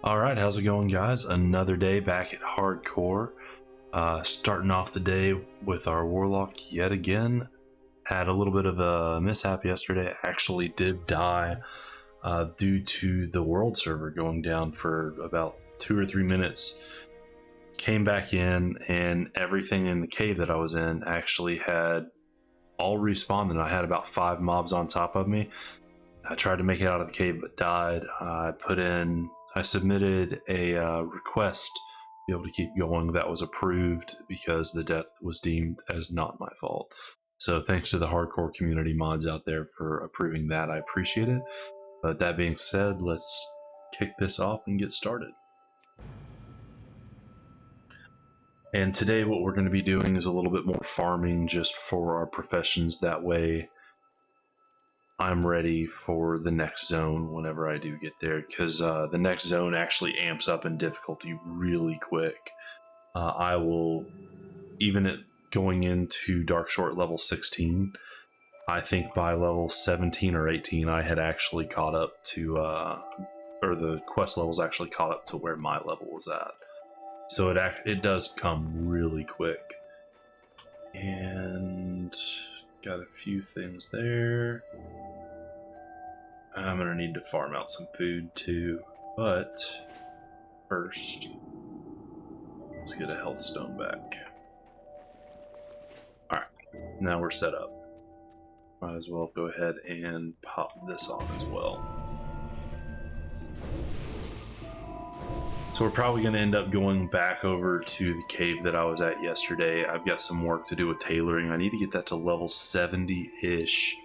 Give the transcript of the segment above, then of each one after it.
Alright, how's it going, guys? Another day back at Hardcore. Starting off the day with our Warlock yet again. Had a little bit of a mishap yesterday. Actually did die due to the world server going down for about 2 or 3 minutes. Came back in and everything in the cave that I was in actually had all respawned, and I had about 5 mobs on top of me. I tried to make it out of the cave but died. I submitted a request to be able to keep going. That was approved because the death was deemed as not my fault. So thanks to the hardcore community mods out there for approving that. I appreciate it. But that being said, let's kick this off and get started. And today what we're going to be doing is a little bit more farming just for our professions. That way I'm ready for the next zone whenever I do get there, because the next zone actually amps up in difficulty really quick. I will, even at going into Dark Short level 16, I think by level 17 or 18 I had actually caught up to, or the quest levels actually caught up to where my level was at. So it does come really quick. And got a few things there. I'm gonna need to farm out some food too, but first, let's get a health stone back. Alright, now we're set up. Might as well go ahead and pop this on as well. So we're probably going to end up going back over to the cave that I was at yesterday. I've got some work to do with tailoring. I need to get that to level 70-ish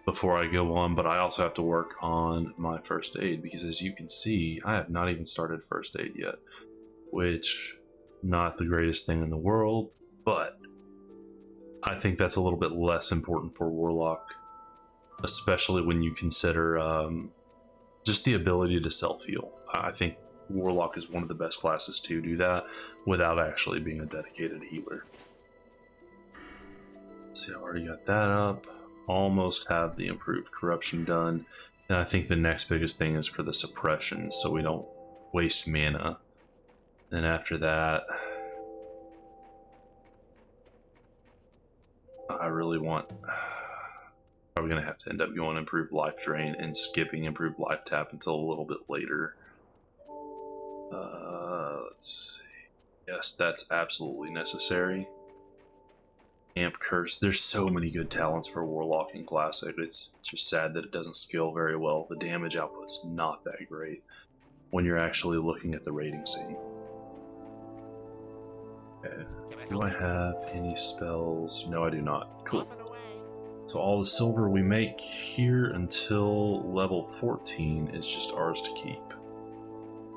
before I go on, but I also have to work on my first aid, because as you can see, I have not even started first aid yet, which not the greatest thing in the world, but I think that's a little bit less important for Warlock, especially when you consider just the ability to self-heal. I think Warlock is one of the best classes to do that without actually being a dedicated healer. See, I already got that up. Almost have the improved corruption done. And I think the next biggest thing is for the suppression, so we don't waste mana. And after that, I really want... Probably going to have to end up going improved life drain and skipping improved life tap until a little bit later. Let's see. Yes, that's absolutely necessary. Amp Curse. There's so many good talents for Warlock in Classic. It's just sad that it doesn't scale very well. The damage output's not that great when you're actually looking at the rating scene. Okay. Do I have any spells? No, I do not. Cool. So all the silver we make here until level 14 is just ours to keep.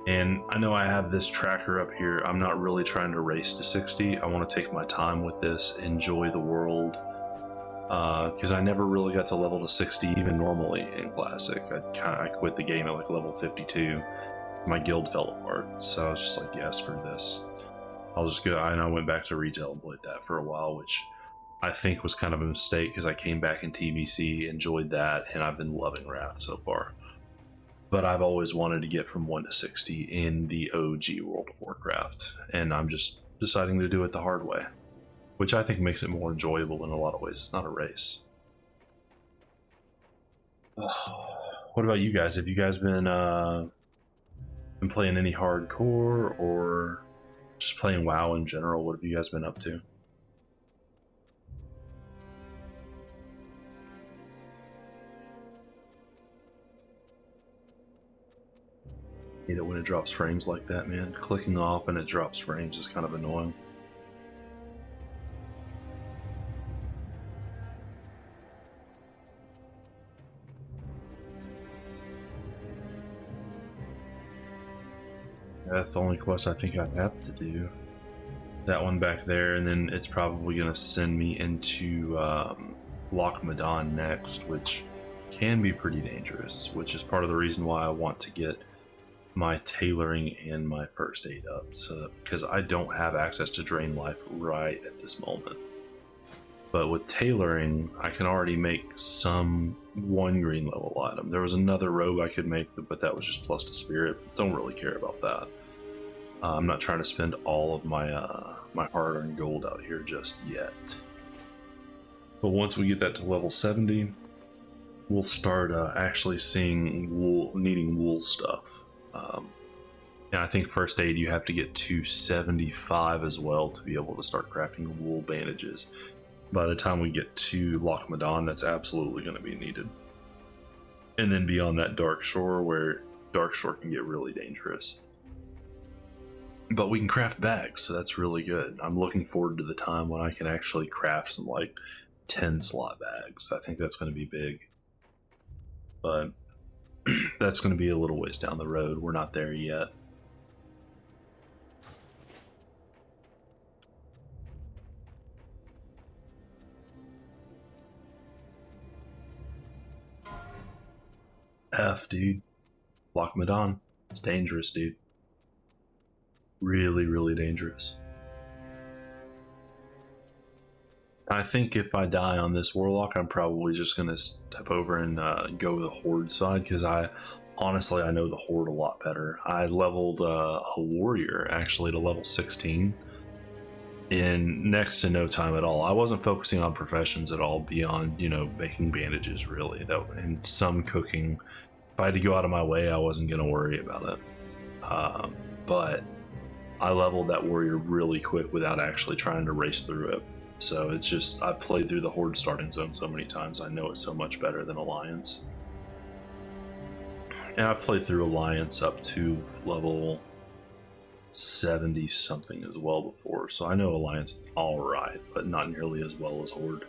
And I know I have this tracker up here. I'm not really trying to race to 60. I want to take my time with this, enjoy the world, because I never really got to level to 60 even normally in Classic. I quit the game at like level 52. My guild fell apart, so I was just like, yeah, screw this. I'll just go. And I went back to retail and played that for a while, which I think was kind of a mistake, because I came back in TBC, enjoyed that, and I've been loving Wrath so far. But I've always wanted to get from 1 to 60 in the OG World of Warcraft, and I'm just deciding to do it the hard way, which I think makes it more enjoyable in a lot of ways. It's not a race. What about you guys? Have you guys been playing any hardcore, or just playing WoW in general? What have you guys been up to? Hate it when it drops frames like that, man. Clicking off and it drops frames is kind of annoying. That's the only quest I think I have to do. That one back there, and then it's probably going to send me into Loch Modan next, which can be pretty dangerous, which is part of the reason why I want to get my tailoring and my first aid up, so because I don't have access to drain life right at this moment. But with tailoring, I can already make some 1 green level item. There was another robe I could make, but that was just plus to spirit. Don't really care about that. I'm not trying to spend all of my my hard-earned gold out here just yet. But once we get that to level 70, we'll start actually seeing needing wool stuff. And I think first aid you have to get to 75 as well to be able to start crafting wool bandages. By the time we get to Loch Modan, that's absolutely going to be needed. And then beyond that, Dark Shore, where Dark Shore can get really dangerous. But we can craft bags, so that's really good. I'm looking forward to the time when I can actually craft some like 10 slot bags. I think that's going to be big. But that's going to be a little ways down the road. We're not there yet. Dude. Loch Modan. It's dangerous, dude. Really, really dangerous. I think if I die on this Warlock, I'm probably just going to step over and go the Horde side, because honestly, I know the Horde a lot better. I leveled a Warrior, actually, to level 16 in next to no time at all. I wasn't focusing on professions at all beyond, you know, making bandages, really. And some cooking. If I had to go out of my way, I wasn't going to worry about it. But I leveled that Warrior really quick without actually trying to race through it. So it's just, I played through the Horde starting zone so many times, I know it so much better than Alliance. And I've played through Alliance up to level 70 something as well before, so I know Alliance alright, but not nearly as well as Horde.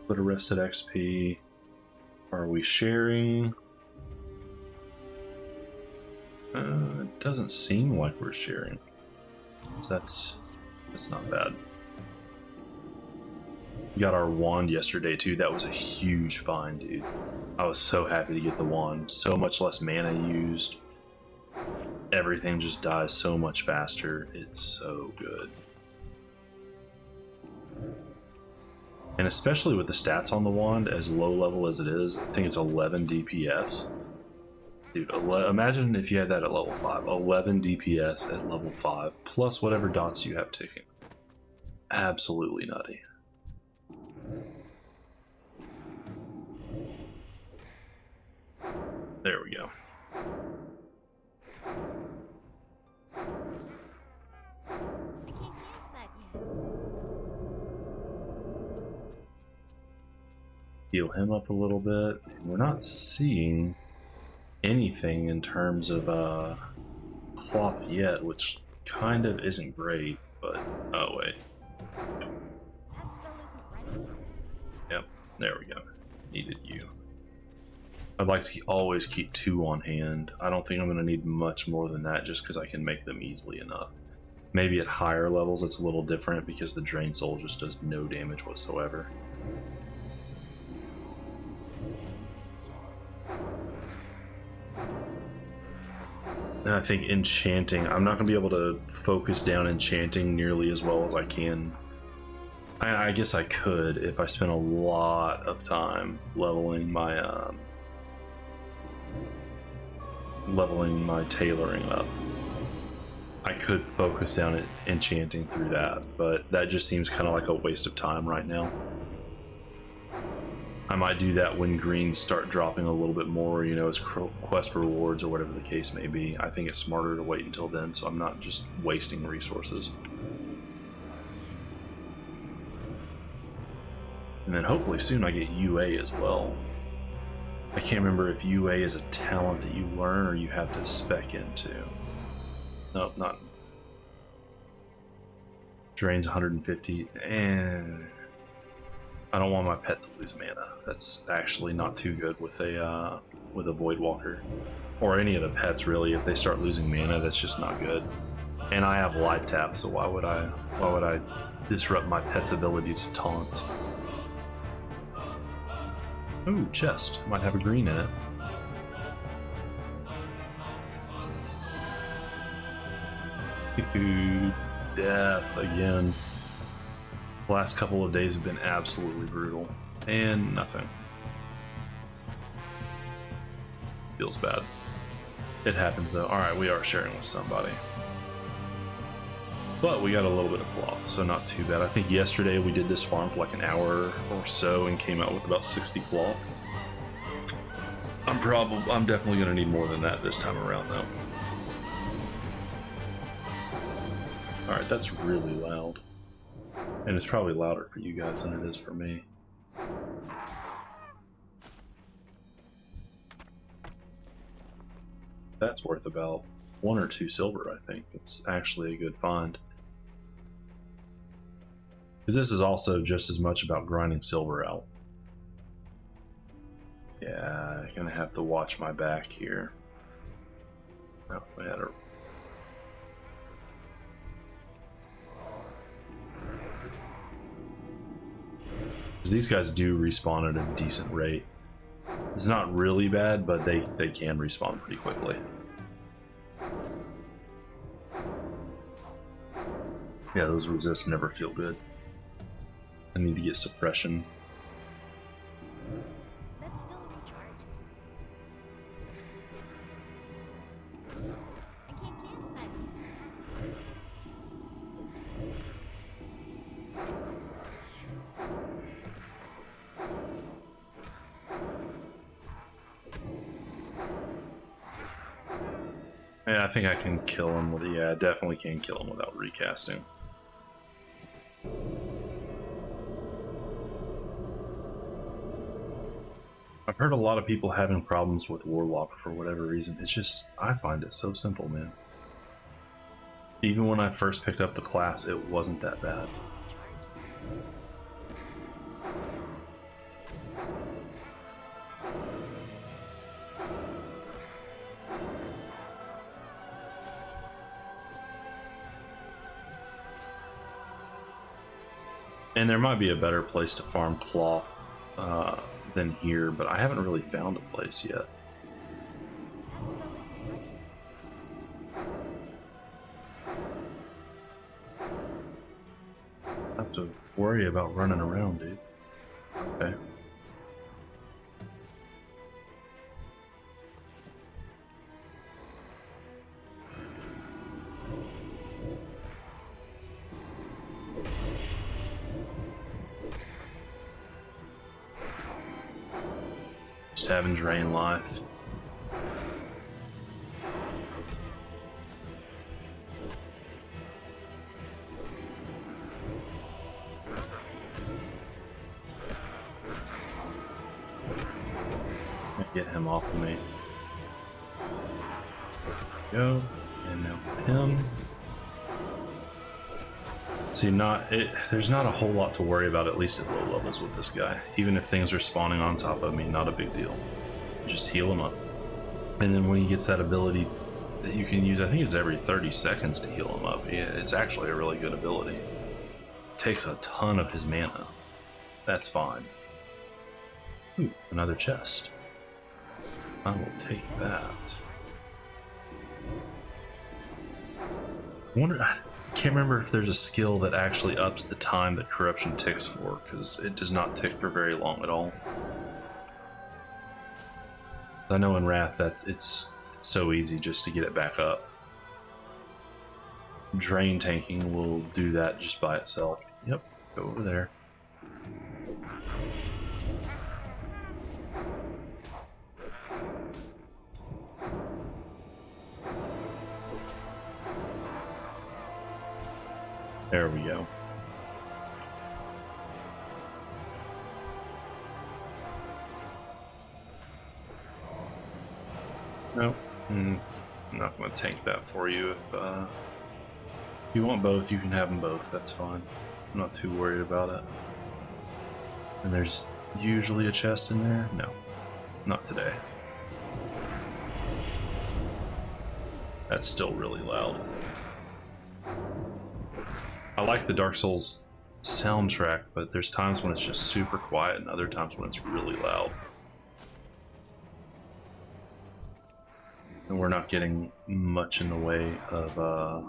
But arrested XP, are we sharing? It doesn't seem like we're sharing. So that's not bad. We got our wand yesterday too. That was a huge find, dude. I was so happy to get the wand. So much less mana used. Everything just dies so much faster. It's so good. And especially with the stats on the wand, as low level as it is, I think it's 11 DPS. Dude, imagine if you had that at level 5. 11 DPS at level 5, plus whatever dots you have ticking. Absolutely nutty. There we go. Heal him up a little bit. We're not seeing anything in terms of cloth yet, which kind of isn't great, but oh wait. Yep, there we go. Needed you. I'd like to always keep 2 on hand. I don't think I'm going to need much more than that just because I can make them easily enough. Maybe at higher levels it's a little different because the Drain Soul just does no damage whatsoever. And I think enchanting, I'm not going to be able to focus down enchanting nearly as well as I can. I guess I could if I spent a lot of time leveling my tailoring up. I could focus down at enchanting through that, but that just seems kind of like a waste of time right now. I might do that when greens start dropping a little bit more, you know, as quest rewards or whatever the case may be. I think it's smarter to wait until then, so I'm not just wasting resources. And then hopefully soon I get UA as well. I can't remember if UA is a talent that you learn or you have to spec into. Nope, not. Drains 150, and I don't want my pet to lose mana. That's actually not too good with a Voidwalker, or any of the pets really. If they start losing mana, that's just not good. And I have life tap, so why would I disrupt my pet's ability to taunt? Ooh, chest. Might have a green in it. death again. The last couple of days have been absolutely brutal. And nothing. Feels bad. It happens though. Alright, we are sharing with somebody. But we got a little bit of cloth, so not too bad. I think yesterday we did this farm for like an hour or so and came out with about 60 cloth. I'm definitely gonna need more than that this time around though. Alright, that's really loud. And it's probably louder for you guys than it is for me. That's worth about 1 or 2 silver, I think. It's actually a good find. Because this is also just as much about grinding silver out. Yeah, I'm gonna have to watch my back here. Oh, we had a... Because these guys do respawn at a decent rate. It's not really bad, but they can respawn pretty quickly. Yeah, those resists never feel good. I need to get suppression. Let's still recharge. I can't cast that. Yeah, I think I can kill him with... Yeah, I definitely can kill him without recasting. I've heard a lot of people having problems with Warlock for whatever reason. It's just, I find it so simple, man. Even when I first picked up the class, it wasn't that bad. And there might be a better place to farm cloth than here, but I haven't really found a place yet. I have to worry about running around, dude. Okay. Just having drain life. Get him off of me. Go, and now him. See, there's not a whole lot to worry about, at least at low levels with this guy. Even if things are spawning on top of me, not a big deal. Just heal him up. And then when he gets that ability that you can use, I think it's every 30 seconds to heal him up. Yeah, it's actually a really good ability. It takes a ton of his mana. That's fine. Ooh, another chest. I will take that. I can't remember if there's a skill that actually ups the time that corruption ticks for, because it does not tick for very long at all. I know in Wrath that it's so easy just to get it back up. Drain tanking will do that just by itself. Yep, go over there. There we go. Nope. I'm not going to tank that for you. If you want both, you can have them both. That's fine. I'm not too worried about it. And there's usually a chest in there? No. Not today. That's still really loud. I like the Dark Souls soundtrack, but there's times when it's just super quiet and other times when it's really loud. And we're not getting much in the way of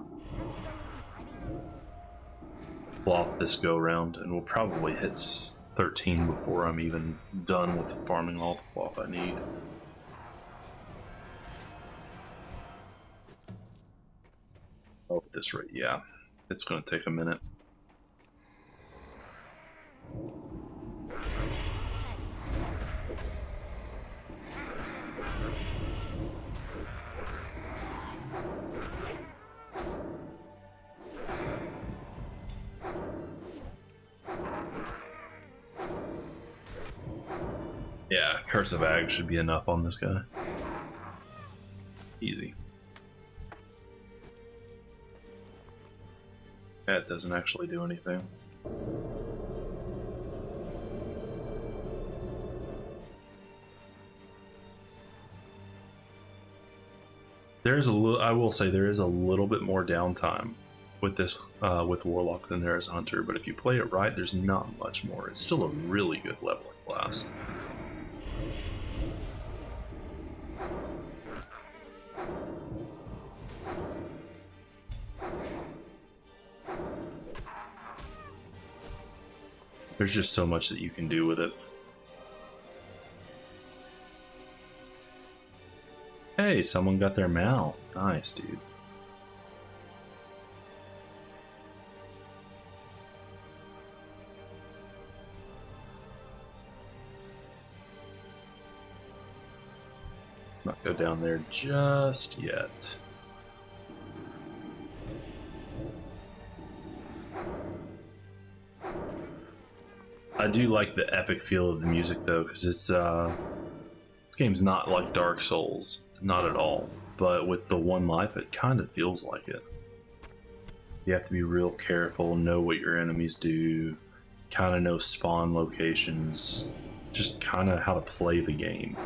cloth this go round, and we'll probably hit 13 before I'm even done with farming all the cloth I need. Oh, at this rate, yeah. It's going to take a minute. Yeah, Curse of Ag should be enough on this guy. Easy. That doesn't actually do anything. There's a little. I will say there is a little bit more downtime with this with Warlock than there is Hunter, but if you play it right, there's not much more. It's still a really good leveling class. There's just so much that you can do with it. Hey, someone got their mount. Nice, dude. Not go down there just yet. I do like the epic feel of the music though, because it's this game's not like Dark Souls, not at all. But with the one life, it kind of feels like it. You have to be real careful, know what your enemies do, kind of know spawn locations, just kind of how to play the game.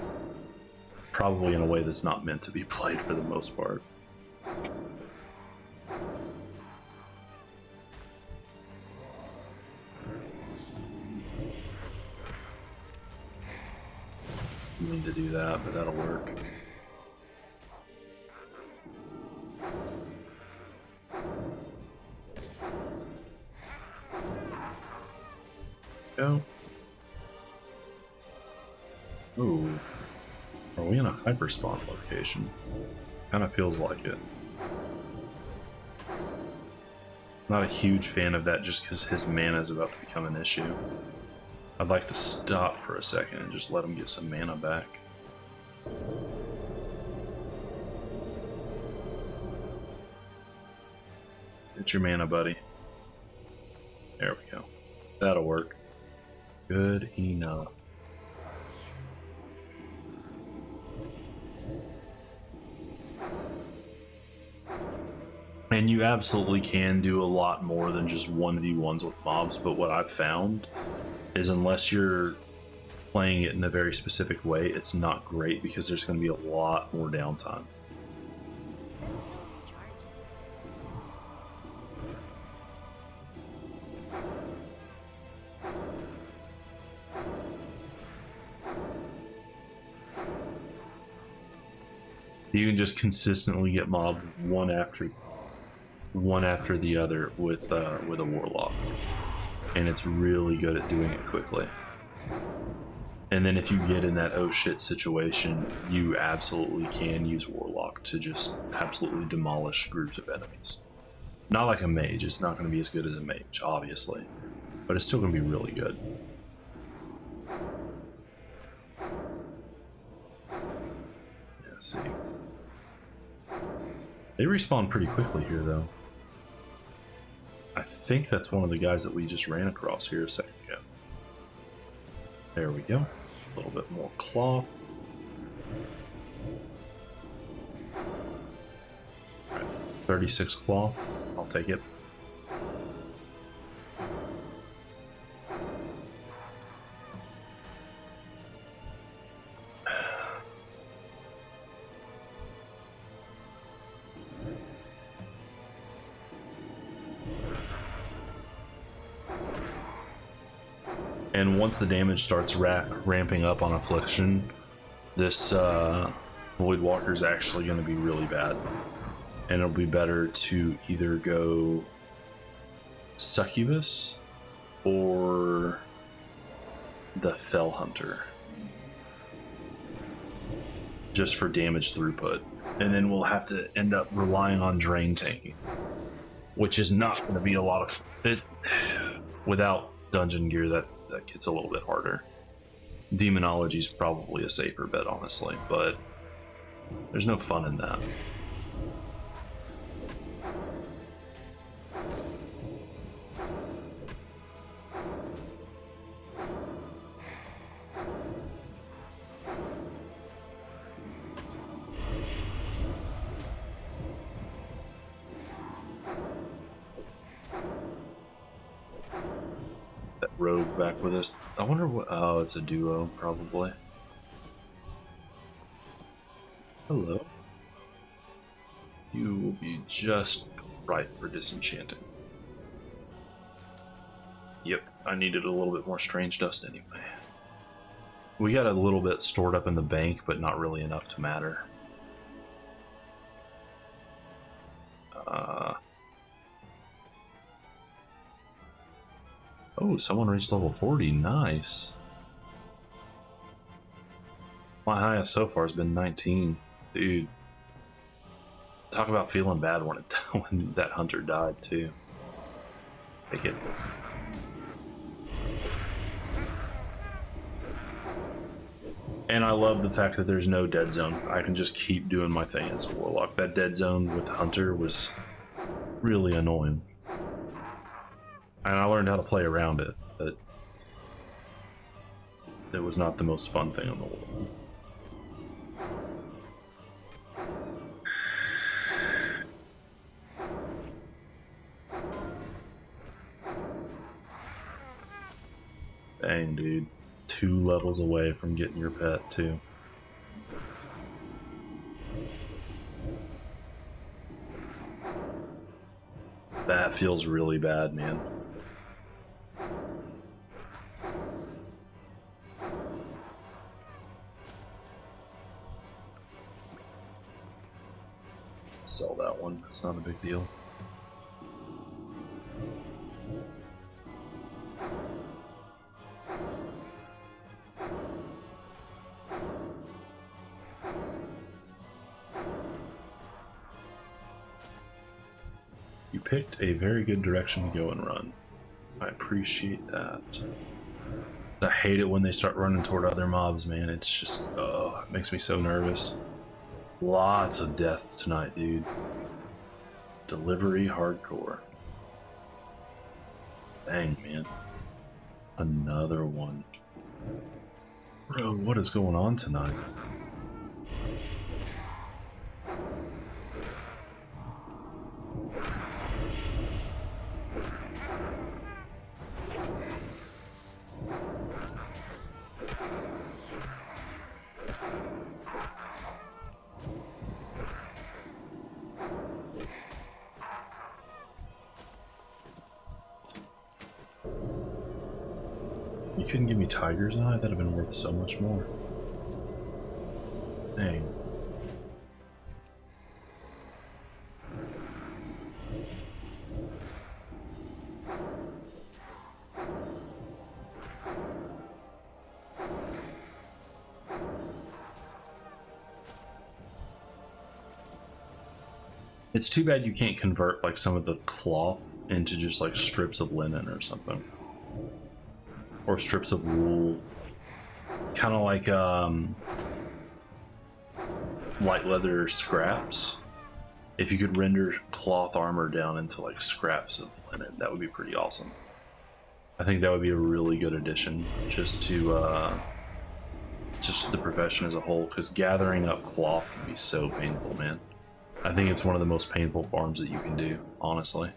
Probably in a way that's not meant to be played for the most part. Need to do that, but that'll work. Go. Ooh. Are we in a hyper spawn location? Kinda feels like it. Not a huge fan of that just because his mana is about to become an issue. I'd like to stop for a second and just let him get some mana back. Get your mana, buddy. There we go. That'll work. Good enough. And you absolutely can do a lot more than just 1v1s with mobs, but what I've found is unless you're playing it in a very specific way, it's not great because there's going to be a lot more downtime. You can just consistently get mobbed one after the other with a Warlock, and it's really good at doing it quickly. And then if you get in that oh shit situation, you absolutely can use Warlock to just absolutely demolish groups of enemies. Not like a mage, it's not going to be as good as a mage, obviously, but it's still going to be really good. Yeah, let's see. They respawn pretty quickly here, though. I think that's one of the guys that we just ran across here a second ago. There we go. A little bit more cloth. All right, 36 cloth. I'll take it. And once the damage starts ramping up on Affliction, this Void Walker is actually going to be really bad. And it'll be better to either go Succubus or the Fell Hunter, just for damage throughput, and then we'll have to end up relying on drain tanking, which is not going to be a lot of it. Without dungeon gear, that gets a little bit harder. Demonology is probably a safer bet, honestly, but there's no fun in that. Rogue back with us. I wonder what. Oh, it's a duo, probably. Hello. You will be just right for disenchanting. Yep, I needed a little bit more strange dust anyway. We got a little bit stored up in the bank, but not really enough to matter. Oh, someone reached level 40. Nice. My highest so far has been 19. Dude. Talk about feeling bad when when that hunter died, too. Take it. And I love the fact that there's no dead zone. I can just keep doing my thing as a warlock. That dead zone with Hunter was really annoying. And I learned how to play around it, but it was not the most fun thing in the world. Dang, dude. 2 levels away from getting your pet, too. That feels really bad, man. Sell that one. It's not a big deal. You picked a very good direction to go and run. I appreciate that. I hate it when they start running toward other mobs, man. It's just, oh, it makes me so nervous. Lots of deaths tonight, dude. Delivery hardcore. Dang, man. Another one. Bro, what is going on tonight? You couldn't give me Tiger's Eye? That'd have been worth so much more. Dang. It's too bad you can't convert like some of the cloth into just like strips of linen or something. Or strips of wool. Kind of like light leather scraps. If you could render cloth armor down into like scraps of linen, that would be pretty awesome. I think that would be a really good addition just to the profession as a whole, because gathering up cloth can be so painful, man. I think it's one of the most painful farms that you can do, honestly.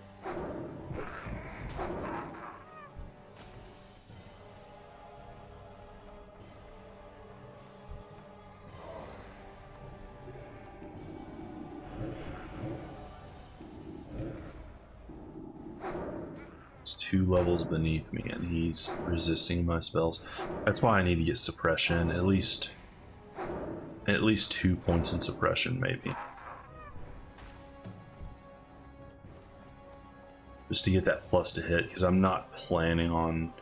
It's 2 levels beneath me and he's resisting my spells. That's why I need to get suppression, at least 2 points in suppression, maybe. just to get that plus to hit, because I'm not planning on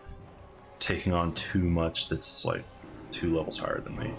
taking on too much that's like 2 levels higher than me.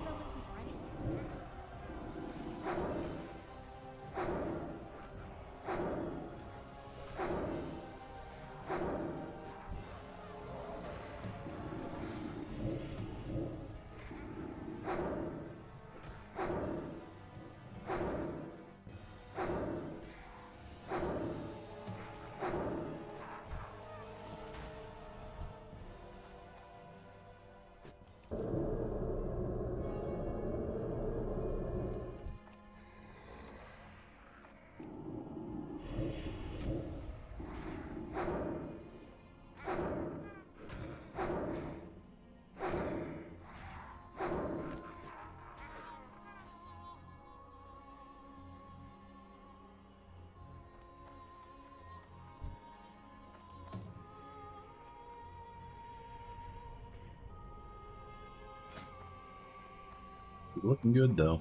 Looking good though.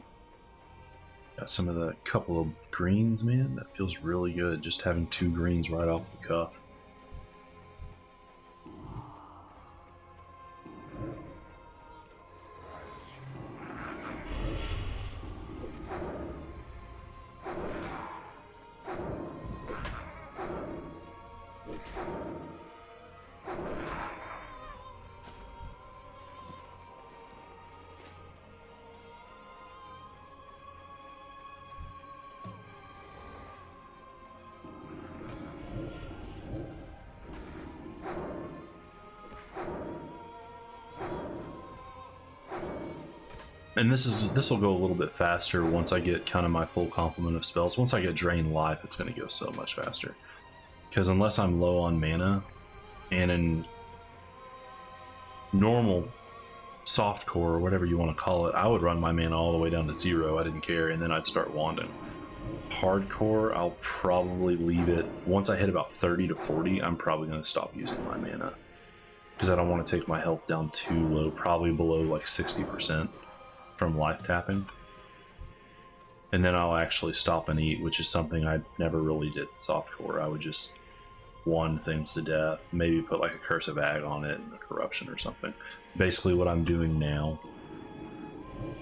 Got some of the couple of greens, man. That feels really good. Just having 2 greens right off the cuff. And this will go a little bit faster once I get kind of my full complement of spells. Once I get Drain Life, it's going to go so much faster. Because unless I'm low on mana, and in normal softcore or whatever you want to call it, I would run my mana all the way down to 0. I didn't care, and then I'd start wanding. Hardcore, I'll probably leave it once I hit about 30 to 40. I'm probably going to stop using my mana because I don't want to take my health down too low, probably below like 60%. From life tapping, and then I'll actually stop and eat, which is something I never really did in softcore. I would just wand things to death, maybe put like a Curse of Ag on it and a Corruption or something. Basically what I'm doing now.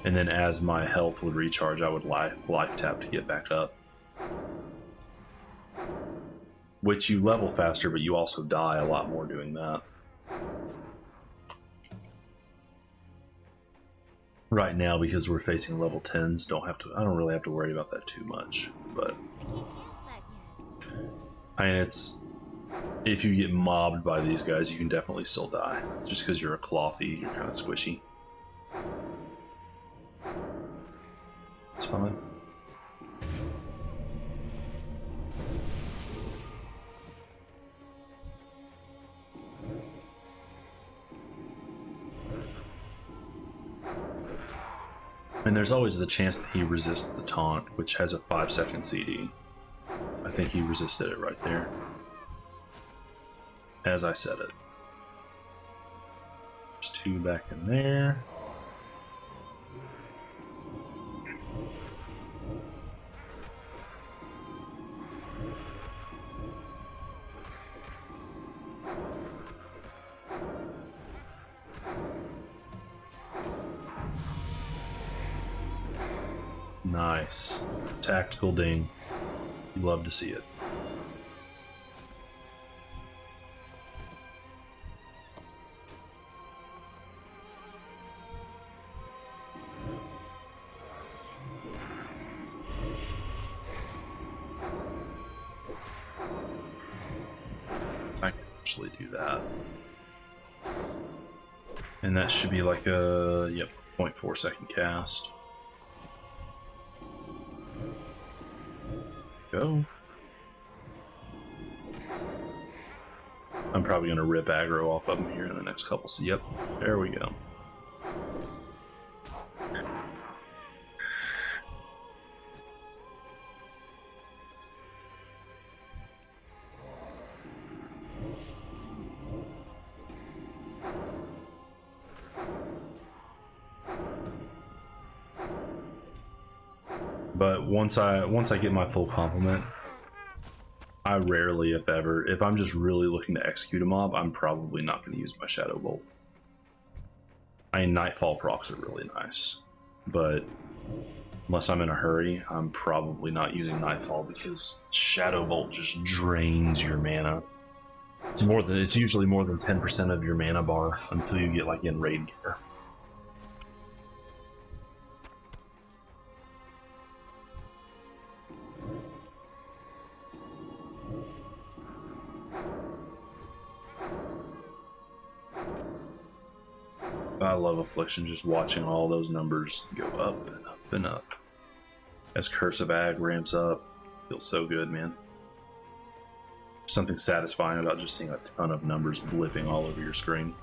And then as my health would recharge, I would life tap to get back up, which you level faster, but you also die a lot more doing that. Right now, because we're facing level 10s, I don't really have to worry about that too much. But I mean, if you get mobbed by these guys, you can definitely still die. Just because you're a clothy, you're kind of squishy. It's fine. And there's always the chance that he resists the taunt, which has a 5-second CD. I think he resisted it right there, as I said it. There's 2 back in there. Nice. Tactical ding. You love to see it. I can actually do that. And that should be like a, yep, 0.4 second cast. Go. I'm probably going to rip aggro off of him here in the next couple. So, yep, there we go. But once I get my full complement, I rarely, if ever, if I'm just really looking to execute a mob, I'm probably not going to use my Shadow Bolt. I mean, Nightfall procs are really nice, but unless I'm in a hurry, I'm probably not using Nightfall because Shadow Bolt just drains your mana. It's usually more than 10% of your mana bar until you get like in raid gear. I love Affliction, just watching all those numbers go up and up and up. As Curse of Ag ramps up, feels so good, man. Something satisfying about just seeing a ton of numbers blipping all over your screen.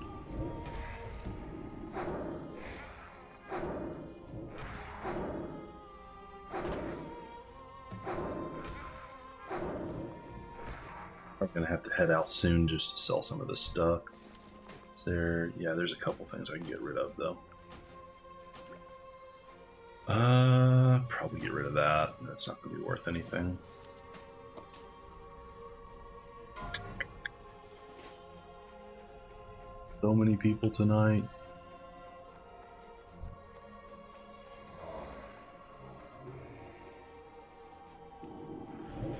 I'm gonna have to head out soon just to sell some of this stuff. Yeah, there's a couple things I can get rid of though. Probably get rid of that. That's not gonna be worth anything. So many people tonight.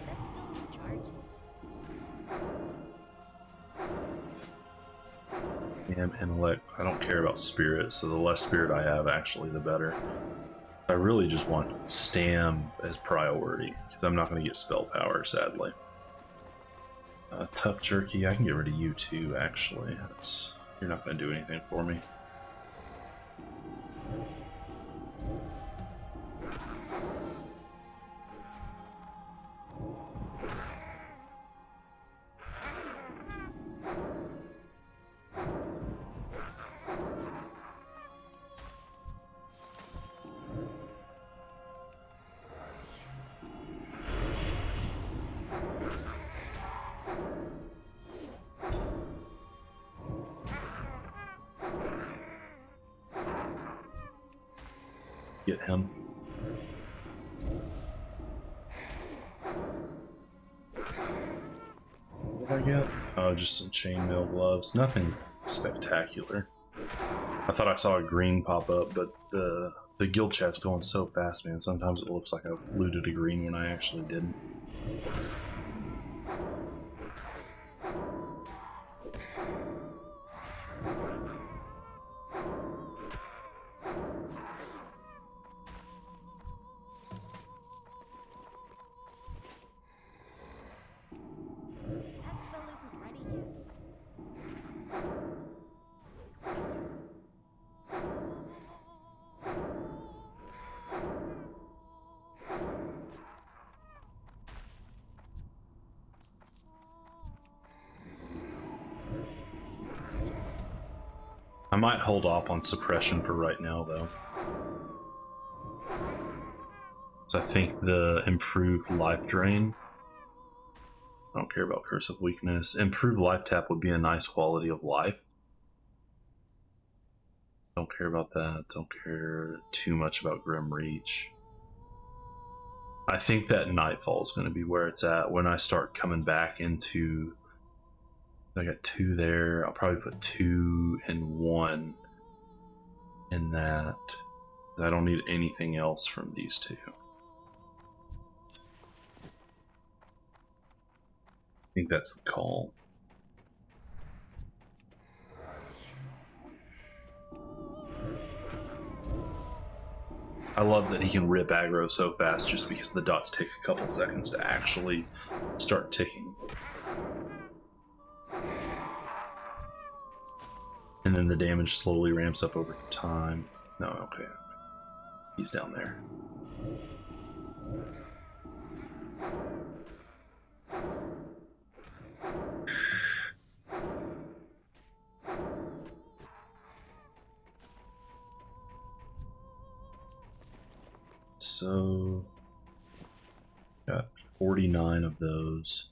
That's still recharging. And intellect. I don't care about spirit, so the less spirit I have, actually, the better. I really just want stam as priority, because I'm not going to get spell power, sadly. Tough Jerky, I can get rid of you too, actually. You're not going to do anything for me. Get him. What did I get? Oh, just some chainmail gloves. Nothing spectacular. I thought I saw a green pop up, but the guild chat's going so fast, man. Sometimes it looks like I've looted a green when I actually didn't. That spell isn't ready yet. I might hold off on suppression for right now, though. So I think the improved life drain. I don't care about Curse of Weakness. Improved life tap would be a nice quality of life. Don't care about that. Don't care too much about Grim Reach. I think that Nightfall is going to be where it's at when I start coming back into. I got 2 there. I'll probably put 2 and 1 in that. I don't need anything else from these 2. I think that's the call. I love that he can rip aggro so fast just because the dots take a couple seconds to actually start ticking. And then the damage slowly ramps up over time. No, okay. He's down there. So, got 49 of those.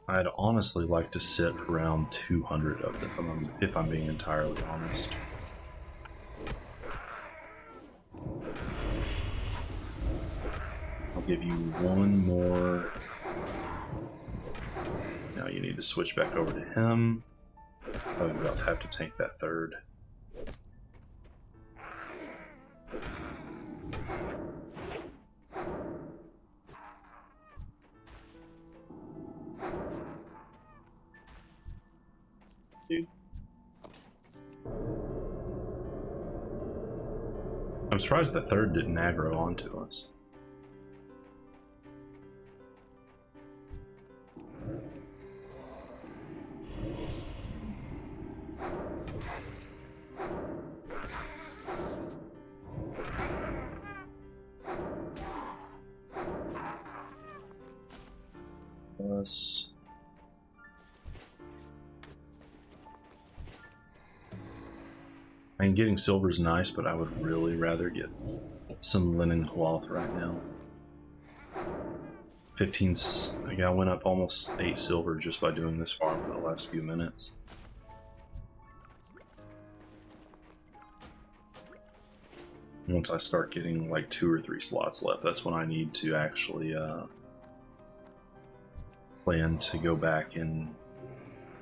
I'd honestly like to sit around 200 of them, if I'm being entirely honest. I'll give you one more. Now you need to switch back over to him. Probably about to have to tank that third. Dude. I'm surprised the third didn't aggro onto us. Plus. I mean, getting silver is nice, but I would really rather get some linen cloth right now. 15. I went up almost 8 silver just by doing this farm for the last few minutes. Once I start getting like 2 or 3 slots left, that's when I need to actually plan to go back and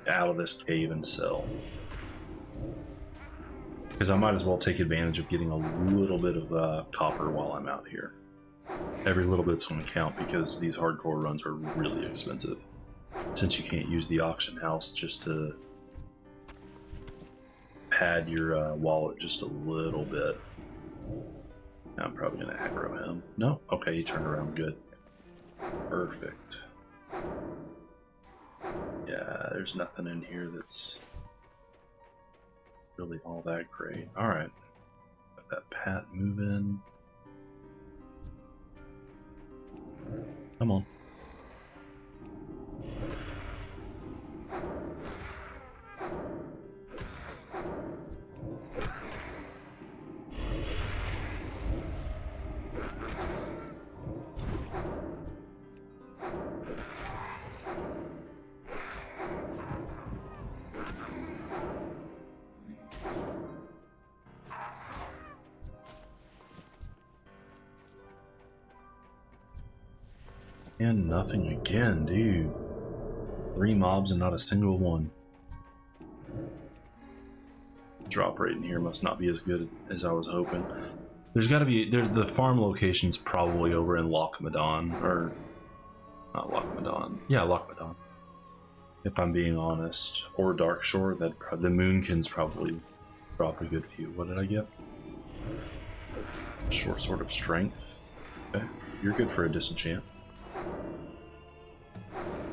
out of this cave and sell. Because I might as well take advantage of getting a little bit of copper while I'm out here. Every little bit's going to count because these hardcore runs are really expensive. Since you can't use the auction house just to pad your wallet just a little bit. Now I'm probably going to aggro him. No? Okay, he turned around good. Perfect. Yeah, there's nothing in here that's really all that great. Alright. Got that pat moving. Come on. And nothing again, dude. 3 mobs and not a single one. Drop rate in here must not be as good as I was hoping. There's got to be the farm location's probably over in Loch Modan, or not Loch Modan. Yeah, Loch Modan. If I'm being honest, or Darkshore. That the Moonkin's probably drop a good few. What did I get? Short sword of strength. Okay, you're good for a disenchant.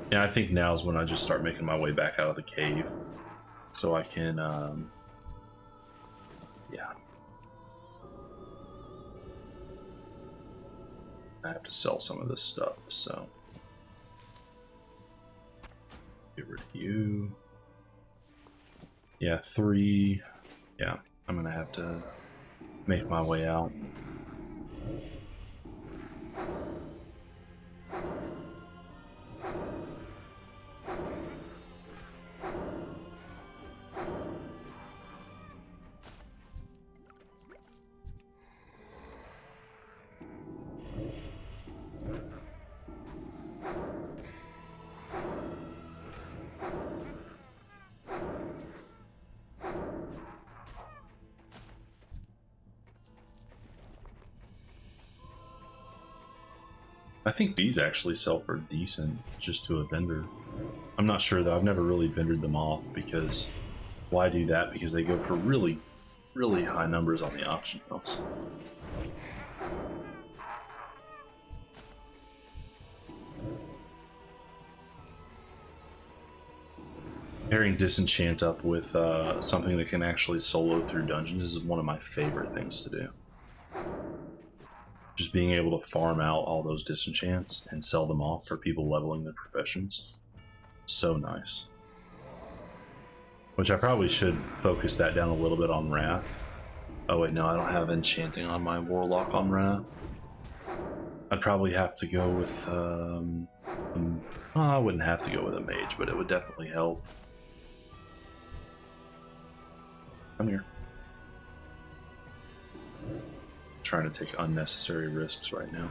Yeah, I think now's when I just start making my way back out of the cave, so I can, yeah. I have to sell some of this stuff, so. Get rid of you. Yeah, 3. Yeah, I'm gonna have to make my way out. I think these actually sell for decent just to a vendor. I'm not sure though, I've never really vendored them off because why do that? Because they go for really, really high numbers on the auction house. Pairing disenchant up with something that can actually solo through dungeons is one of my favorite things to do. Just being able to farm out all those disenchants and sell them off for people leveling their professions. So nice. Which I probably should focus that down a little bit on Wrath. Oh wait, no, I don't have enchanting on my Warlock on Wrath. I'd probably have to go with, I wouldn't have to go with a mage, but it would definitely help. Come here. Trying to take unnecessary risks right now.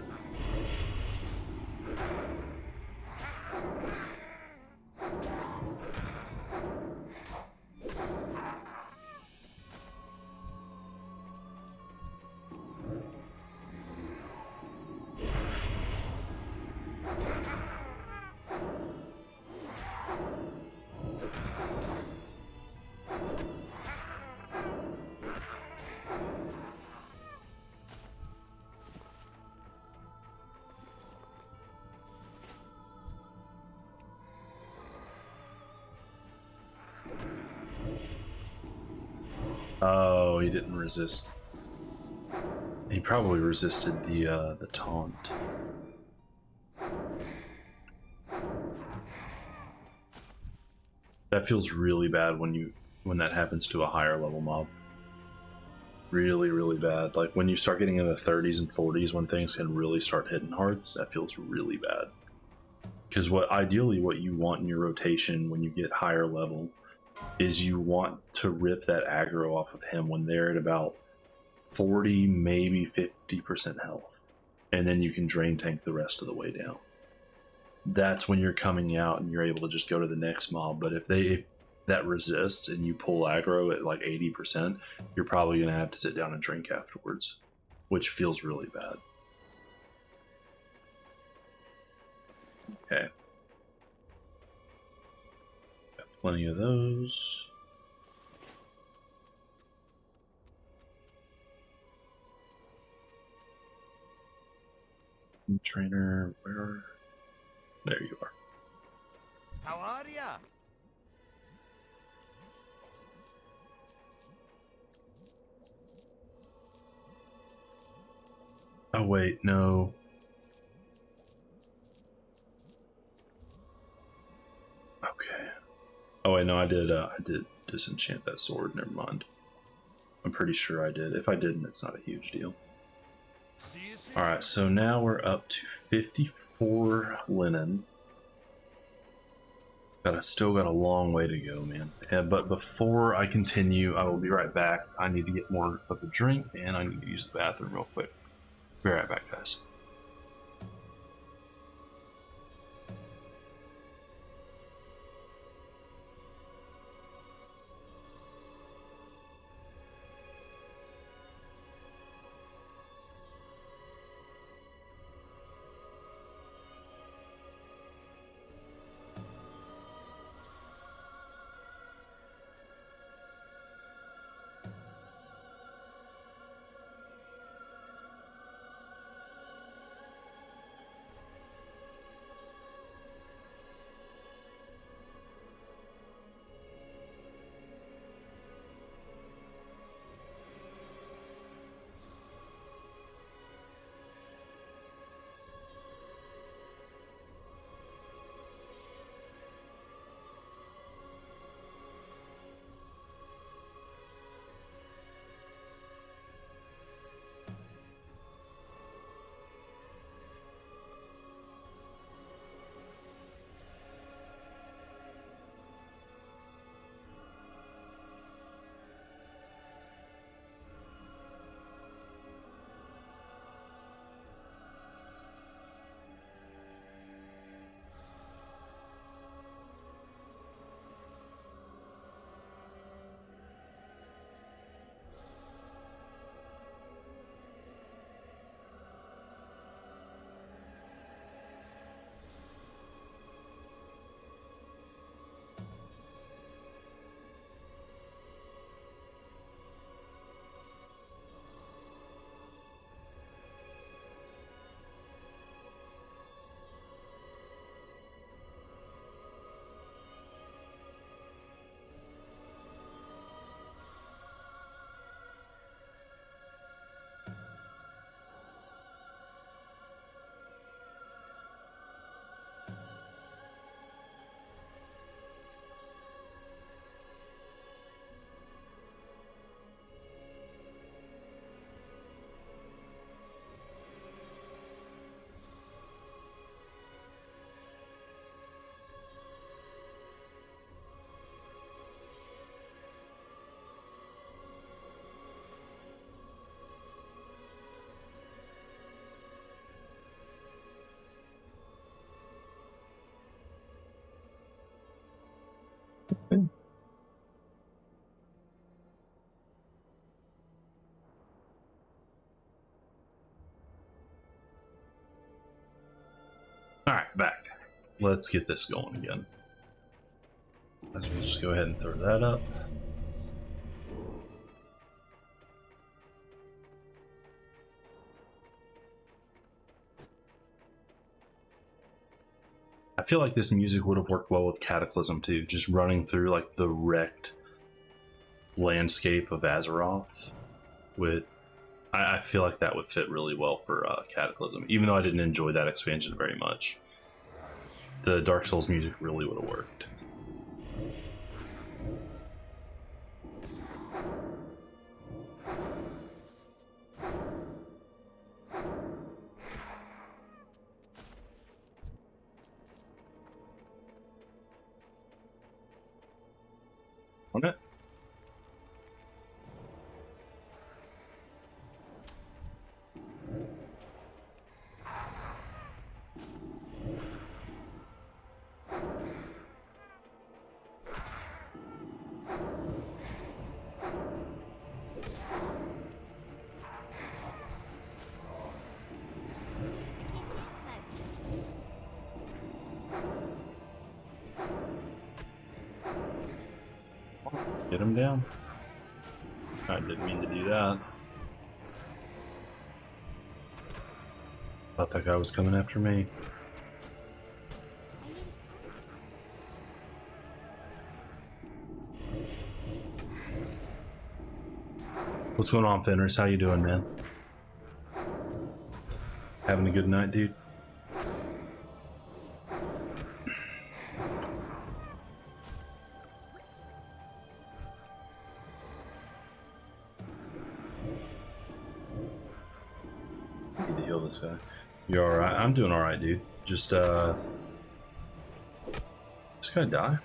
Oh, he didn't resist. He probably resisted the taunt. That feels really bad when that happens to a higher level mob. Really, really bad. Like when you start getting in the 30s and 40s, when things can really start hitting hard, that feels really bad. Because ideally what you want in your rotation when you get higher level is you want to rip that aggro off of him when they're at about 40, maybe 50% health, and then you can drain tank the rest of the way down. That's when you're coming out and you're able to just go to the next mob. But if that resists and you pull aggro at like 80%, you're probably going to have to sit down and drink afterwards, which feels really bad. Okay. Got plenty of those. Trainer, where? There you are. How are ya? Oh wait, no. Okay. Oh wait, no, I did disenchant that sword. Never mind. I'm pretty sure I did. If I didn't, it's not a huge deal. Alright, so now we're up to 54 linen. But I still got a long way to go, man. But before I continue, I will be right back. I need to get more of a drink, and I need to use the bathroom real quick. Be right back, guys. Alright, back. Let's get this going again. Let's just go ahead and throw that up. I feel like this music would have worked well with Cataclysm too, just running through like the wrecked landscape of Azeroth. I feel like that would fit really well for Cataclysm, even though I didn't enjoy that expansion very much. The Dark Souls music really would have worked. On it. Get him down. I didn't mean to do that. Thought that guy was coming after me. What's going on, Fenris? How you doing, man? Having a good night, dude? Need to heal this guy. You alright? I'm doing alright, dude. Just, this guy die?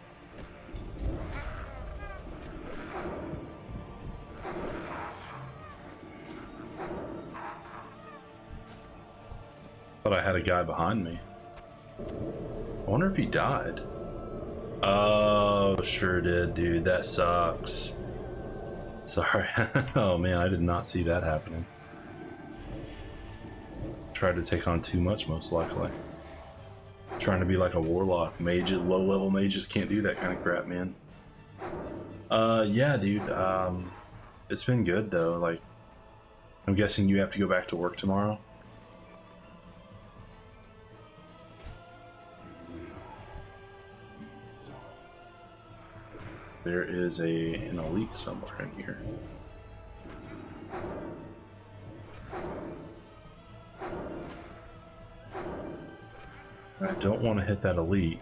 Thought I had a guy behind me. I wonder if he died. Oh, sure did, dude. That sucks. Sorry. Oh man, I did not see that happening. Tried to take on too much, most likely. Trying to be like a warlock. Mage, low-level mages can't do that kind of crap, man. Yeah, dude. It's been good though. Like, I'm guessing you have to go back to work tomorrow. There is an elite somewhere in here. I don't want to hit that elite.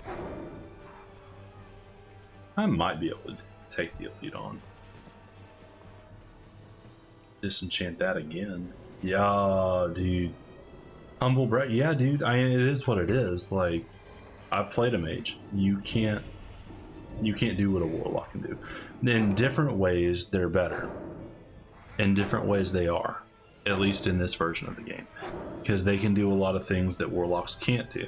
I might be able to take the elite on. Disenchant that again. Yeah, dude. Humble brag. Yeah, dude. It is what it is. Like, I've played a mage. You can't do what a warlock can do. In different ways, they're better. In different ways, they are. At least in this version of the game, because they can do a lot of things that warlocks can't do.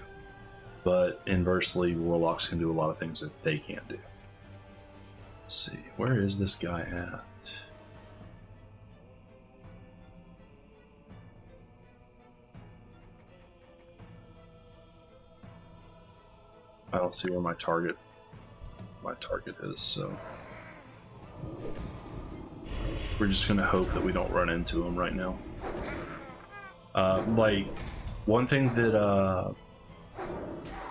But inversely, warlocks can do a lot of things that they can't do. Let's see, where is this guy at? I don't see where my target is, so we're just gonna hope that we don't run into him right now. Like, one thing that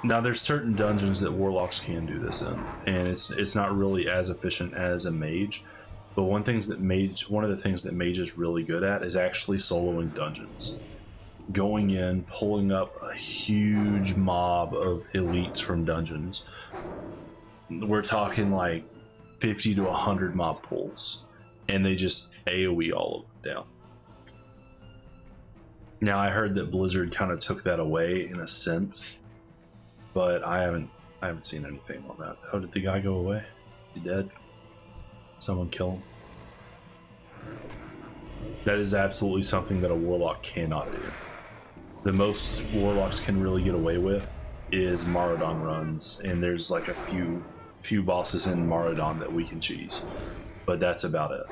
now there's certain dungeons that warlocks can do this in, and it's not really as efficient as a mage. But one of the things that mage is really good at is actually soloing dungeons. Going in, pulling up a huge mob of elites from dungeons. We're talking like 50 to 100 mob pulls, and they just AoE all of them down. Now I heard that Blizzard kind of took that away in a sense, but I haven't seen anything on that. Oh, did the guy go away? Is he dead? Someone kill him? That is absolutely something that a warlock cannot do. The most warlocks can really get away with is Maraudon runs, and there's like a few bosses in Maraudon that we can cheese, but that's about it.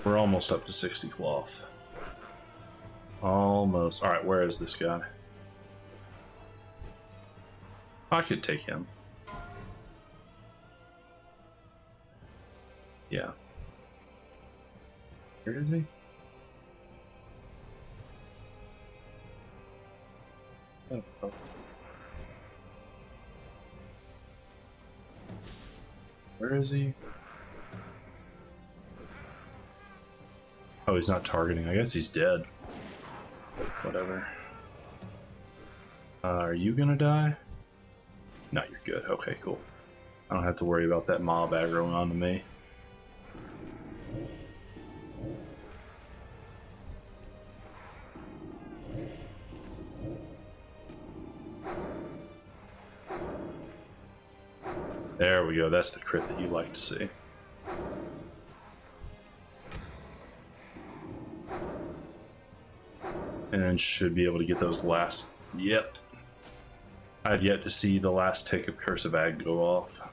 We're almost up to 60 cloth. Almost. Alright, where is this guy? I could take him. Yeah. Where is he? Oh. Where is he? Oh, he's not targeting. I guess he's dead. Whatever. Are you gonna die? No, you're good. Okay, cool. I don't have to worry about that mob aggroing onto me. There we go. That's the crit that you like to see. And should be able to get those last. Yep. I've yet to see the last tick of Curse of Ag go off.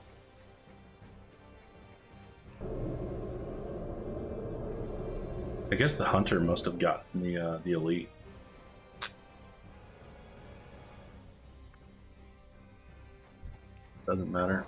I guess the hunter must have gotten the elite. Doesn't matter.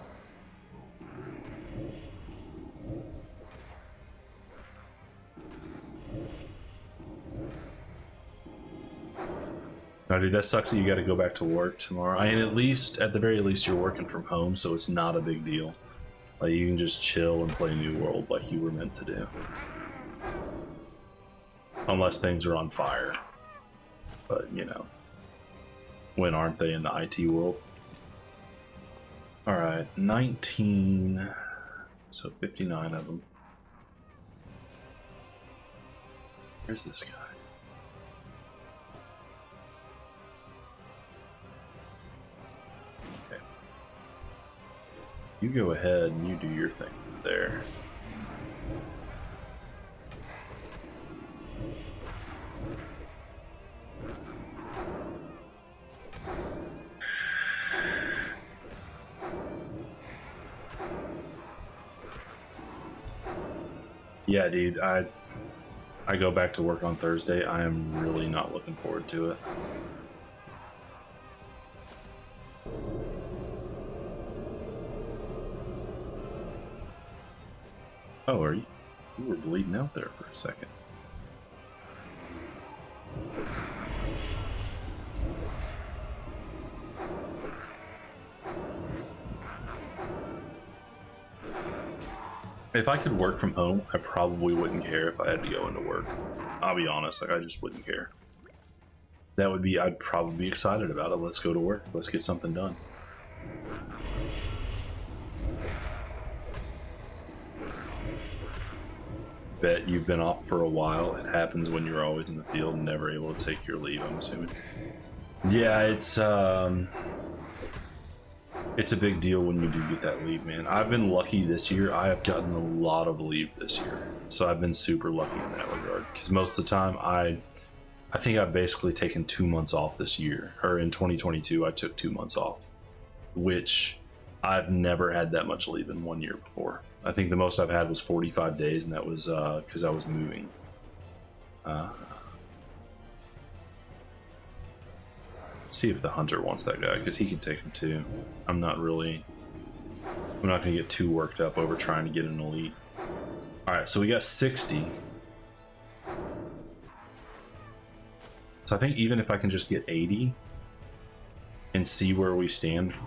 No, dude, that sucks that you got to go back to work tomorrow. I mean, at the very least, you're working from home, so it's not a big deal. Like, you can just chill and play New World like you were meant to do. Unless things are on fire. But, you know, when aren't they in the IT world? Alright, 19, so 59 of them. Where's this guy? Okay. You go ahead and you do your thing there. Yeah, dude, I go back to work on Thursday. I am really not looking forward to it. Oh, are you? You were bleeding out there for a second. If I could work from home, I probably wouldn't care if I had to go into work. I'll be honest, like I just wouldn't care. That would be, I'd probably be excited about it. Let's go to work. Let's get something done. Bet you've been off for a while. It happens when you're always in the field and never able to take your leave, I'm assuming. Yeah, it's a big deal when you do get that leave, man. I've been lucky this year. I have gotten a lot of leave this year. So I've been super lucky in that regard. Because most of the time, I think I've basically taken 2 months off this year. Or in 2022, I took 2 months off. Which I've never had that much leave in 1 year before. I think the most I've had was 45 days, and that was because I was moving. See if the hunter wants that guy, because he can take him too. I'm not going to get too worked up over trying to get an elite. Alright, so we got 60. So I think even if I can just get 80 and see where we stand. What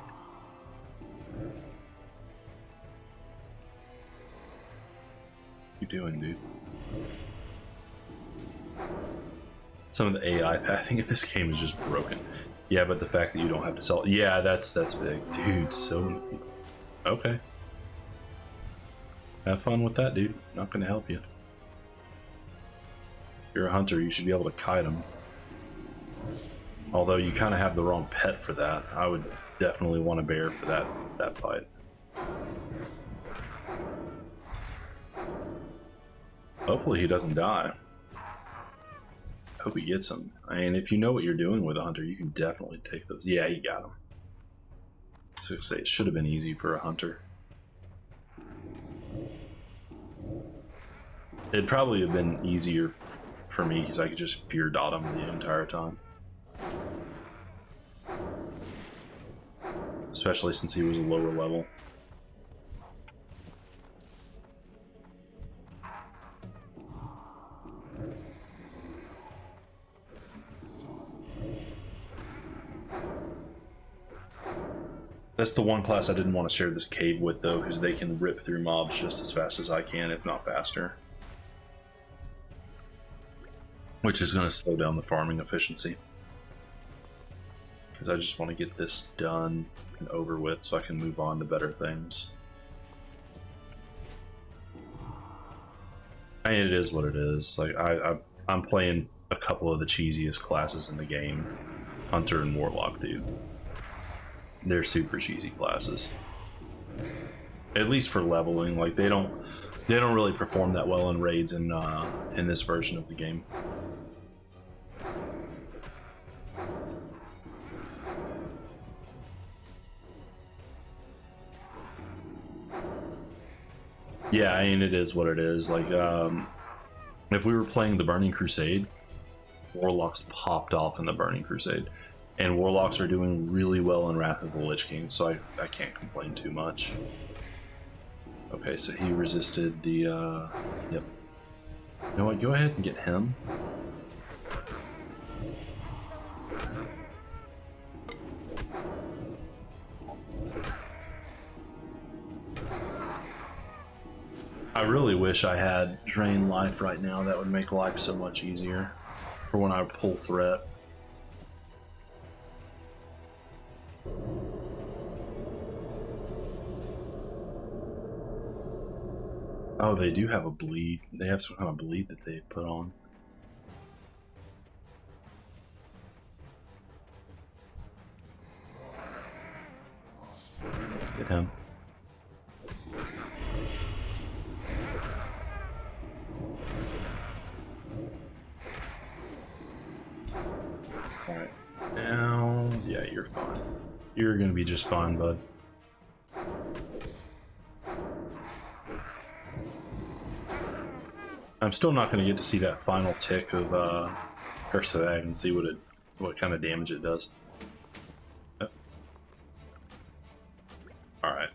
you doing, dude? Some of the AI pathing in this game is just broken. Yeah, but the fact that you don't have to sell, yeah, that's big, dude. So many people. Okay, have fun with that, dude. Not gonna help you. You're a hunter, you should be able to kite them. Although you kind of have the wrong pet for that. I would definitely want a bear for that fight. Hopefully he doesn't die. Hope he gets him. I mean, if you know what you're doing with a hunter, you can definitely take those. Yeah, he got him. So I say it should have been easy for a hunter. It'd probably have been easier for me because I could just fear dot him the entire time. Especially since he was a lower level. That's the one class I didn't want to share this cave with, though, because they can rip through mobs just as fast as I can, if not faster. Which is going to slow down the farming efficiency. Because I just want to get this done and over with so I can move on to better things. I mean, it is what it is. Like I'm playing a couple of the cheesiest classes in the game. Hunter and Warlock do. They're super cheesy classes. At least for leveling, like they don't really perform that well in raids in this version of the game. Yeah, I mean, it is what it is. Like, if we were playing the Burning Crusade, Warlocks popped off in the Burning Crusade. And Warlocks are doing really well in Wrath of the Lich King, so I can't complain too much. Okay, so he resisted the, yep. You know what, go ahead and get him. I really wish I had Drain Life right now. That would make life so much easier for when I pull threat. Oh, they do have a bleed. They have some kind of bleed that they put on. Get him. Alright. Now, yeah, you're fine. You're gonna be just fine, bud. I'm still not going to get to see that final tick of Curse of Ag and see what kind of damage it does. Oh. All right.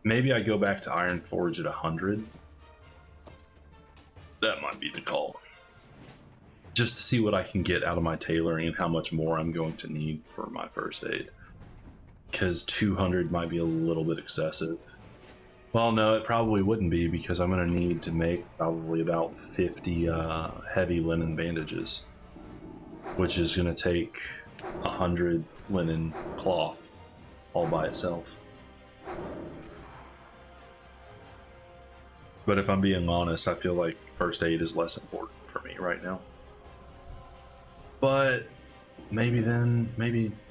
Maybe I go back to Iron Forge at 100. That might be the call. Just to see what I can get out of my tailoring and how much more I'm going to need for my first aid. Because 200 might be a little bit excessive. Well, no, it probably wouldn't be, because I'm going to need to make probably about 50 heavy linen bandages, which is going to take 100 linen cloth all by itself. But if I'm being honest, I feel like first aid is less important for me right now. But maybe then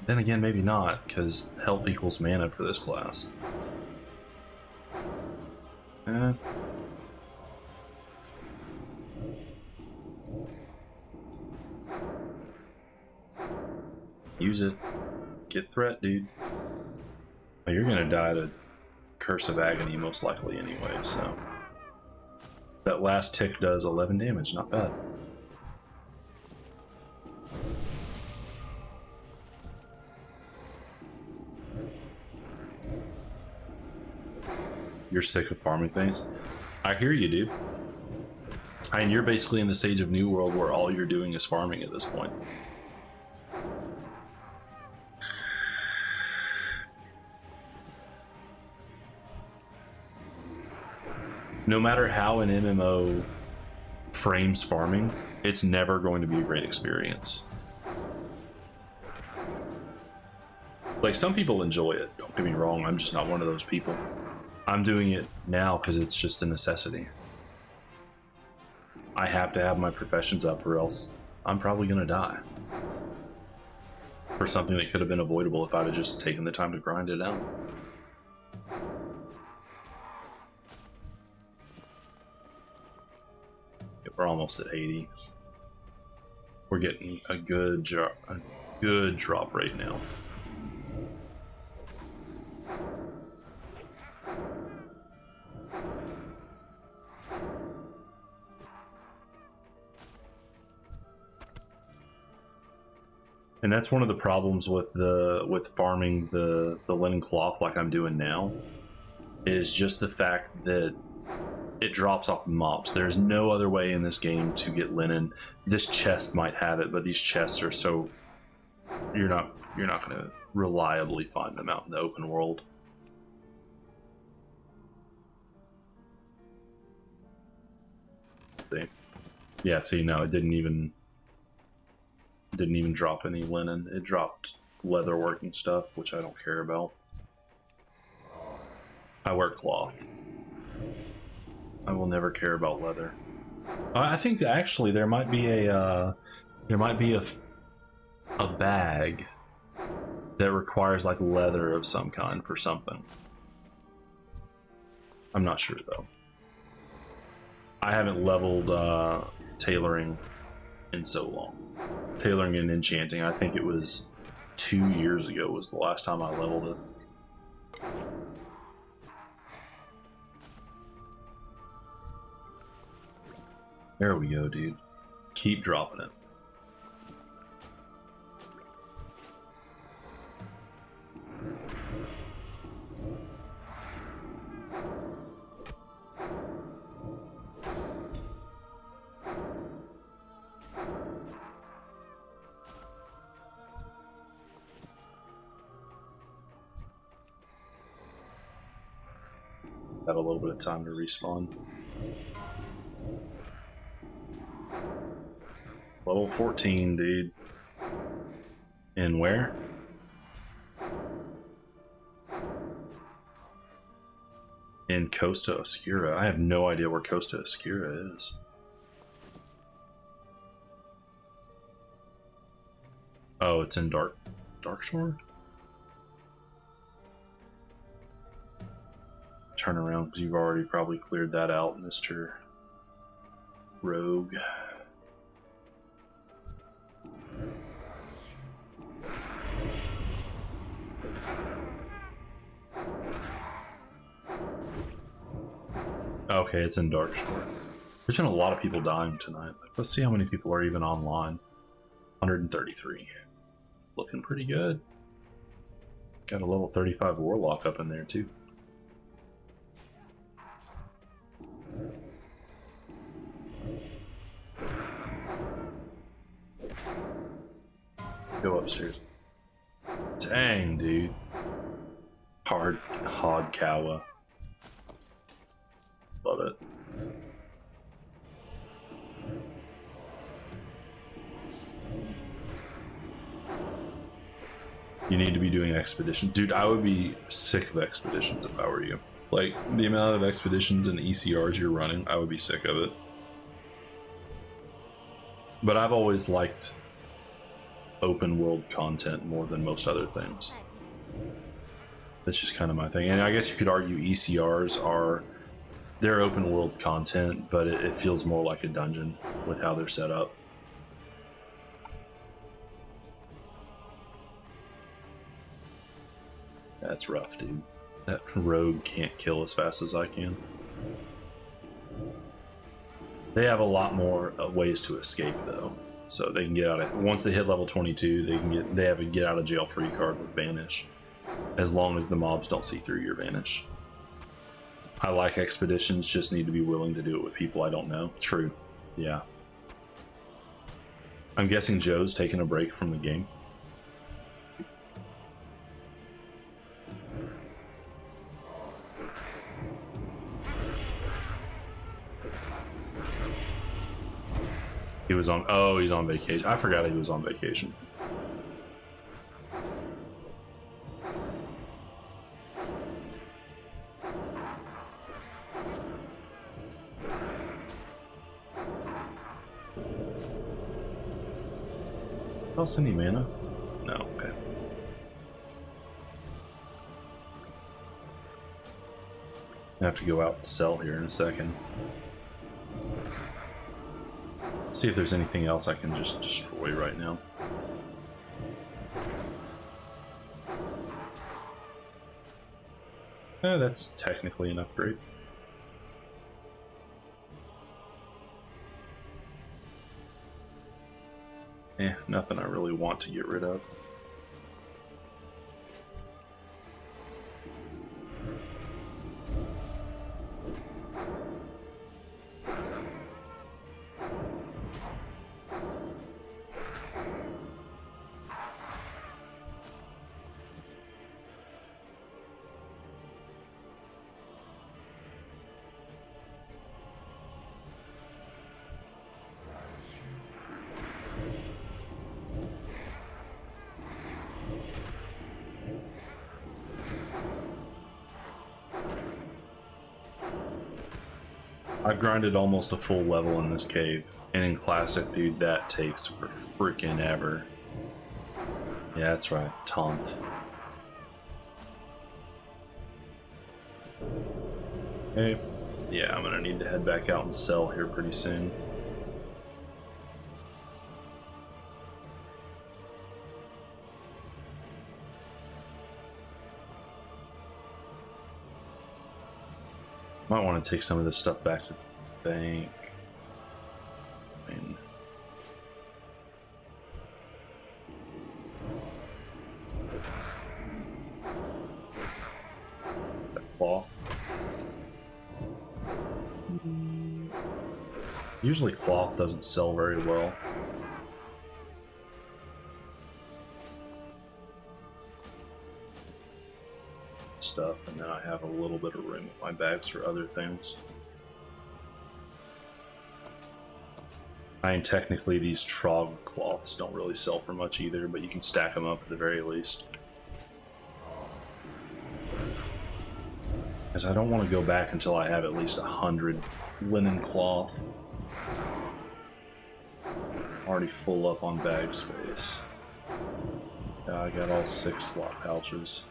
again, maybe not, because health equals mana for this class. Use it. Get threat, dude. Oh, you're gonna die to Curse of Agony most likely anyway, so. That last tick does 11 damage, not bad. You're sick of farming things. I hear you, dude. I mean, you're basically in the stage of New World where all you're doing is farming at this point. No matter how an MMO frames farming, it's never going to be a great experience. Like, some people enjoy it, don't get me wrong, I'm just not one of those people. I'm doing it now because it's just a necessity. I have to have my professions up or else I'm probably gonna die. For something that could have been avoidable if I'd have just taken the time to grind it out. Yeah, we're almost at 80. We're getting a good drop rate now. And that's one of the problems with farming the linen cloth like I'm doing now, is just the fact that it drops off mobs. There's no other way in this game to get linen. This chest might have it, but these chests are so... you're not you're not going to reliably find them out in the open world. See? Yeah, see, no, it didn't even drop any linen. It dropped leather working stuff, which I don't care about. I wear cloth. I will never care about leather. I think that actually there might be a bag that requires like leather of some kind for something. I'm not sure though. I haven't leveled tailoring in so long. Tailoring and enchanting, I think it was 2 years ago was the last time I leveled it. There we go, dude. Keep dropping it. Got a little bit of time to respawn. Level 14, dude. And where? In Costa Oscura. I have no idea where Costa Oscura is. Oh, it's in Darkshore? Turn around because you've already probably cleared that out, Mr. Rogue. Okay, it's in Darkshore. There's been a lot of people dying tonight. Let's see how many people are even online. 133. Looking pretty good. Got a level 35 Warlock up in there too. Go upstairs. Dang, dude. Hard Kawa. Love it. You need to be doing expeditions. Dude, I would be sick of expeditions if I were you. Like, the amount of expeditions and ECRs you're running, I would be sick of it. But I've always liked open world content more than most other things. That's just kind of my thing. And I guess you could argue ECRs are their open world content, but it feels more like a dungeon with how they're set up. That's rough, dude. That rogue can't kill as fast as I can. They have a lot more ways to escape though, so they can get out of, once they hit level 22, they have a get out of jail free card with Vanish, as long as the mobs don't see through your Vanish. I like expeditions, just need to be willing to do it with people I don't know. True, yeah. I'm guessing Joe's taking a break from the game. He was on, oh, he's on vacation. I forgot he was on vacation. Else any mana? No, okay. I have to go out and sell here in a second. See if there's anything else I can just destroy right now. That's technically an upgrade. Nothing I really want to get rid of. I've grinded almost a full level in this cave, and in Classic, dude, that takes for freaking ever. Yeah, that's right, taunt. Okay. Yeah, I'm gonna need to head back out and sell here pretty soon. Might want to take some of this stuff back to the bank. I mean, that claw. Usually cloth doesn't sell very well. Stuff, and then I have a little bit of room in my bags for other things. I mean, technically these trog cloths don't really sell for much either, but you can stack them up at the very least. Because I don't want to go back until I have at least 100 linen cloth. Already full up on bag space. Yeah, I got all 6 slot pouches.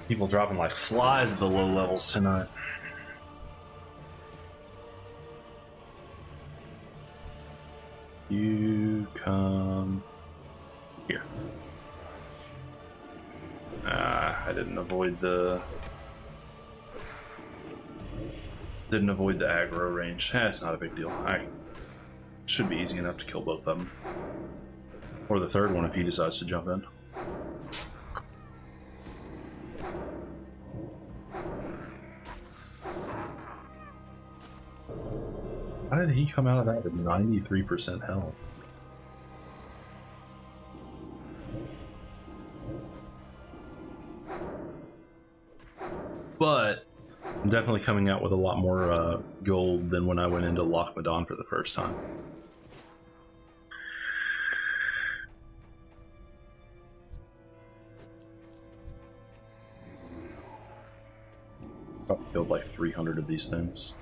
People dropping like flies at the low levels tonight. You come here. I didn't avoid the aggro range. It's not a big deal. I should be easy enough to kill both of them, or the third one if he decides to jump in. How did he come out of that with 93% health? But I'm definitely coming out with a lot more gold than when I went into Loch Modan for the first time. Probably killed like 300 of these things.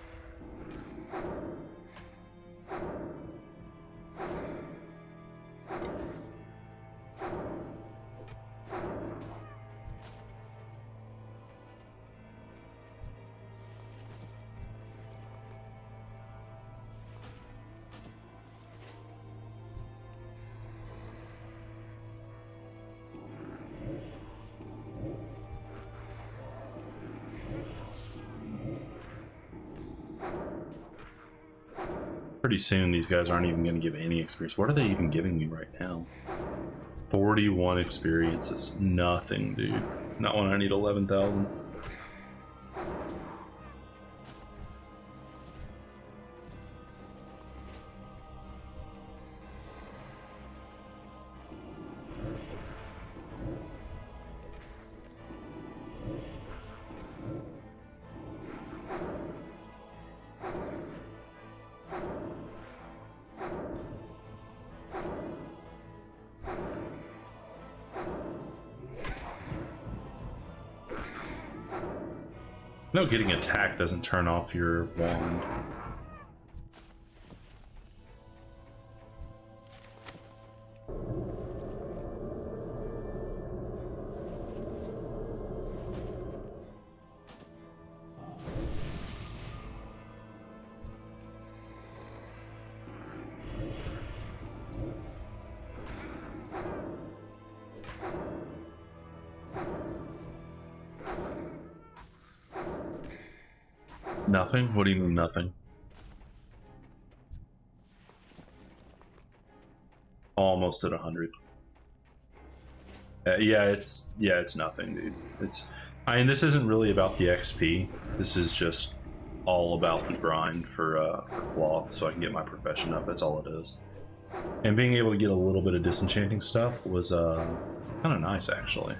Pretty soon these guys aren't even going to give any experience. What are they even giving me right now? 41 experience is nothing, dude. Not when I need 11,000. No, getting attacked doesn't turn off your wand. Nothing? What do you mean nothing? Almost at 100. Yeah, it's nothing, dude. I mean, this isn't really about the XP. This is just all about the grind for cloth, so I can get my profession up. That's all it is. And being able to get a little bit of disenchanting stuff was kind of nice, actually.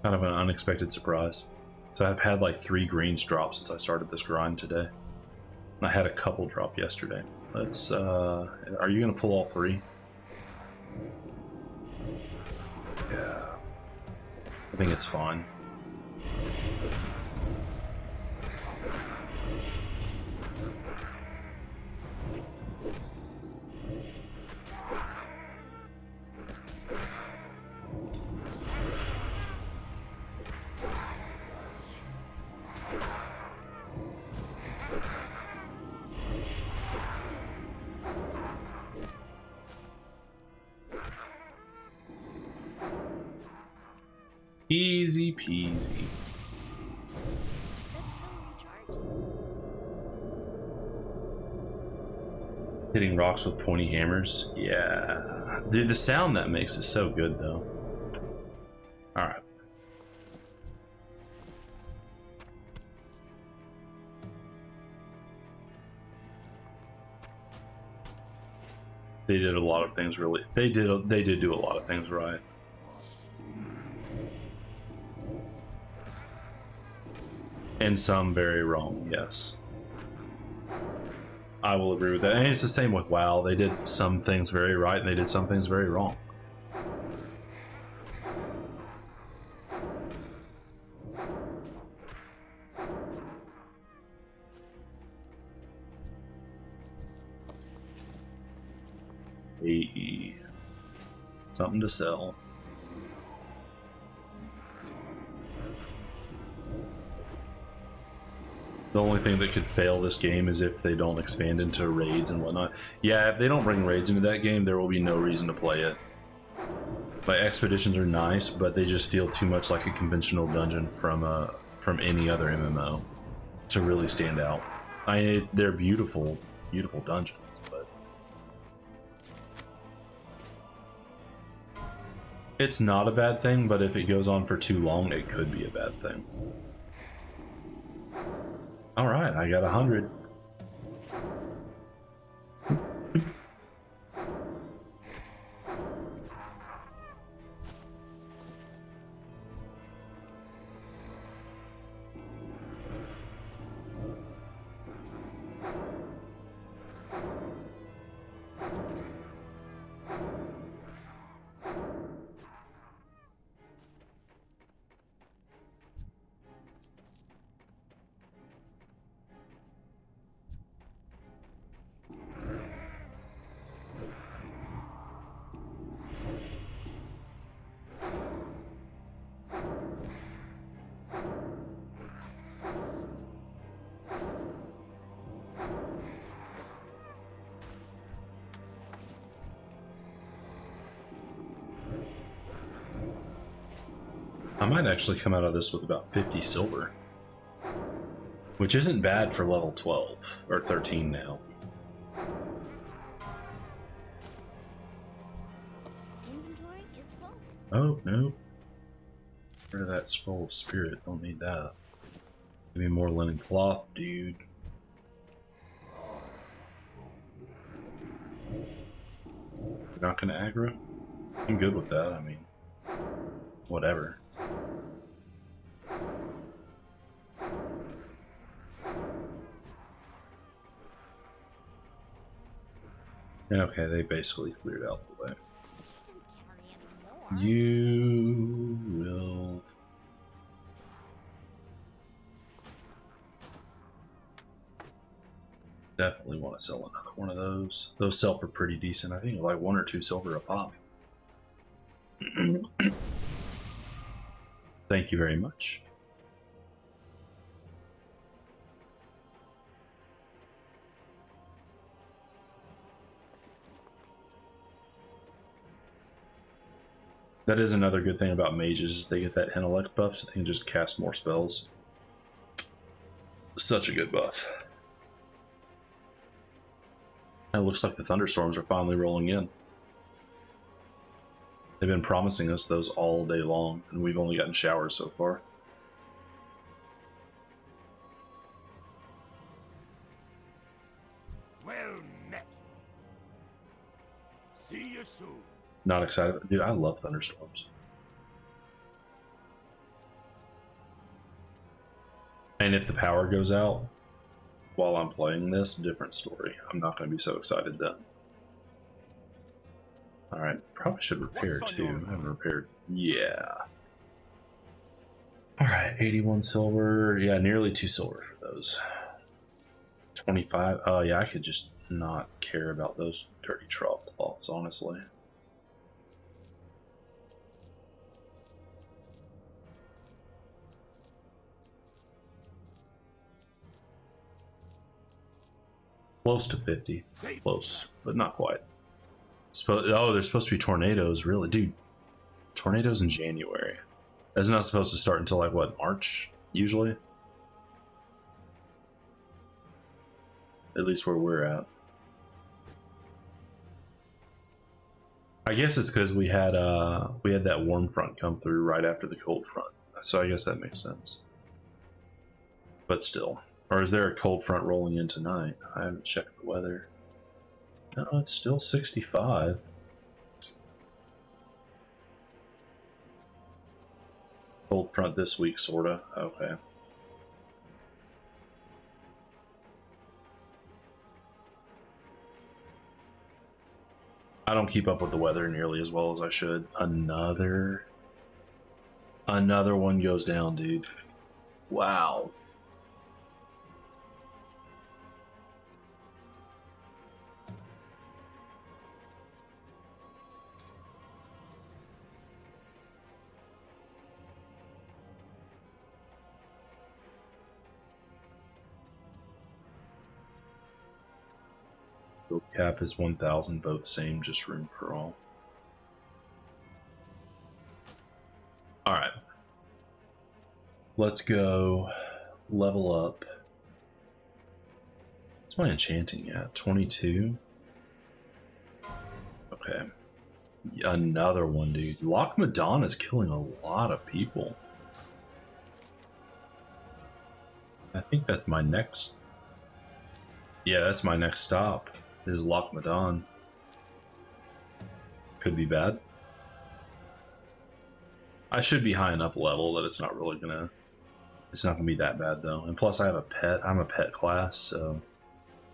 Kind of an unexpected surprise. So I've had like 3 greens drop since I started this grind today. I had a couple drop yesterday. Let's, are you gonna pull all three? Yeah. I think it's fine. Easy peasy. Let's go recharge. Hitting rocks with pointy hammers. Yeah. Dude, the sound that makes is so good though. Alright. They did a lot of things really. They did do a lot of things right. And some very wrong, yes. I will agree with that. And it's the same with WoW. They did some things very right and they did some things very wrong. AE. Something to sell. The only thing that could fail this game is if they don't expand into raids and whatnot. Yeah, if they don't bring raids into that game, there will be no reason to play it. Like, expeditions are nice, but they just feel too much like a conventional dungeon from any other MMO to really stand out. They're beautiful, beautiful dungeons, but it's not a bad thing. But if it goes on for too long, it could be a bad thing. All right, I got 100. I might actually come out of this with about 50 silver, which isn't bad for level 12 or 13 now. Inventory is full. Oh, no. Get rid of that scroll of spirit. Don't need that. Give me more linen cloth, dude. You're not gonna aggro? I'm good with that, I mean. Whatever. Okay, they basically cleared out the way. Can't carry any more. You will... Definitely want to sell another one of those. Those sell for pretty decent. I think like 1 or 2 silver a pop. Thank you very much. That is another good thing about mages. They get that intellect buff, so they can just cast more spells. Such a good buff. It looks like the thunderstorms are finally rolling in. They've been promising us those all day long, and we've only gotten showers so far. Well met. See you soon. Not excited. Dude, I love thunderstorms. And if the power goes out, while I'm playing this, different story. I'm not going to be so excited then. Alright, probably should repair too. I haven't repaired. Yeah. Alright, 81 silver. Yeah, nearly 2 silver for those. 25. Oh, yeah, I could just not care about those dirty trough cloths, honestly. Close to 50. Close, but not quite. Oh, there's supposed to be tornadoes, really? Dude, tornadoes in January. That's not supposed to start until, like, what, March, usually? At least where we're at. I guess it's because we had that warm front come through right after the cold front. So I guess that makes sense. But still. Or is there a cold front rolling in tonight? I haven't checked the weather. No, it's still 65. Cold front this week, sorta. Okay. I don't keep up with the weather nearly as well as I should. Another one goes down, dude. Wow. Build cap is 1,000, both same, just room for all. Alright. Let's go level up. What's my enchanting at? 22? Okay. Another one, dude. Loch Modan is killing a lot of people. I think that's my next... Yeah, that's my next stop. Is Loch Modan. Could be bad. I should be high enough level that it's not really gonna... It's not gonna be that bad though. And plus I have a pet. I'm a pet class, so...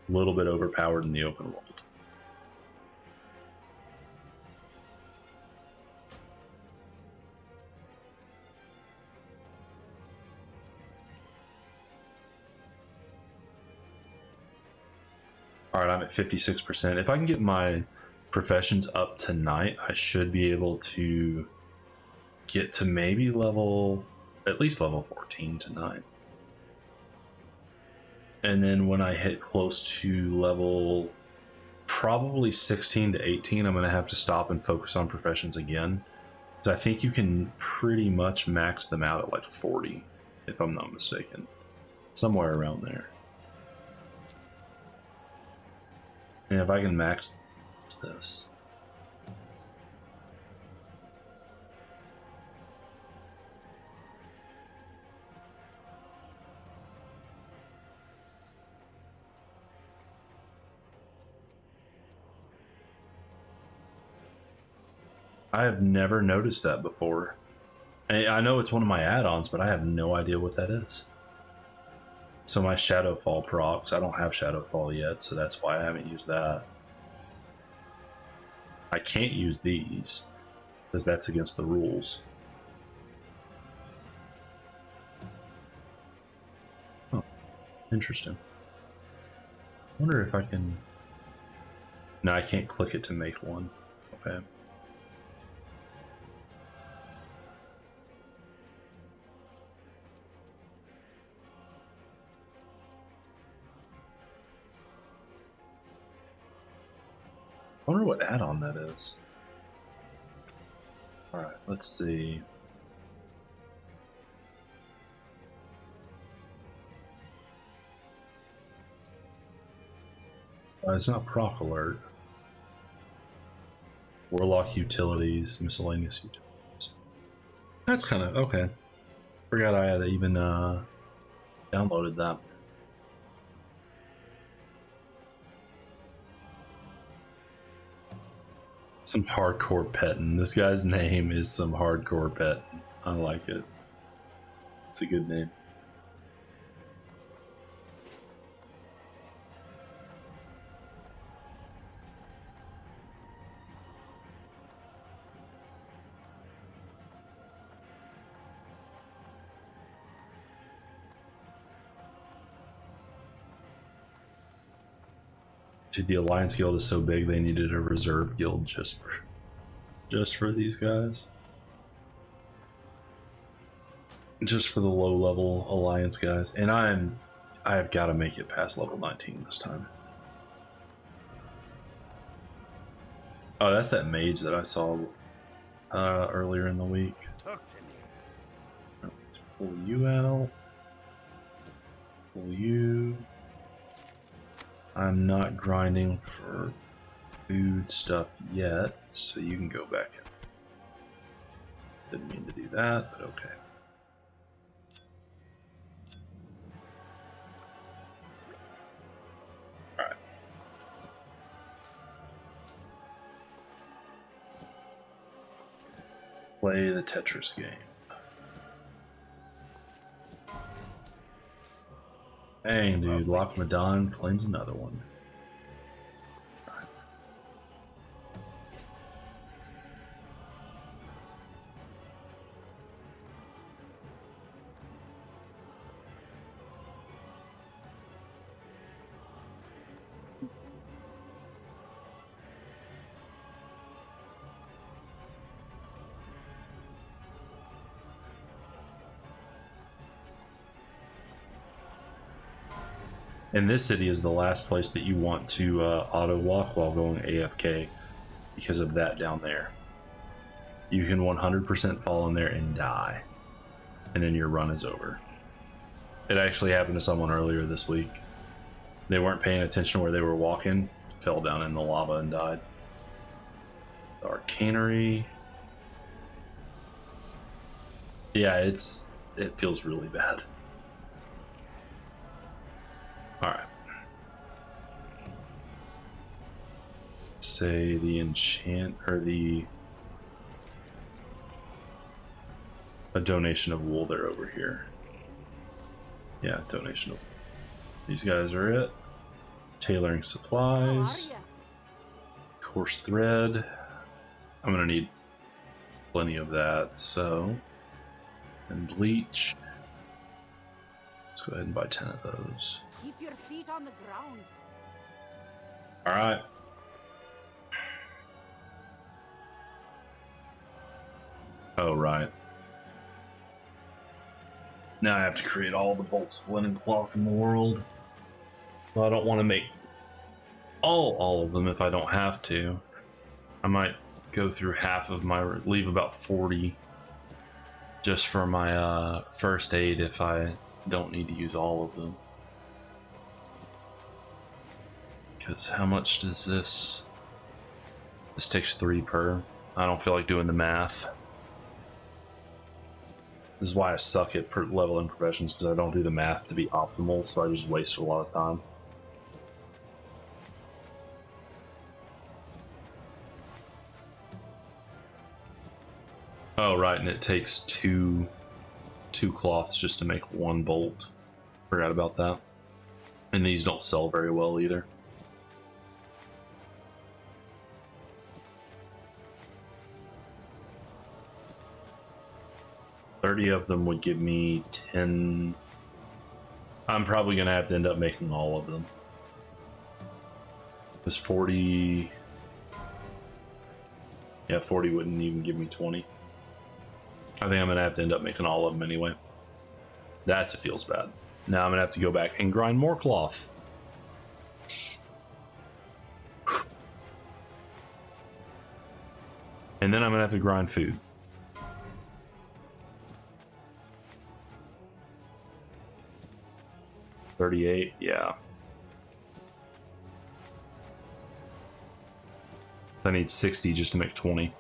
A little bit overpowered in the open world. Alright, I'm at 56%. If I can get my professions up tonight, I should be able to get to maybe at least level 14 tonight. And then when I hit close to level probably 16 to 18, I'm going to have to stop and focus on professions again. Because I think you can pretty much max them out at like 40, if I'm not mistaken. Somewhere around there. And if I can max this. I have never noticed that before. I know it's one of my add-ons, but I have no idea what that is. So my Shadowfall procs, I don't have Shadowfall yet, so that's why I haven't used that. I can't use these, because that's against the rules. Oh, interesting. I wonder if I can... No, I can't click it to make one. Okay. I wonder what add-on that is. Alright, let's see. It's not proc alert. Warlock utilities, miscellaneous utilities. That's kind of okay. Forgot I had even downloaded that. Some hardcore petting. This guy's name is some hardcore petting. I like it. It's a good name. Dude, the Alliance Guild is so big they needed a reserve guild just for these guys. Just for the low level Alliance guys. And I've got to make it past level 19 this time. Oh, that's that mage that I saw earlier in the week. Talk to me. Let's pull you out. Pull you. I'm not grinding for food stuff yet, so you can go back in. Didn't mean to do that, but okay. Alright. Play the Tetris game. Dang, dude, Loch Modan claims another one. And this city is the last place that you want to auto walk while going AFK because of that down there. You can 100% fall in there and die, and then your run is over. It actually happened to someone earlier this week. They weren't paying attention where they were walking, fell down in the lava and died. The Arcanery. Yeah, it feels really bad. Alright. Say the enchant or a donation of wool there over here. Yeah, donation of wool. These guys are it. Tailoring supplies. Coarse thread. I'm gonna need plenty of that, so. And bleach. Let's go ahead and buy 10 of those. Keep your feet on the ground. All right. Oh, right. Now I have to create all the bolts of linen cloth in the world. Well, I don't want to make all of them if I don't have to. I might go through half of my, leave about 40 just for my first aid if I don't need to use all of them. Because how much does this? This takes 3 per. I don't feel like doing the math. This is why I suck at leveling professions, because I don't do the math to be optimal, so I just waste a lot of time. Oh, right, and it takes two cloths just to make 1 bolt. Forgot about that. And these don't sell very well either. $30 of them would give me 10. I'm probably gonna have to end up making all of them. This 40. Yeah, 40 wouldn't even give me 20. I think I'm gonna have to end up making all of them anyway. That feels bad. Now I'm gonna have to go back and grind more cloth. And then I'm gonna have to grind food. $38, yeah. I need 60 just to make 20.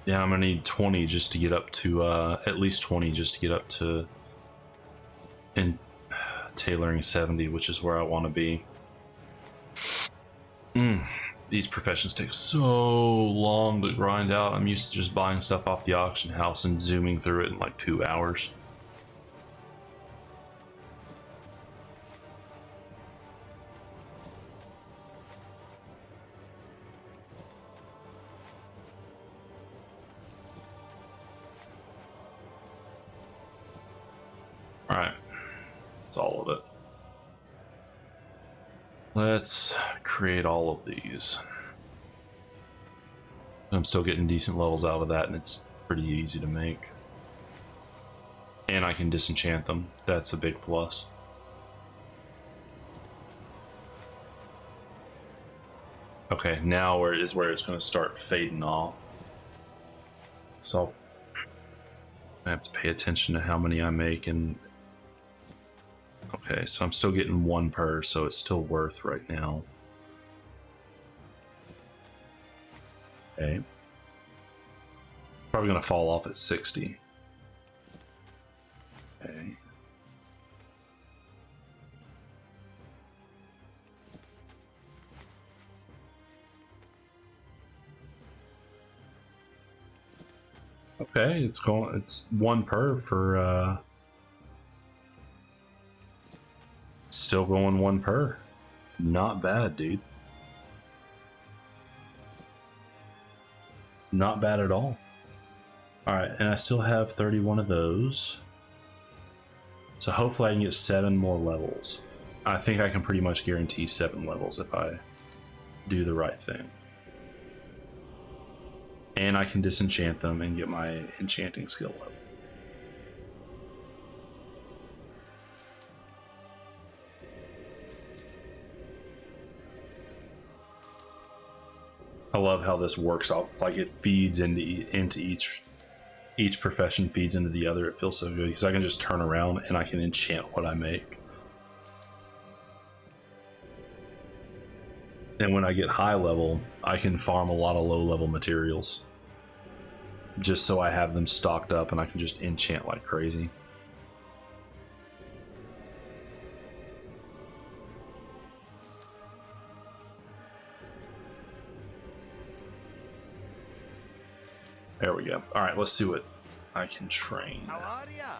Yeah, I'm gonna need 20 just to get up to, at least 20 just to get up to in tailoring 70, which is where I want to be. These professions take so long to grind out. I'm used to just buying stuff off the auction house and zooming through it in like 2 hours. All right, that's all of it. Let's create all of these. I'm still getting decent levels out of that, and it's pretty easy to make. And I can disenchant them. That's a big plus. Okay, now where it's going to start fading off. So I have to pay attention to how many I make. And okay, so I'm still getting 1 per, so it's still worth right now. Okay. Probably going to fall off at 60. Okay. Okay, it's 1 per for still going 1 per. Not bad, dude. Not bad at all. Alright, and I still have 31 of those. So hopefully I can get 7 more levels. I think I can pretty much guarantee 7 levels if I do the right thing. And I can disenchant them and get my enchanting skill up. I love how this works out. Like it feeds into each profession feeds into the other. It feels so good because I can just turn around and I can enchant what I make. And when I get high level, I can farm a lot of low level materials just so I have them stocked up and I can just enchant like crazy. There we go. All right, let's see what I can train. How are ya?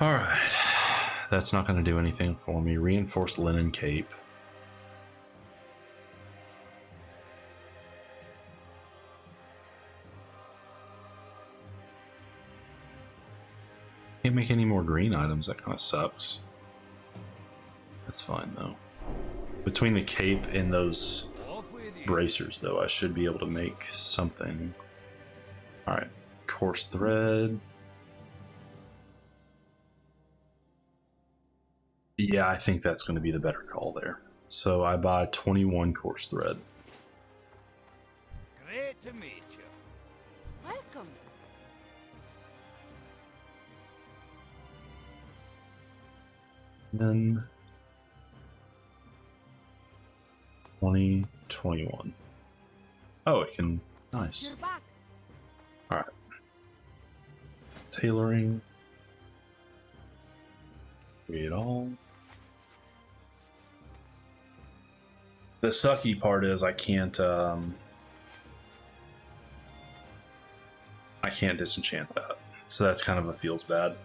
All right, that's not going to do anything for me. Reinforced linen cape. Can't make any more green items. That kind of sucks. That's fine though. Between the cape and those bracers though, I should be able to make something. All right, coarse thread. Yeah, I think that's going to be the better call there. So I buy 21 coarse thread. Great to meet you. Welcome. Then 20, 21. Oh, it can. Nice. You're back. All right. Tailoring. Read all. The sucky part is I can't disenchant that. So that's kind of a feels bad.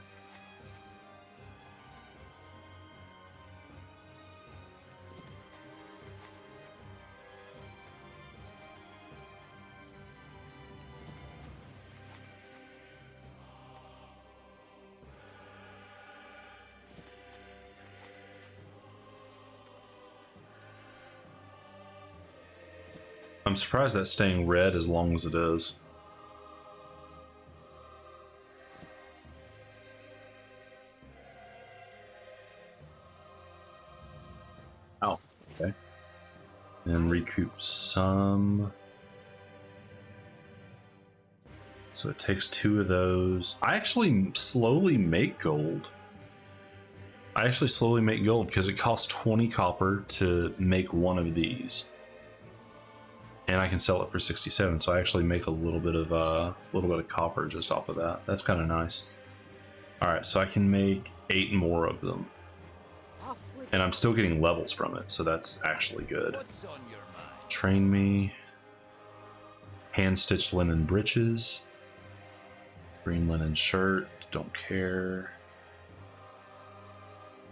I'm surprised that's staying red as long as it is. Oh, okay. And recoup some. So it takes 2 of those. I actually slowly make gold. Because it costs 20 copper to make 1 of these. And I can sell it for 67, so I actually make a little bit of copper just off of that. That's kind of nice. All right, so I can make 8 more of them. Off with And I'm still getting levels from it, so that's actually good. What's on your mind? Train me. Hand-stitched linen breeches. Green linen shirt. Don't care.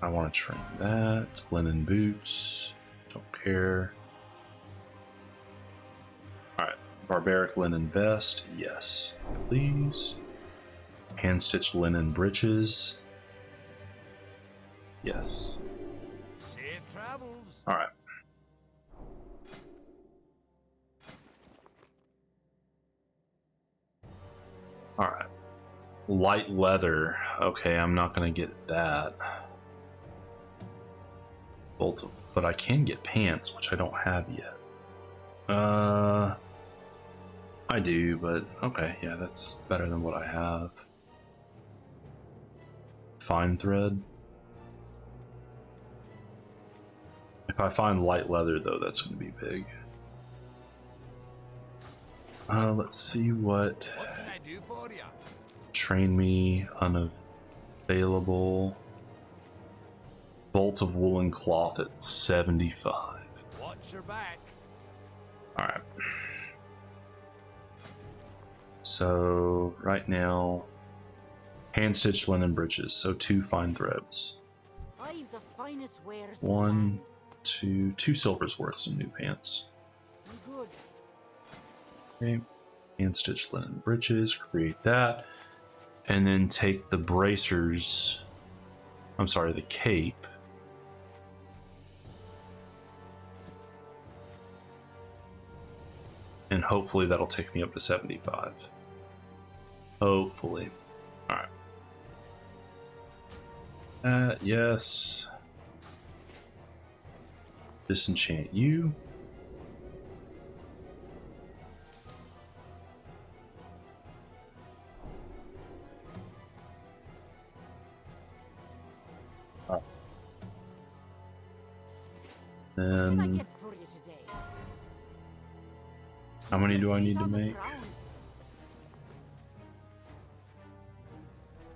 I want to train that. Linen boots. Don't care. Alright. Barbaric linen vest. Yes. Please. Hand-stitched linen breeches. Yes. Safe travels. Alright. Alright. Light leather. Okay, I'm not gonna get that. But I can get pants, which I don't have yet. I do, but okay, yeah, that's better than what I have. Fine thread. If I find light leather, though, that's going to be big. Let's see what. What can I do for you? Train me, unavailable. Bolt of woolen cloth at 75. Watch your back. Alright. So, right now, hand-stitched linen breeches, so 2 fine threads. I've the finest wares. 1, 2 silver's worth some new pants. Good. Okay. Hand-stitched linen breeches, create that. And then take the bracers, I'm sorry, the cape. And hopefully that'll take me up to 75. Hopefully. Alright. Yes. Disenchant you. What can I Then get for you today? how many do I need to On the make? ground.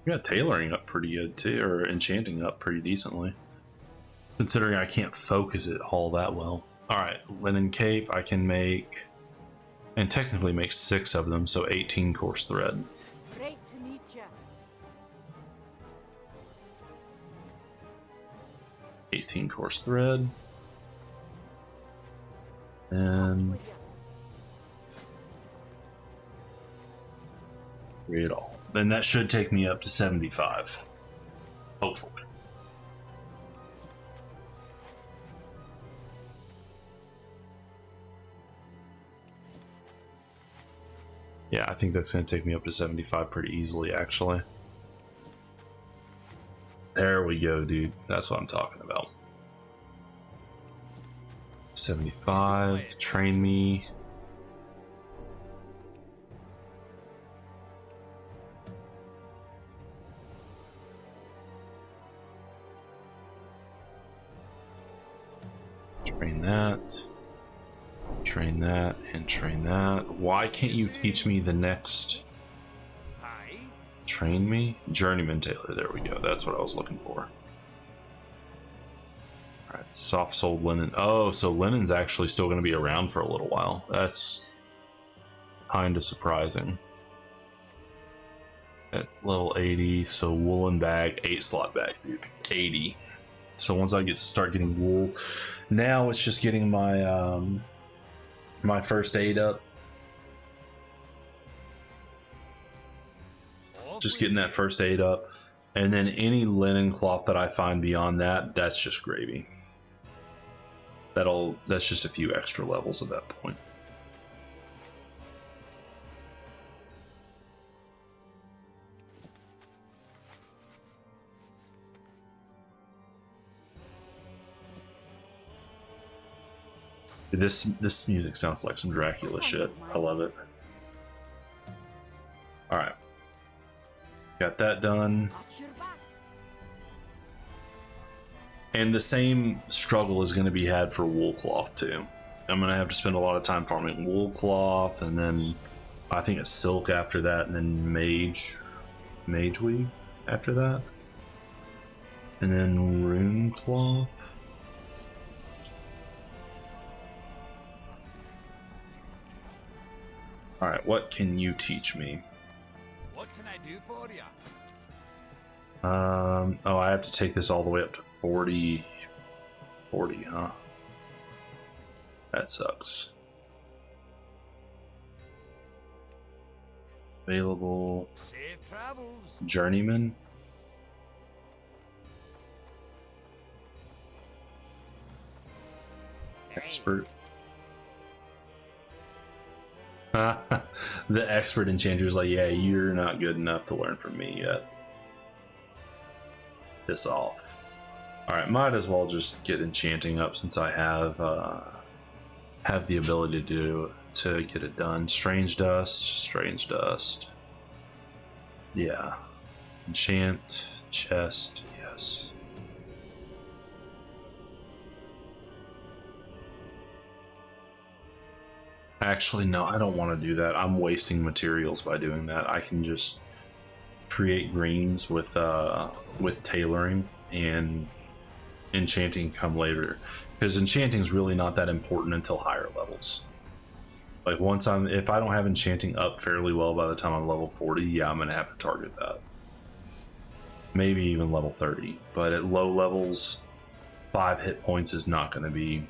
I got tailoring up pretty good too, or enchanting up pretty decently. Considering I can't focus it all that well. Alright, linen cape I can make, and technically make 6 of them, so 18 coarse thread. Great to meet you. 18 coarse thread. And read it all. Then that should take me up to 75. Hopefully. Yeah, I think that's going to take me up to 75 pretty easily, actually. There we go, dude. That's what I'm talking about. 75, train me. Train that, and train that. Why can't you teach me the next? Hi. Train me? Journeyman tailor, there we go. That's what I was looking for. Alright, soft soled linen. Oh, so linen's actually still going to be around for a little while. That's kind of surprising. At level 80, so woolen bag, 8 slot bag, dude. 80. So once I start getting wool, now it's just getting my my first aid up. Just getting that first aid up, and then any linen cloth that I find beyond that, that's just gravy. That's just a few extra levels at that point. This music sounds like some Dracula shit. I love it. All right, got that done. Watch your back. And the same struggle is going to be had for wool cloth too. I'm going to have to spend a lot of time farming wool cloth, and then I think it's silk after that, and then mage weave after that. And then rune cloth. Alright, what can you teach me? What can I do for you? Oh, I have to take this all the way up to 40. 40, huh? That sucks. Available. Safe travels. Journeyman. Expert. The expert enchanter is like, yeah, you're not good enough to learn from me yet. Piss off. Alright, might as well just get enchanting up since I have the ability to get it done. Strange dust. Yeah. Enchant, chest, yes. Actually, no, I don't want to do that. I'm wasting materials by doing that. I can just create greens with tailoring, and enchanting come later. Because enchanting is really not that important until higher levels. Like if I don't have enchanting up fairly well by the time I'm level 40, yeah, I'm gonna have to target that. Maybe even level 30. But at low levels, 5 hit points is not gonna be.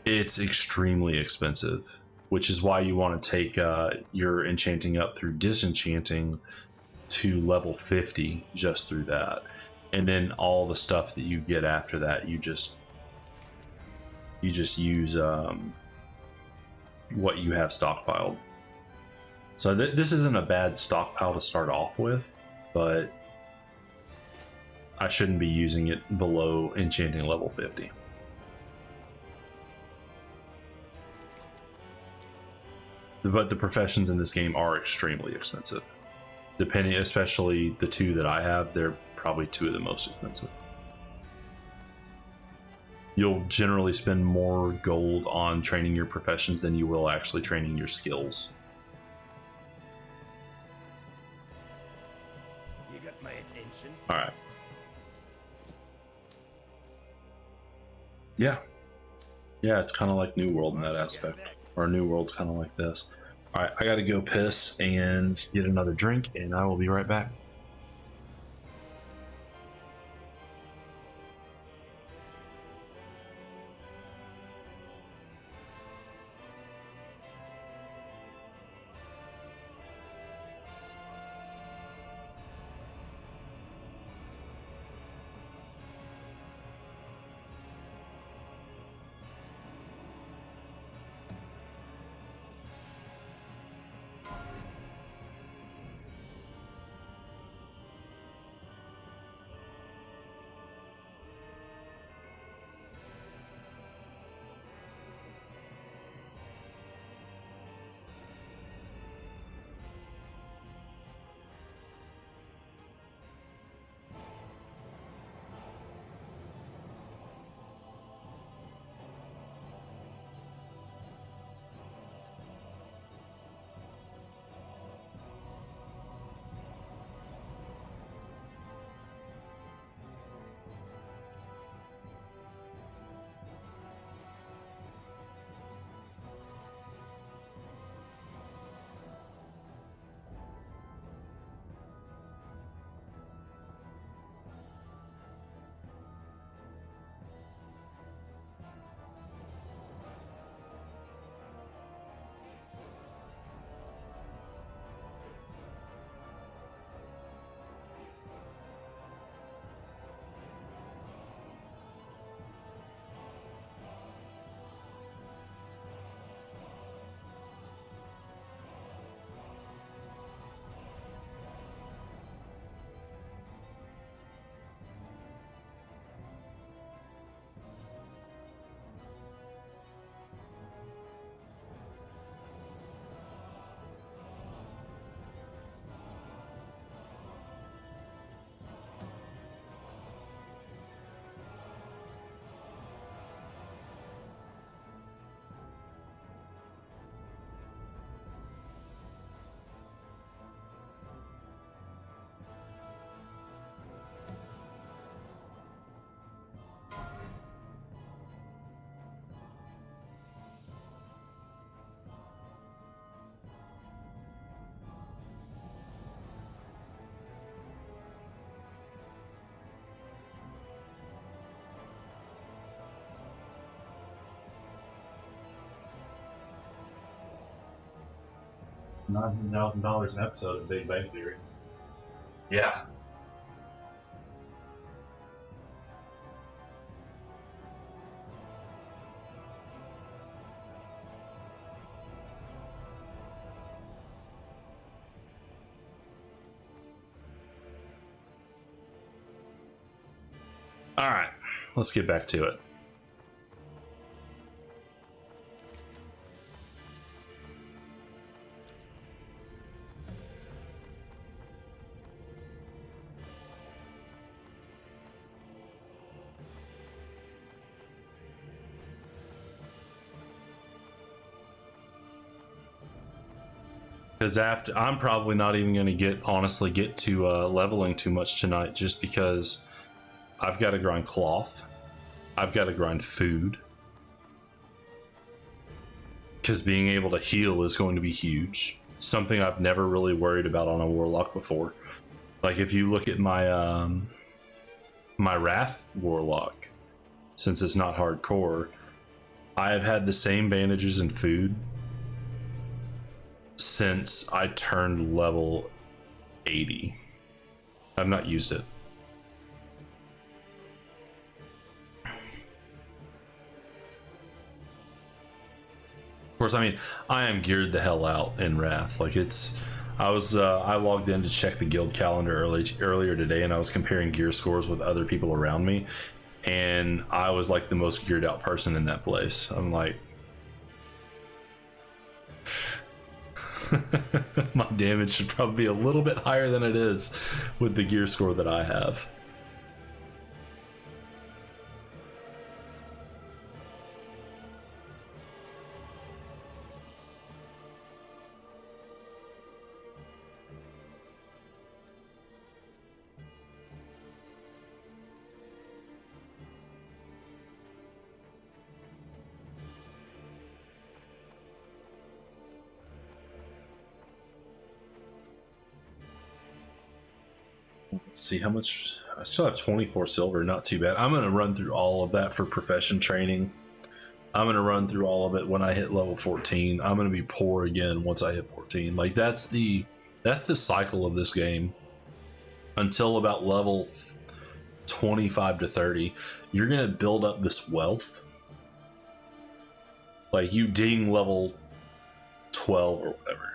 It's extremely expensive, which is why you want to take your enchanting up through disenchanting to level 50 just through that, and then all the stuff that you get after that you just use what you have stockpiled. So this isn't a bad stockpile to start off with, but I shouldn't be using it below enchanting level 50. But the professions in this game are extremely expensive. Depending, especially the 2 that I have, they're probably 2 of the most expensive. You'll generally spend more gold on training your professions than you will actually training your skills. You got my attention. All right. Yeah, it's kind of like New World in that aspect. Or New World's kind of like this. All right, I gotta go piss and get another drink, and I will be right back. $900,000 an episode of Big Bang Theory. Yeah. All right, let's get back to it. Because after, I'm probably not even going to honestly get to leveling too much tonight, just because I've got to grind cloth, I've got to grind food, because being able to heal is going to be huge. Something I've never really worried about on a warlock before. Like if you look at my my wrath warlock, since it's not hardcore, I have had the same bandages and food since I turned level 80. I've not used it. Of course, I mean, I am geared the hell out in Wrath. Like it's, I logged in to check the guild calendar earlier today, and I was comparing gear scores with other people around me, and I was like the most geared out person in that place. I'm like, my damage should probably be a little bit higher than it is with the gear score that I have. Let's see how much. I still have 24 silver, not too bad. I'm going to run through all of that for profession training. I'm going to run through all of it when I hit level 14. I'm going to be poor again once I hit 14. Like that's the cycle of this game. Until about level 25 to 30, you're going to build up this wealth. Like you ding level 12 or whatever.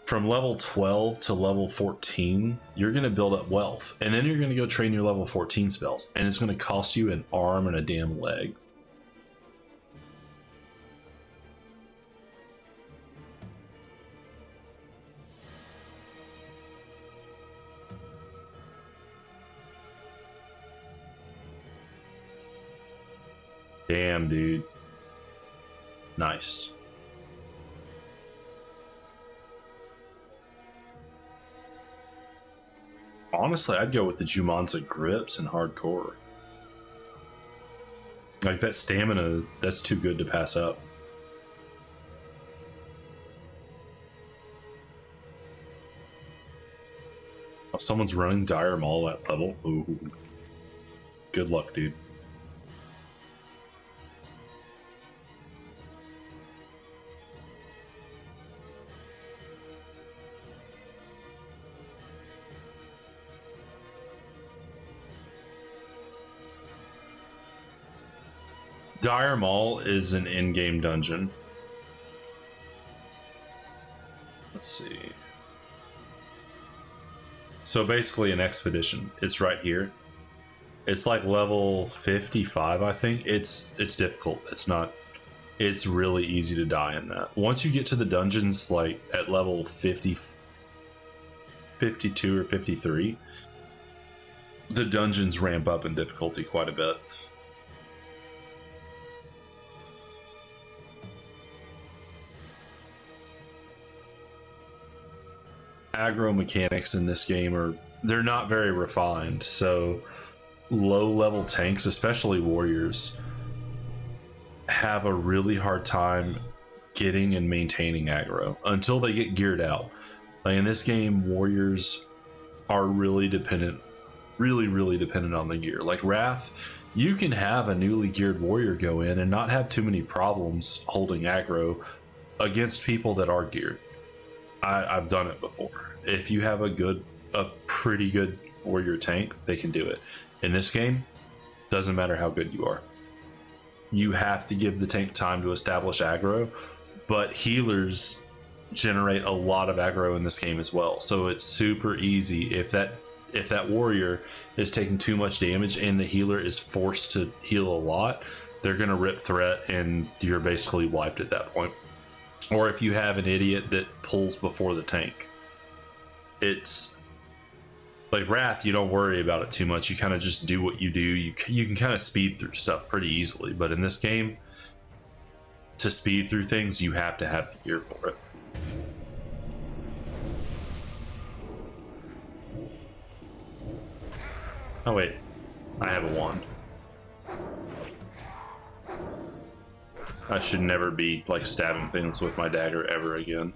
From level 12 to level 14, you're going to build up wealth. And then you're going to go train your level 14 spells. And it's going to cost you an arm and a damn leg. Damn, dude. Nice. Honestly, I'd go with the Jumanza grips and hardcore. Like that stamina, that's too good to pass up. Oh, someone's running Dire Maul at level. Ooh. Good luck, dude. Dire Maul is an in-game dungeon. Let's see. So basically an expedition. It's right here. It's like level 55, I think. It's difficult. It's really easy to die in that. Once you get to the dungeons like at level 50, 52 or 53, the dungeons ramp up in difficulty quite a bit. Aggro mechanics in this game they're not very refined, so low level tanks, especially warriors, have a really hard time getting and maintaining aggro until they get geared out. Like in this game, warriors are really dependent on the gear. Like Wrath, you can have a newly geared warrior go in and not have too many problems holding aggro against people that are geared. I've done it before. If you have a pretty good warrior tank, they can do it. In this game, doesn't matter how good you are. You have to give the tank time to establish aggro, but healers generate a lot of aggro in this game as well. So it's super easy if that warrior is taking too much damage and the healer is forced to heal a lot, they're gonna rip threat and you're basically wiped at that point. Or if you have an idiot that pulls before the tank, it's like Wrath, you don't worry about it too much. You kind of just do what you do. You can kind of speed through stuff pretty easily, but in this game, to speed through things, you have to have the gear for it. Oh wait, I have a wand. I should never be like stabbing things with my dagger ever again.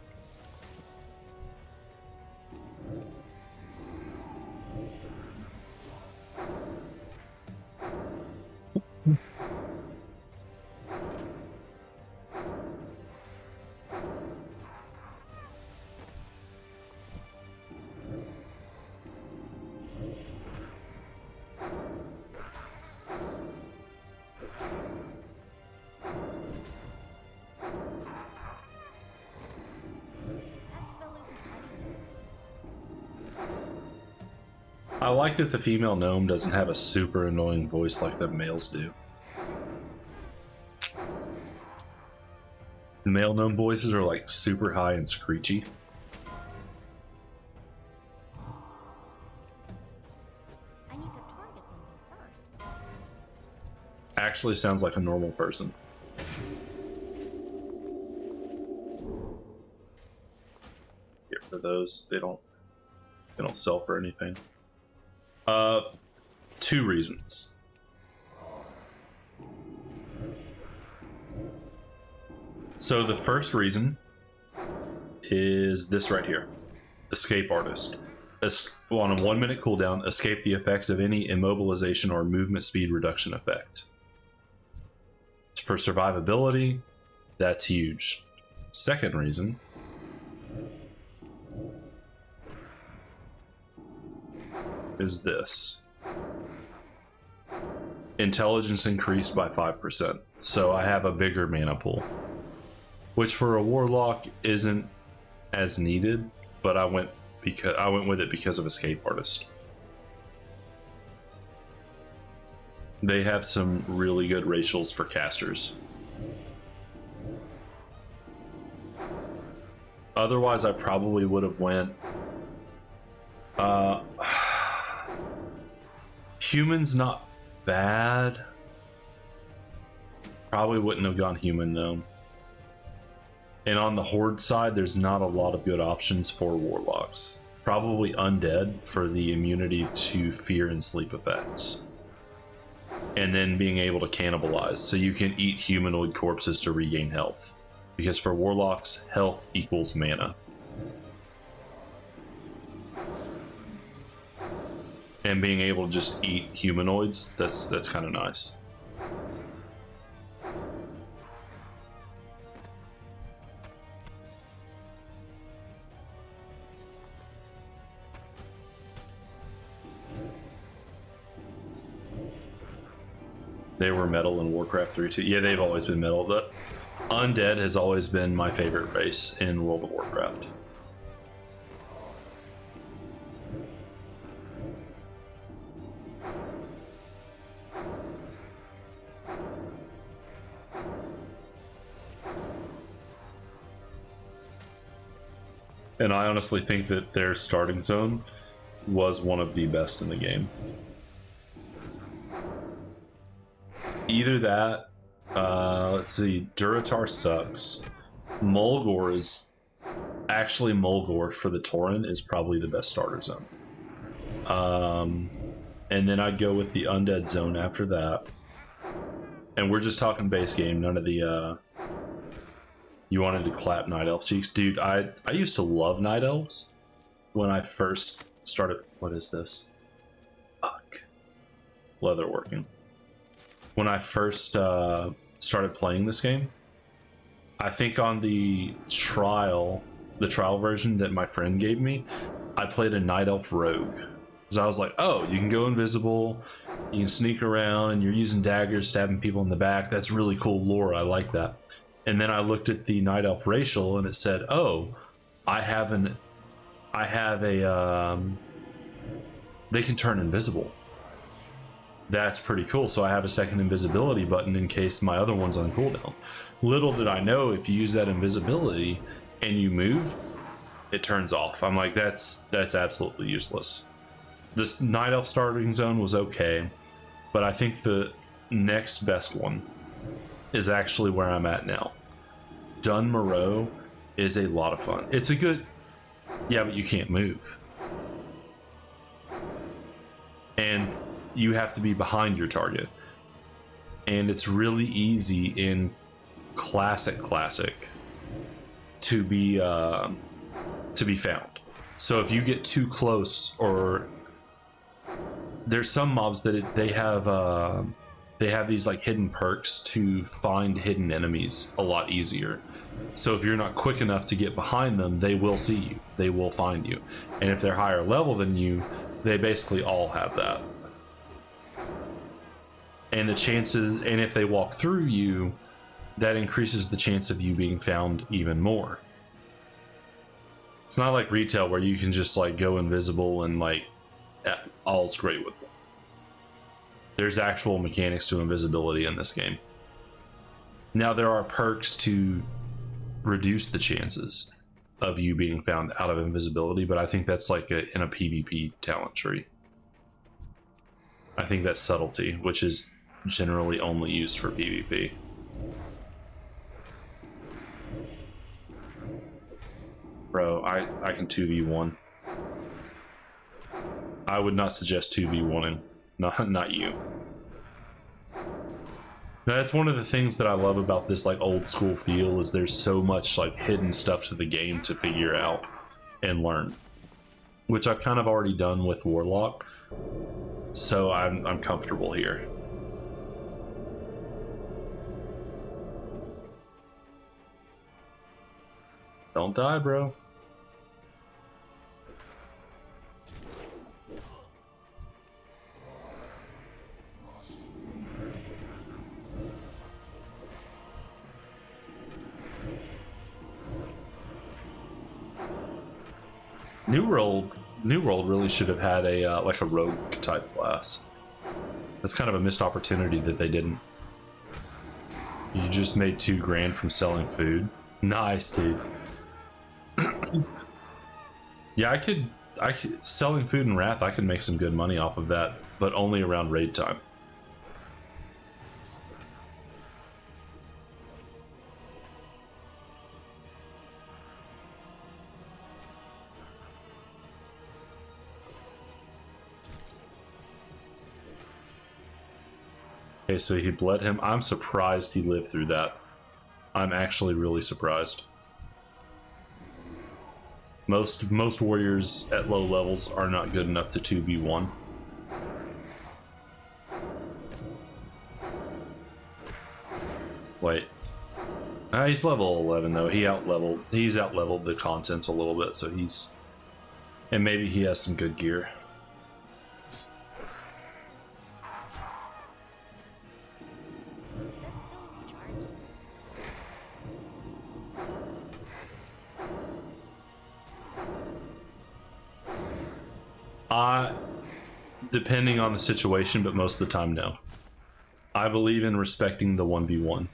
I like that the female gnome doesn't have a super annoying voice like the males do. The male gnome voices are like super high and screechy. I need to target something first. Actually sounds like a normal person. Get rid of those. They don't sell for anything. Two reasons. So the first reason is this right here. Escape Artist. On a 1 minute cooldown, escape the effects of any immobilization or movement speed reduction effect. For survivability, that's huge. Second reason is this. Intelligence increased by 5%. So I have a bigger mana pool, which for a Warlock isn't as needed, but I went with it because of Escape Artist. They have some really good racials for casters. Otherwise, I probably would have went Human's not bad. Probably wouldn't have gone human though. And on the horde side, there's not a lot of good options for warlocks. Probably undead for the immunity to fear and sleep effects. And then being able to cannibalize, so you can eat humanoid corpses to regain health. Because for warlocks, health equals mana. And being able to just eat humanoids, that's kind of nice. They were metal in Warcraft 3 too. Yeah, they've always been metal. The undead has always been my favorite race in World of Warcraft. And I honestly think that their starting zone was one of the best in the game. Either that, let's see, Duratar sucks. Mulgore is, actually Mulgore for the Tauren is probably the best starter zone. And then I'd go with the Undead zone after that. And we're just talking base game, none of the, you wanted to clap Night Elf cheeks. Dude, I used to love Night Elves when I first started. What is this? Fuck. Leather working. When I first started playing this game, I think on the trial, the trial version that my friend gave me, I played a night elf rogue. Because I was like, oh, you can go invisible, you can sneak around, and you're using daggers, stabbing people in the back. That's really cool lore. I like that. And then I looked at the night elf racial, and it said, oh, I have a they can turn invisible. That's pretty cool. So I have a second invisibility button in case my other one's on cooldown. Little did I know, if you use that invisibility and you move, it turns off. I'm like, that's absolutely useless. This night elf starting zone was okay, but I think the next best one is actually where I'm at now. Dun Moreau is a lot of fun. It's a good, yeah, but you can't move. And you have to be behind your target. And it's really easy in classic to be found. So if you get too close, or there's some mobs that they have these like hidden perks to find hidden enemies a lot easier. So if you're not quick enough to get behind them, they will see you, they will find you. And if they're higher level than you, they basically all have that. And the chances, and if they walk through you, that increases the chance of you being found even more. It's not like retail where you can just like go invisible and like all's great with them. There's actual mechanics to invisibility in this game. Now there are perks to reduce the chances of you being found out of invisibility, but I think that's like in a PvP talent tree. I think that's subtlety, which is generally only used for PvP. Bro, I can 2v1. I would not suggest 2v1ing. Not you. That's one of the things that I love about this like old school feel, is there's so much like hidden stuff to the game to figure out and learn, which I've kind of already done with Warlock, so I'm comfortable here. Don't die, bro. New World really should have had a like a rogue type class. That's kind of a missed opportunity that they didn't. You just made $2 grand from selling food. Nice, dude. Yeah, I could selling food in Wrath, I could make some good money off of that, but only around raid time. Okay, so he bled him. I'm surprised he lived through that. I'm actually really surprised. Most warriors at low levels are not good enough to 2v1. Wait. He's level 11 though. He's out-leveled the content a little bit, so he's... And maybe he has some good gear. Depending on the situation, but most of the time, no. I believe in respecting the 1v1.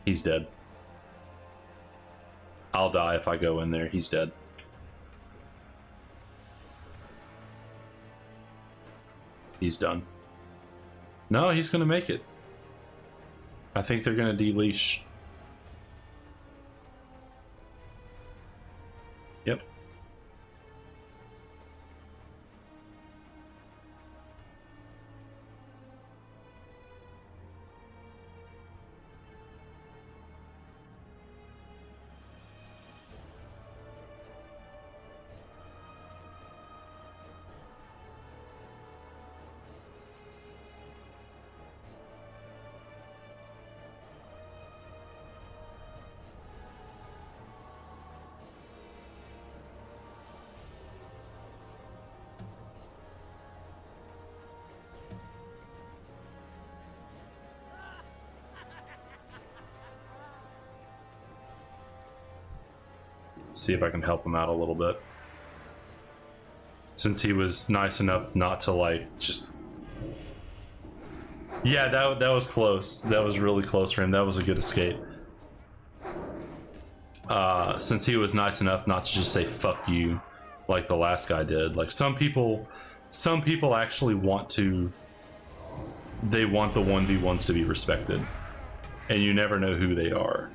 He's dead. I'll die if I go in there. He's dead. He's done. No, he's gonna make it. I think they're gonna de-leash. Yep. See if I can help him out a little bit. Since he was nice enough not to like just... Yeah, that was close. That was really close for him. That was a good escape. Since he was nice enough not to just say fuck you like the last guy did. Like some people actually want to... They want the 1v1s to be respected. And you never know who they are.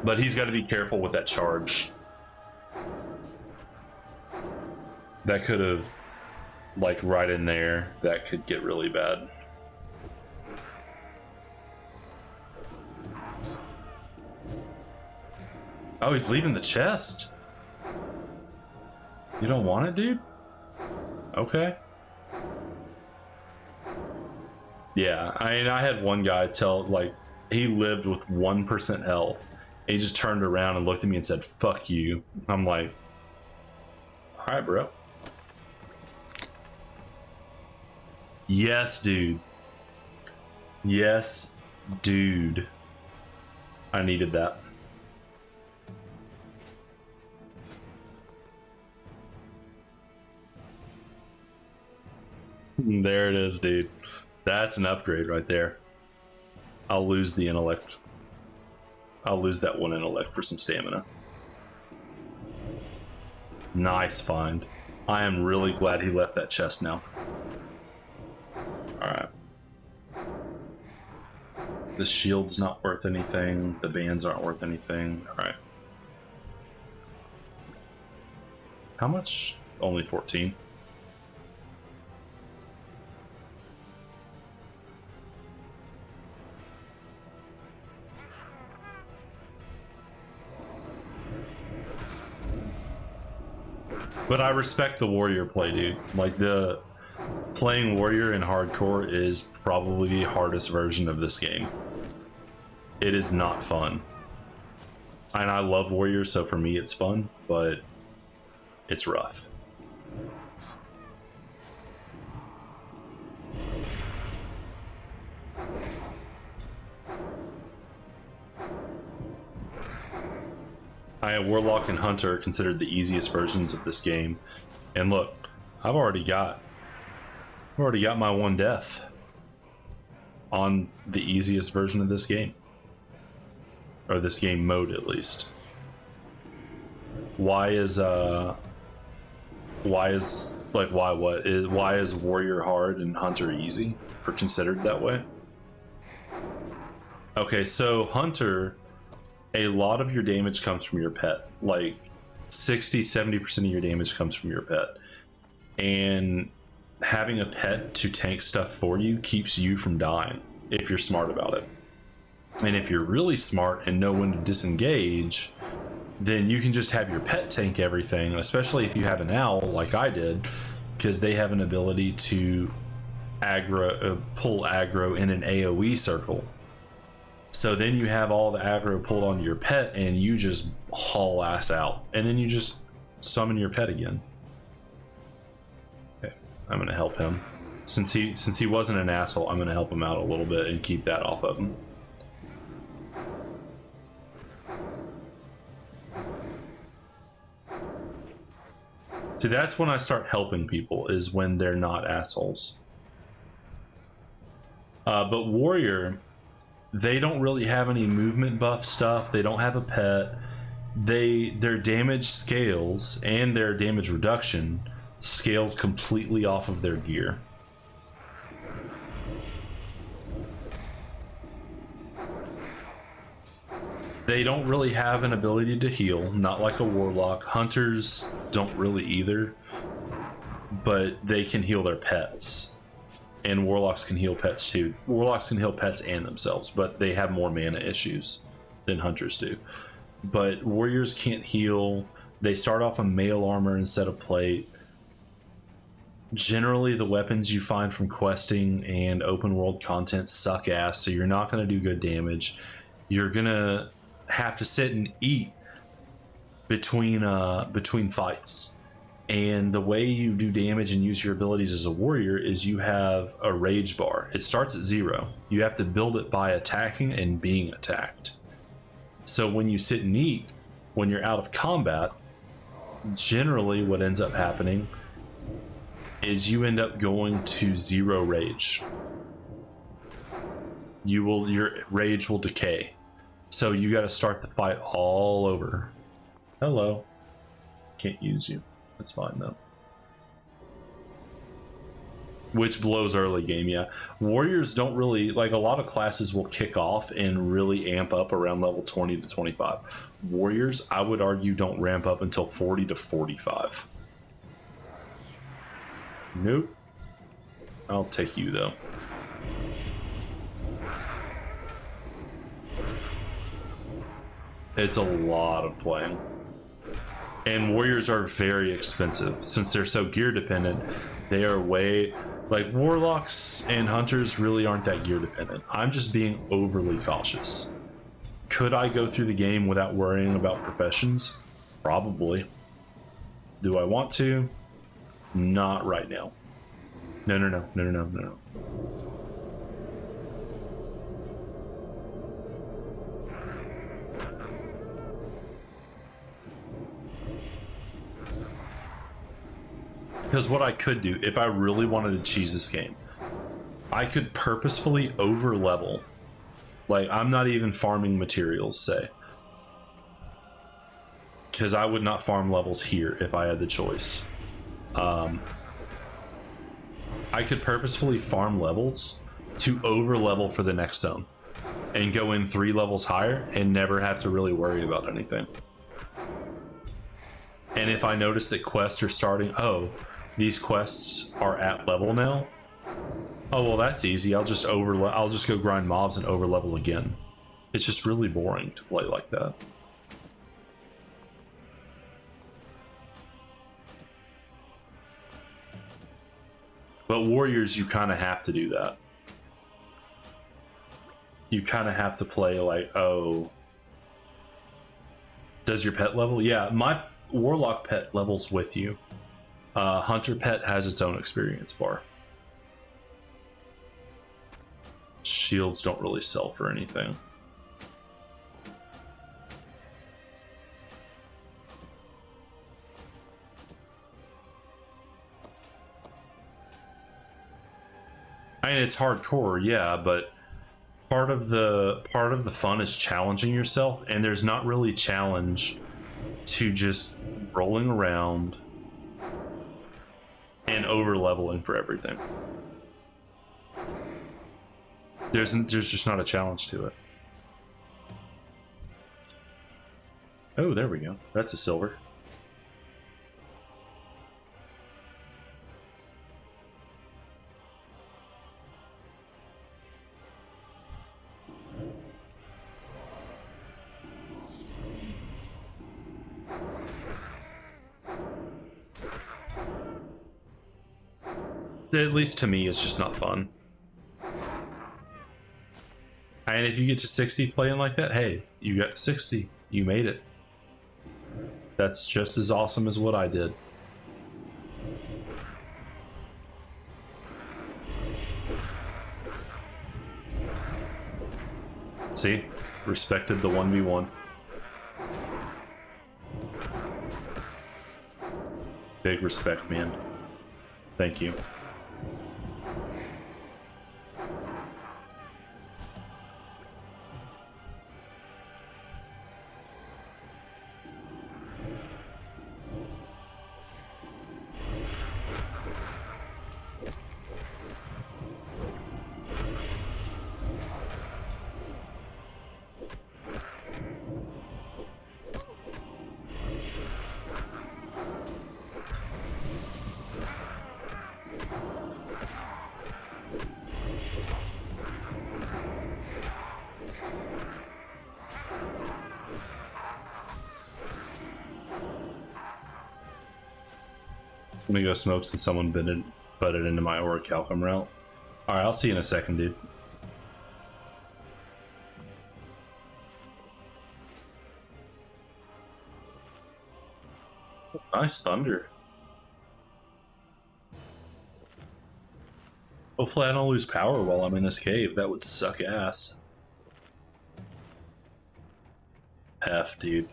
But he's got to be careful with that charge. That could have, like right in there, that could get really bad. Oh, he's leaving the chest. You don't want it, dude? Okay. Yeah, I mean, I had one guy tell, like, he lived with 1% health. He just turned around and looked at me and said, fuck you. I'm like, all right, bro. Yes, dude. Yes, dude. I needed that. There it is, dude. That's an upgrade right there. I'll lose the intellect. I'll lose that one intellect for some stamina. Nice find. I am really glad he left that chest now. Alright. The shield's not worth anything. The bands aren't worth anything. Alright. How much? Only 14. But I respect the warrior play, dude. Like, the playing warrior in hardcore is probably the hardest version of this game. It is not fun. And I love warriors, so for me it's fun, but it's rough. Warlock and Hunter are considered the easiest versions of this game. And look, I've already got my one death on the easiest version of this game. Or this game mode, at least. Why is warrior hard and hunter easy, or considered that way? Okay, so hunter, a lot of your damage comes from your pet. Like 60-70% of your damage comes from your pet, and having a pet to tank stuff for you keeps you from dying if you're smart about it. And if you're really smart and know when to disengage, then you can just have your pet tank everything, especially if you have an owl like I did, because they have an ability to pull aggro in an AoE circle. So then you have all the aggro pulled onto your pet and you just haul ass out, and then you just summon your pet again. Okay, I'm gonna help him. Since he wasn't an asshole, I'm gonna help him out a little bit and keep that off of him. See, that's when I start helping people, is when they're not assholes. But warrior, they don't really have any movement buff stuff. They don't have a pet. Their damage scales and their damage reduction scales completely off of their gear. They don't really have an ability to heal, not like a warlock. Hunters don't really either, but they can heal their pets. And warlocks can heal pets too. Warlocks can heal pets and themselves, but they have more mana issues than hunters do. But warriors can't heal. They start off on mail armor instead of plate. Generally, the weapons you find from questing and open world content suck ass, so you're not going to do good damage. You're going to have to sit and eat between fights. And the way you do damage and use your abilities as a warrior is you have a rage bar. It starts at 0. You have to build it by attacking and being attacked. So when you sit and eat, when you're out of combat, generally what ends up happening is you end up going to 0 rage. Your rage will decay. So you got to start the fight all over. Hello. Can't use you. That's fine though. Which blows early game, yeah. Warriors don't really, like, a lot of classes will kick off and really amp up around level 20 to 25. Warriors, I would argue, don't ramp up until 40 to 45. Nope. I'll take you though. It's a lot of playing. And warriors are very expensive. Since they're so gear dependent, they are way... Like, warlocks and hunters really aren't that gear dependent. I'm just being overly cautious. Could I go through the game without worrying about professions? Probably. Do I want to? Not right now. No. Because what I could do, if I really wanted to cheese this game, I could purposefully over level. Like, I'm not even farming materials, say. Because I would not farm levels here if I had the choice. I could purposefully farm levels to over level for the next zone. And go in 3 levels higher and never have to really worry about anything. And if I notice that quests are starting... Oh, these quests are at level now. Oh, well, that's easy. I'll just go grind mobs and over level again. It's just really boring to play like that. But warriors, you kind of have to do that. You kind of have to play like, oh, does your pet level? Yeah, my warlock pet levels with you. Hunter pet has its own experience bar. Shields don't really sell for anything. I mean, it's hardcore, yeah, but part of the fun is challenging yourself, and there's not really challenge to just rolling around and over leveling for everything. There's just not a challenge to it. Oh, there we go. That's a silver. At least to me, it's just not fun. And if you get to 60 playing like that, hey, you got 60. You made it. That's just as awesome as what I did. See? Respected the 1v1. Big respect, man. Thank you. I'm gonna go smoke since someone butted into my orichalcum route. Alright, I'll see you in a second, dude. Nice thunder. Hopefully I don't lose power while I'm in this cave. That would suck ass. F, dude.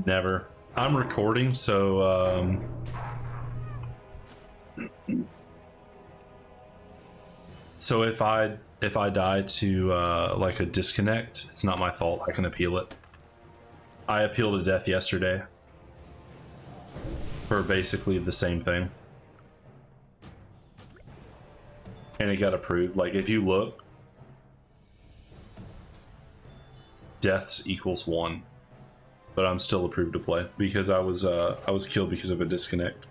Never. I'm recording, so so if I die to like a disconnect, it's not my fault. I can appeal it. I appealed to death yesterday for basically the same thing, and it got approved. Like if you look, deaths equals 1, but I'm still approved to play because I was killed because of a disconnect.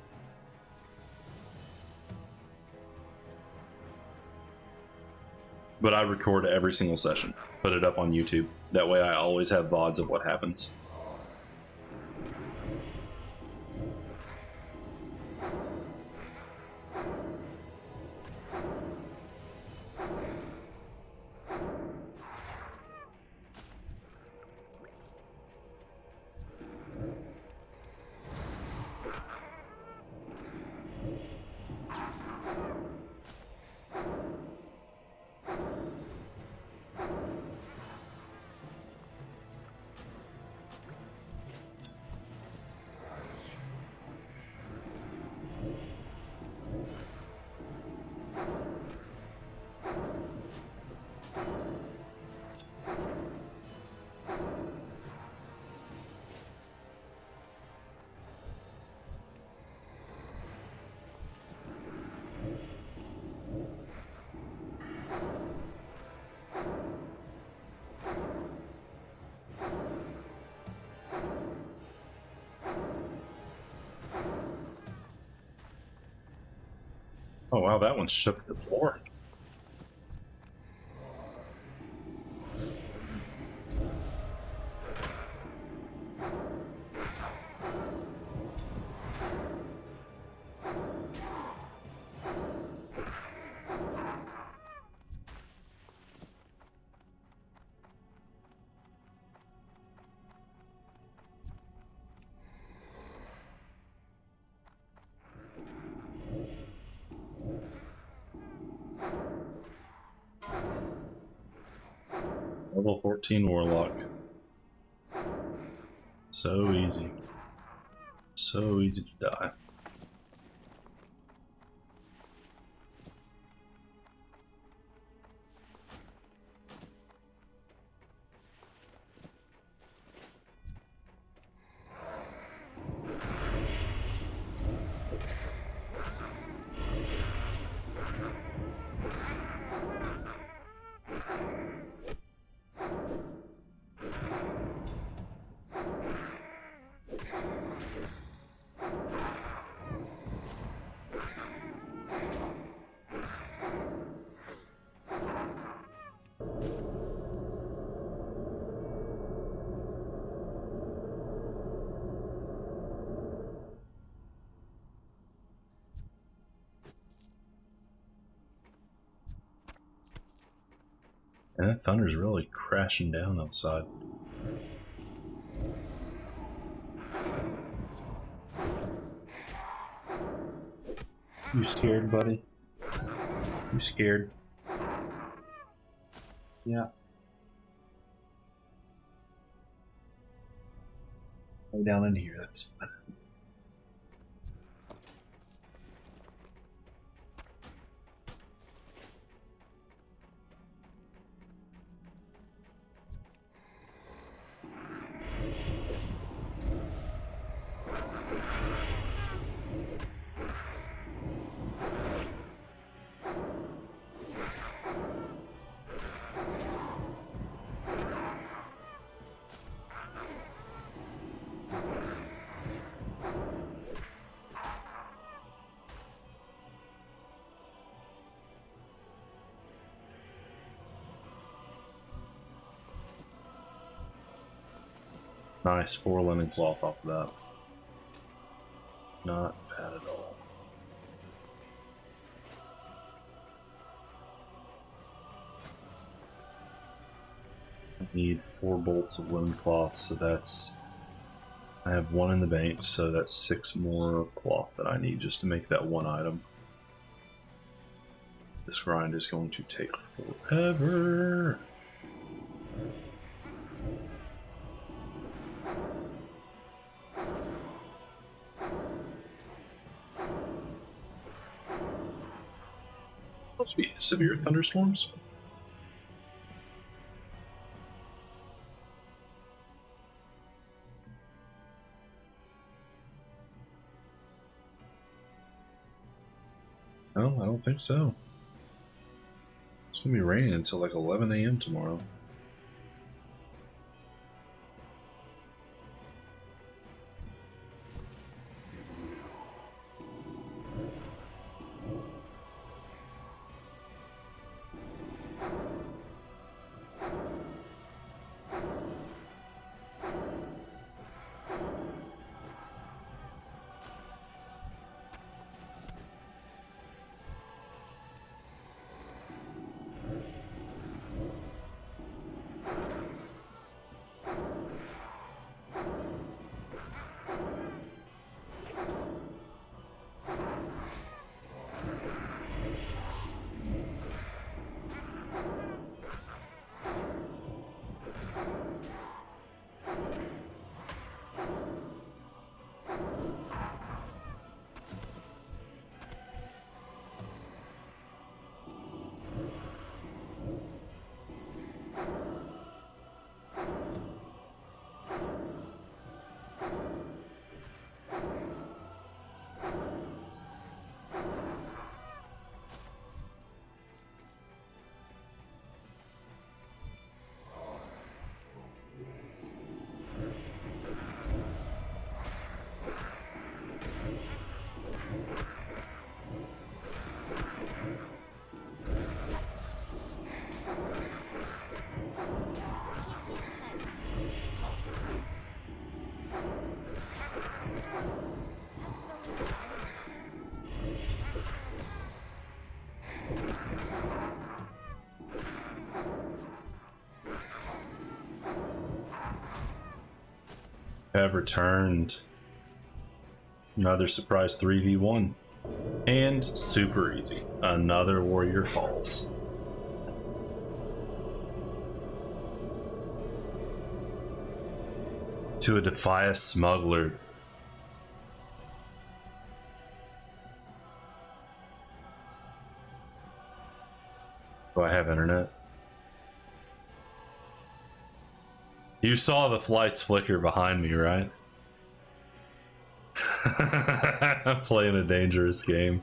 But I record every single session, put it up on YouTube. That way I always have VODs of what happens. Oh wow, that one shook the floor. Level 14 Warlock. So easy. So easy to die. And that thunder's really crashing down outside. You scared, buddy? You scared? Yeah. Go down in here, that's fine. Nice, 4 linen cloth off of that. Not bad at all. need 4 bolts of linen cloth, so that's... I have 1 in the bank, so that's 6 more cloth that I need just to make that 1 item. This grind is going to take forever. Must be severe thunderstorms. No, I don't think so. It's gonna be raining until like 11 a.m. tomorrow. Have returned. Another surprise 3v1. And super easy. Another warrior falls. To a Defias smuggler. Do I have internet? You saw the lights flicker behind me, right? I'm playing a dangerous game.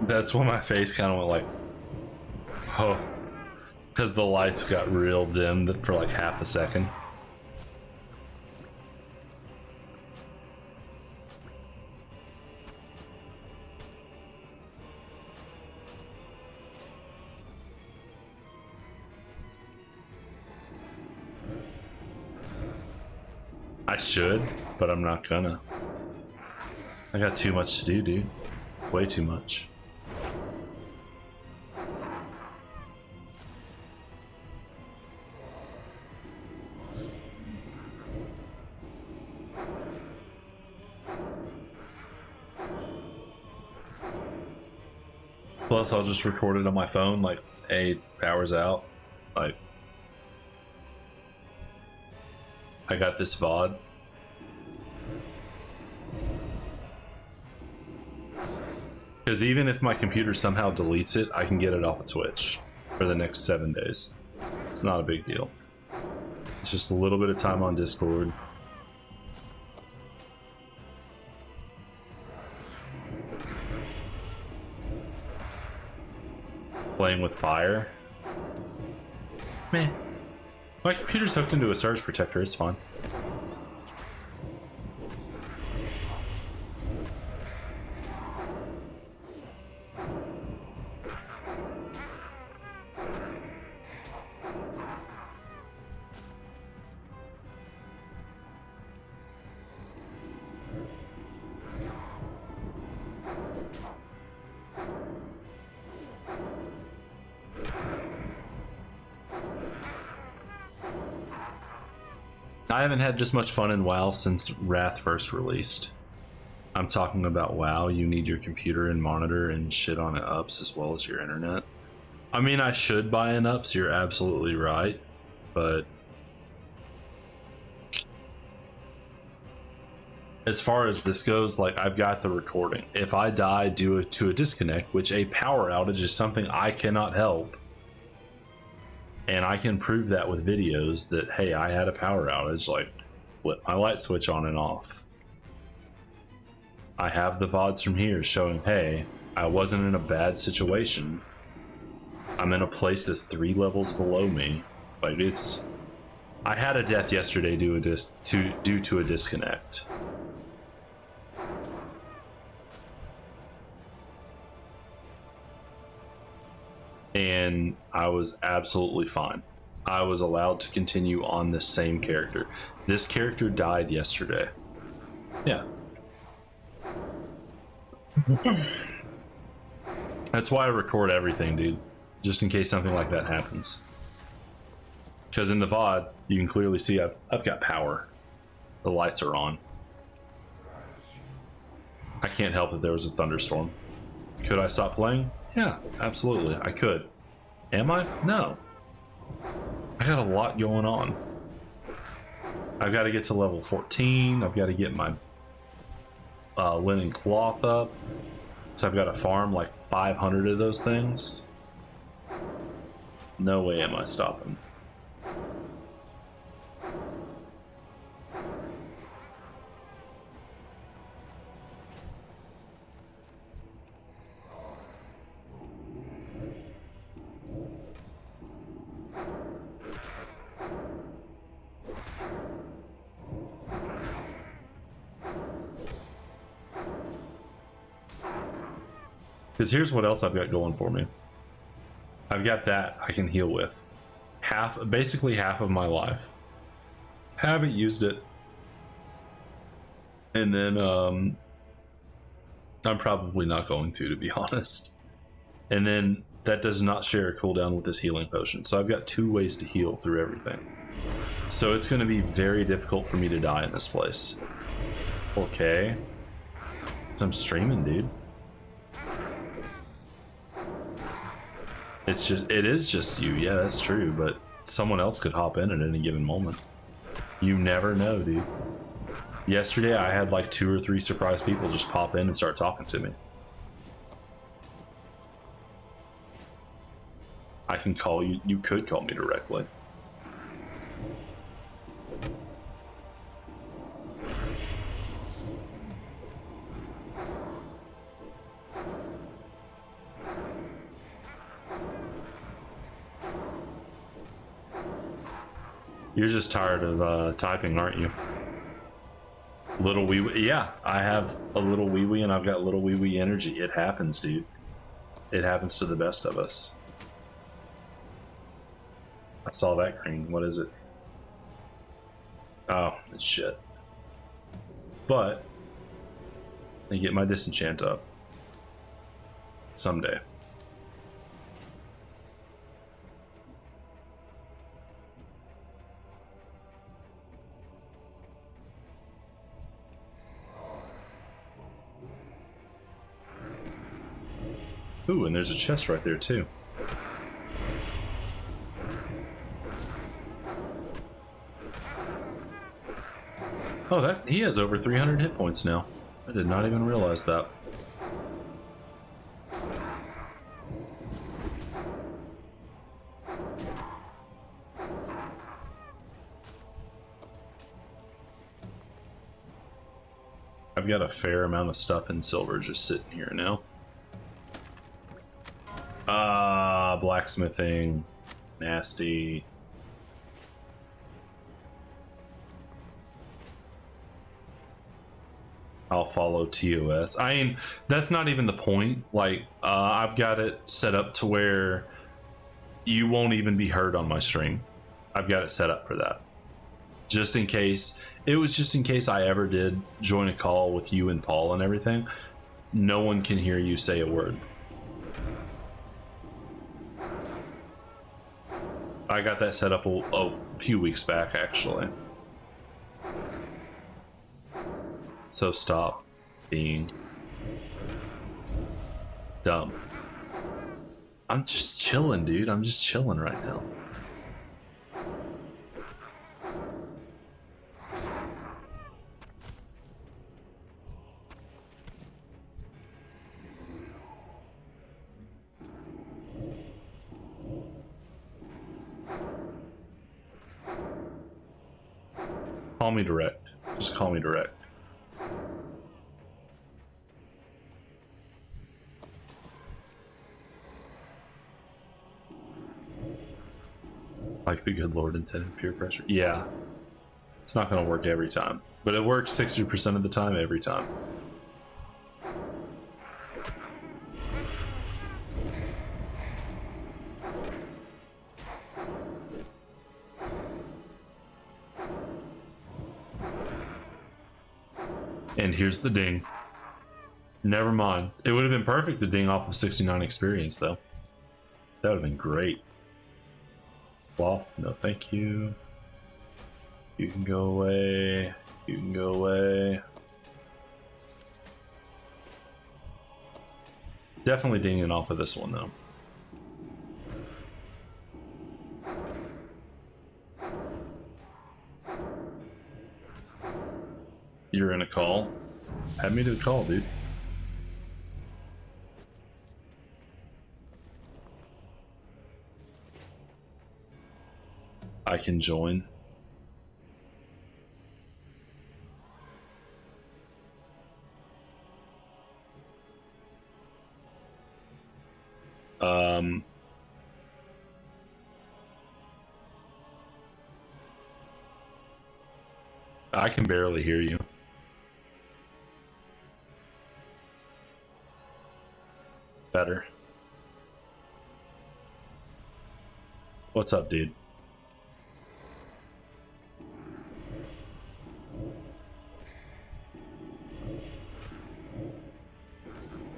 That's when my face kind of went like, oh, because the lights got real dim for like half a second. I should, but I'm not gonna. I got too much to do, dude. Way too much. Plus, I'll just record it on my phone like 8 hours out. Like, I got this VOD. Because even if my computer somehow deletes it, I can get it off of Twitch for the next 7 days. It's not a big deal. It's just a little bit of time on Discord. Playing with fire. Man, my computer's hooked into a surge protector, it's fine. I haven't had this much fun in WoW since Wrath first released. I'm talking about WoW. You need your computer and monitor and shit on it ups as well as your internet. I mean, I should buy an ups, you're absolutely right, but as far as this goes, like, I've got the recording. If I die due to a disconnect, which a power outage is something I cannot help, and I can prove that with videos that, hey, I had a power outage, like, flip my light switch on and off. I have the VODs from here showing, hey, I wasn't in a bad situation. I'm in a place that's 3 levels below me. Like, it's... I had a death yesterday due to a disconnect. And I was absolutely fine. I was allowed to continue on this same character. This character died yesterday. Yeah. That's why I record everything, dude. Just in case something like that happens. Because in the VOD, you can clearly see I've got power. The lights are on. I can't help that there was a thunderstorm. Could I stop playing? Yeah, absolutely, I could. Am I? No. I got a lot going on. I've got to get to level 14. I've got to get my linen cloth up. So I've got to farm like 500 of those things. No way am I stopping. Because here's what else I've got going for me. I've got that I can heal with. Basically half of my life. Haven't used it. And then I'm probably not going to be honest. And then that does not share a cooldown with this healing potion. So I've got 2 ways to heal through everything. So it's going to be very difficult for me to die in this place. Okay. So I'm streaming, dude. It is just you. Yeah, that's true. But someone else could hop in at any given moment. You never know, dude. Yesterday, I had like 2 or 3 surprise people just pop in and start talking to me. I can call you. You could call me directly. You're just tired of typing, aren't you? Little wee wee. Yeah, I have a little wee wee and I've got little wee wee energy. It happens, dude. It happens to the best of us. I saw that green. What is it? Oh, it's shit. But I get my disenchant up someday. Ooh, and there's a chest right there too. Oh, that he has over 300 hit points now. I did not even realize that. I've got a fair amount of stuff in silver just sitting here now. Blacksmithing. Nasty. I'll follow TOS. I mean, that's not even the point. Like, I've got it set up to where you won't even be heard on my stream. I've got it set up for that. Just in case. It was just in case I ever did join a call with you and Paul and everything. No one can hear you say a word. I got that set up a few weeks back, actually. So stop being dumb. I'm just chilling, dude. I'm just chilling right now. Call me direct. Just call me direct. Like the good Lord intended peer pressure. Yeah. It's not going to work every time, but it works 60% of the time every time. And here's the ding. Never mind. It would have been perfect to ding off of 69 experience, though. That would have been great. Cloth, no thank you. You can go away. You can go away. Definitely dinging off of this one, though. You're in a call. Add me to the call, dude. I can join. I can barely hear you. Better. What's up, dude?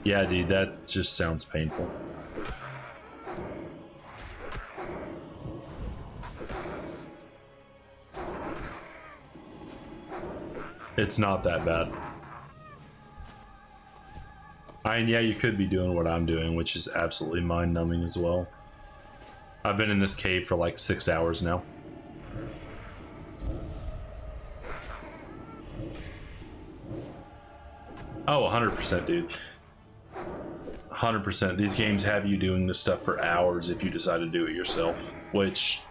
Yeah, dude, that just sounds painful. It's not that bad. Yeah, you could be doing what I'm doing, which is absolutely mind-numbing as well. I've been in this cave for like 6 hours now. Oh, 100%, dude. 100%. These games have you doing this stuff for hours if you decide to do it yourself. Which,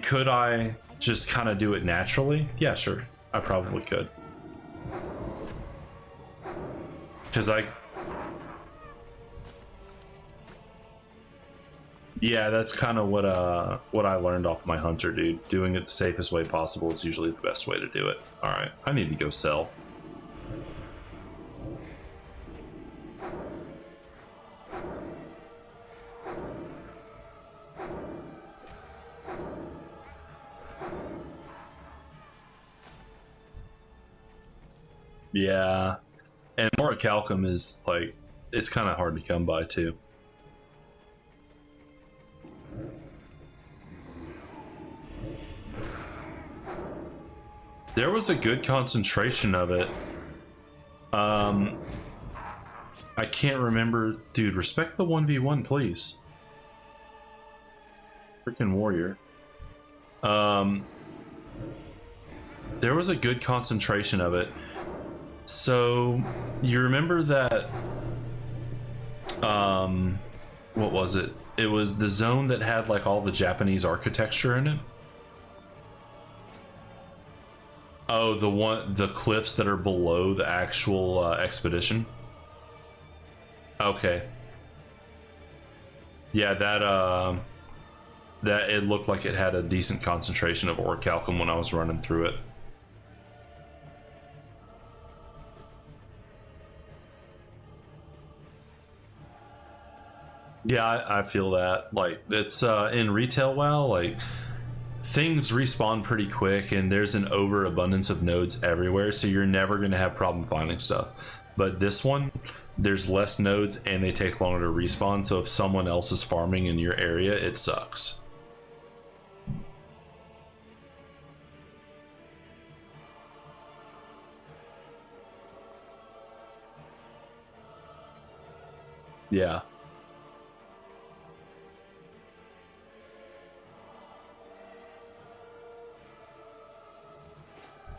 could I just kind of do it naturally? Yeah, sure. I probably could. Because yeah, that's kind of what I learned off my hunter, dude. Doing it the safest way possible is usually the best way to do it. All right, I need to go sell. Yeah, and Moricalcum is like, it's kind of hard to come by too. There was a good concentration of it. I can't remember, dude. Respect the 1v1, please. Freaking warrior. There was a good concentration of it. So you remember that what was it? It was the zone that had like all the Japanese architecture in it. Oh, the cliffs that are below the actual expedition. Okay. Yeah, that it looked like it had a decent concentration of orichalcum when I was running through it. Yeah, I feel that. Like, it's in retail WoW, like, things respawn pretty quick and there's an overabundance of nodes everywhere, so you're never going to have problem finding stuff. But this one, there's less nodes and they take longer to respawn, so if someone else is farming in your area, it sucks. Yeah.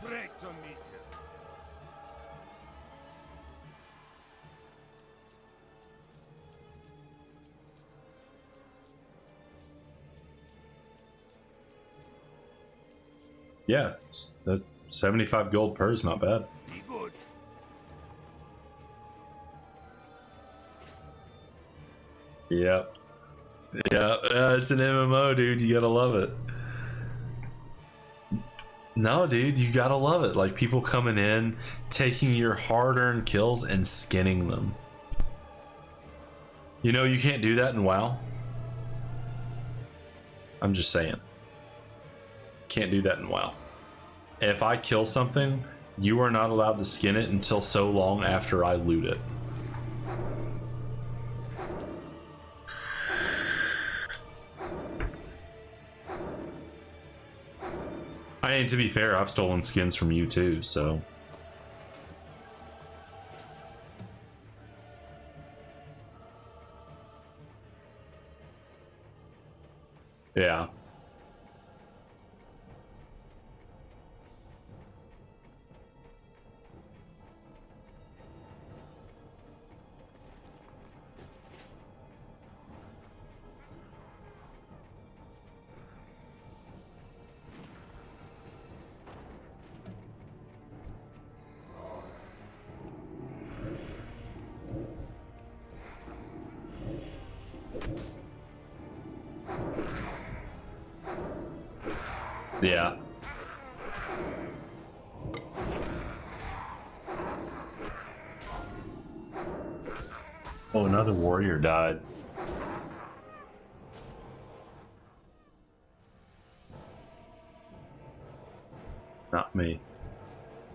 Great to meet you. Yeah, that 75 gold per is not bad. Be good. Yep. Yeah, it's an MMO, dude. You gotta love it. No, dude, you gotta love it. Like, people coming in, taking your hard-earned kills and skinning them. You know, you can't do that in WoW. I'm just saying. Can't do that in WoW. If I kill something, you are not allowed to skin it until so long after I loot it. I mean, to be fair, I've stolen skins from you too, so. Yeah. Yeah. Oh, another warrior died. Not me.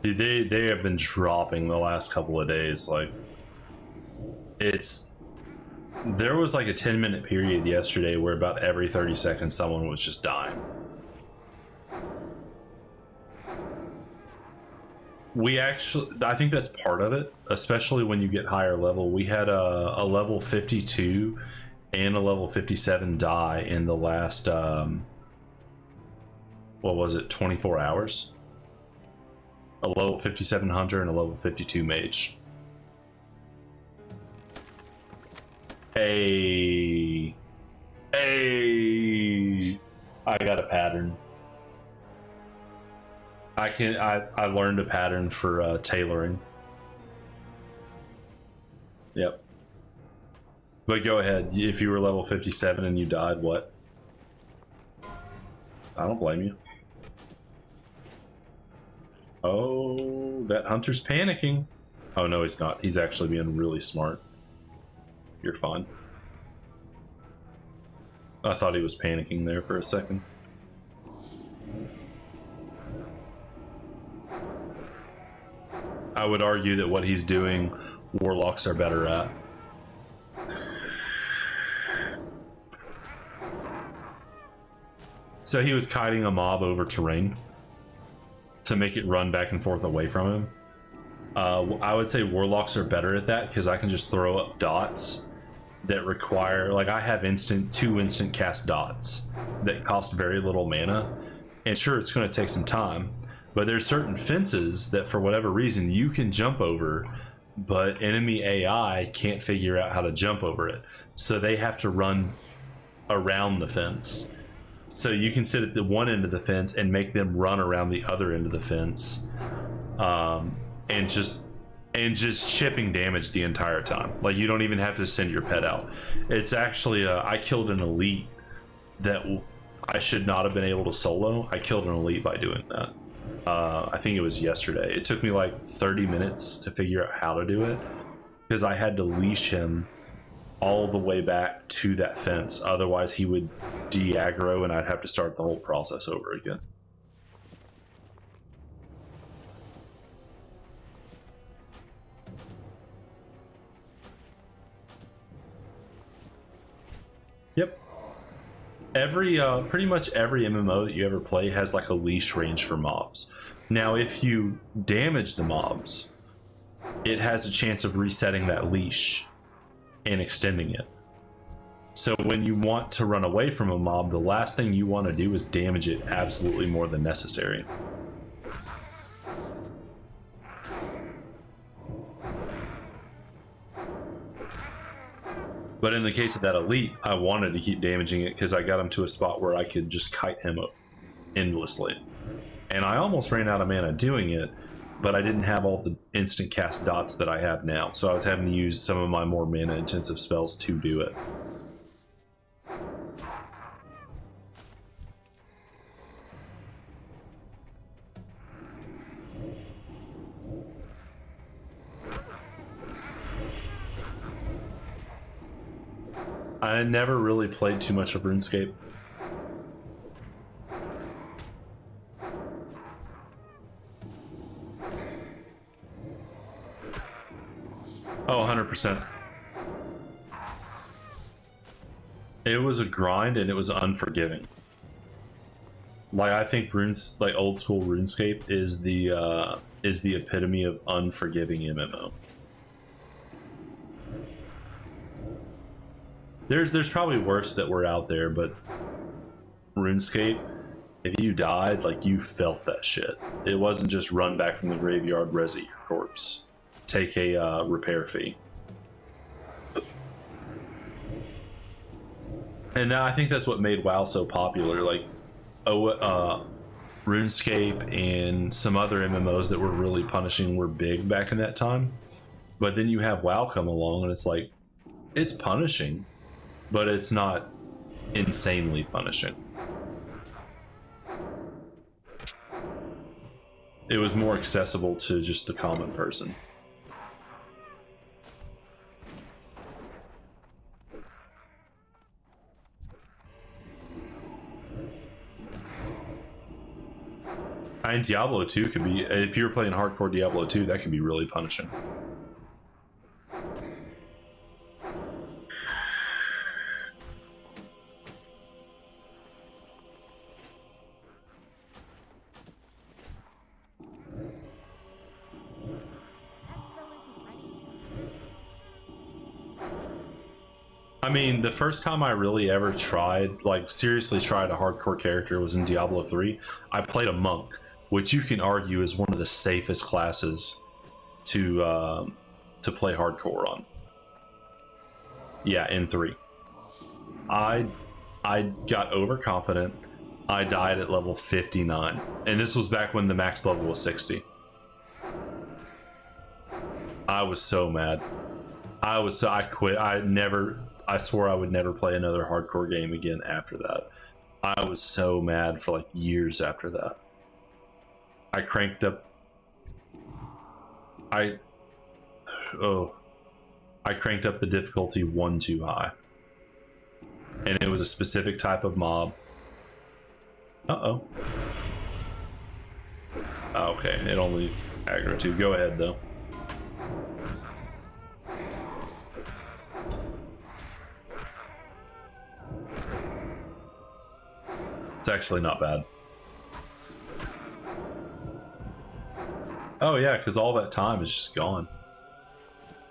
Dude, they have been dropping the last couple of days. Like, there was like a 10-minute period yesterday where about every 30 seconds someone was just dying. I think that's part of it, especially when you get higher level. We had a level 52 and a level 57 die in the last, what was it, 24 hours? A level 57 hunter and a level 52 mage. Hey, I got a pattern. I learned a pattern for tailoring. Yep. But go ahead. If you were level 57 and you died, what? I don't blame you. Oh, that hunter's panicking. Oh no, he's not. He's actually being really smart. You're fine. I thought he was panicking there for a second. I would argue that what he's doing, warlocks are better at. So he was kiting a mob over terrain to make it run back and forth away from him. I would say warlocks are better at that because I can just throw up dots that require, like, I have two instant cast dots that cost very little mana, and sure, it's going to take some time, but there's certain fences that for whatever reason you can jump over, but enemy AI can't figure out how to jump over it, so they have to run around the fence. So you can sit at the one end of the fence and make them run around the other end of the fence, and just chipping damage the entire time. Like, you don't even have to send your pet out. It's actually I killed an elite that I should not have been able to solo. I killed an elite by doing that. I think it was yesterday. It took me like 30 minutes to figure out how to do it because I had to leash him all the way back to that fence. Otherwise he would de-aggro and I'd have to start the whole process over again. Yep. Pretty much every MMO that you ever play has like a leash range for mobs. Now, if you damage the mobs, it has a chance of resetting that leash and extending it. So when you want to run away from a mob, the last thing you want to do is damage it absolutely more than necessary. But in the case of that elite, I wanted to keep damaging it because I got him to a spot where I could just kite him up endlessly. And I almost ran out of mana doing it, but I didn't have all the instant cast dots that I have now. So I was having to use some of my more mana intensive spells to do it. I never really played too much of RuneScape. Oh, 100%. It was a grind and it was unforgiving. Like, I think like old school RuneScape is the epitome of unforgiving MMO. There's probably worse that were out there, but RuneScape, if you died, like, you felt that shit. It wasn't just run back from the graveyard, resit your corpse, take a repair fee. And I think that's what made WoW so popular. Like, RuneScape and some other MMOs that were really punishing were big back in that time. But then you have WoW come along and it's like, it's punishing, but it's not insanely punishing. It was more accessible to just the common person. And Diablo 2 could be, if you were playing hardcore Diablo 2, that could be really punishing. I mean, the first time I really ever tried, like seriously tried a hardcore character was in Diablo 3. I played a monk, which you can argue is one of the safest classes to play hardcore on. Yeah, in 3. I got overconfident. I died at level 59, and this was back when the max level was 60. I was so mad. I quit. I swore I would never play another hardcore game again after that. I was so mad for like years after that. I cranked up. I cranked up the difficulty 1 too high. And it was a specific type of mob. Uh-oh. Oh, okay, it only aggro 2. Go ahead though. It's actually not bad. Oh yeah, because all that time is just gone.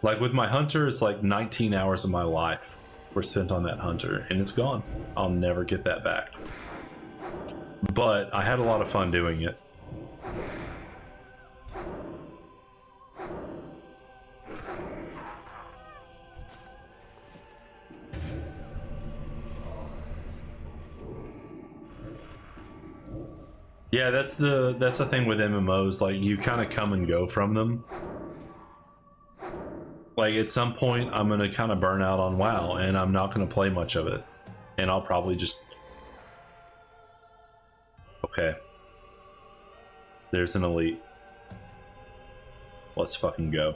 Like with my hunter, it's like 19 hours of my life were spent on that hunter, and it's gone. I'll never get that back. But I had a lot of fun doing it. Yeah, that's the thing with MMOs, like you kind of come and go from them. Like at some point I'm gonna kind of burn out on WoW and I'm not gonna play much of it. And I'll probably just... Okay. There's an elite. Let's fucking go.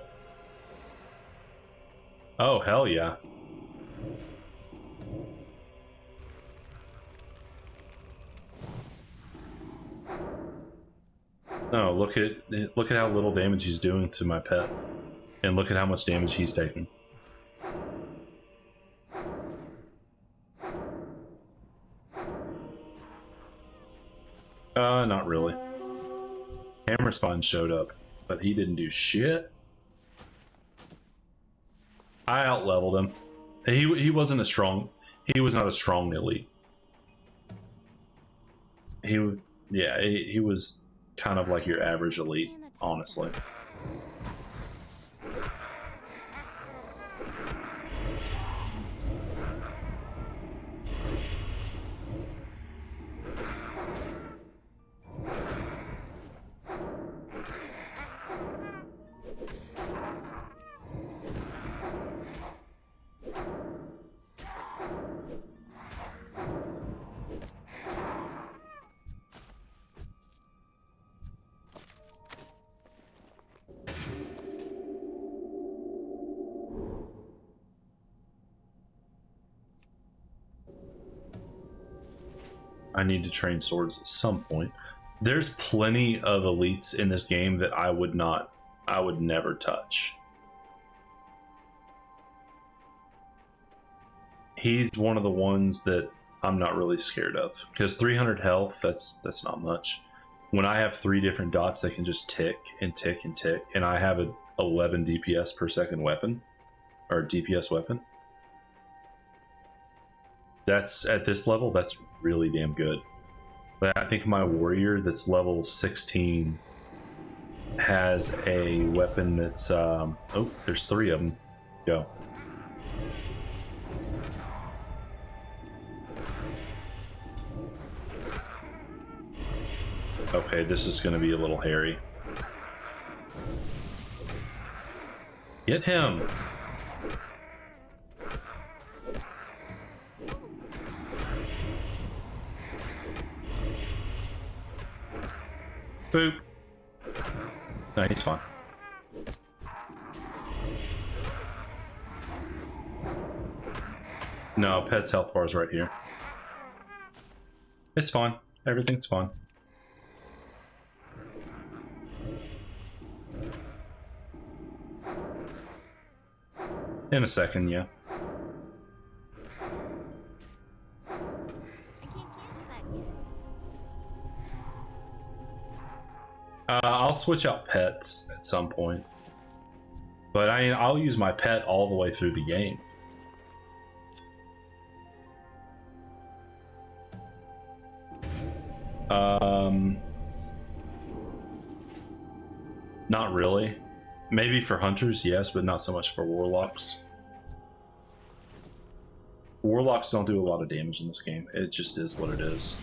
Oh, hell yeah. No, look at how little damage he's doing to my pet. And look at how much damage he's taking. Not really. Hammer Spawn showed up, but he didn't do shit. I out-leveled him. He wasn't a strong. He was not a strong elite. He was kind of like your average elite, honestly. I need to train swords at some point. There's plenty of elites in this game that I would never touch. He's one of the ones that I'm not really scared of, because 300 health, that's not much. When I have 3 different dots that can just tick and tick and tick, and I have a 11 DPS per second weapon, or DPS weapon, that's at this level, that's really damn good. But I think my warrior that's level 16 has a weapon that's oh, there's 3 of them. Go. Okay, this is going to be a little hairy. Get him. Boop. No, he's fine. No, pet's health bar is right here. It's fine. Everything's fine. In a second, yeah. I'll switch out pets at some point, but I'll use my pet all the way through the game. Not really. Maybe for hunters, yes, but not so much for warlocks. Warlocks don't do a lot of damage in this game. It just is what it is.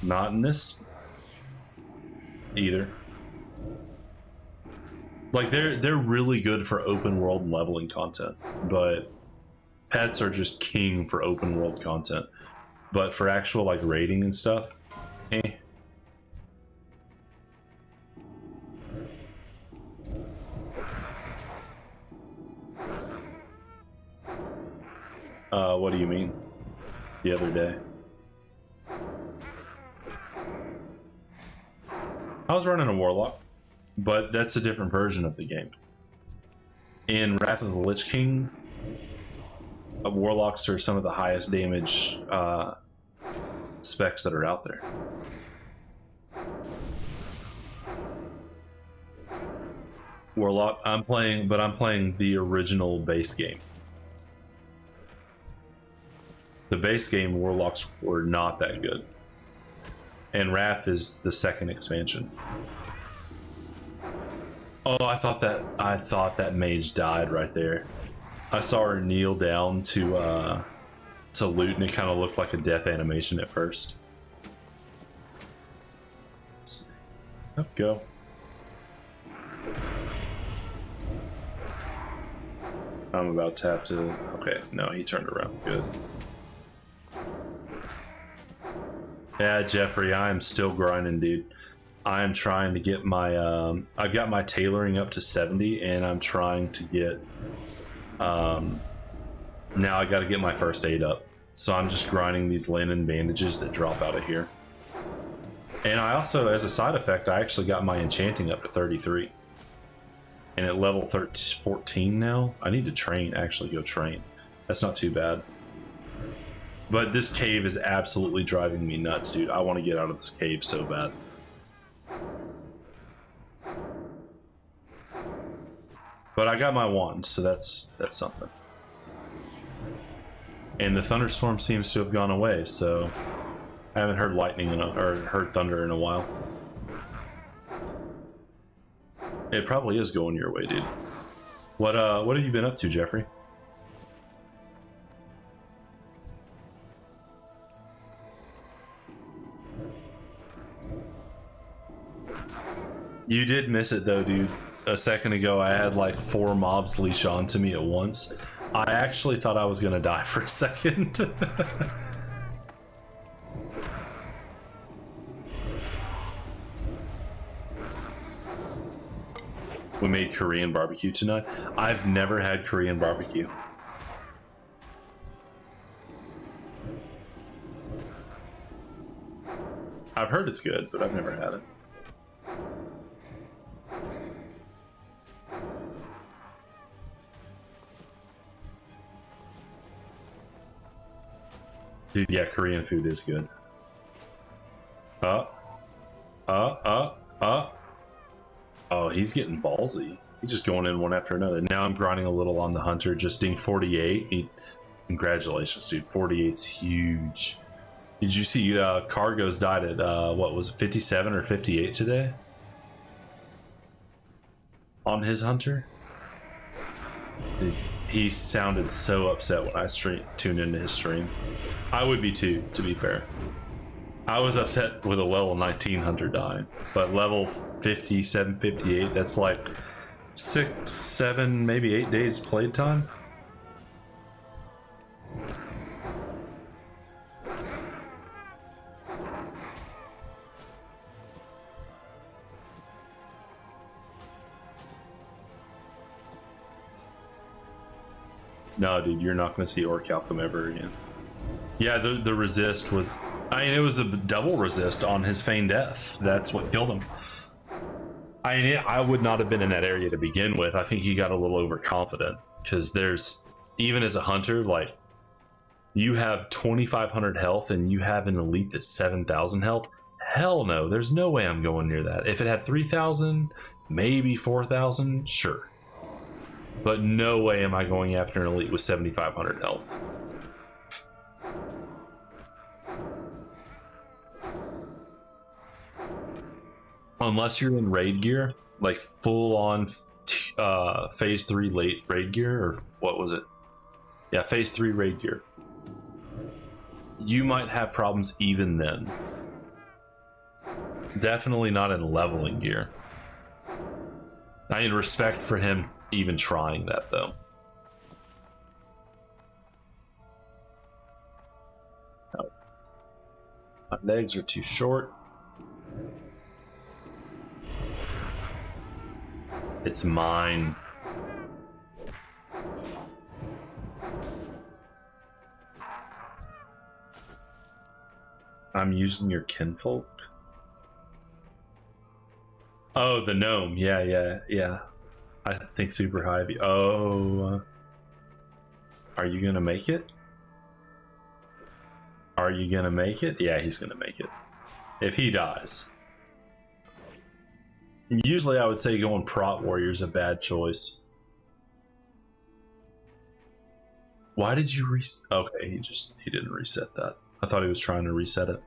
Not in this either. Like they're really good for open world leveling content, but pets are just king for open world content. But for actual like raiding and stuff, eh. What do you mean? The other day. I was running a Warlock, but that's a different version of the game. In Wrath of the Lich King, Warlocks are some of the highest damage specs that are out there. Warlock, I'm playing the original base game. The base game Warlocks were not that good. And Wrath is the second expansion. Oh, I thought that mage died right there. I saw her kneel down to loot, and it kind of looked like a death animation at first. Let's see. Up go. I'm about to have to. Okay, no, he turned around. Good. Yeah, Jeffrey, I am still grinding, dude. I am trying to get my, I've got my tailoring up to 70, and I'm trying to get, now I got to get my first aid up. So I'm just grinding these linen bandages that drop out of here. And I also, as a side effect, I actually got my enchanting up to 33. And at level 14 now, I need to train, actually go train. That's not too bad. But this cave is absolutely driving me nuts, dude. I want to get out of this cave so bad. But I got my wand, so that's something. And the thunderstorm seems to have gone away, so I haven't heard lightning or heard thunder in a while. It probably is going your way, dude. What have you been up to, Jeffrey? You did miss it though, dude. A second ago, I had like 4 mobs leash onto me at once. I actually thought I was gonna die for a second. We made Korean barbecue tonight. I've never had Korean barbecue. I've heard it's good, but I've never had it. Dude, yeah, Korean food is good. Oh, he's getting ballsy. He's just going in one after another. Now I'm grinding a little on the hunter, just ding 48. Congratulations, dude. 48's huge. Did you see Cargo's died at, what was it, 57 or 58 today? On his hunter? Dude, he sounded so upset when I tuned into his stream. I would be too, to be fair. I was upset with a level 19 hunter dying, but level 57, 58, that's like 6, 7, maybe 8 days played time. No, dude, you're not going to see Orcalcum ever again. Yeah, the resist was... I mean, it was a double resist on his feigned death. That's what killed him. I mean, I would not have been in that area to begin with. I think he got a little overconfident. Because there's... Even as a hunter, like... You have 2,500 health and you have an elite that's 7,000 health. Hell no, there's no way I'm going near that. If it had 3,000, maybe 4,000, sure. But no way am I going after an elite with 7,500 health. Unless you're in raid gear, like full on phase 3 late raid gear, or what was it? Yeah, phase 3 raid gear. You might have problems even then. Definitely not in leveling gear. I mean, respect for him even trying that though. Oh. My legs are too short. It's mine. I'm using your kinfolk. Oh, the gnome. Yeah. I think super high. Oh. Are you gonna make it? Are you gonna make it? Yeah, he's gonna make it. If he dies. Usually I would say going prot warrior is a bad choice. Why did you reset? Okay, he didn't reset that. I thought he was trying to reset it.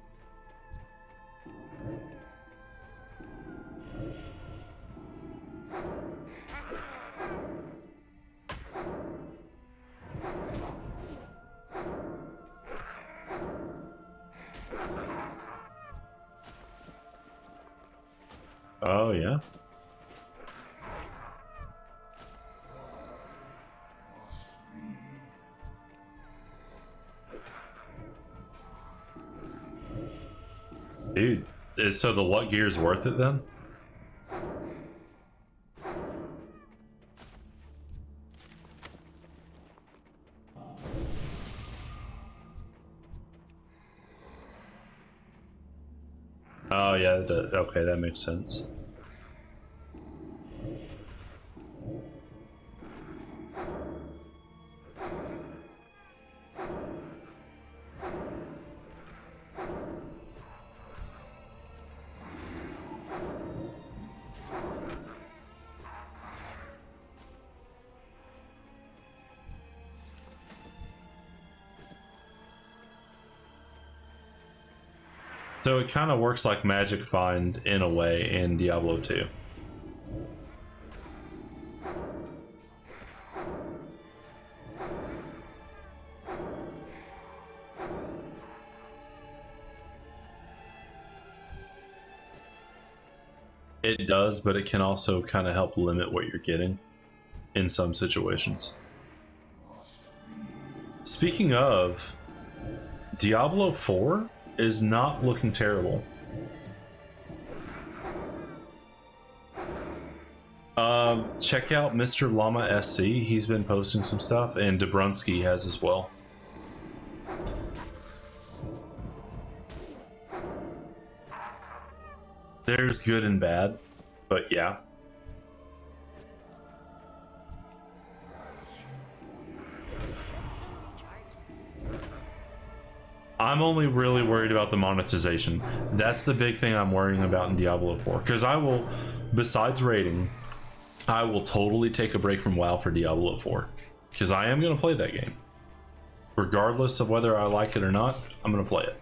Oh, yeah. Dude, so the luck gear is worth it then? Oh yeah, okay, that makes sense. So it kind of works like Magic Find in a way in Diablo 2. It does, but it can also kind of help limit what you're getting in some situations. Speaking of, Diablo 4 is not looking terrible. Check out Mr. Llama SC. He's been posting some stuff, and Dobrunsky has as well. There's good and bad, but yeah. I'm only really worried about the monetization. That's the big thing I'm worrying about in Diablo 4. Because I will, besides raiding, I will totally take a break from WoW for Diablo 4. Because I am going to play that game. Regardless of whether I like it or not, I'm going to play it.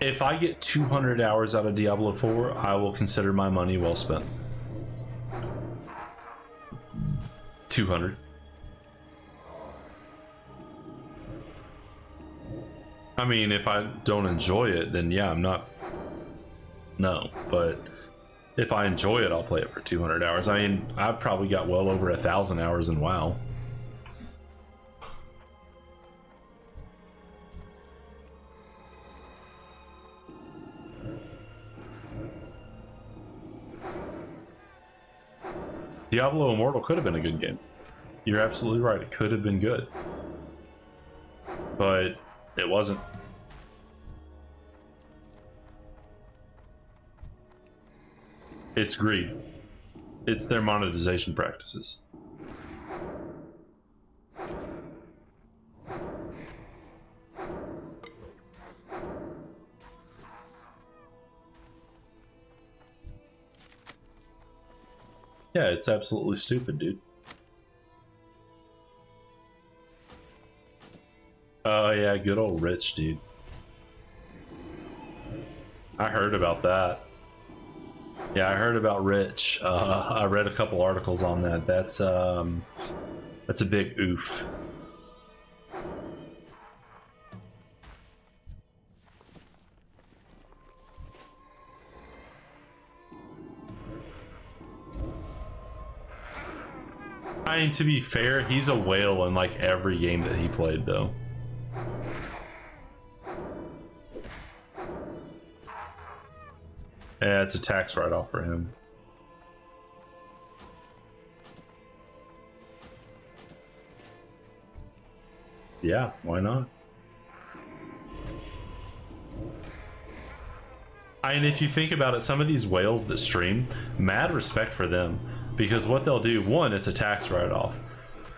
If I get 200 hours out of Diablo 4, I will consider my money well spent. 200. I mean, if I don't enjoy it, then yeah, I'm not. No, but if I enjoy it, I'll play it for 200 hours. I mean, I've probably got well over 1,000 hours in WoW. Diablo Immortal could have been a good game. You're absolutely right. It could have been good. But it wasn't. It's greed. It's their monetization practices. Yeah, it's absolutely stupid, dude. Oh yeah, good old Rich, dude. I heard about that. Yeah, I heard about Rich. I read a couple articles on that. That's a big oof. I mean, to be fair, he's a whale in like every game that he played, though. Yeah, it's a tax write-off for him. Yeah, why not? And if you think about it, some of these whales that stream, mad respect for them. Because what they'll do, one, it's a tax write-off.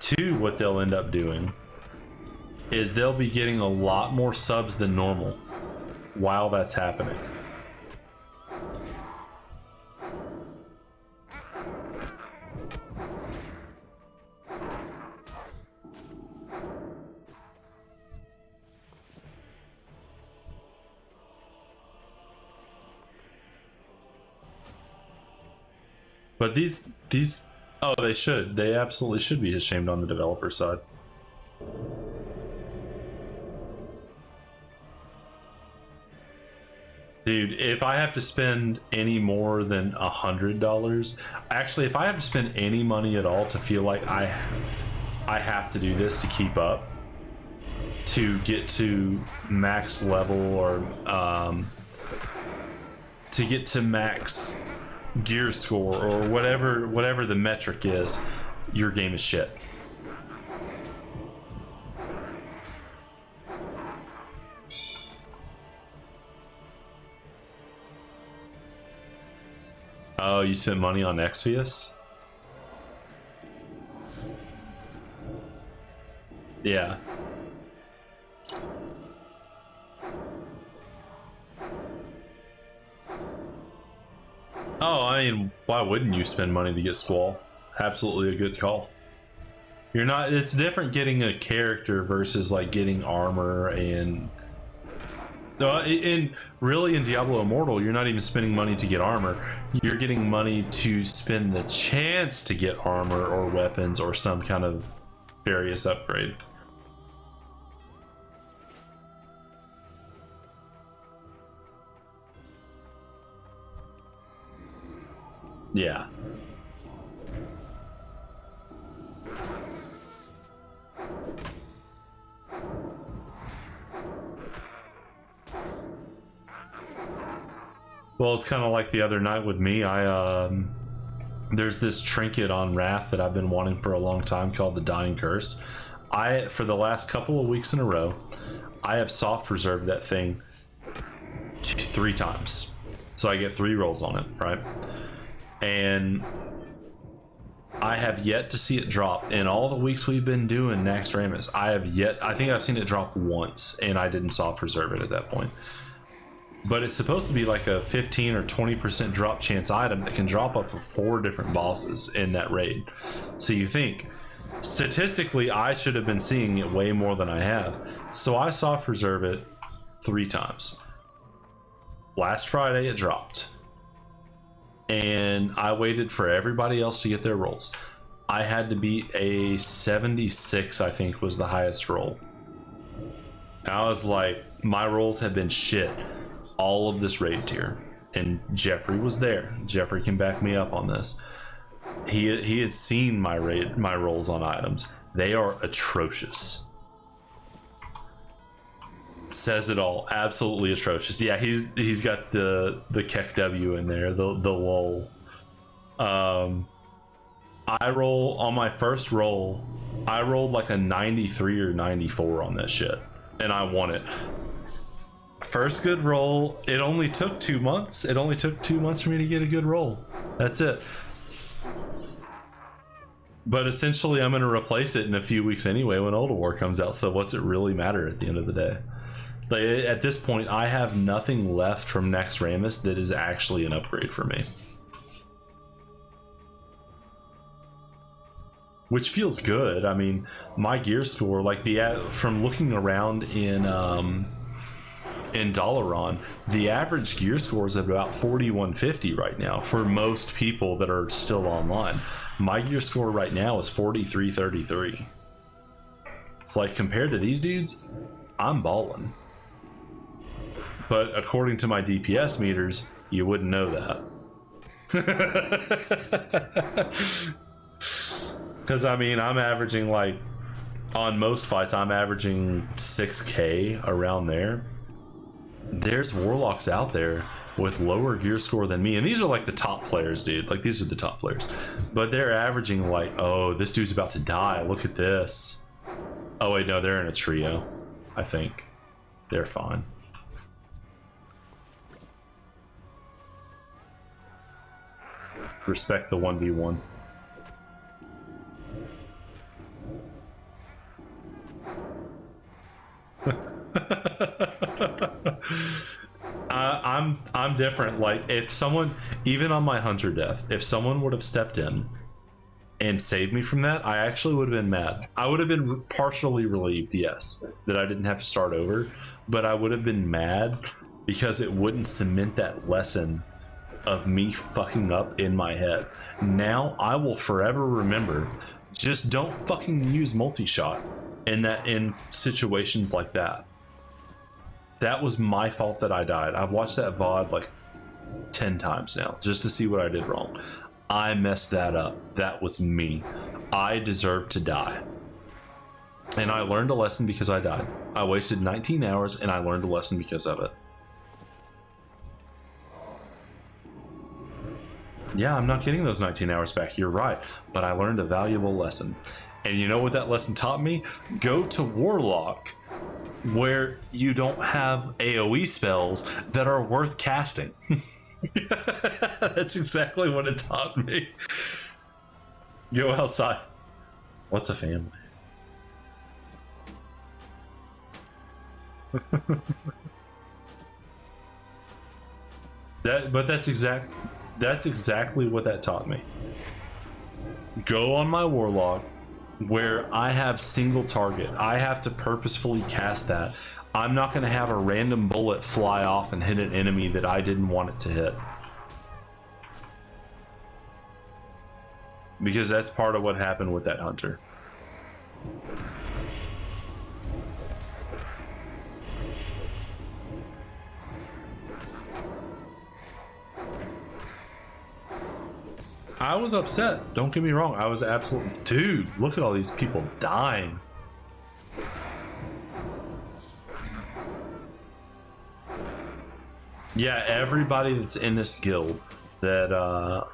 Two, what they'll end up doing is they'll be getting a lot more subs than normal while that's happening. But these oh, they should. They absolutely should be ashamed on the developer side. Dude, if I have to spend any more than $100, actually, if I have to spend any money at all to feel like I have to do this to keep up, to get to max level or to get to max gear score or whatever the metric is, your game is shit. Oh, you spent money on Exvius? Yeah. Oh, I mean, why wouldn't you spend money to get Squall? Absolutely a good call. You're not. It's different getting a character versus like getting armor and. Really in Diablo Immortal, you're not even spending money to get armor. You're getting money to spend the chance to get armor or weapons or some kind of various upgrade. Yeah. Well, it's kind of like the other night with me. There's this trinket on Wrath that I've been wanting for a long time called the Dying Curse. For the last couple of weeks in a row, I have soft reserved that thing 3 times. So I get 3 rolls on it, right? And I have yet to see it drop. In all the weeks we've been doing Naxxramas, I think I've seen it drop once, and I didn't soft reserve it at that point. But it's supposed to be like a 15 or 20% drop chance item that can drop off of 4 different bosses in that raid. So you think, statistically, I should have been seeing it way more than I have. So I soft reserve it 3 times. Last Friday it dropped. And I waited for everybody else to get their rolls. I had to beat a 76, I think was the highest roll. I was like, my rolls have been shit all of this raid tier, and Jeffrey was there. Jeffrey can back me up on this. He has seen my rolls on items. They are atrocious. Says it all. Absolutely atrocious. Yeah, he's got the Keck W in there, the lull. I roll on my first roll. I rolled like a 93 or 94 on that shit, and I won it. First good roll. It only took 2 months. It only took 2 months for me to get a good roll. That's it. But essentially, I'm going to replace it in a few weeks anyway when Old War comes out. So what's it really matter at the end of the day? Like, at this point, I have nothing left from Naxxramas that is actually an upgrade for me. Which feels good. I mean, my gear score, like from looking around in Dalaran, the average gear score is at about 4150 right now for most people that are still online. My gear score right now is 4333. It's like, compared to these dudes, I'm balling. But according to my DPS meters, you wouldn't know that. Because I mean, I'm averaging, like, on most fights, I'm averaging 6k around there. There's Warlocks out there with lower gear score than me, and these are like the top players, dude. Like, these are the top players, but they're averaging like, oh, this dude's about to die, look at this. Oh wait, no, they're in a trio. I think they're fine. Respect the 1v1. I'm different. Like, if someone, even on my hunter death, if someone would have stepped in and saved me from that, I actually would have been mad. I would have been partially relieved, yes, that I didn't have to start over, but I would have been mad because it wouldn't cement that lesson of me fucking up in my head. Now I will forever remember, just don't fucking use multi-shot in situations like that. That was my fault that I died. I've watched that VOD like 10 times now just to see what I did wrong. I messed that up. That was me. I deserved to die. And I learned a lesson because I died. I wasted 19 hours and I learned a lesson because of it. Yeah, I'm not getting those 19 hours back. You're right. But I learned a valuable lesson. And you know what that lesson taught me? Go to Warlock, where you don't have AoE spells that are worth casting. That's exactly what it taught me. Go outside. What's a family? That's exactly what that taught me. Go on my Warlock, where I have single target. I have to purposefully cast that. I'm not going to have a random bullet fly off and hit an enemy that I didn't want it to hit. Because that's part of what happened with that hunter. I was upset. Don't get me wrong. I was absolutely... Dude, look at all these people dying. Yeah, everybody that's in this guild that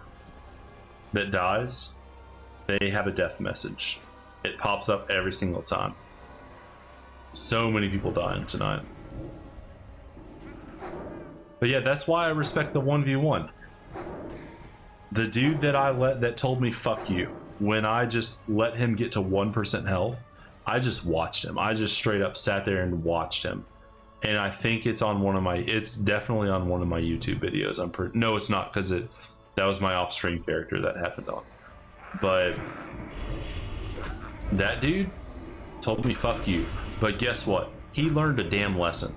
that dies, they have a death message. It pops up every single time. So many people dying tonight. But yeah, that's why I respect the 1v1. The dude that told me fuck you, when I just let him get to 1% health, I just watched him. I just straight up sat there and watched him. And I think it's on one of my, it's definitely on one of my YouTube videos. No, it's not, because that was my off-stream character that happened on. But that dude told me fuck you. But guess what? He learned a damn lesson.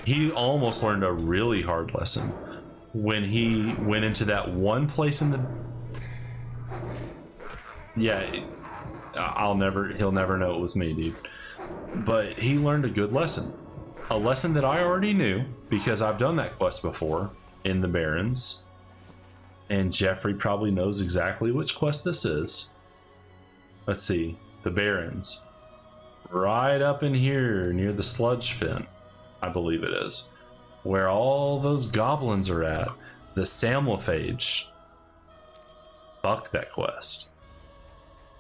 He almost learned a really hard lesson when he went into that one place in the... Yeah, he'll never know it was me, dude. But he learned a good lesson. A lesson that I already knew, because I've done that quest before in the Barrens. And Jeffrey probably knows exactly which quest this is. Let's see. The Barrens. Right up in here near the sludge fin, I believe it is. Where all those goblins are at. The Samlophage. Fuck that quest.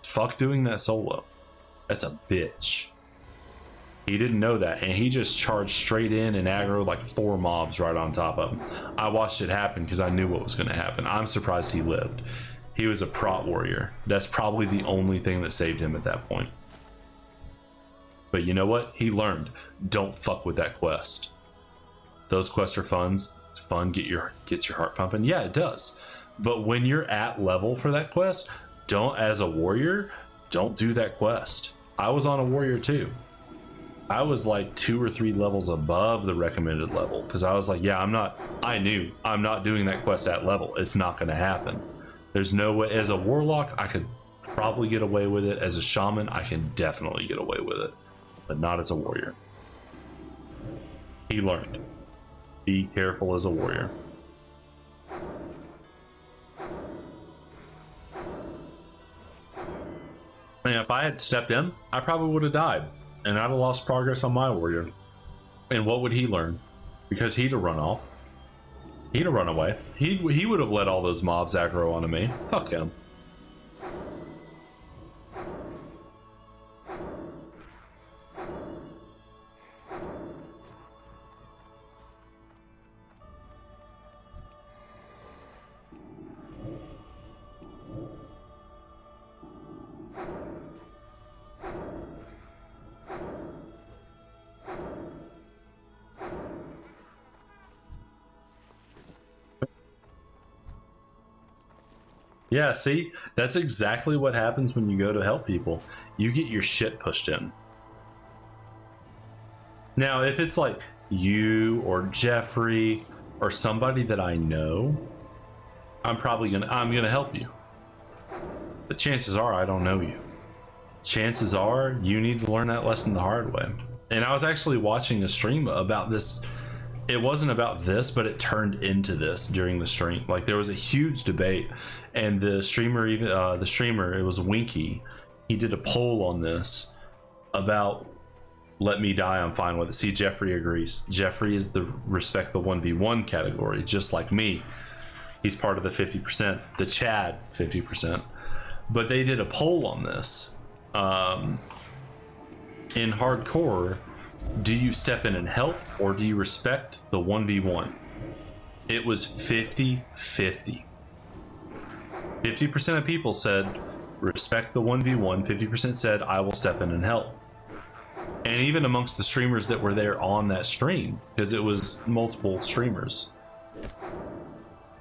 Fuck doing that solo. That's a bitch. He didn't know that, and he just charged straight in and aggroed like 4 mobs right on top of him. I watched it happen because I knew what was going to happen. I'm surprised he lived. He was a prot warrior. That's probably the only thing that saved him at that point. But you know what? He learned. Don't fuck with that quest. Those quests are fun, gets your heart pumping. Yeah, it does. But when you're at level for that quest, as a warrior, don't do that quest. I was on a warrior too. I was like 2 or 3 levels above the recommended level because I was like, yeah, I knew I'm not doing that quest at level. It's not going to happen. There's no way. As a warlock, I could probably get away with it. As a shaman, I can definitely get away with it, but not as a warrior. He learned. Be careful as a warrior. And if I had stepped in, I probably would have died. And I'd have lost progress on my warrior. And what would he learn? Because he'd have run off. He'd have run away. He would have let all those mobs aggro onto me. Fuck him. Yeah, see, that's exactly what happens when you go to help people. You get your shit pushed in. Now, if it's like you or Jeffrey or somebody that I know, I'm gonna help you. But chances are I don't know you. Chances are you need to learn that lesson the hard way. And I was actually watching a stream about this. It wasn't about this, but it turned into this during the stream. Like there was a huge debate, and the streamer, it was Winky. He did a poll on this about let me die, I'm fine with it. See, Jeffrey agrees. Jeffrey is the respect the 1v1 category, just like me. He's part of the 50%, the Chad 50%. But they did a poll on this. In hardcore, do you step in and help, or do you respect the 1v1? It was 50-50. 50% of people said respect the 1v1, 50% said I will step in and help. And even amongst the streamers that were there on that stream, because it was multiple streamers,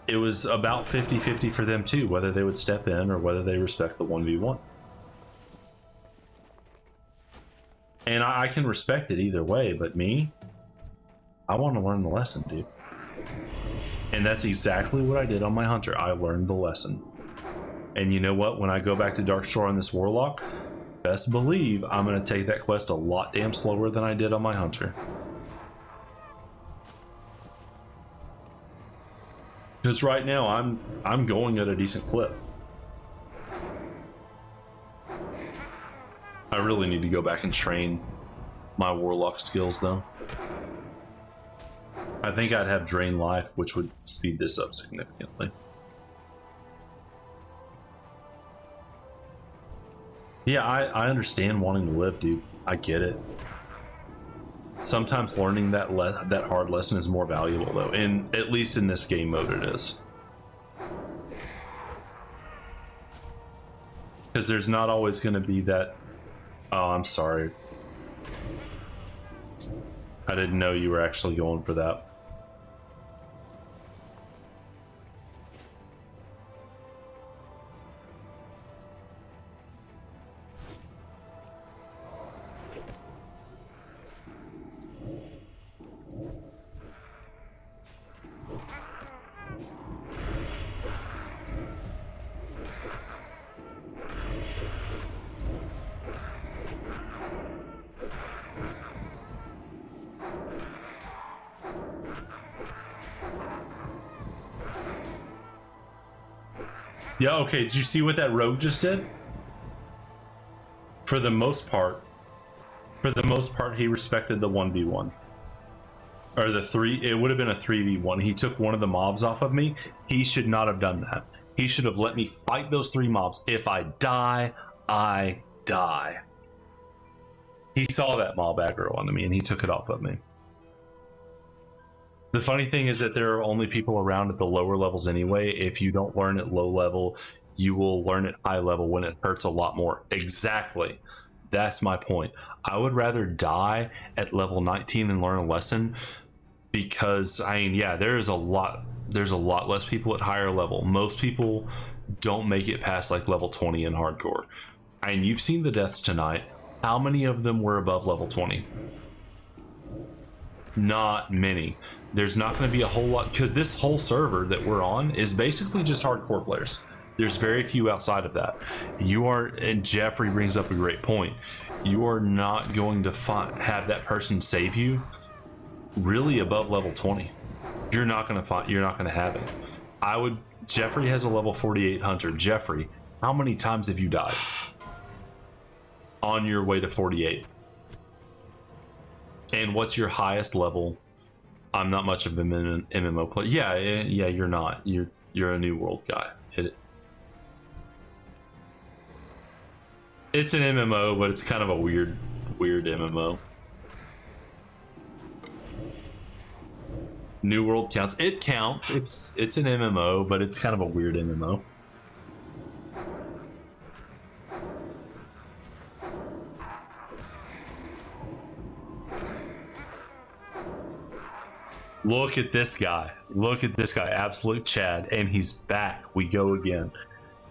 it was about 50-50 for them too, whether they would step in or whether they respect the 1v1. And I can respect it either way, but me, I want to learn the lesson, dude. And that's exactly what I did on my hunter. I learned the lesson. And you know what? When I go back to Darkshore on this Warlock, best believe I'm going to take that quest a lot damn slower than I did on my hunter. Because right now I'm going at a decent clip. I really need to go back and train my Warlock skills though. I think I'd have Drain Life, which would speed this up significantly. Yeah, I understand wanting to live, dude. I get it. Sometimes learning that hard lesson is more valuable though, and at least in this game mode it is. Because there's not always going to be that... Oh, I'm sorry. I didn't know you were actually going for that. Yeah, okay, did you see what that rogue just did? For the most part, he respected the 1v1. Or the 3, it would have been a 3v1. He took one of the mobs off of me. He should not have done that. He should have let me fight those 3 mobs. If I die, I die. He saw that mob aggro onto me and he took it off of me. The funny thing is that there are only people around at the lower levels anyway. If you don't learn at low level, you will learn at high level when it hurts a lot more. Exactly. That's my point. I would rather die at level 19 and learn a lesson because, I mean, yeah, there's a lot less people at higher level. Most people don't make it past like level 20 in hardcore. And you've seen the deaths tonight. How many of them were above level 20? Not many. There's not going to be a whole lot, because this whole server that we're on is basically just hardcore players. There's very few outside of that. You are, and Jeffrey brings up a great point, you are not going to have that person save you really above level 20. You're not going to have it. Jeffrey has a level 48 hunter. Jeffrey, how many times have you died on your way to 48? And what's your highest level? I'm not much of an MMO player. Yeah, you're not. You're a New World guy. It's an MMO, but it's kind of a weird MMO. New World counts. It counts. It's an MMO, but it's kind of a weird MMO. Look at this guy. Look at this guy. Absolute Chad. And he's back. We go again.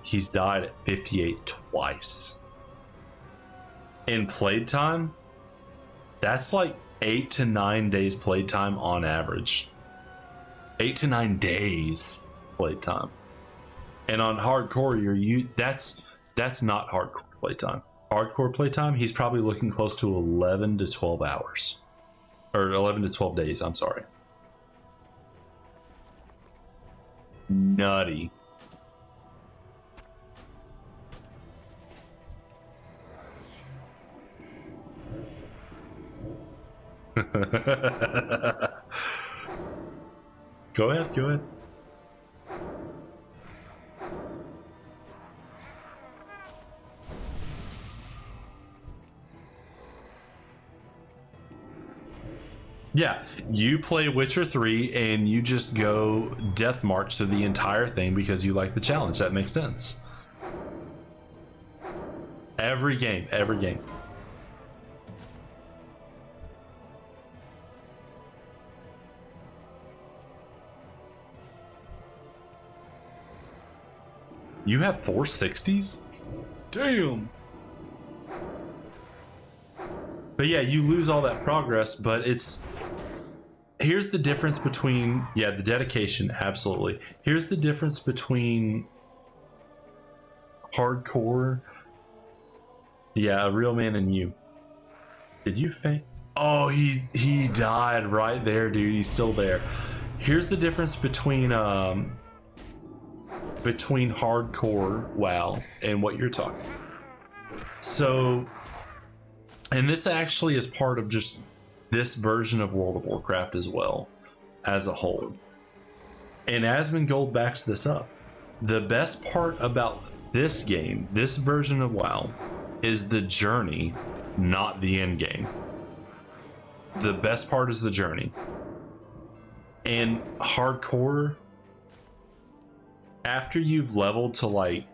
He's died at 58 twice. In playtime, that's like 8 to 9 days playtime on average. 8 to 9 days playtime. And on hardcore, that's not hardcore playtime. Hardcore playtime, he's probably looking close to 11 to 12 hours. Or 11 to 12 days, I'm sorry. Nutty. Go ahead. Yeah, you play Witcher 3 and you just go death march through the entire thing because you like the challenge. That makes sense. Every game. You have 460s? Damn. But yeah, you lose all that progress, but here's the difference between, yeah, the dedication, absolutely. Here's the difference between hardcore, yeah, a real man and you. Did you faint? Oh, he died right there, dude. He's still there. Here's the difference between hardcore WoW and what you're talking. So, and this actually is part of just this version of World of Warcraft as well, as a whole. And Asmongold backs this up. The best part about this game, this version of WoW, is the journey, not the end game. The best part is the journey. And hardcore, after you've leveled to like,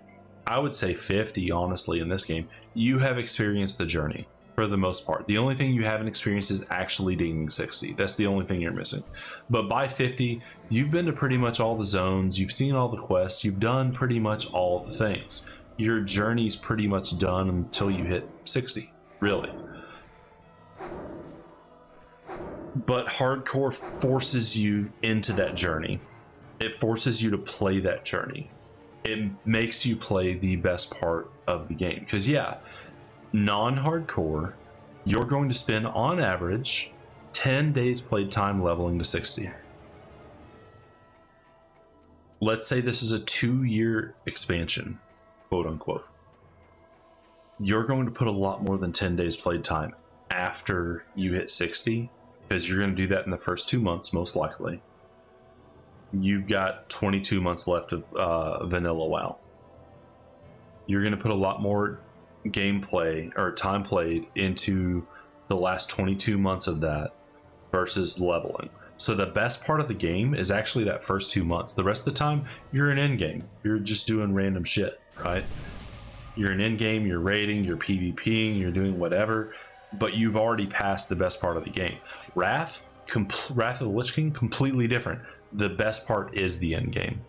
I would say 50, honestly, in this game, you have experienced the journey for the most part. The only thing you haven't experienced is actually digging 60. That's the only thing you're missing. But by 50, you've been to pretty much all the zones, you've seen all the quests, you've done pretty much all the things. Your journey's pretty much done until you hit 60, really. But hardcore forces you into that journey. It forces you to play that journey. It makes you play the best part of the game. Because yeah, non-hardcore, you're going to spend on average 10 days played time leveling to 60. Let's say this is a 2-year expansion, quote unquote. You're going to put a lot more than 10 days played time after you hit 60, because you're going to do that in the first 2 months, most likely. You've got 22 months left of vanilla WoW. You're going to put a lot more gameplay or time played into the last 22 months of that versus leveling. So the best part of the game is actually that first 2 months. The rest of the time, you're in endgame. You're just doing random shit, right? You're in endgame, you're raiding, you're PvPing, you're doing whatever, but you've already passed the best part of the game. Wrath of the Lich King, completely different. The best part is the end game.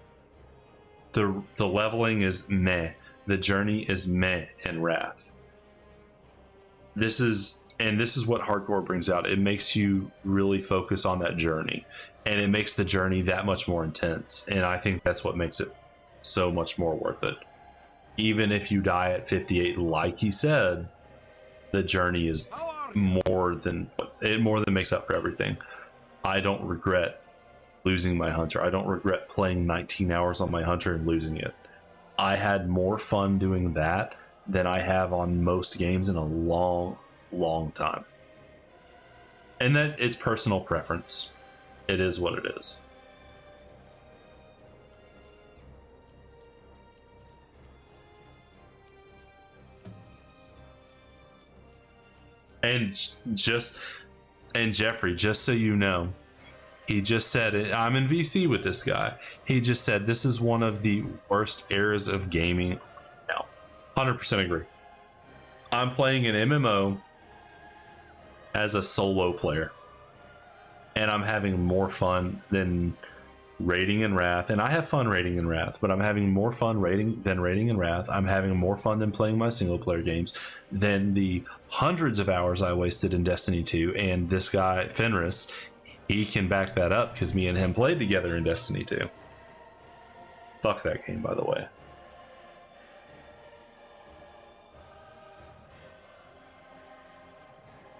The leveling is meh. The journey is meh in Wrath. This is what hardcore brings out. It makes you really focus on that journey, and it makes the journey that much more intense. And I think that's what makes it so much more worth it. Even if you die at 58, like he said, the journey is more than makes up for everything. I don't regret losing my hunter. I don't regret playing 19 hours on my hunter and losing it. I had more fun doing that than I have on most games in a long time. And that it's personal preference. It is what it is. And Jeffrey, just so you know, he just said it. I'm in VC with this guy. He just said this is one of the worst eras of gaming. No, 100% agree. I'm playing an MMO as a solo player, and I'm having more fun than raiding in Wrath. And I have fun raiding in Wrath, but I'm having more fun raiding in Wrath. I'm having more fun than playing my single player games than the hundreds of hours I wasted in Destiny 2. And this guy Fenris, he can back that up because me and him played together in Destiny 2. Fuck that game, by the way.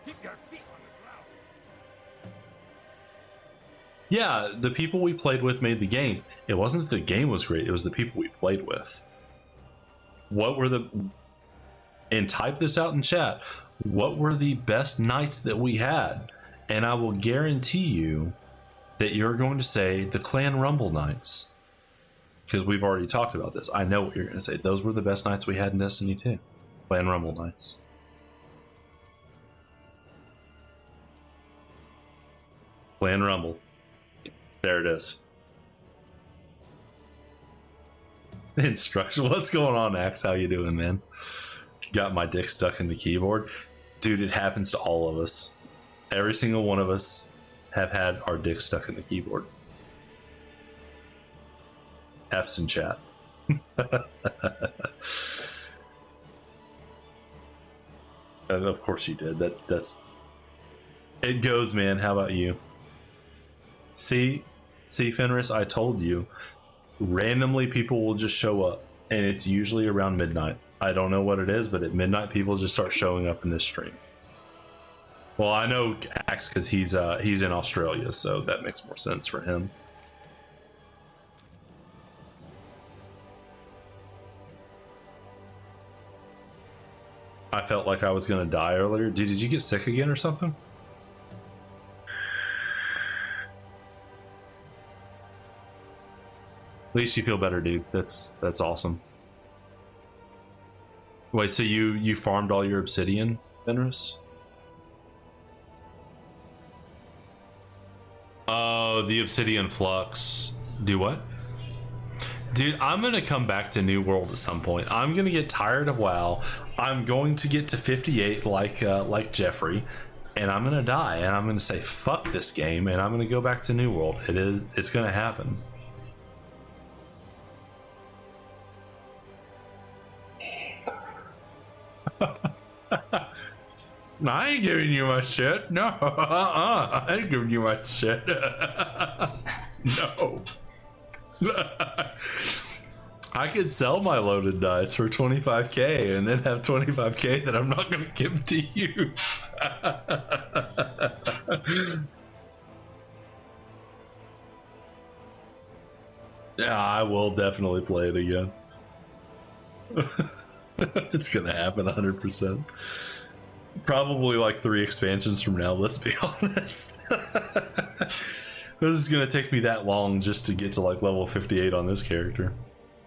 Keep your feet on the ground. Yeah, the people we played with made the game. It wasn't that the game was great, it was the people we played with. And type this out in chat. What were the best nights that we had? And I will guarantee you that you're going to say the Clan Rumble nights. Because we've already talked about this. I know what you're going to say. Those were the best nights we had in Destiny 2. Clan Rumble nights. Clan Rumble. There it is. Instruction. What's going on, Axe? How you doing, man? Got my dick stuck in the keyboard. Dude, it happens to all of us. Every single one of us have had our dick stuck in the keyboard. F's in chat. Of course you did. That's it goes, man. How about you? See, Fenris, I told you. Randomly, people will just show up, and it's usually around midnight. I don't know what it is, but at midnight, people just start showing up in this stream. Well, I know Axe because he's in Australia, so that makes more sense for him. I felt like I was gonna die earlier. Dude, did you get sick again or something? At least you feel better, dude. That's awesome. Wait, so you farmed all your obsidian, Fenris? Oh, the obsidian flux. Do what? Dude, I'm gonna come back to New World at some point. I'm gonna get tired of WoW. I'm going to get to 58 like Jeffrey, and I'm gonna die. And I'm gonna say fuck this game, and I'm gonna go back to New World. It's gonna happen. I ain't giving you my shit. No, I ain't giving you my shit. No. I could sell my loaded dice for 25k and then have 25k that I'm not going to give to you. Yeah, I will definitely play it again. It's going to happen 100%. Probably like 3 expansions from now, let's be honest. This is gonna take me that long just to get to like level 58 on this character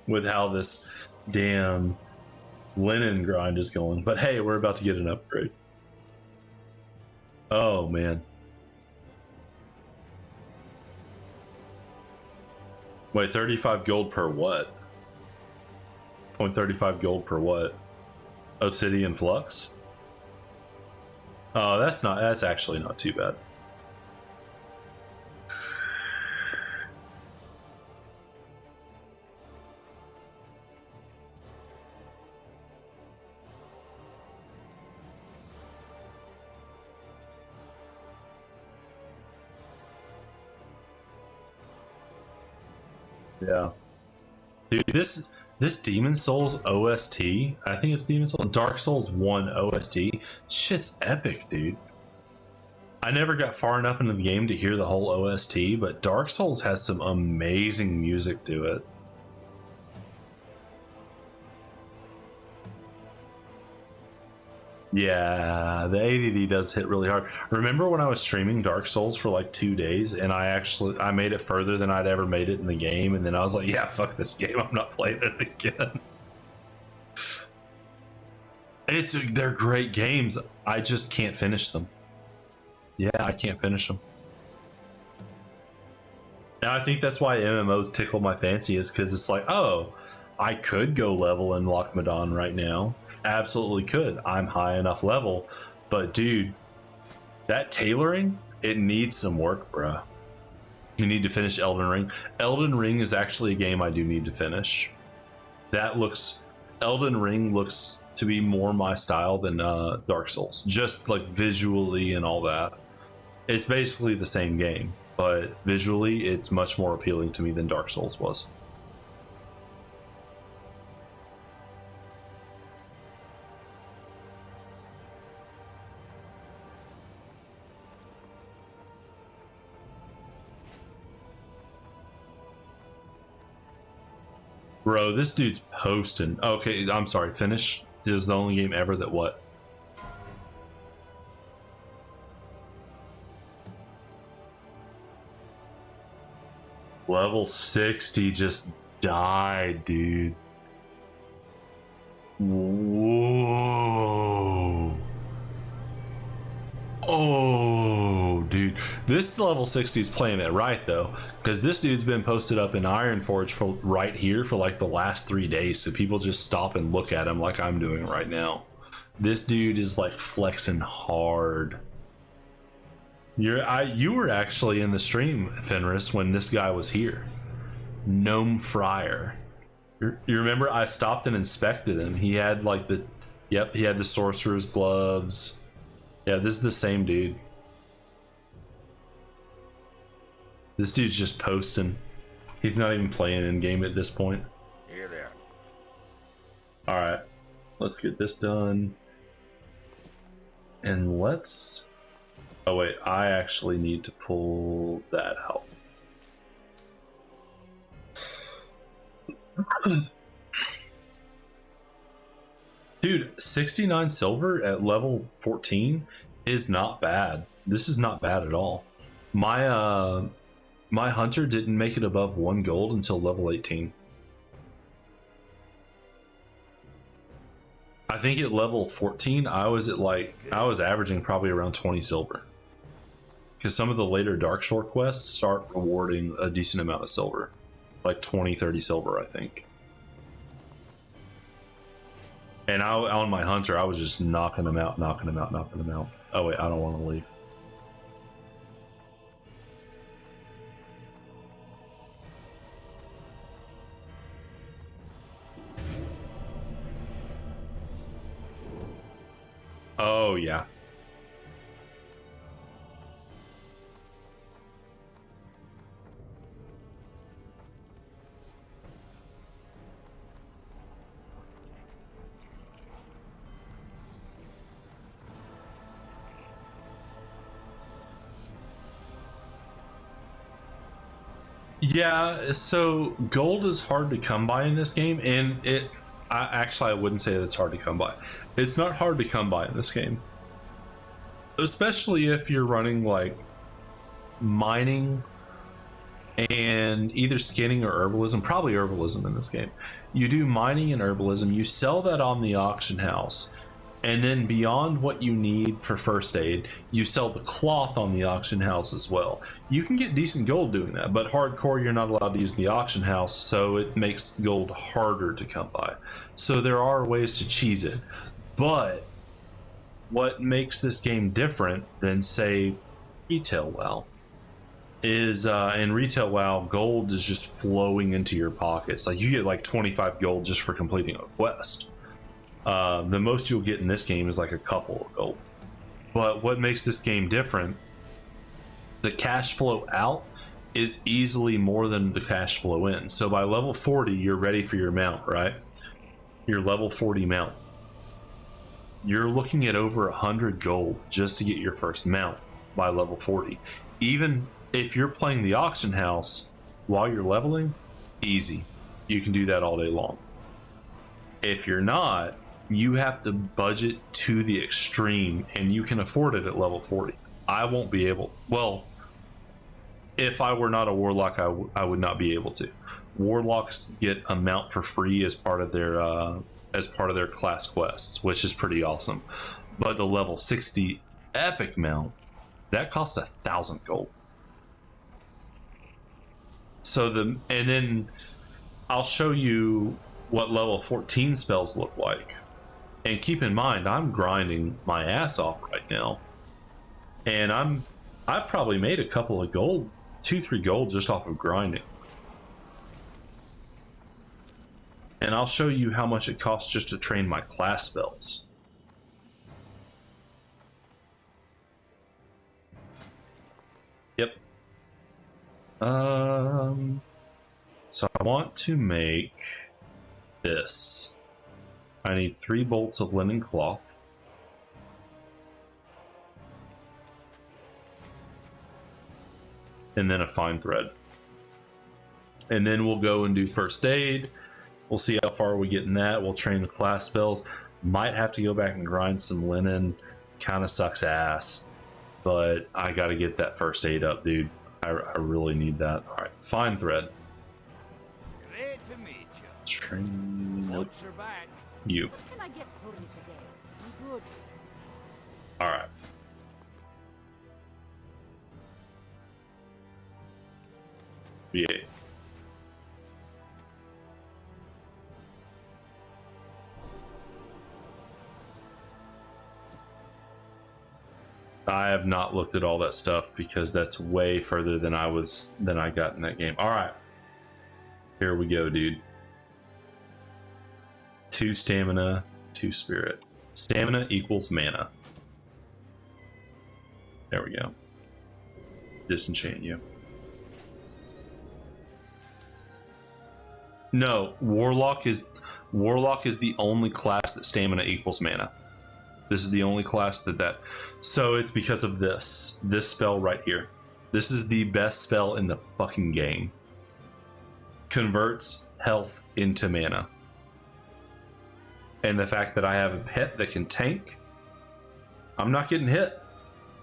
with how this damn linen grind is going. But hey, we're about to get an upgrade. Oh man. Wait, 35 gold per what? 0.35 gold per what? Obsidian flux? Oh, that's actually not too bad. Yeah. Dude, this Demon Souls OST, I think it's Demon Souls, Dark Souls 1 OST, shit's epic, dude. I never got far enough into the game to hear the whole OST, but Dark Souls has some amazing music to it. Yeah, the ADD does hit really hard. Remember when I was streaming Dark Souls for like 2 days and I made it further than I'd ever made it in the game, and then I was like, yeah, fuck this game, I'm not playing it again. They're great games. I just can't finish them. Yeah, I can't finish them. Now I think that's why MMOs tickle my fancy, is because it's like, oh, I could go level in Loch Modan right now. Absolutely could. I'm high enough level, but dude, that tailoring, it needs some work, bruh. You need to finish Elden Ring. Elden Ring is actually a game I do need to finish. Elden Ring looks to be more my style than Dark Souls, just like visually and all that. It's basically the same game, but visually it's much more appealing to me than Dark Souls was. Bro, this dude's posting. Okay, I'm sorry, finish is the only game ever that what? Level 60 just died, dude. Whoa. Oh, dude. This level 60 is playing it right, though, because this dude's been posted up in Ironforge for right here for like the last 3 days, so people just stop and look at him like I'm doing right now. This dude is like flexing hard. You were actually in the stream, Fenris, when this guy was here. Gnome Friar. You remember I stopped and inspected him. He had like Yep, he had the sorcerer's gloves. Yeah, this is the same dude. This dude's just posting. He's not even playing in game at this point. Here there. All right, let's get this done. And let's... Oh wait, I actually need to pull that out. Dude, 69 silver at level 14 is not bad. This is not bad at all. My my hunter didn't make it above 1 gold until level 18. I think at level 14 I was averaging probably around 20 silver. Because some of the later Darkshore quests start rewarding a decent amount of silver. Like 20-30 silver, I think. And on my hunter, I was just knocking them out. Oh wait, I don't want to leave. Oh yeah. Yeah, so gold is hard to come by in this game, and I wouldn't say that it's hard to come by. It's not hard to come by in this game, especially if you're running like mining and either skinning or herbalism. Probably herbalism in this game. You do mining and herbalism, you sell that on the auction house, and then beyond what you need for first aid, you sell the cloth on the auction house as well. You can get decent gold doing that, but hardcore, you're not allowed to use the auction house, so it makes gold harder to come by. So there are ways to cheese it, but what makes this game different than, say, retail WoW is in retail WoW, gold is just flowing into your pockets. Like, you get like 25 gold just for completing a quest. The most you'll get in this game is like a couple of gold. But what makes this game different, the cash flow out is easily more than the cash flow in. So by level 40, you're ready for your mount, right? Your level 40 mount. You're looking at over 100 gold just to get your first mount by level 40. Even if you're playing the auction house while you're leveling, easy. You can do that all day long. If you're not, you have to budget to the extreme, and you can afford it at level 40. I won't be able, well, if I were not a warlock, I would not be able to. Warlocks get a mount for free as part of their class quests, which is pretty awesome. But the level 60 epic mount, that costs 1,000 gold. So and then I'll show you what level 14 spells look like. And keep in mind, I'm grinding my ass off right now, and I've probably made a couple of gold, 2-3 gold just off of grinding. And I'll show you how much it costs just to train my class spells. Yep. So I want to make this. I need 3 bolts of linen cloth. And then a fine thread. And then we'll go and do first aid. We'll see how far we get in that. We'll train the class spells. Might have to go back and grind some linen. Kind of sucks ass. But I got to get that first aid up, dude. I really need that. All right, fine thread. Great to meet you. Train. Nope. Watch your back. You. What can I get for you today? Be good. All right. Yeah. I have not looked at all that stuff because that's way further than I got in that game. All right. Here we go, dude. 2 stamina, 2 spirit. Stamina equals mana. There we go. Disenchant you. No, Warlock is the only class that stamina equals mana. This is the only class that. So it's because of this spell right here. This is the best spell in the fucking game. Converts health into mana. And the fact that I have a pet that can tank, I'm not getting hit.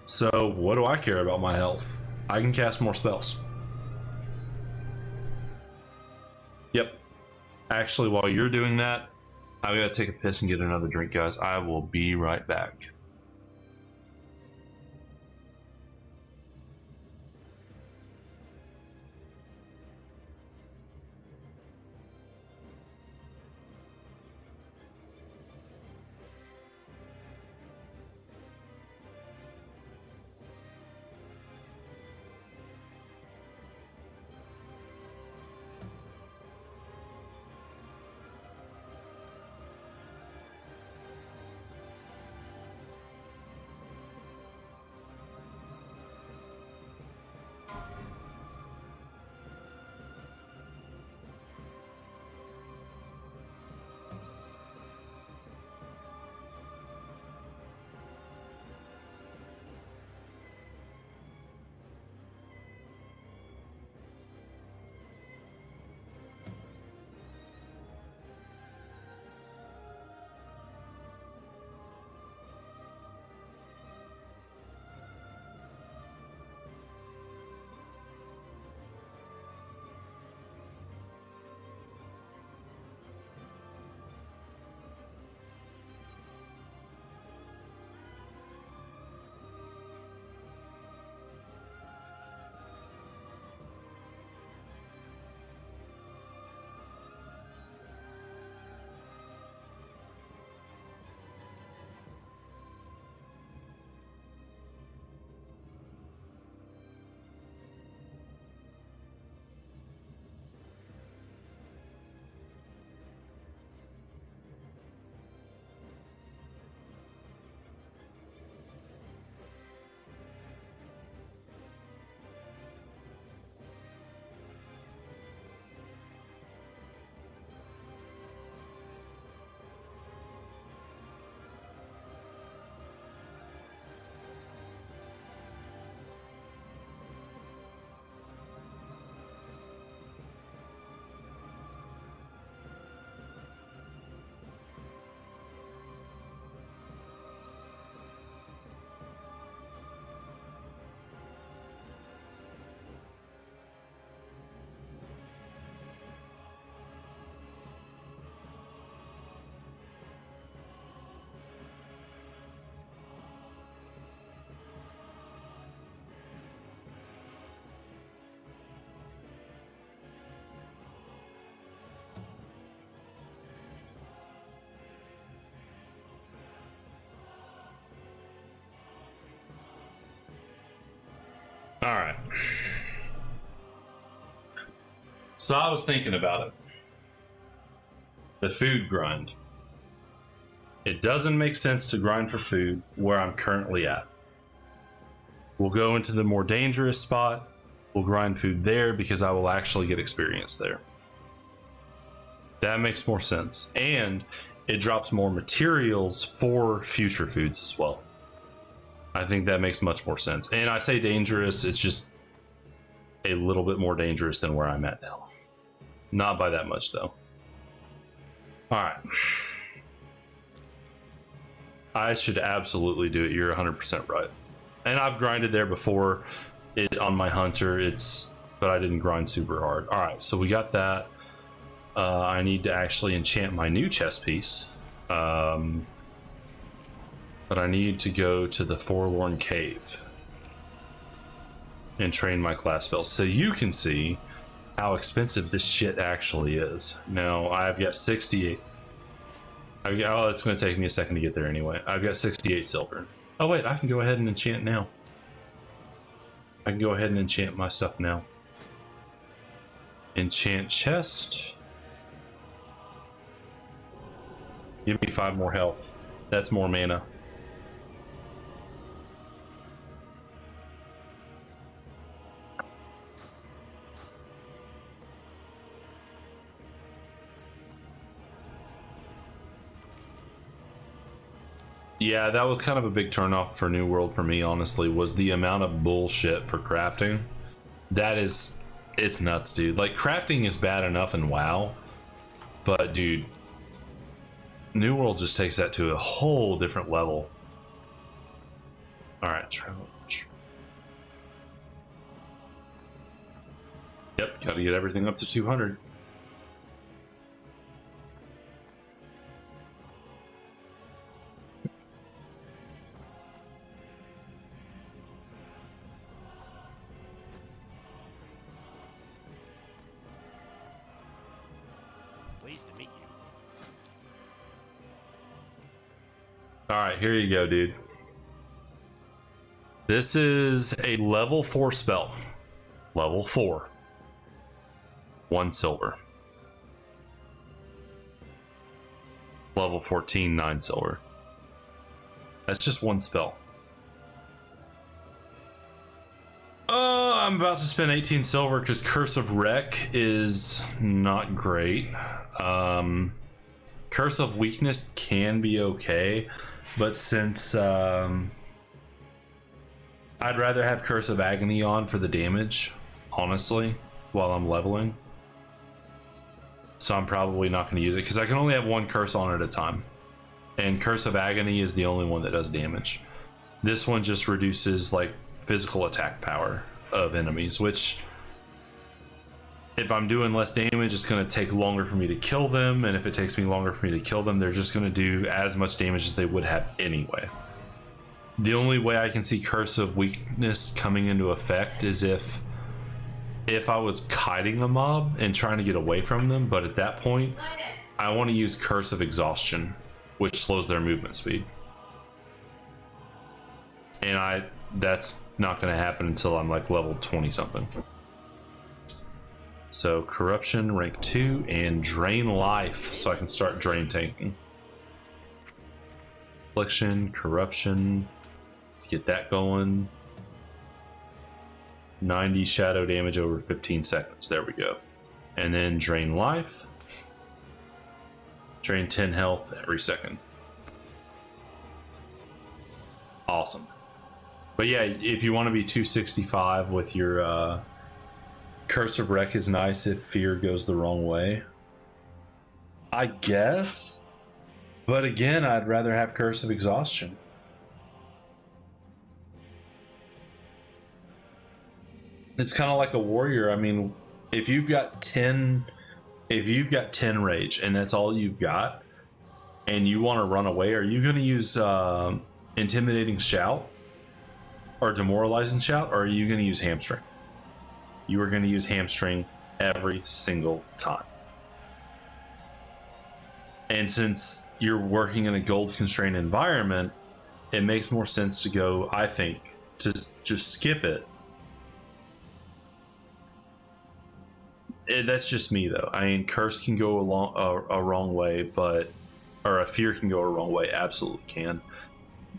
So what do I care about my health? I can cast more spells. Yep. Actually, while you're doing that, I've got to take a piss and get another drink, guys. I will be right back. All right. So I was thinking about it. The food grind. It doesn't make sense to grind for food where I'm currently at. We'll go into the more dangerous spot. We'll grind food there because I will actually get experience there. That makes more sense. And it drops more materials for future foods as well. I think that makes much more sense. And I say dangerous, it's just a little bit more dangerous than where I'm at now. Not by that much, though. All right. I should absolutely do it. You're 100% right. And I've grinded there before on my hunter, but I didn't grind super hard. All right, so we got that. I need to actually enchant my new chest piece. But I need to go to the Forlorn Cave and train my class spells so you can see how expensive this shit actually is. Now, I've got 68. Oh, it's going to take me a second to get there anyway. I've got 68 silver. Oh, wait, I can go ahead and enchant now. I can go ahead and enchant my stuff now. Enchant chest. Give me 5 more health. That's more mana. Yeah, that was kind of a big turnoff for New World for me, honestly, was the amount of bullshit for crafting. That is, it's nuts, dude. Like, crafting is bad enough in WoW, but dude, New World just takes that to a whole different level. All right, travel. Yep, gotta get everything up to 200. Pleased to meet you. All right, here you go, dude. This is a level 4 spell. Level 4. 1 silver. Level 14, 9 silver. That's just 1 spell. I'm about to spend 18 silver because Curse of Wreck is not great. Curse of Weakness can be okay, but since I'd rather have Curse of Agony on for the damage, honestly, while I'm leveling. So I'm probably not going to use it because I can only have 1 curse on at a time. And Curse of Agony is the only one that does damage. This one just reduces like physical attack power of enemies, which if I'm doing less damage, it's going to take longer for me to kill them. And if it takes me longer for me to kill them, they're just going to do as much damage as they would have anyway. The only way I can see Curse of Weakness coming into effect is if I was kiting a mob and trying to get away from them, but at that point, I want to use Curse of Exhaustion, which slows their movement speed. And that's not going to happen until I'm like level 20 something. So Corruption, rank 2, and Drain Life, so I can start drain tanking. Affliction, Corruption, let's get that going. 90 shadow damage over 15 seconds. There we go. And then Drain Life. Drain 10 health every second. Awesome. But yeah, if you want to be 265 with your Curse of Wreck is nice if fear goes the wrong way, I guess. But again, I'd rather have Curse of Exhaustion. It's kind of like a warrior. I mean, if you've got 10 rage and that's all you've got and you want to run away, are you going to use intimidating shout or demoralizing shout, or are you going to use hamstring? You are going to use hamstring every single time. And since you're working in a gold constrained environment, it makes more sense to go, I think, to just skip it. That's just me though. I mean, curse can go a wrong way, or a fear can go a wrong way. Absolutely can.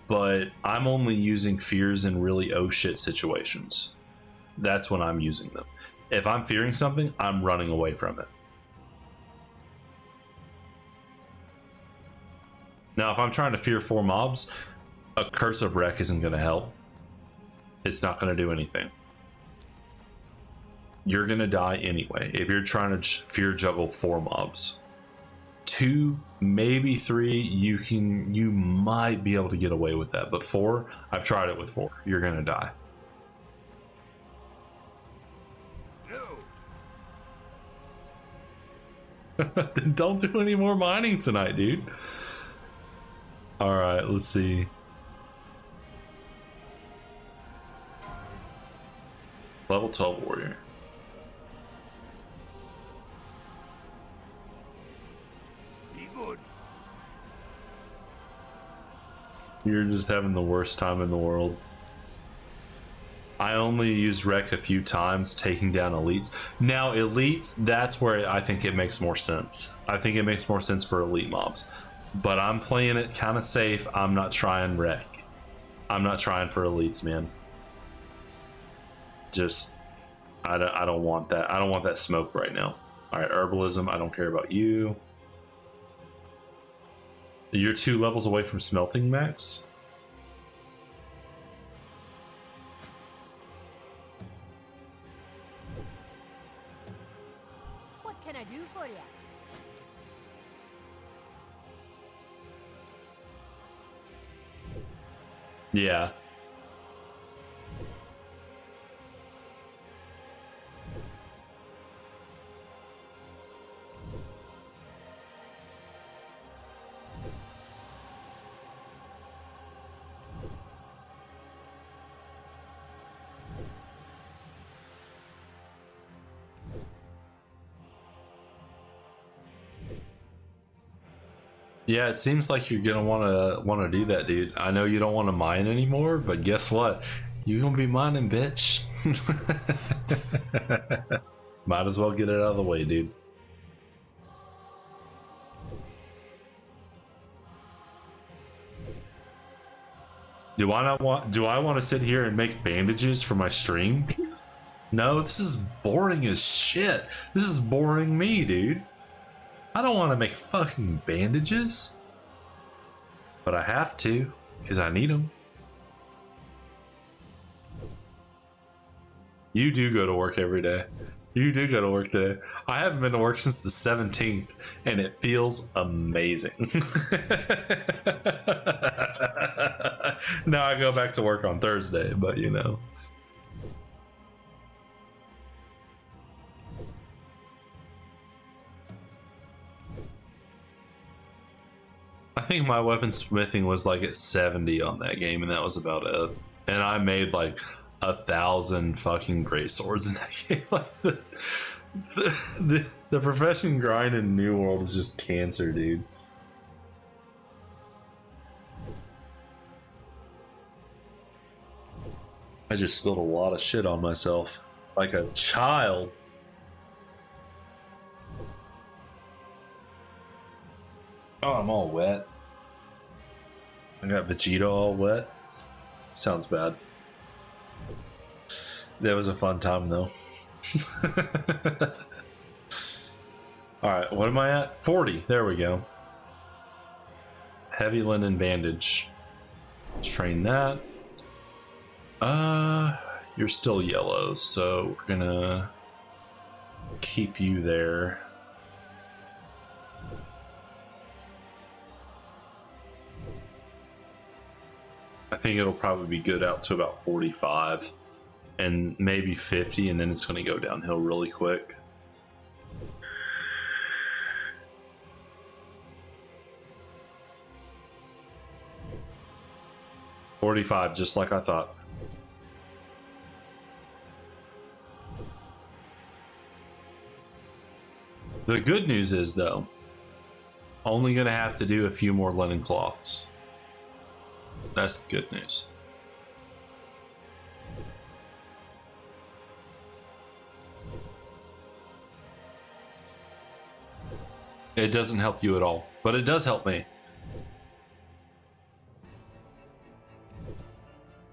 But I'm only using fears in really oh shit situations. That's when I'm using them. If I'm fearing something, I'm running away from it. Now, if I'm trying to fear 4 mobs, a Curse of Wreck isn't going to help. It's not going to do anything. You're going to die anyway if you're trying to fear juggle 4 mobs. 2, maybe 3, you might be able to get away with that, but 4, I've tried it with 4. You're going to die. Then don't do any more mining tonight, dude. All right, let's see. Level 12 warrior. Be good. You're just having the worst time in the world. I only used Wreck a few times, taking down elites. Now, elites, that's where I think it makes more sense. I think it makes more sense for elite mobs. but I'm playing it kind of safe. I'm not trying wreck. I'm not trying for elites, man. Just, I don't want that. I don't want that smoke right now. All right, herbalism. I don't care about you. You're 2 levels away from smelting max. What can I do for you? Yeah. Yeah, it seems like you're gonna wanna do that, dude. I know you don't want to mine anymore, but guess what? You're gonna be mining, bitch. Might as well get it out of the way, dude. Do I want to sit here and make bandages for my stream? No, this is boring as shit. This is boring me, dude. I don't want to make fucking bandages, but I have to because I need them. You do go to work every day. You do go to work today. I haven't been to work since the 17th, and it feels amazing. Now I go back to work on Thursday, but you know. I think my weapon smithing was like at 70 on that game, and that was about it. And I made like 1,000 fucking great swords in that game. Like the profession grind in New World is just cancer, dude. I just spilled a lot of shit on myself, like a child. Oh, I'm all wet. I got Vegeta all wet. Sounds bad. That was a fun time though. Alright, what am I at? 40. There we go. Heavy linen bandage. Let's train that. You're still yellow, so we're gonna keep you there. I think it'll probably be good out to about 45 and maybe 50, and then it's going to go downhill really quick. $45, just like I thought. The good news is, though, only going to have to do a few more linen cloths. That's the good news. It doesn't help you at all, but it does help me.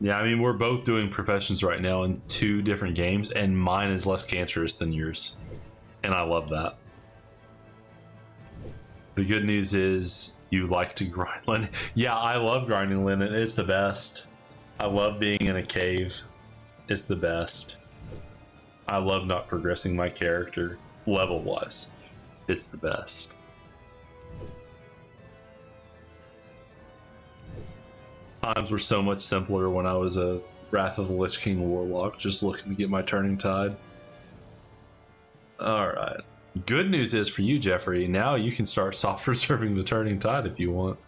Yeah, I mean, we're both doing professions right now in 2 different games, and mine is less cancerous than yours. And I love that. The good news is you like to grind linen. Yeah, I love grinding linen. It's the best. I love being in a cave. It's the best. I love not progressing my character level-wise. It's the best. Times were so much simpler when I was a Wrath of the Lich King Warlock, just looking to get my turning tide. Alright. Good news is for you, Jeffrey, now you can start soft reserving the turning tide if you want.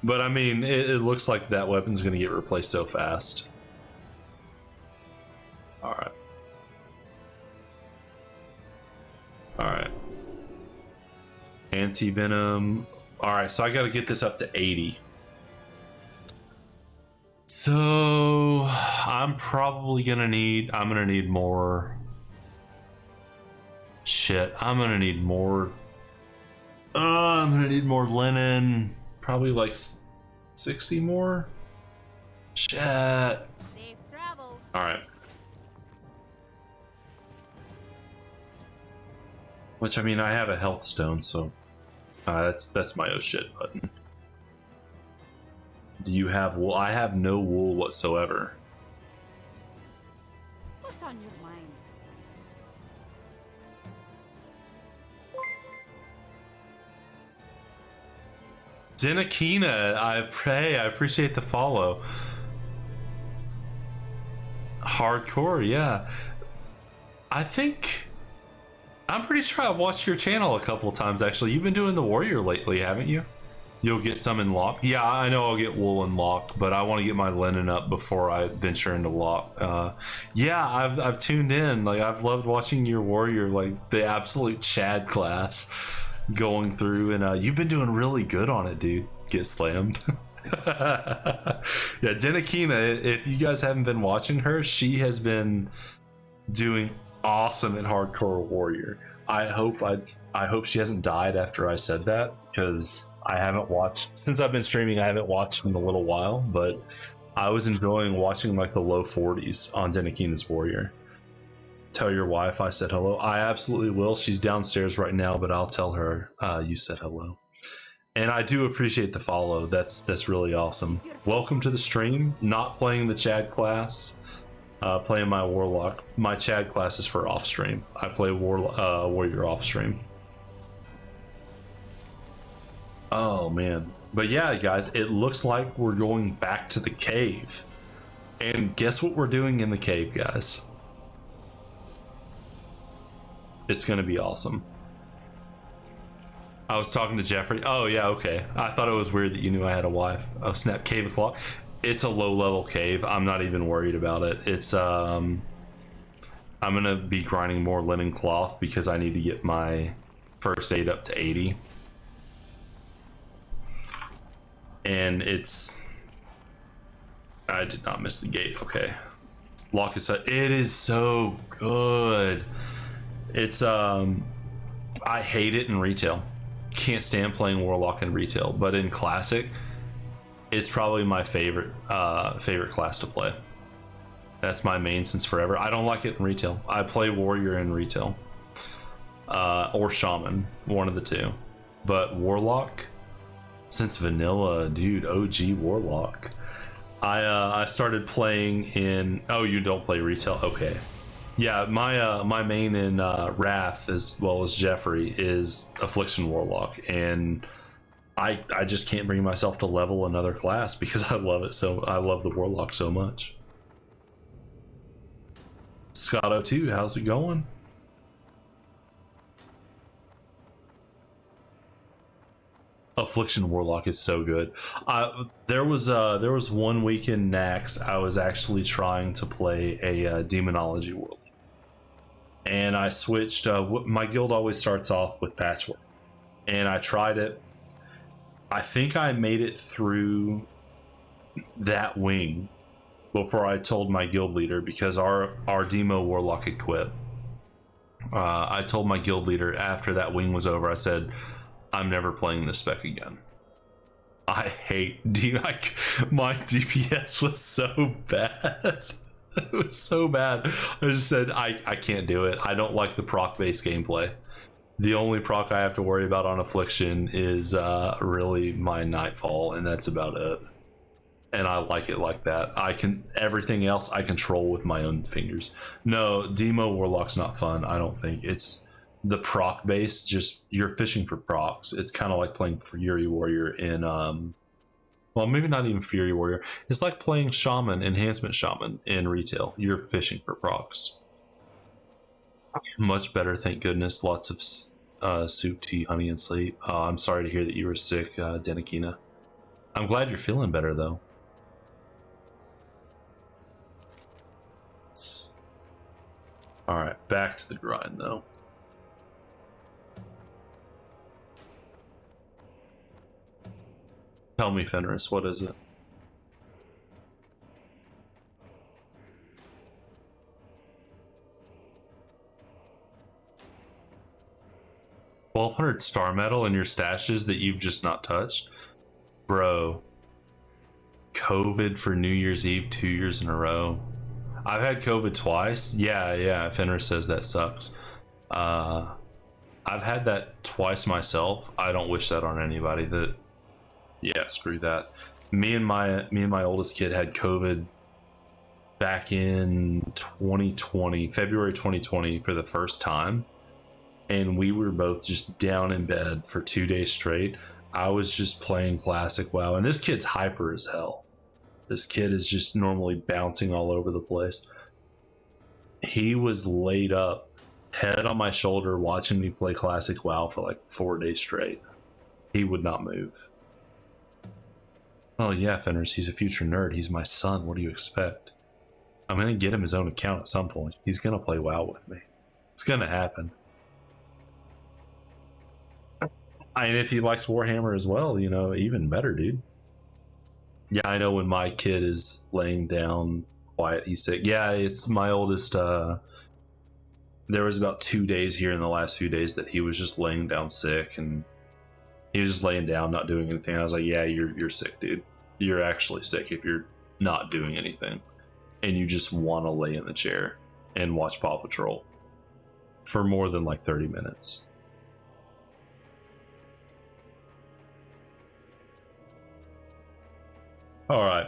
But I mean, it looks like that weapon's going to get replaced so fast. Alright. Alright. Anti-venom. Alright, so I got to get this up to 80. So I'm probably going to need, I'm going to need more. Shit, I'm gonna need more I'm gonna need more linen. Probably like 60 more. Shit. Safe travels. All right. Which, I mean, I have a health stone, so that's my oh shit button. Do you have wool? I have no wool whatsoever. What's on your mind? Dinakina, I appreciate the follow. Hardcore, yeah. I think I'm pretty sure I've watched your channel a couple of times actually. You've been doing the warrior lately, haven't you? You'll get some in lock. Yeah, I know I'll get wool in lock, but I want to get my linen up before I venture into lock. Yeah, I've tuned in. Like, I've loved watching your warrior, like the absolute Chad class going through, and you've been doing really good on it, dude. Get slammed. Yeah, Dinakina, if you guys haven't been watching her, she has been doing awesome at hardcore warrior. I hope she hasn't died after I said that, because I haven't watched since I've been streaming. I haven't watched in a little while, but I was enjoying watching like the low 40s on Dinakina's warrior. Tell your wife I said hello. I absolutely will. She's downstairs right now, but I'll tell her you said hello. And I do appreciate the follow. That's really awesome. Welcome to the stream. Not playing the Chad class, playing my Warlock. My Chad class is for off stream. I play warrior off stream. Oh man. But yeah, guys, it looks like we're going back to the cave. And guess what we're doing in the cave, guys? It's gonna be awesome. I was talking to Jeffrey. Oh yeah, okay. I thought it was weird that you knew I had a wife. Oh snap, cave o'clock. It's a low level cave. I'm not even worried about it. It's I'm gonna be grinding more linen cloth because I need to get my first aid up to 80. And it's, I did not miss the gate. Okay, lock is set. It is so good. It's I hate it in retail. Can't stand playing Warlock in retail, but in classic it's probably my favorite class to play. That's my main since forever. I don't like it in retail. I play warrior in retail or shaman, one of the two, but Warlock since vanilla, dude. OG Warlock. I started playing in, oh, you don't play retail? Okay. Yeah, my main in Wrath, as well as Jeffrey, is Affliction Warlock, and I just can't bring myself to level another class because I love it so. I love the Warlock so much. Scotto2, how's it going? Affliction Warlock is so good. There was one week in Nax I was actually trying to play a Demonology Warlock, and I switched. My guild always starts off with Patchwork, and I tried it. I think I made it through that wing before I told my guild leader, because our Demo Warlock had quit. I told my guild leader after that wing was over, I said, I'm never playing this spec again. I hate like my DPS was so bad. It was so bad. I just said I can't do it. I don't like the proc based gameplay. The only proc I have to worry about on Affliction is really my Nightfall, and that's about it. And I like it like that. Everything else I control with my own fingers. No, Demo Warlock's not fun, I don't think. It's the proc base, just you're fishing for procs. It's kind of like playing Fury Warrior in well, maybe not even Fury Warrior. It's like playing Shaman, Enhancement Shaman in retail. You're fishing for procs. Much better, thank goodness. Lots of soup, tea, honey, and sleep. I'm sorry to hear that you were sick, Denakina. I'm glad you're feeling better though. All right, back to the grind though. Tell me, Fenris, what is it? 1,200 star metal in your stashes that you've just not touched? Bro, COVID for New Year's Eve 2 years in a row. I've had COVID twice. Yeah, Fenris says that sucks. I've had that twice myself. I don't wish that on anybody. Yeah, screw that. Me and my oldest kid had COVID back in 2020, February 2020 for the first time. And we were both just down in bed for 2 days straight. I was just playing classic WoW, and this kid's hyper as hell. This kid is just normally bouncing all over the place. He was laid up, head on my shoulder, watching me play classic WoW for like 4 days straight. He would not move. Oh yeah, Fenris, he's a future nerd. He's my son. What do you expect? I'm gonna get him his own account at some point. He's gonna play WoW with me. It's gonna happen. And if he likes Warhammer as well, you know, even better, dude. Yeah, I know when my kid is laying down quiet, he's sick. Yeah, it's my oldest. There was about 2 days here in the last few days that he was just laying down sick, and he was just laying down, not doing anything. I was like, yeah, you're sick, dude. You're actually sick if you're not doing anything, and you just want to lay in the chair and watch Paw Patrol for more than like 30 minutes. All right.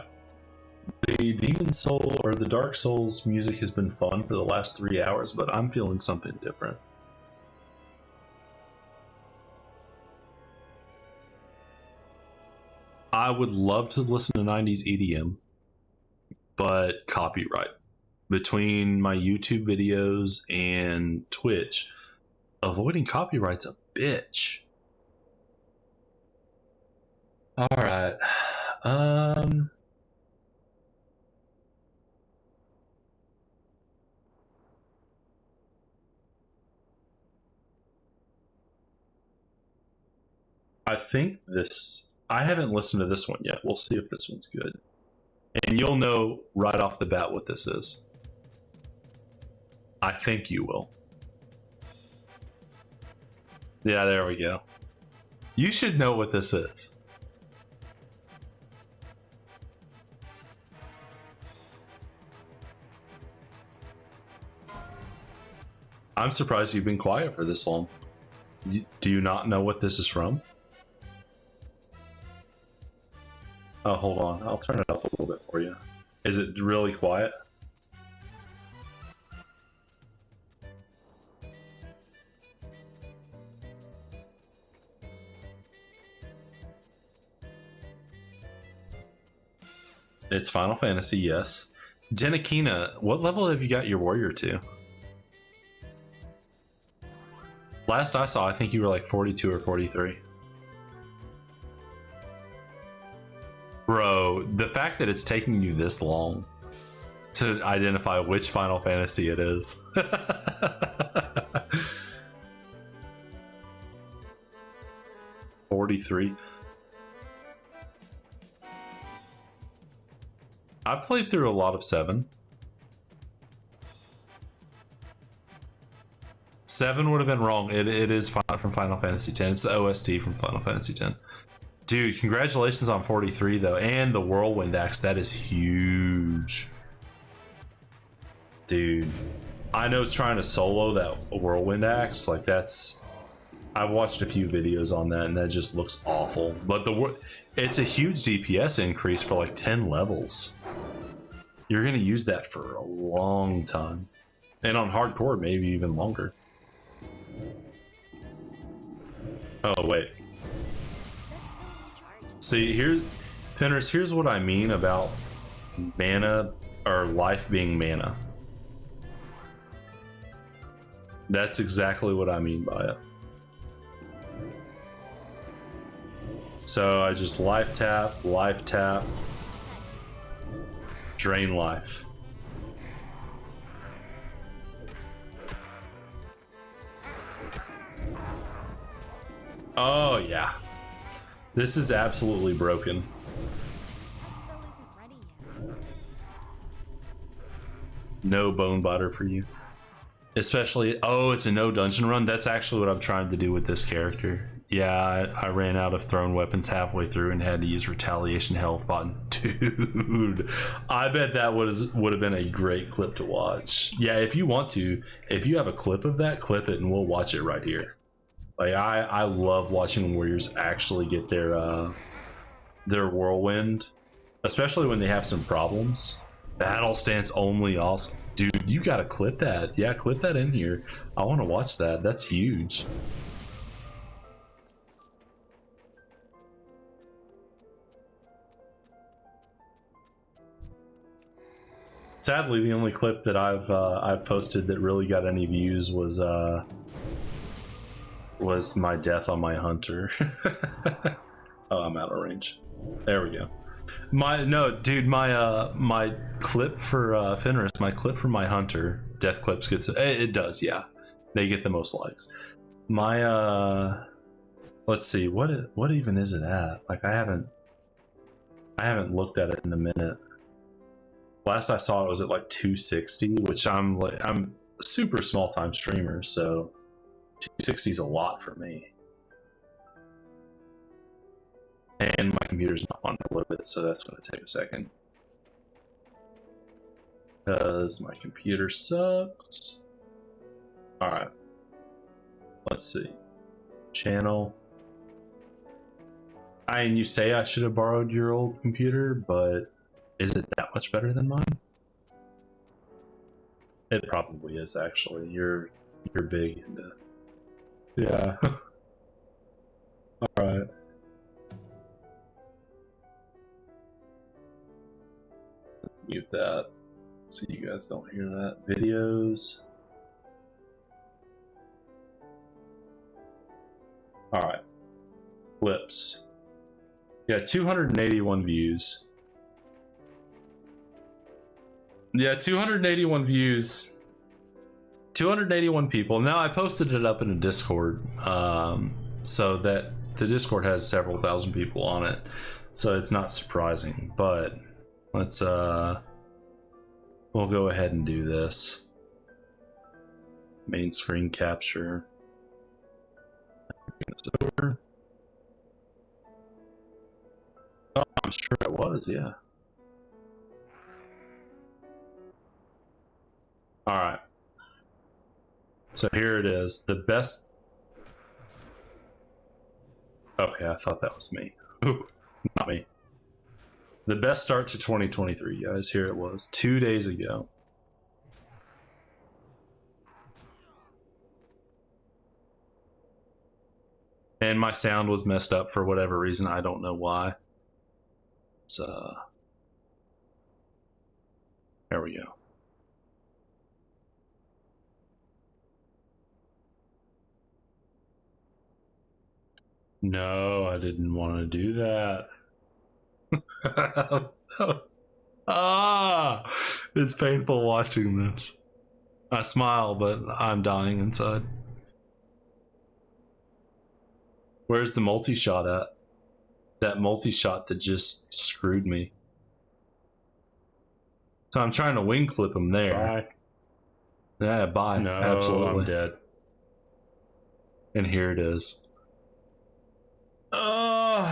The Demon Soul or the Dark Souls music has been fun for the last 3 hours, but I'm feeling something different. I would love to listen to 90s EDM, but copyright. Between my YouTube videos and Twitch, avoiding copyright's a bitch. All right. I think I haven't listened to this one yet. We'll see if this one's good. And you'll know right off the bat what this is. I think you will. Yeah, there we go. You should know what this is. I'm surprised you've been quiet for this long. Do you not know what this is from? Oh, hold on. I'll turn it up a little bit for you. Is it really quiet? It's Final Fantasy, yes. Denakina, what level have you got your warrior to? Last I saw, I think you were like 42 or 43. Bro, the fact that it's taking you this long to identify which Final Fantasy it is. 43. I've played through a lot of 7. 7 would have been wrong. It is from Final Fantasy X. It's the OST from Final Fantasy X. Dude, congratulations on 43 though, and the Whirlwind Axe. That is huge. Dude, I know it's trying to solo that Whirlwind Axe. Like I've watched a few videos on that, and that just looks awful. But it's a huge DPS increase for like 10 levels. You're gonna use that for a long time, and on hardcore maybe even longer. Oh wait. See, here's what I mean about mana or life being mana. That's exactly what I mean by it. So I just life tap, drain life. Oh yeah. This is absolutely broken. That spell isn't ready yet. No bone butter for you. Especially, oh, it's a no dungeon run. That's actually what I'm trying to do with this character. Yeah, I ran out of thrown weapons halfway through and had to use retaliation health button. Dude, I bet that would have been a great clip to watch. Yeah, if you want to, if you have a clip of that, clip it and we'll watch it right here. Like I love watching warriors actually get their whirlwind, especially when they have some problems. Battle stance only, awesome. Dude, you gotta clip that. Yeah, clip that in here. I want to watch that. That's huge. Sadly, the only clip that I've posted that really got any views was my death on my hunter. Oh, I'm out of range. There we go. My clip for Fenris, my clip for my hunter, death clips gets it does, yeah. They get the most likes. My let's see, what even is it at? Like I haven't looked at it in a minute. Last I saw it was at like 260, which I'm a super small time streamer, so 260 is a lot for me. And my computer's not on to load it, so that's going to take a second. Because my computer sucks. Alright. Let's see. Channel. And you say I should have borrowed your old computer, but is it that much better than mine? It probably is, actually. You're big into... Yeah. Alright. Mute that so you guys don't hear that. Videos. Alright. Clips. Yeah, 281 views. Yeah, 281 views. 281 people. Now I posted it up in a Discord, so that the Discord has several thousand people on it, so it's not surprising. But let's we'll go ahead and do this. Main screen capture. Over. Oh, I'm sure it was, yeah. All right. So here it is. The best. Okay, I thought that was me. Ooh, not me. The best start to 2023, guys. Here it was 2 days ago. And my sound was messed up for whatever reason. I don't know why. So there we go. No, I didn't want to do that. Ah, it's painful watching this. I smile, but I'm dying inside. Where's the multi-shot at? That multi-shot that just screwed me. So I'm trying to wing clip him there. Bye. Yeah, bye. No, absolutely. I'm dead. And here it is. Oh.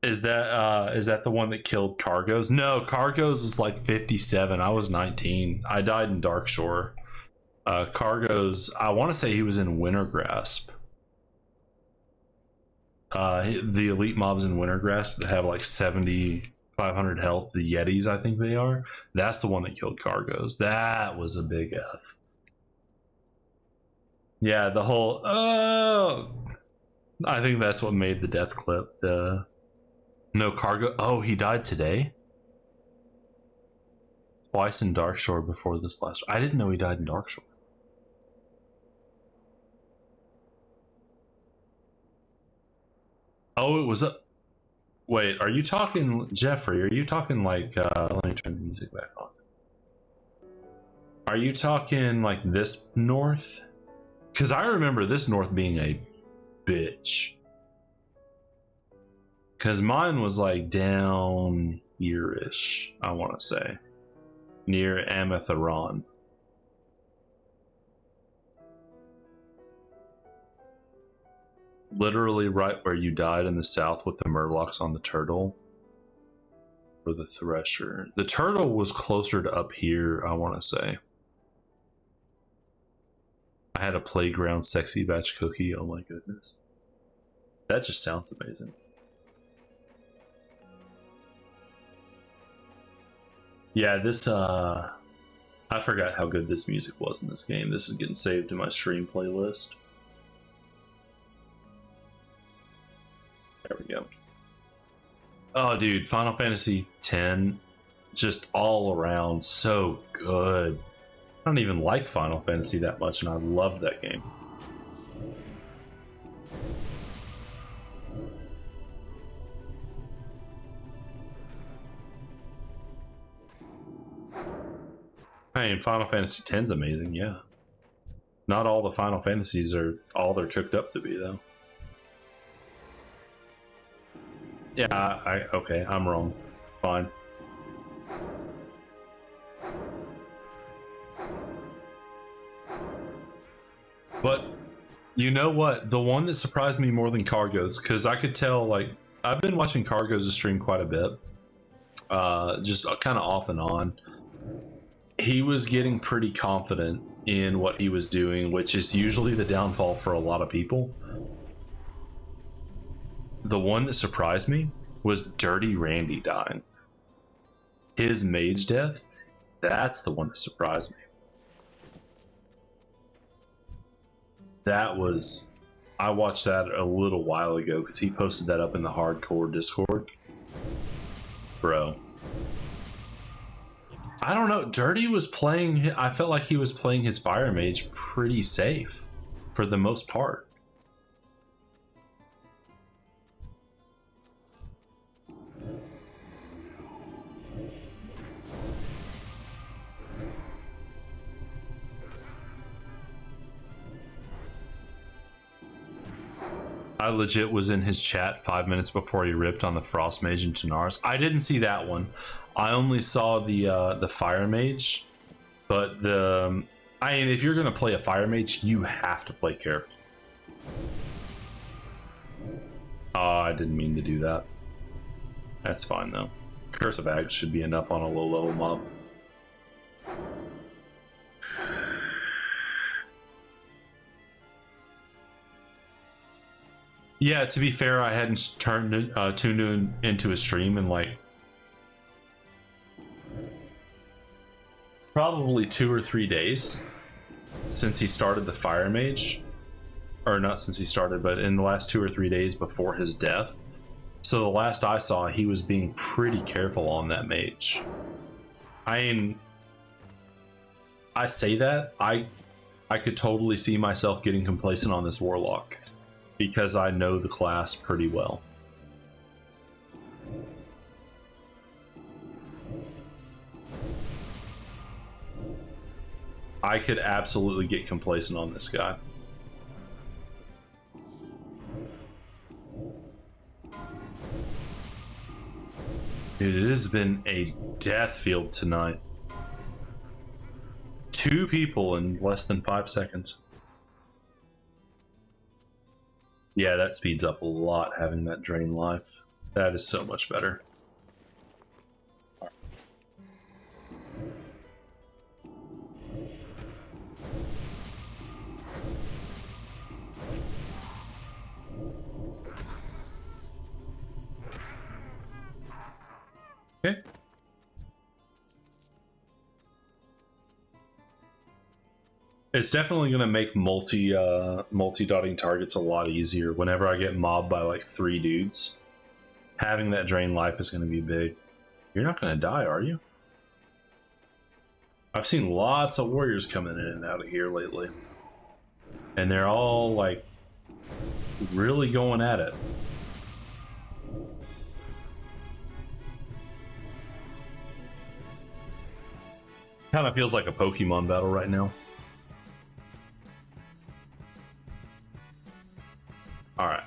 Is that the one that killed Cargos? No, Cargos was like 57. I was 19. I died in Darkshore. Cargos, I want to say he was in Wintergrasp. The elite mobs in Wintergrasp that have like 7,500 health, the Yetis, I think they are. That's the one that killed Cargos. That was a big F. Yeah, the whole I think that's what made the death clip. The no cargo. Oh, he died today? Twice in Darkshore before this last. I didn't know he died in Darkshore. Oh, it was a. Wait, are you talking, Jeffrey? Are you talking like? Let me turn the music back on. Are you talking like this north? Because I remember this north being a bitch. Because mine was like down here-ish, I want to say. Near Amatheron. Literally right where you died in the south with the murlocs on the turtle. Or the thresher. The turtle was closer to up here, I want to say. I had a playground sexy batch cookie. Oh my goodness. That just sounds amazing. Yeah, this, I forgot how good this music was in this game. This is getting saved to my stream playlist. There we go. Oh, dude, Final Fantasy X, just all around so good. I don't even like Final Fantasy that much, and I love that game. I mean, Final Fantasy X's amazing, yeah. Not all the Final Fantasies are all they're cooked up to be, though. Yeah, okay, I'm wrong. Fine. But you know what? The one that surprised me more than Cargo's, because I could tell, like, I've been watching Cargo's stream quite a bit, just kind of off and on. He was getting pretty confident in what he was doing, which is usually the downfall for a lot of people. The one that surprised me was Dirty Randy dying. His mage death, that's the one that surprised me. That was, I watched that a little while ago because he posted that up in the hardcore Discord. Bro. I don't know, Dirty was playing, I felt like he was playing his fire mage pretty safe for the most part. I legit was in his chat 5 minutes before he ripped on the Frost Mage and Tanaris. I didn't see that one. I only saw the Fire Mage, but I mean, if you're gonna play a Fire Mage, you have to play careful. Oh, I didn't mean to do that. That's fine though. Curse of Ags should be enough on a low level mob. Yeah, to be fair, I hadn't tuned into a stream in like probably 2 or 3 days since he started the Fire Mage. Or not since he started, but in the last 2 or 3 days before his death. So the last I saw, he was being pretty careful on that mage. I mean, I say that, I could totally see myself getting complacent on this Warlock. Because I know the class pretty well. I could absolutely get complacent on this guy. Dude, it has been a death field tonight. 2 people in less than 5 seconds. Yeah, that speeds up a lot having that drain life. That is so much better. Okay. It's definitely going to make multi-dotting targets a lot easier. Whenever I get mobbed by like 3 dudes, having that drain life is going to be big. You're not going to die, are you? I've seen lots of warriors coming in and out of here lately. And they're all like really going at it. Kind of feels like a Pokemon battle right now. All right.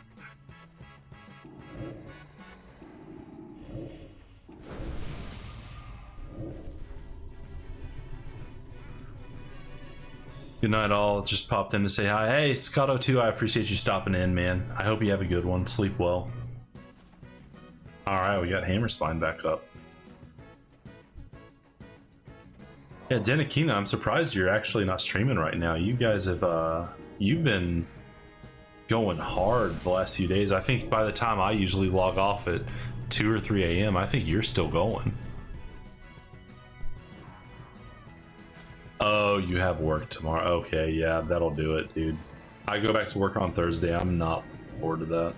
Good night, all. Just popped in to say hi. Hey, Scotto2, I appreciate you stopping in, man. I hope you have a good one. Sleep well. Alright, we got Hammerspine back up. Yeah, Denakina, I'm surprised you're actually not streaming right now. You guys have, you've been going hard the last few days. I think by the time I usually log off at 2 or 3 a.m., I think you're still going. Oh, you have work tomorrow. Okay, yeah, that'll do it, dude. I go back to work on Thursday. I'm not looking forward to that.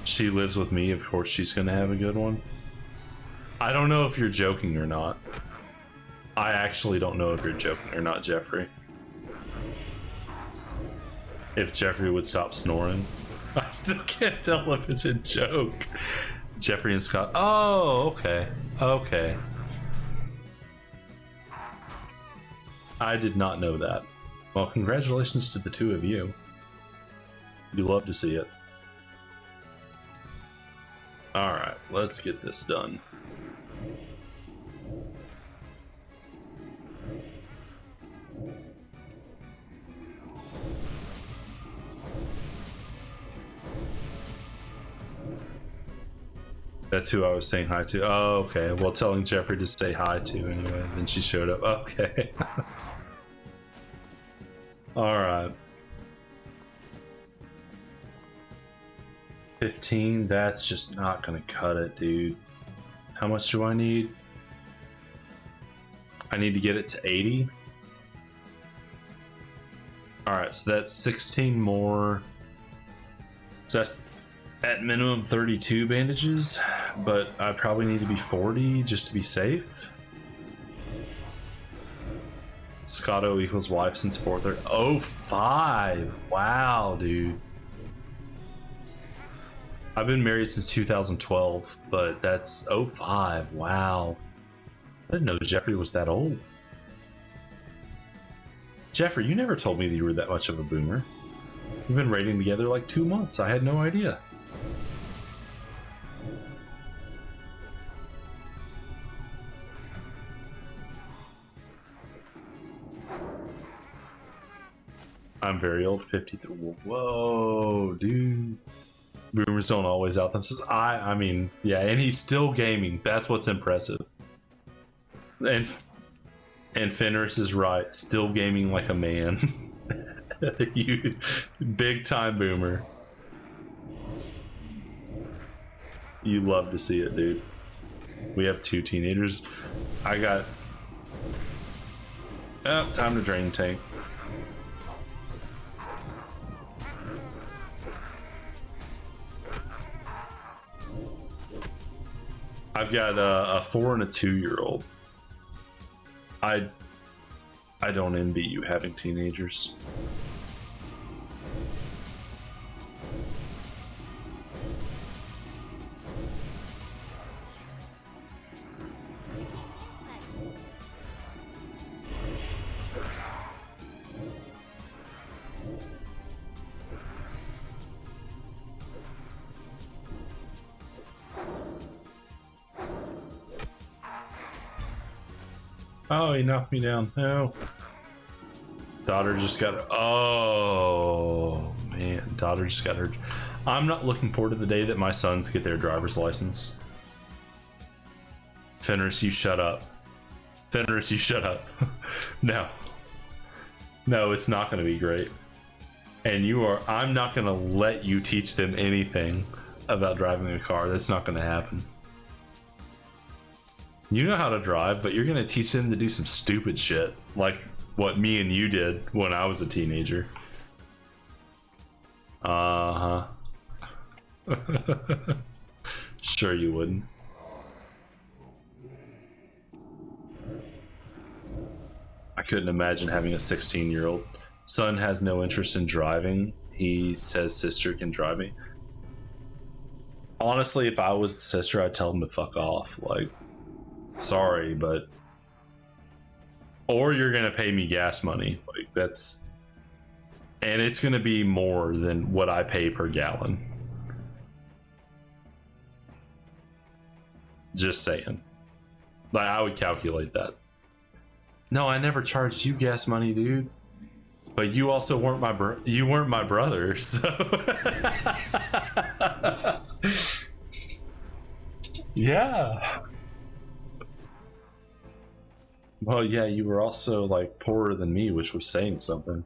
She lives with me. Of course, she's gonna have a good one. I don't know if you're joking or not. I actually don't know if you're joking or not, Jeffrey. If Jeffrey would stop snoring. I still can't tell if it's a joke. Jeffrey and Scott. Oh, okay. Okay. I did not know that. Well, congratulations to the two of you. You love to see it. Alright, let's get this done. That's who I was saying hi to. Oh, okay. Well, telling Jeffrey to say hi to anyway. Then she showed up. Okay. Alright. 15, that's just not gonna cut it, dude. How much do I need? I need to get it to 80. Alright, so that's 16 more. So that's at minimum 32 bandages, but I probably need to be 40 just to be safe. Scotto equals wife since 4:30. Oh, 5. Wow, dude. I've been married since 2012, but that's 05. Wow. I didn't know Jeffrey was that old. Jeffrey, you never told me that you were that much of a boomer. We've been raiding together like 2 months. I had no idea. I'm very old, 53. Whoa, dude. Boomers don't always out themselves. I mean, yeah, and he's still gaming. That's what's impressive. And Fenris is right. Still gaming like a man. You big time boomer. You love to see it, dude. We have 2 teenagers. I got... Oh, time to drain tank. I've got a 4 and a 2-year-old. I don't envy you having teenagers. Oh, he knocked me down. No. Daughter just got... Oh, man. Daughter just got her... I'm not looking forward to the day that my sons get their driver's license. Fenris, you shut up. Fenris, you shut up. No. No, it's not going to be great. And you are... I'm not going to let you teach them anything about driving a car. That's not going to happen. You know how to drive, but you're gonna teach them to do some stupid shit, like what me and you did when I was a teenager. Uh-huh. Sure you wouldn't. I couldn't imagine having a 16-year-old. Son has no interest in driving. He says sister can drive me. Honestly, if I was the sister, I'd tell him to fuck off. Like, sorry, but... Or you're gonna pay me gas money. Like, that's... And it's gonna be more than what I pay per gallon. Just saying. Like, I would calculate that. No, I never charged you gas money, dude. But you also weren't you weren't my brother, so yeah. Well, yeah, you were also like poorer than me, which was saying something.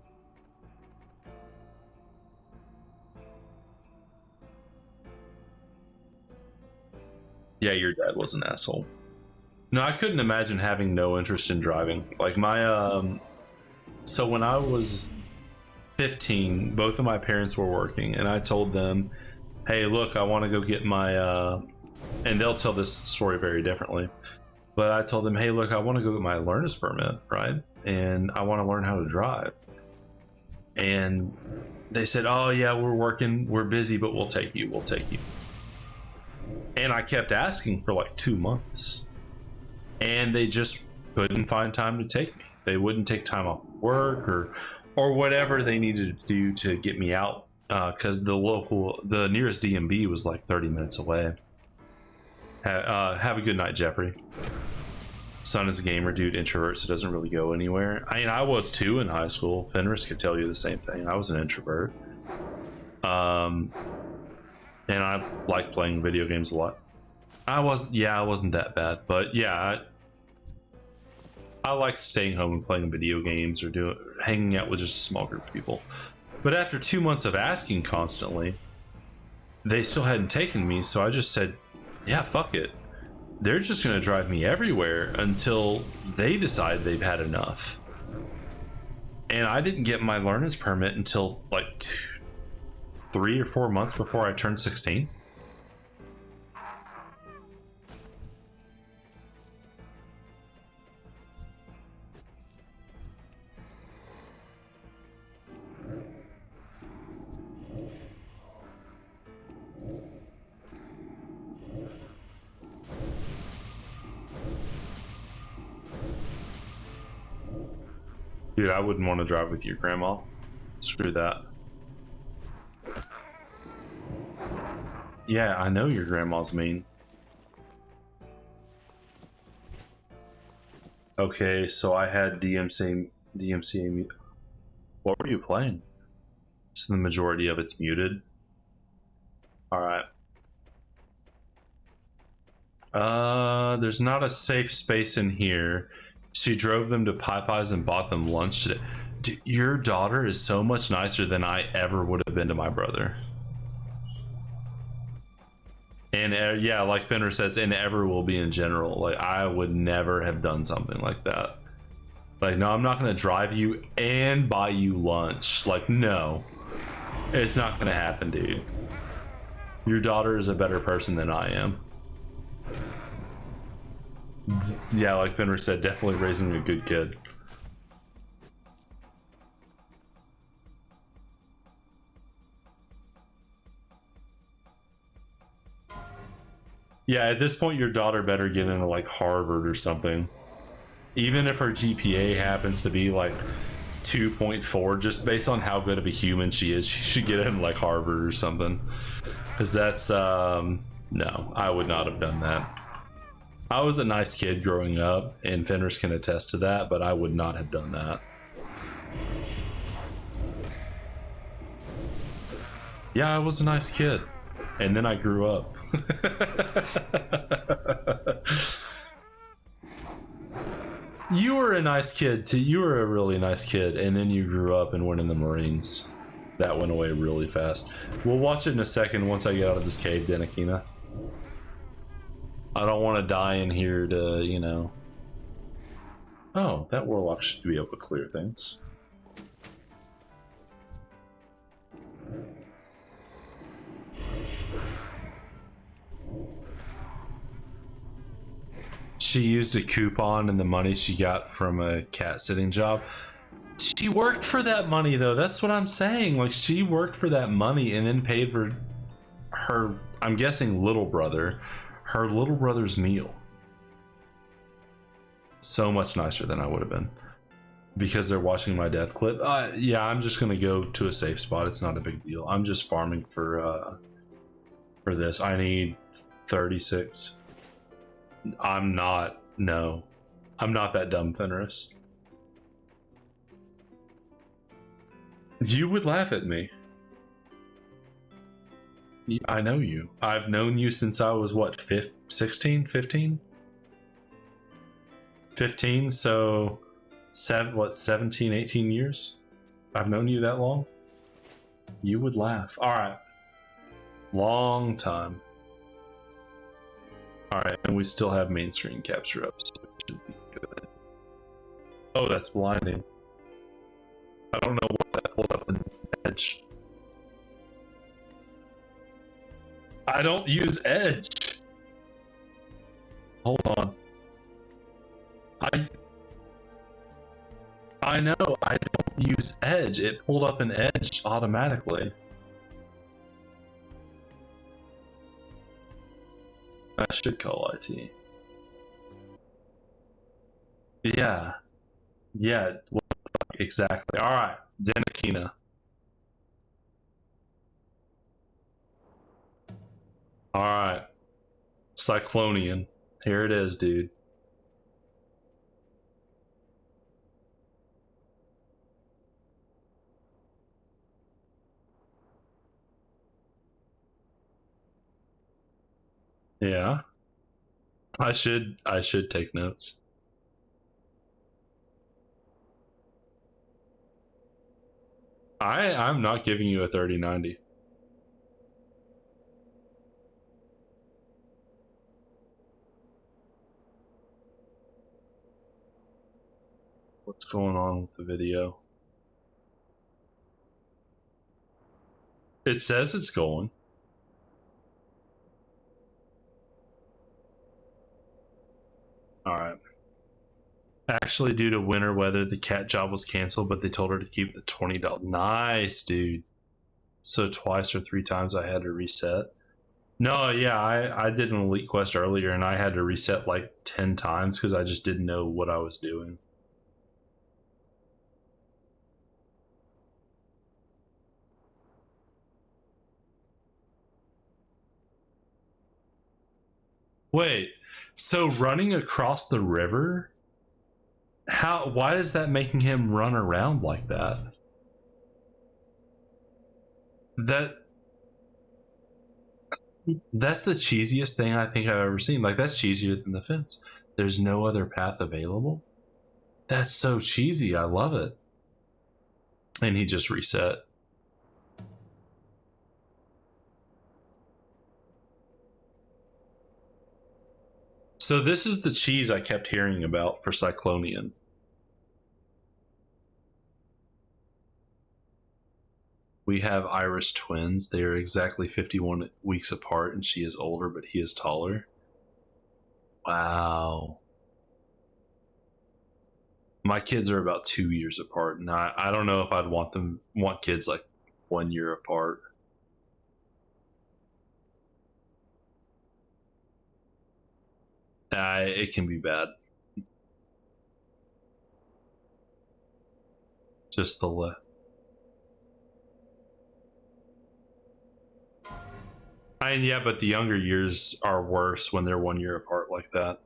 Yeah, your dad was an asshole. No, I couldn't imagine having no interest in driving. Like my so when I was 15, both of my parents were working, and I told them, "Hey, look, I want to go get my and they'll tell this story very differently. But I told them, "Hey, look, I want to go get my learner's permit, right? And I want to learn how to drive." And they said, "Oh yeah, we're working, we're busy, but we'll take you. We'll take you." And I kept asking for like 2 months, and they just couldn't find time to take me. They wouldn't take time off work or whatever they needed to do to get me out, because the nearest DMV was like 30 minutes away. Have a good night, Jeffrey. Son is a gamer, dude, introvert, so doesn't really go anywhere. I mean, I was too in high school. Fenris could tell you the same thing. I was an introvert. And I like playing video games a lot. I wasn't that bad, but yeah, I liked staying home and playing video games or hanging out with just a small group of people. But after 2 months of asking constantly, they still hadn't taken me, so I just said, yeah, fuck it. They're just gonna drive me everywhere until they decide they've had enough. And I didn't get my learner's permit until like 3 or 4 months before I turned 16. Dude, I wouldn't want to drive with your grandma. Screw that. Yeah, I know your grandma's mean. Okay, so I had DMCA. What were you playing? So the majority of it's muted. All right. There's not a safe space in here. She drove them to Popeyes and bought them lunch today. Dude, your daughter is so much nicer than I ever would have been to my brother. And yeah, like Fender says, and ever will be in general. Like, I would never have done something like that. Like, no, I'm not gonna drive you and buy you lunch. Like, no. It's not gonna happen, dude. Your daughter is a better person than I am. Yeah, like Fenrir said, definitely raising a good kid. Yeah, at this point, your daughter better get into like Harvard or something. Even if her GPA happens to be like 2.4, just based on how good of a human she is, she should get in like Harvard or something. Because that's, no, I would not have done that. I was a nice kid growing up, and Fenris can attest to that, but I would not have done that. Yeah, I was a nice kid, and then I grew up. You were a nice kid too. You were a really nice kid, and then you grew up and went in the Marines. That went away really fast. We'll watch it in a second once I get out of this cave, Denakina. I don't want to die in here to, you know. Oh, that Warlock should be able to clear things. She used a coupon and the money she got from a cat sitting job. She worked for that money though. That's what I'm saying. Like, she worked for that money and then paid for her, I'm guessing, little brother, her little brother's meal. So much nicer than I would have been. Because they're watching my death clip. Yeah, I'm just gonna go to a safe spot. It's not a big deal. I'm just farming for this. I need 36. I'm not that dumb, Fenris. You would laugh at me. I know you. I've known you since I was what, 16, 15? 15, so 17, 18 years? I've known you that long? You would laugh. Alright. Long time. Alright, and we still have main screen capture up, so it should be good. Oh, that's blinding. I don't know what that pulled up in Edge. I don't use Edge. Hold on. I know I don't use Edge. It pulled up an Edge automatically. I should call IT. Yeah. Yeah. Exactly. All right. Denakina. All right. Cyclonian. Here it is, dude. Yeah. I should take notes. I'm not giving you a 3090. What's going on with the video? It says it's going. All right. Actually, due to winter weather, the cat job was canceled, but they told her to keep the $20. Nice, dude. So twice or three times I had to reset. No, yeah, I did an elite quest earlier and I had to reset like 10 times because I just didn't know what I was doing. Wait, so running across the river? Why is that making him run around like that? That's the cheesiest thing I think I've ever seen. Like, that's cheesier than the fence. There's no other path available. That's so cheesy. I love it. And he just reset. So this is the cheese I kept hearing about for Cyclonian. We have Irish twins. They are exactly 51 weeks apart, and she is older, but he is taller. Wow. My kids are about 2 years apart, and I don't know if I'd want kids like 1 year apart. It can be bad. Just the left. Yeah, but the younger years are worse when they're 1 year apart like that.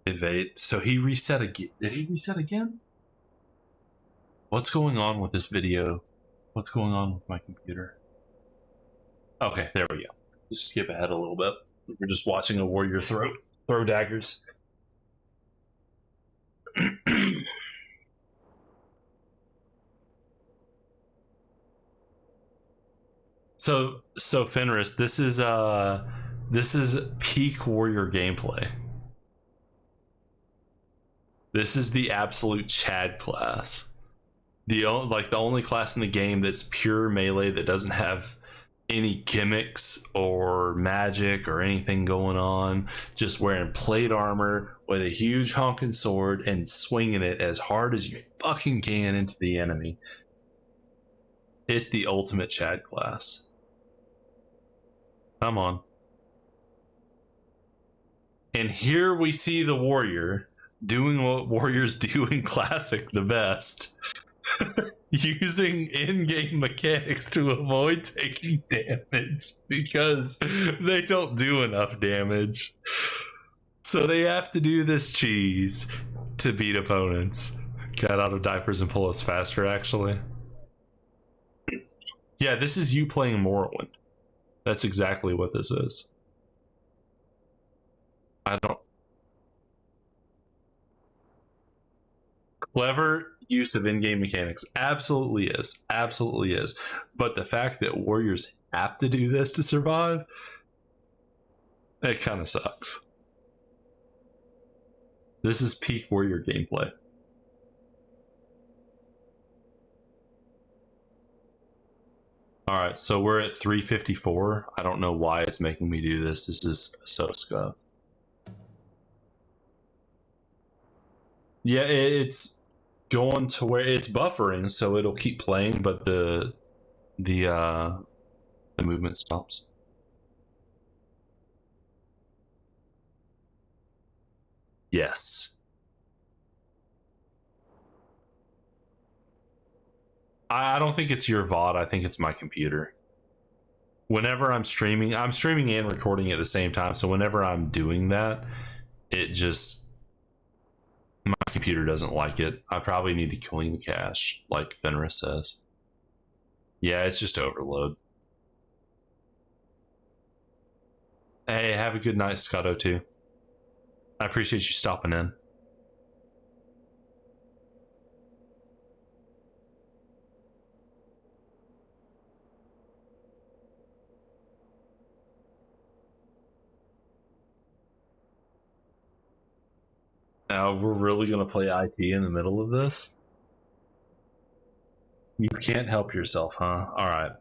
Evade. So he reset again. Did he reset again? What's going on with this video? What's going on with my computer? Okay, there we go. Just skip ahead a little bit. We're just watching a warrior throw daggers. So Fenris, this is peak warrior gameplay. This is the absolute Chad class. The only class in the game that's pure melee that doesn't have any gimmicks or magic or anything going on, just wearing plate armor with a huge honking sword and swinging it as hard as you fucking can into the enemy. It's the ultimate Chad class. Come on. And here we see the warrior doing what warriors do in Classic the best. Using in-game mechanics to avoid taking damage because they don't do enough damage. So they have to do this cheese to beat opponents. Get out of diapers and pull us faster, actually. Yeah, this is you playing Morrowind. That's exactly what this is. I don't... Clever use of in-game mechanics. Absolutely is. Absolutely is. But the fact that warriors have to do this to survive, it kind of sucks. This is peak warrior gameplay. Alright, so we're at 354. I don't know why it's making me do this. This is so scuffed. Yeah, it's going to where it's buffering, so it'll keep playing, but the movement stops. Yes. I don't think it's your VOD. I think it's my computer. Whenever I'm streaming and recording at the same time. So whenever I'm doing that, it just, my computer doesn't like it. I probably need to clean the cache, like Fenris says. Yeah, it's just overload. Hey, have a good night, Scotto, too. I appreciate you stopping in. Now, we're really going to play IT in the middle of this? You can't help yourself, huh? All right.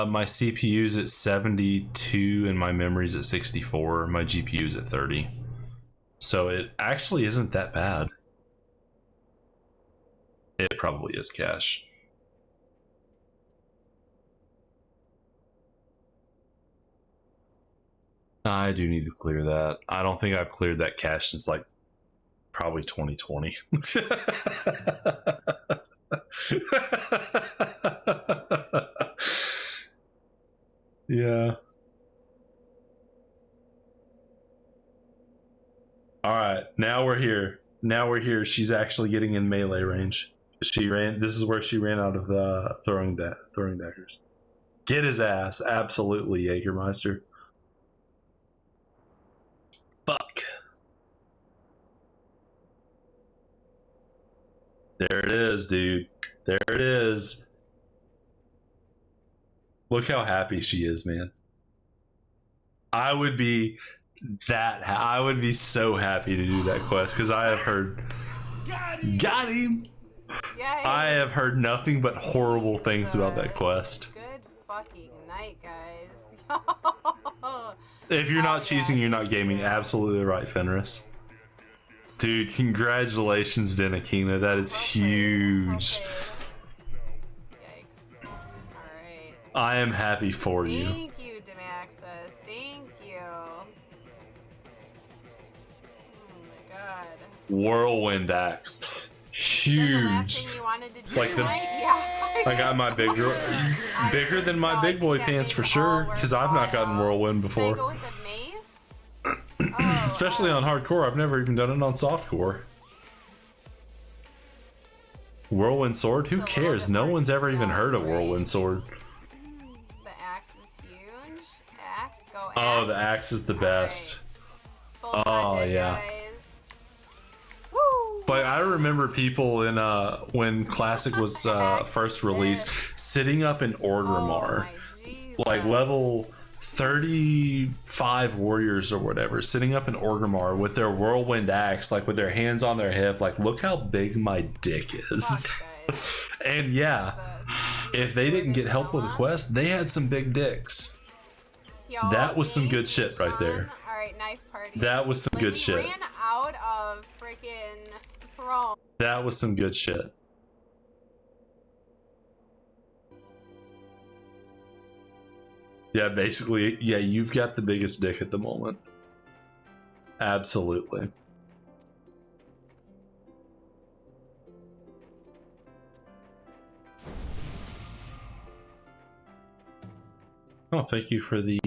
My CPU's at 72 and my memory's at 64. My GPU's at 30. So it actually isn't that bad. It probably is cache. I do need to clear that. I don't think I've cleared that cache since like probably 2020. Yeah. All right, now we're here. Now we're here. She's actually getting in melee range. She ran. This is where she ran out of throwing daggers. Get his ass, absolutely, Jägermeister. Fuck. There it is, dude. There it is. Look how happy she is, man. I would be I would be so happy to do that quest because I have heard. Got him. Yay. I have heard nothing but horrible things about that quest. Good fucking night, guys. If you're not cheesing, you're not gaming. Absolutely right, Fenris. Dude, congratulations, Denakina. That is huge. Okay. Yikes. Alright. I am happy for you. Thank you, Demaxis. Thank you. Oh my god. Whirlwind axe. Huge. Like the, I got my bigger than my big boy pants for sure, because I've not gotten whirlwind before. Especially on hardcore. I've never even done it on softcore. Whirlwind sword? Who cares? No one's ever even heard of whirlwind sword. The axe is huge. Axe, go axe. Oh, the axe is the best. Oh yeah. But I remember people in when Classic was first released, sitting up in Orgrimmar, like level 35 warriors or whatever, sitting up in Orgrimmar with their whirlwind axe, like with their hands on their hip, like look how big my dick is. And yeah, if they didn't get help with the quest, they had some big dicks. That was some good shit right there. Alright, knife party. That was some good shit. Ran out of freaking throne. That was some good shit. Yeah, basically, yeah, you've got the biggest dick at the moment. Absolutely. Oh, thank you for the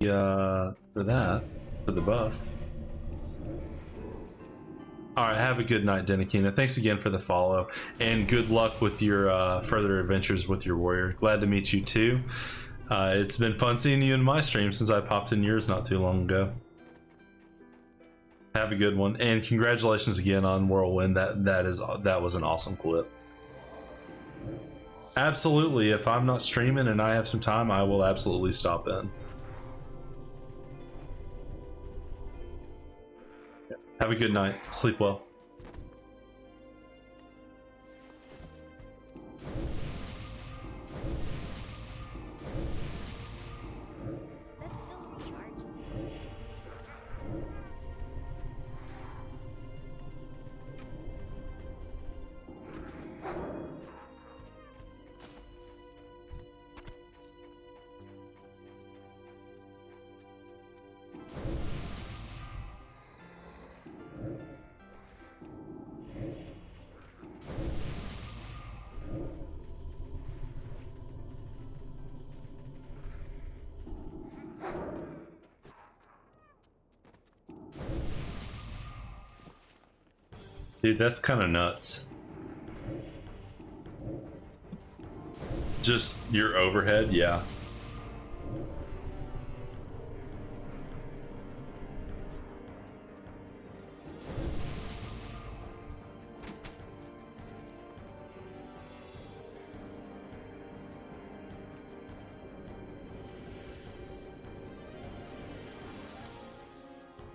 for the buff. All right, have a good night, Denikina. Thanks again for the follow, and good luck with your further adventures with your warrior. Glad to meet you too. It's been fun seeing you in my stream since I popped in yours not too long ago. Have a good one, and congratulations again on Whirlwind. That was an awesome clip. Absolutely, if I'm not streaming and I have some time, I will absolutely stop in. Have a good night. Sleep well. That's still recharge. Dude, that's kind of nuts. Just your overhead, yeah.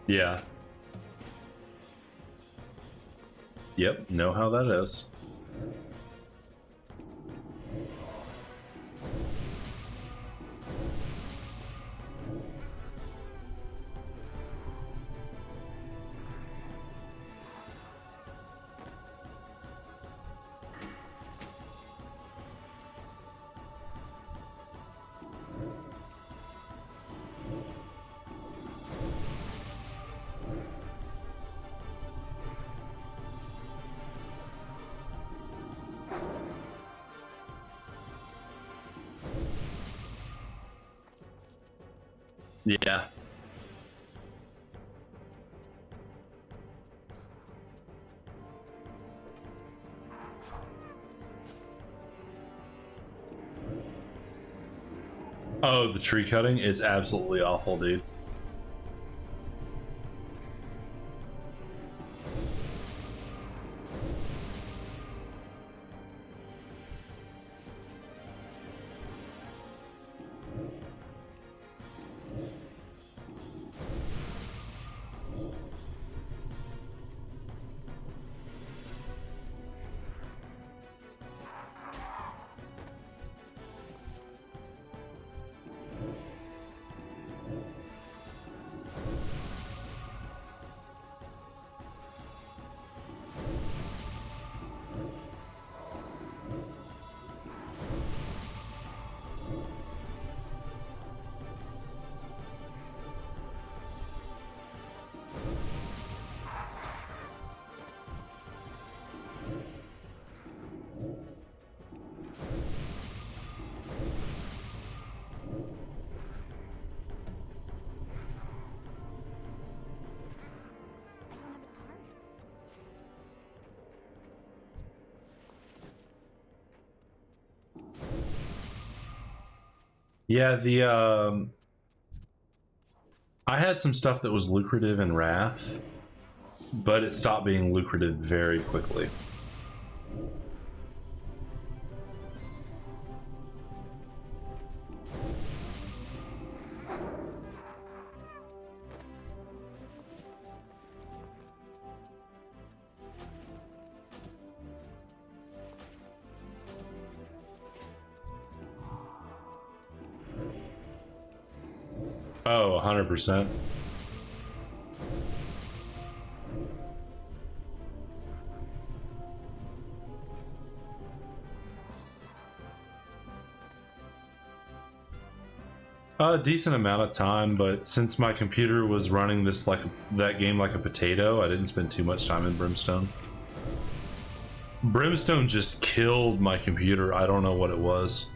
Yeah. Yep, know how that is. Yeah. Oh, the tree cutting? It's absolutely awful, dude. I don't have a target. Yeah, I had some stuff that was lucrative in Wrath, but it stopped being lucrative very quickly. Oh, 100%. A decent amount of time, but since my computer was running this that game like a potato, I didn't spend too much time in Brimstone. Brimstone just killed my computer. I don't know what it was.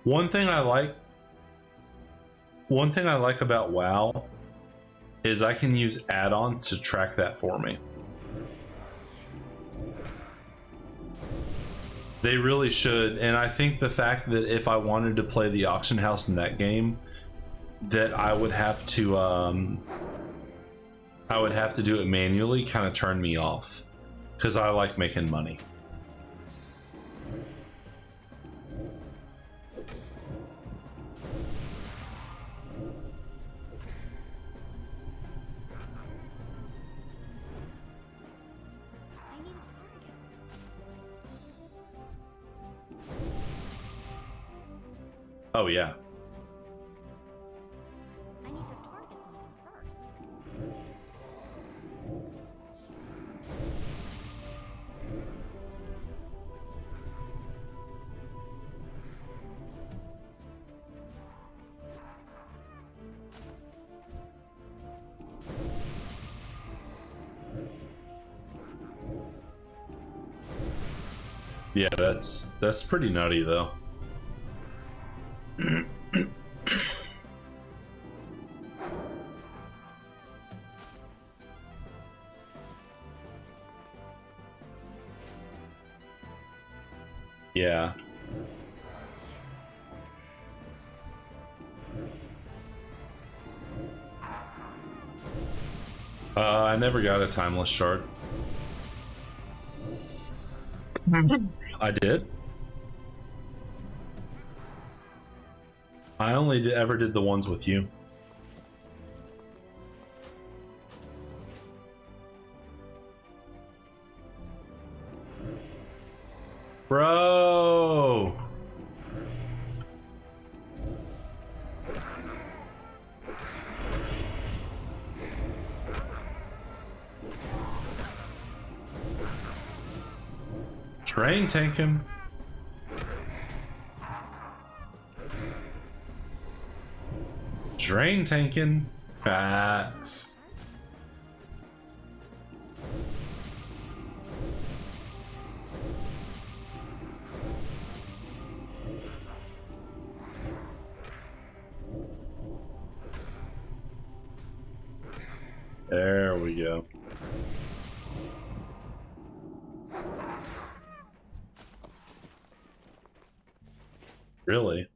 One thing I like about WoW is I can use add-ons to track that for me. They really should, and I think the fact that if I wanted to play the auction house in that game, that I would have to do it manually kind of turned me off, because I like making money. I need a target. Oh yeah. I need to target something first. Yeah, that's pretty nutty though. Yeah. I never got a timeless shard. I did. I only ever did the ones with you. Bro. Drain tank him. Drain tanking. Ah. There we go. Really?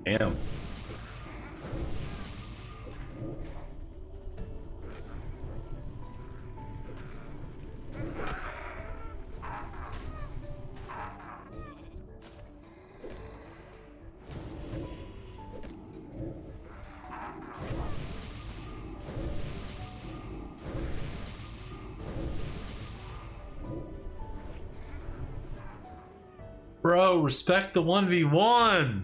Damn. Bro, respect the 1v1.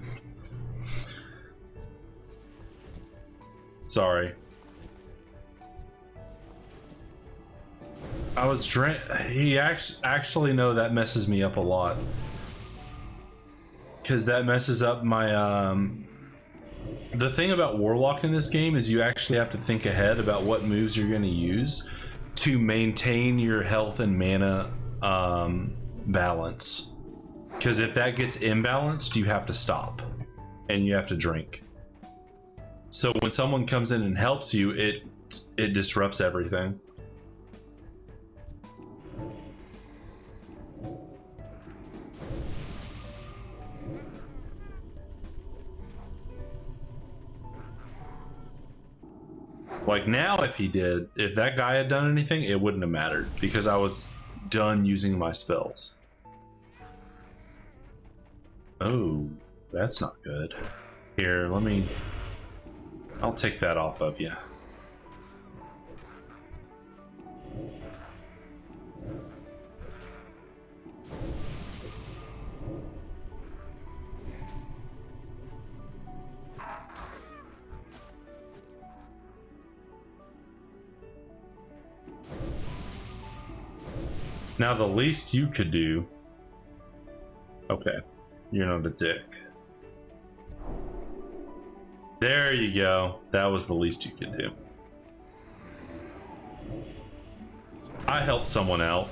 Sorry. I was he actually no, that messes me up a lot. Cause that messes up my the thing about Warlock in this game is you actually have to think ahead about what moves you're gonna use to maintain your health and mana balance. Because if that gets imbalanced, you have to stop and you have to drink. So when someone comes in and helps you, it disrupts everything. Like now, if that guy had done anything, it wouldn't have mattered because I was done using my spells. Oh, that's not good. Here, I'll take that off of you. Now the least you could do... Okay, you're not a dick. There you go. That was the least you could do. I helped someone out.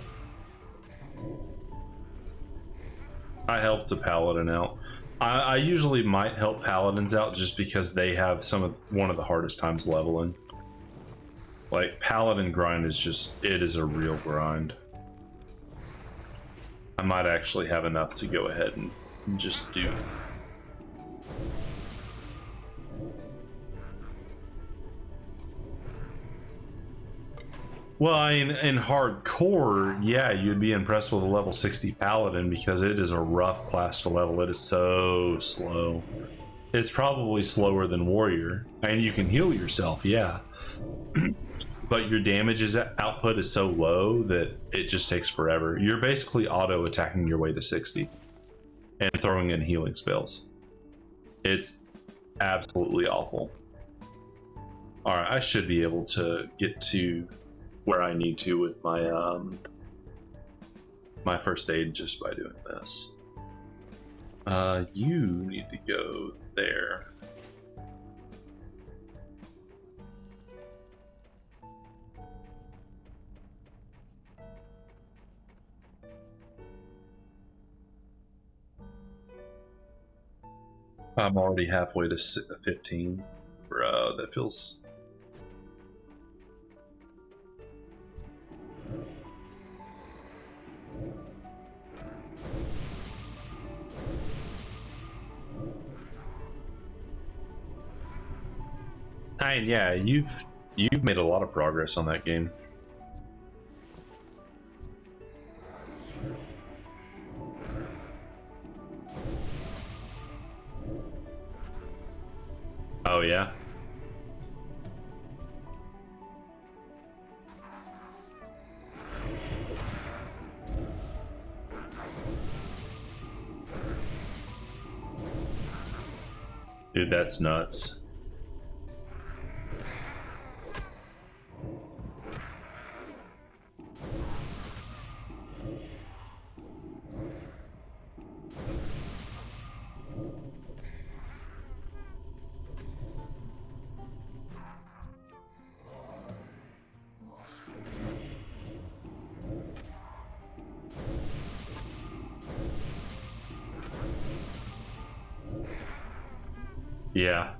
I helped a paladin out. I usually might help paladins out just because they have one of the hardest times leveling. Like, paladin grind is just, it is a real grind. I might actually have enough to go ahead and just do. Well, in hardcore, yeah, you'd be impressed with a level 60 paladin because it is a rough class to level. It is so slow. It's probably slower than warrior, and you can heal yourself, yeah. But your damage output is so low that it just takes forever. You're basically auto attacking your way to 60 and throwing in healing spells. It's absolutely awful. All right, I should be able to get to where I need to with my my first aid just by doing this. You need to go there. I'm already halfway to 15. Bro, that feels... And yeah, you've made a lot of progress on that game. Oh yeah. Dude, that's nuts. Yeah.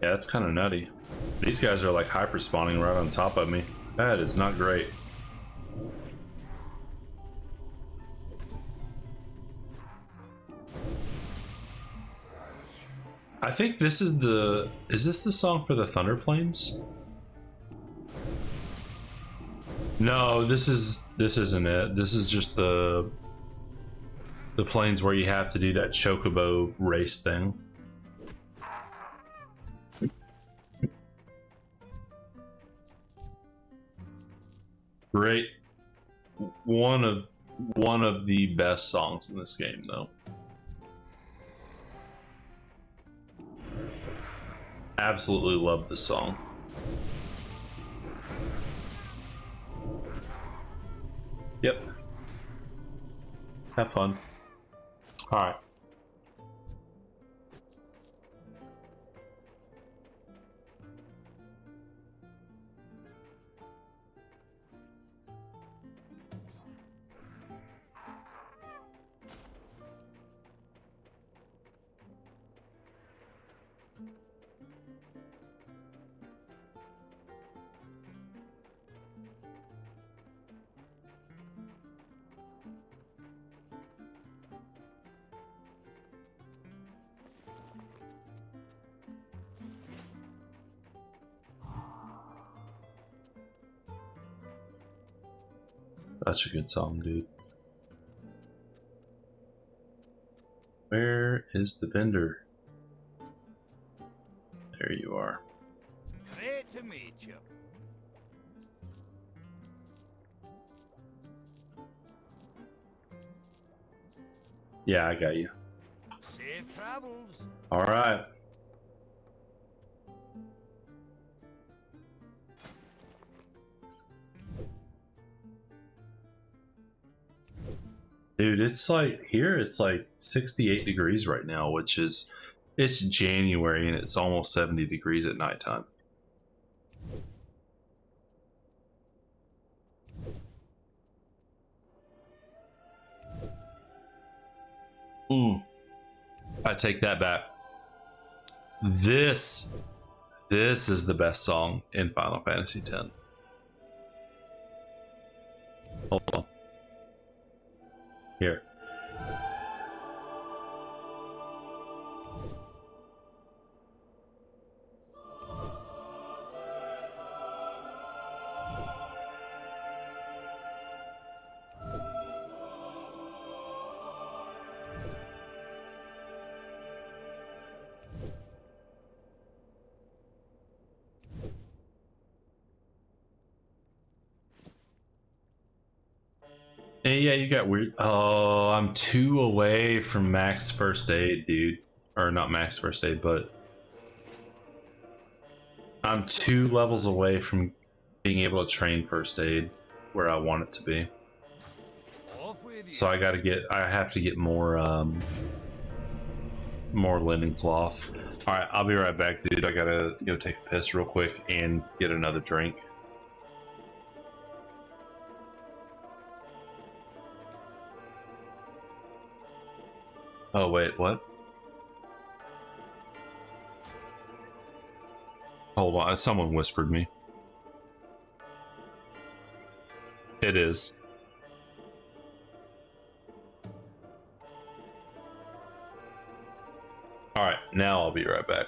Yeah, that's kind of nutty. These guys are like hyper spawning right on top of me. That is not great. I think this is the... Is this the song for the Thunder Plains? No, this isn't it. This is just the plains where you have to do that chocobo race thing. Great. One of the best songs in this game, though. Absolutely love this song. Yep. Have fun. All right. That's a good song, dude. Where is the vendor? There you are. Great to meet you. Yeah, I got you. Safe travels. All right. Dude, it's like here it's like 68 degrees right now, which is it's January and it's almost 70 degrees at nighttime. I take that back. This is the best song in Final Fantasy X. Hold on. Here. Hey, yeah, you got weird. Oh, I'm 2 away from max first aid, dude. Or not max first aid, but I'm 2 levels away from being able to train first aid where I want it to be. Off with you. So I have to get more more linen cloth. All right, I'll be right back, dude. I gotta go take a piss real quick and get another drink. Oh wait, what? Hold on, someone whispered me. It is. All right, now I'll be right back.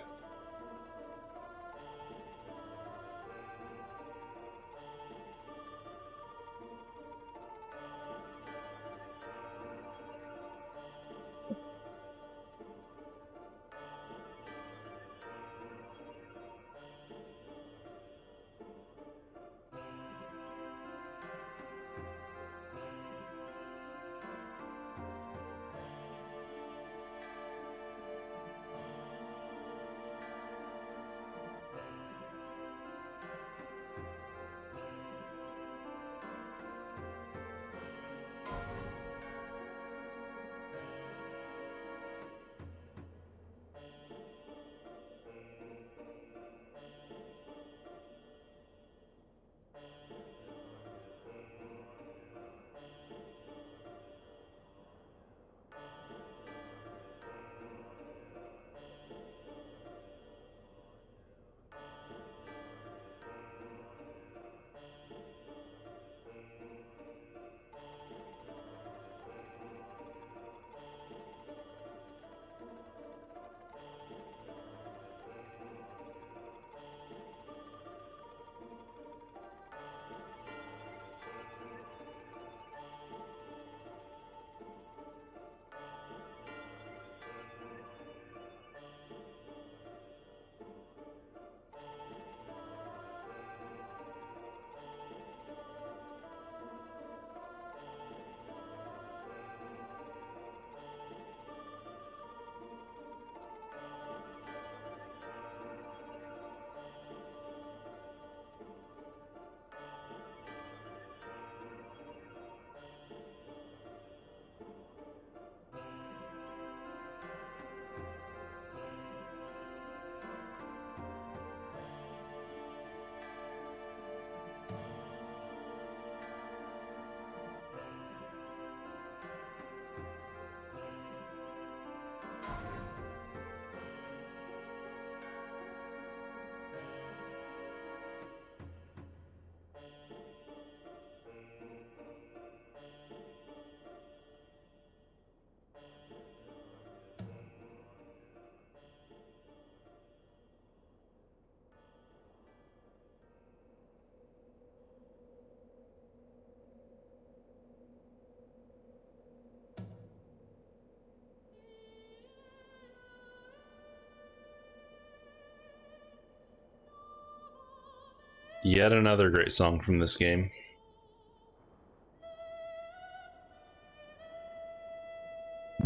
Yet another great song from this game.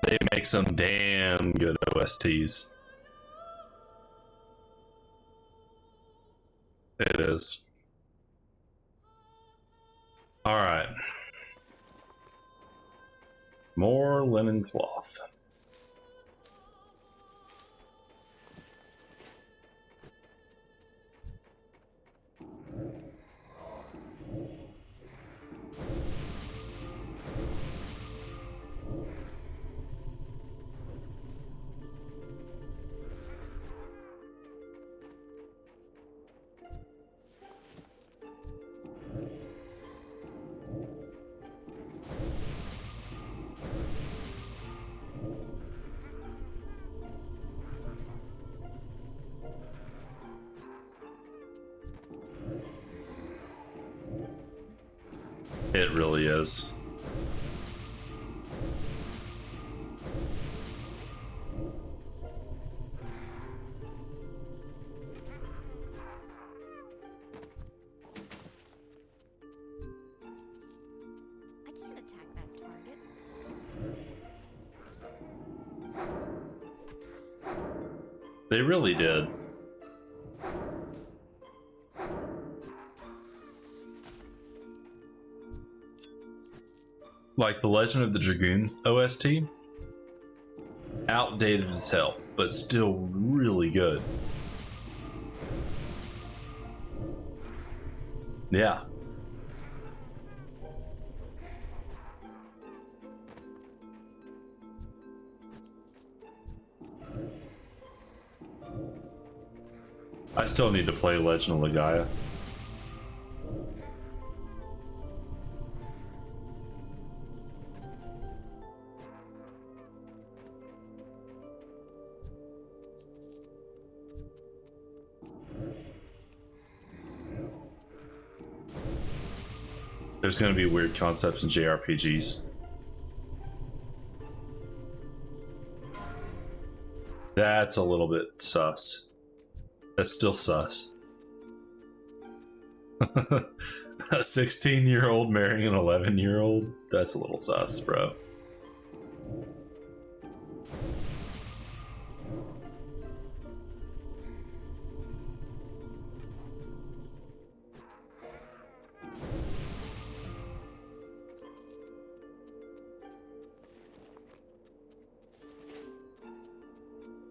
They make some damn good OSTs. It is. All right. More linen cloth. It really is. I can't attack that target. They really did. Like the Legend of the Dragoon OST, outdated as hell, but still really good. Yeah. I still need to play Legend of Legaia. There's going to be weird concepts in JRPGs. That's a little bit sus. That's still sus. A 16-year-old marrying an 11-year-old? That's a little sus, bro.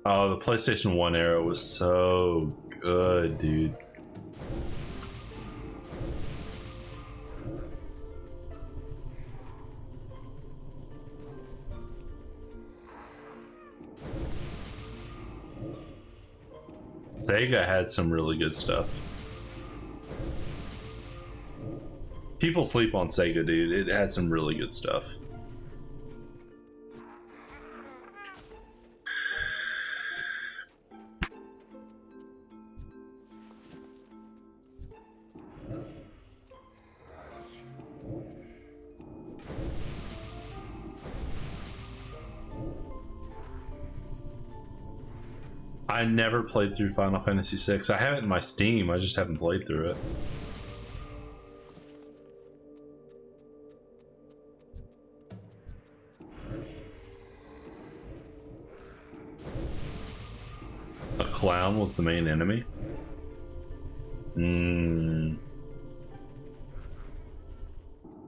Oh, the PlayStation 1 era was so good, dude. Sega had some really good stuff. People sleep on Sega, dude. It had some really good stuff. I never played through Final Fantasy VI. I have it in my Steam, I just haven't played through it. A clown was the main enemy?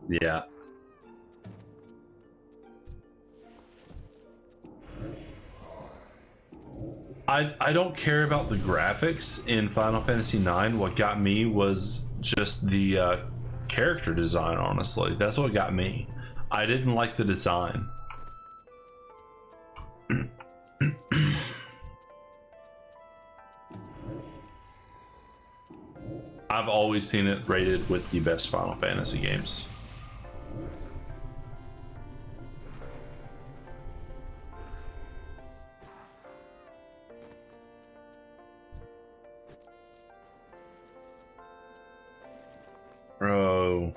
Yeah. I don't care about the graphics in Final Fantasy IX. What got me was just the character design, honestly. That's what got me. I didn't like the design. I've always seen it rated with the best Final Fantasy games. Bro.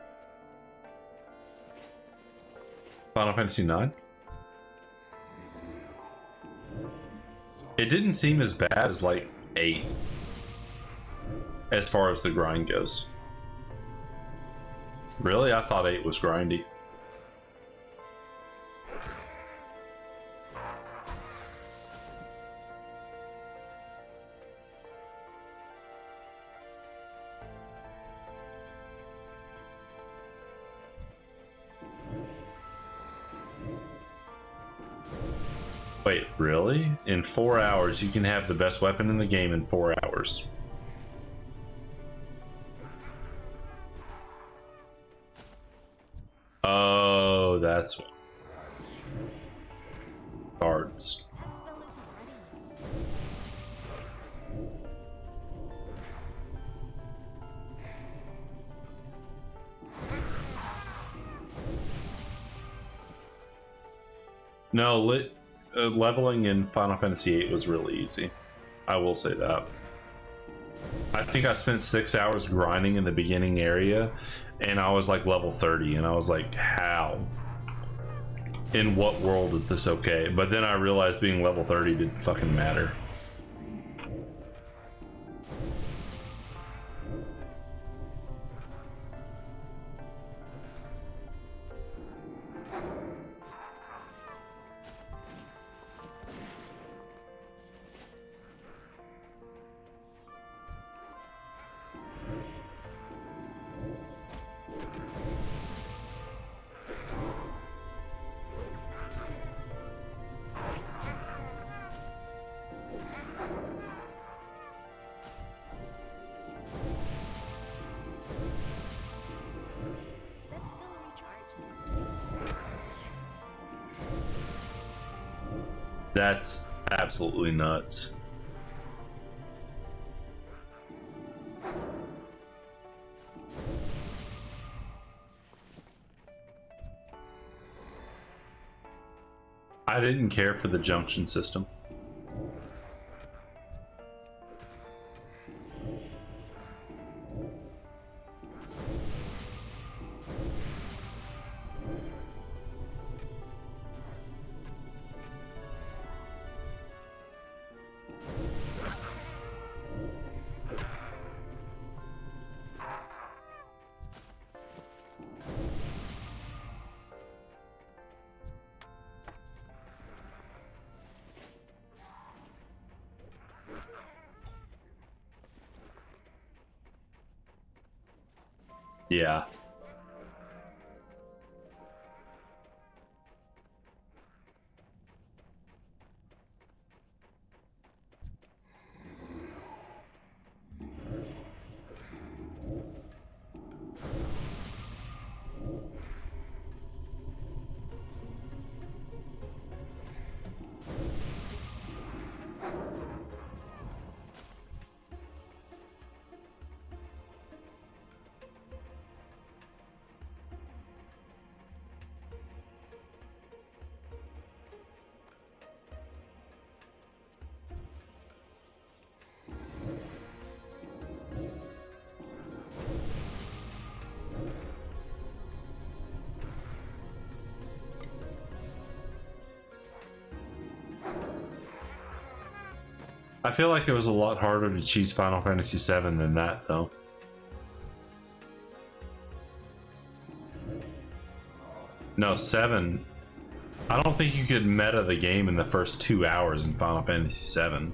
Final Fantasy IX? It didn't seem as bad as like 8 as far as the grind goes. Really? I thought 8 was grindy. Wait, really? In 4 hours, you can have the best weapon in the game in 4 hours. Oh, that's what. Cards. That spell isn't ready yet. No, leveling in Final Fantasy VIII was really easy. I will say that. I think I spent 6 hours grinding in the beginning area, and I was like level 30, and I was like, how? In what world is this okay? But then I realized being level 30 didn't fucking matter. That's still recharging. That's absolutely nuts. I didn't care for the junction system. Yeah. I feel like it was a lot harder to cheese Final Fantasy VII than that, though. No, 7. I don't think you could meta the game in the first 2 hours in Final Fantasy VII.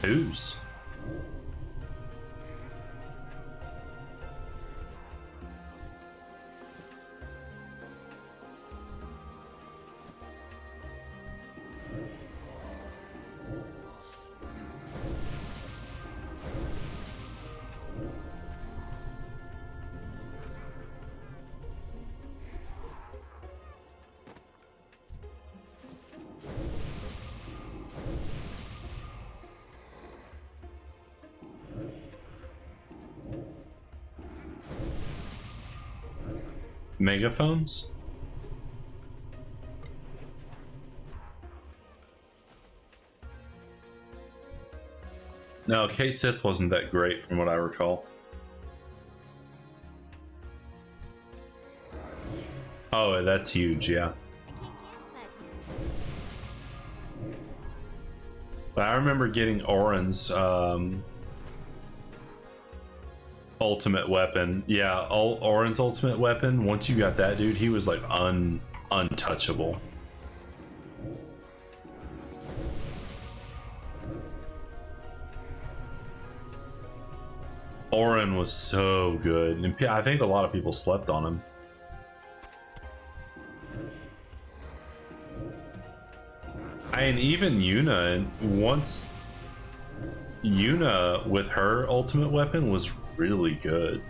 Whose? Megaphones? No, Kate Sith wasn't that great from what I recall. Oh, that's huge, yeah. I can't use that here. But I remember getting Orin's ultimate weapon. Yeah, Orin's ultimate weapon. Once you got that dude, he was like untouchable. Orin was so good, and I think a lot of people slept on him. And even Yuna, once Yuna with her ultimate weapon was really good.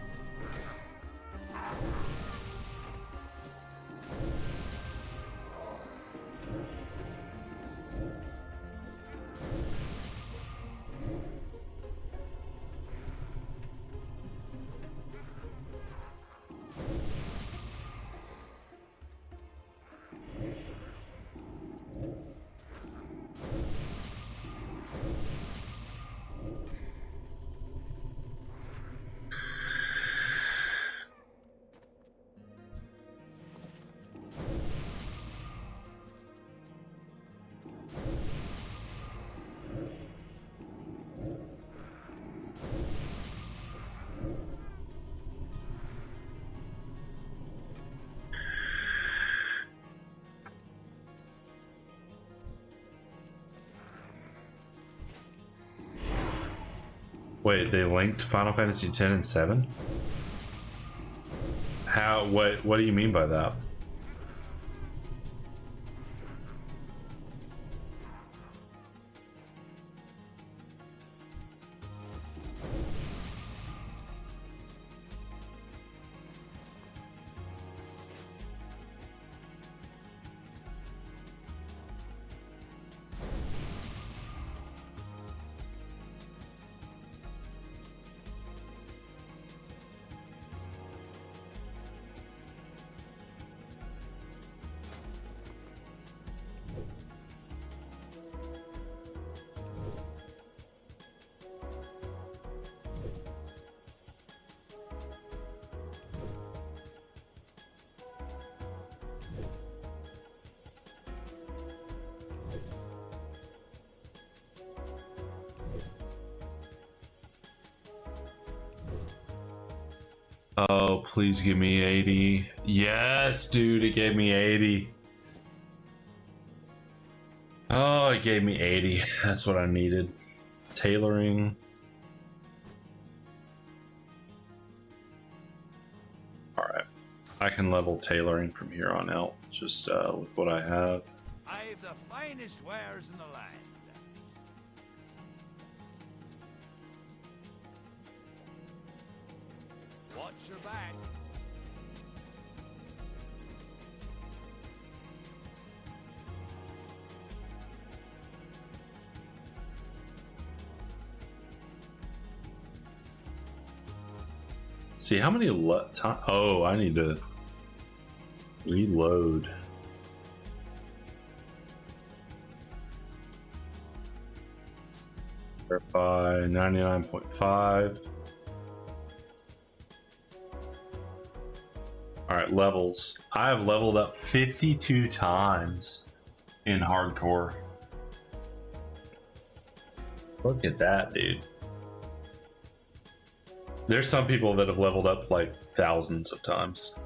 Wait, they linked Final Fantasy X and 7? How? What do you mean by that? Oh, please give me 80. Yes, dude, it gave me 80. Oh, it gave me 80. That's what I needed. Tailoring. Alright. I can level tailoring from here on out, just with what I have. I've the finest wares in the land. Watch your back. See how many time? Oh, I need to reload. Verify 99.5. All right, levels. I have leveled up 52 times in hardcore. Look at that, dude. There's some people that have leveled up like thousands of times.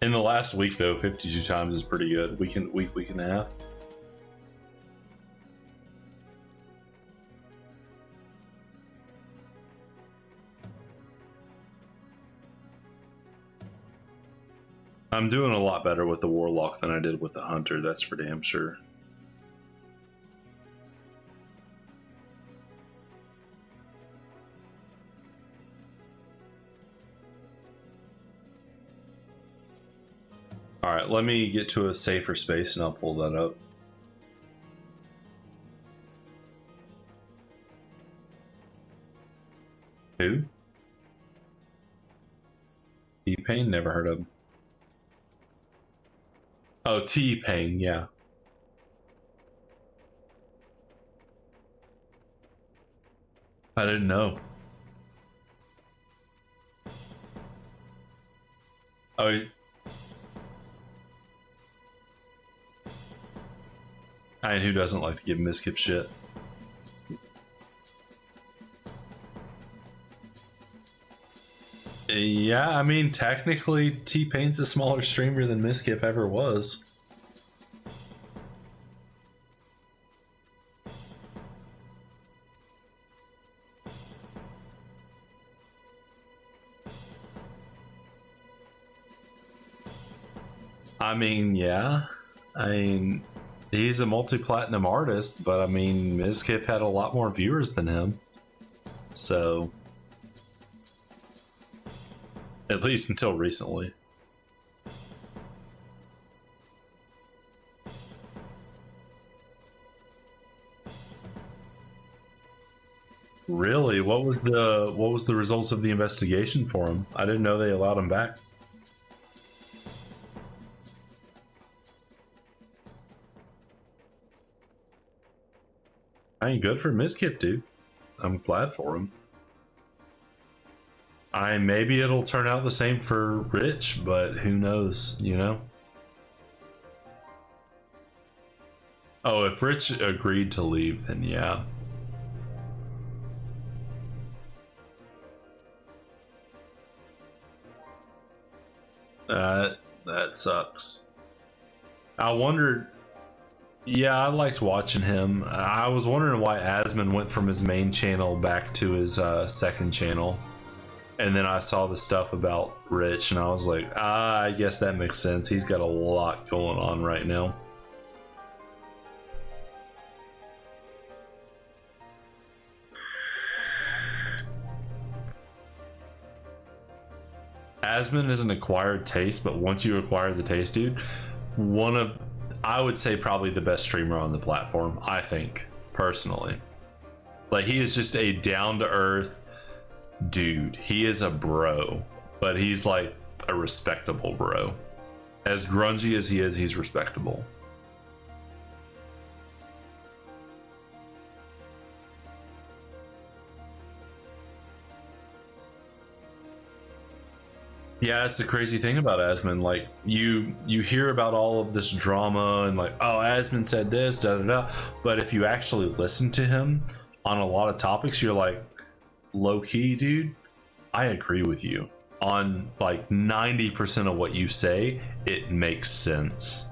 In the last week, though, 52 times is pretty good. Week and a half. I'm doing a lot better with the Warlock than I did with the Hunter, that's for damn sure. Alright, let me get to a safer space and I'll pull that up. Who? T-Pain? Never heard of him. Oh, T-Pain, yeah. I didn't know. Oh, and who doesn't like to give Miskip shit? Yeah, I mean, technically, T-Pain's a smaller streamer than Miskip ever was. I mean, yeah. I mean, he's a multi-platinum artist, but I mean, Mizkif had a lot more viewers than him. So, at least until recently. Really? What was the results of the investigation for him? I didn't know they allowed him back. I ain't good for Mizkip, dude. I'm glad for him. Maybe it'll turn out the same for Rich, but who knows, you know? Oh, if Rich agreed to leave, then yeah. That sucks. I wondered. Yeah, I liked watching him. I was wondering why Asmon went from his main channel back to his second channel. And then I saw the stuff about Rich, and I was like, I guess that makes sense. He's got a lot going on right now. Asmon is an acquired taste, but once you acquire the taste, dude, I would say probably the best streamer on the platform, I think, personally. Like, he is just a down-to-earth dude. He is a bro, but he's like a respectable bro. As grungy as he is, he's respectable. Yeah, that's the crazy thing about Asmon. Like, you hear about all of this drama and like, oh, Asmon said this, da da da. But if you actually listen to him on a lot of topics, you're like, low key, dude, I agree with you. On like 90% of what you say, it makes sense.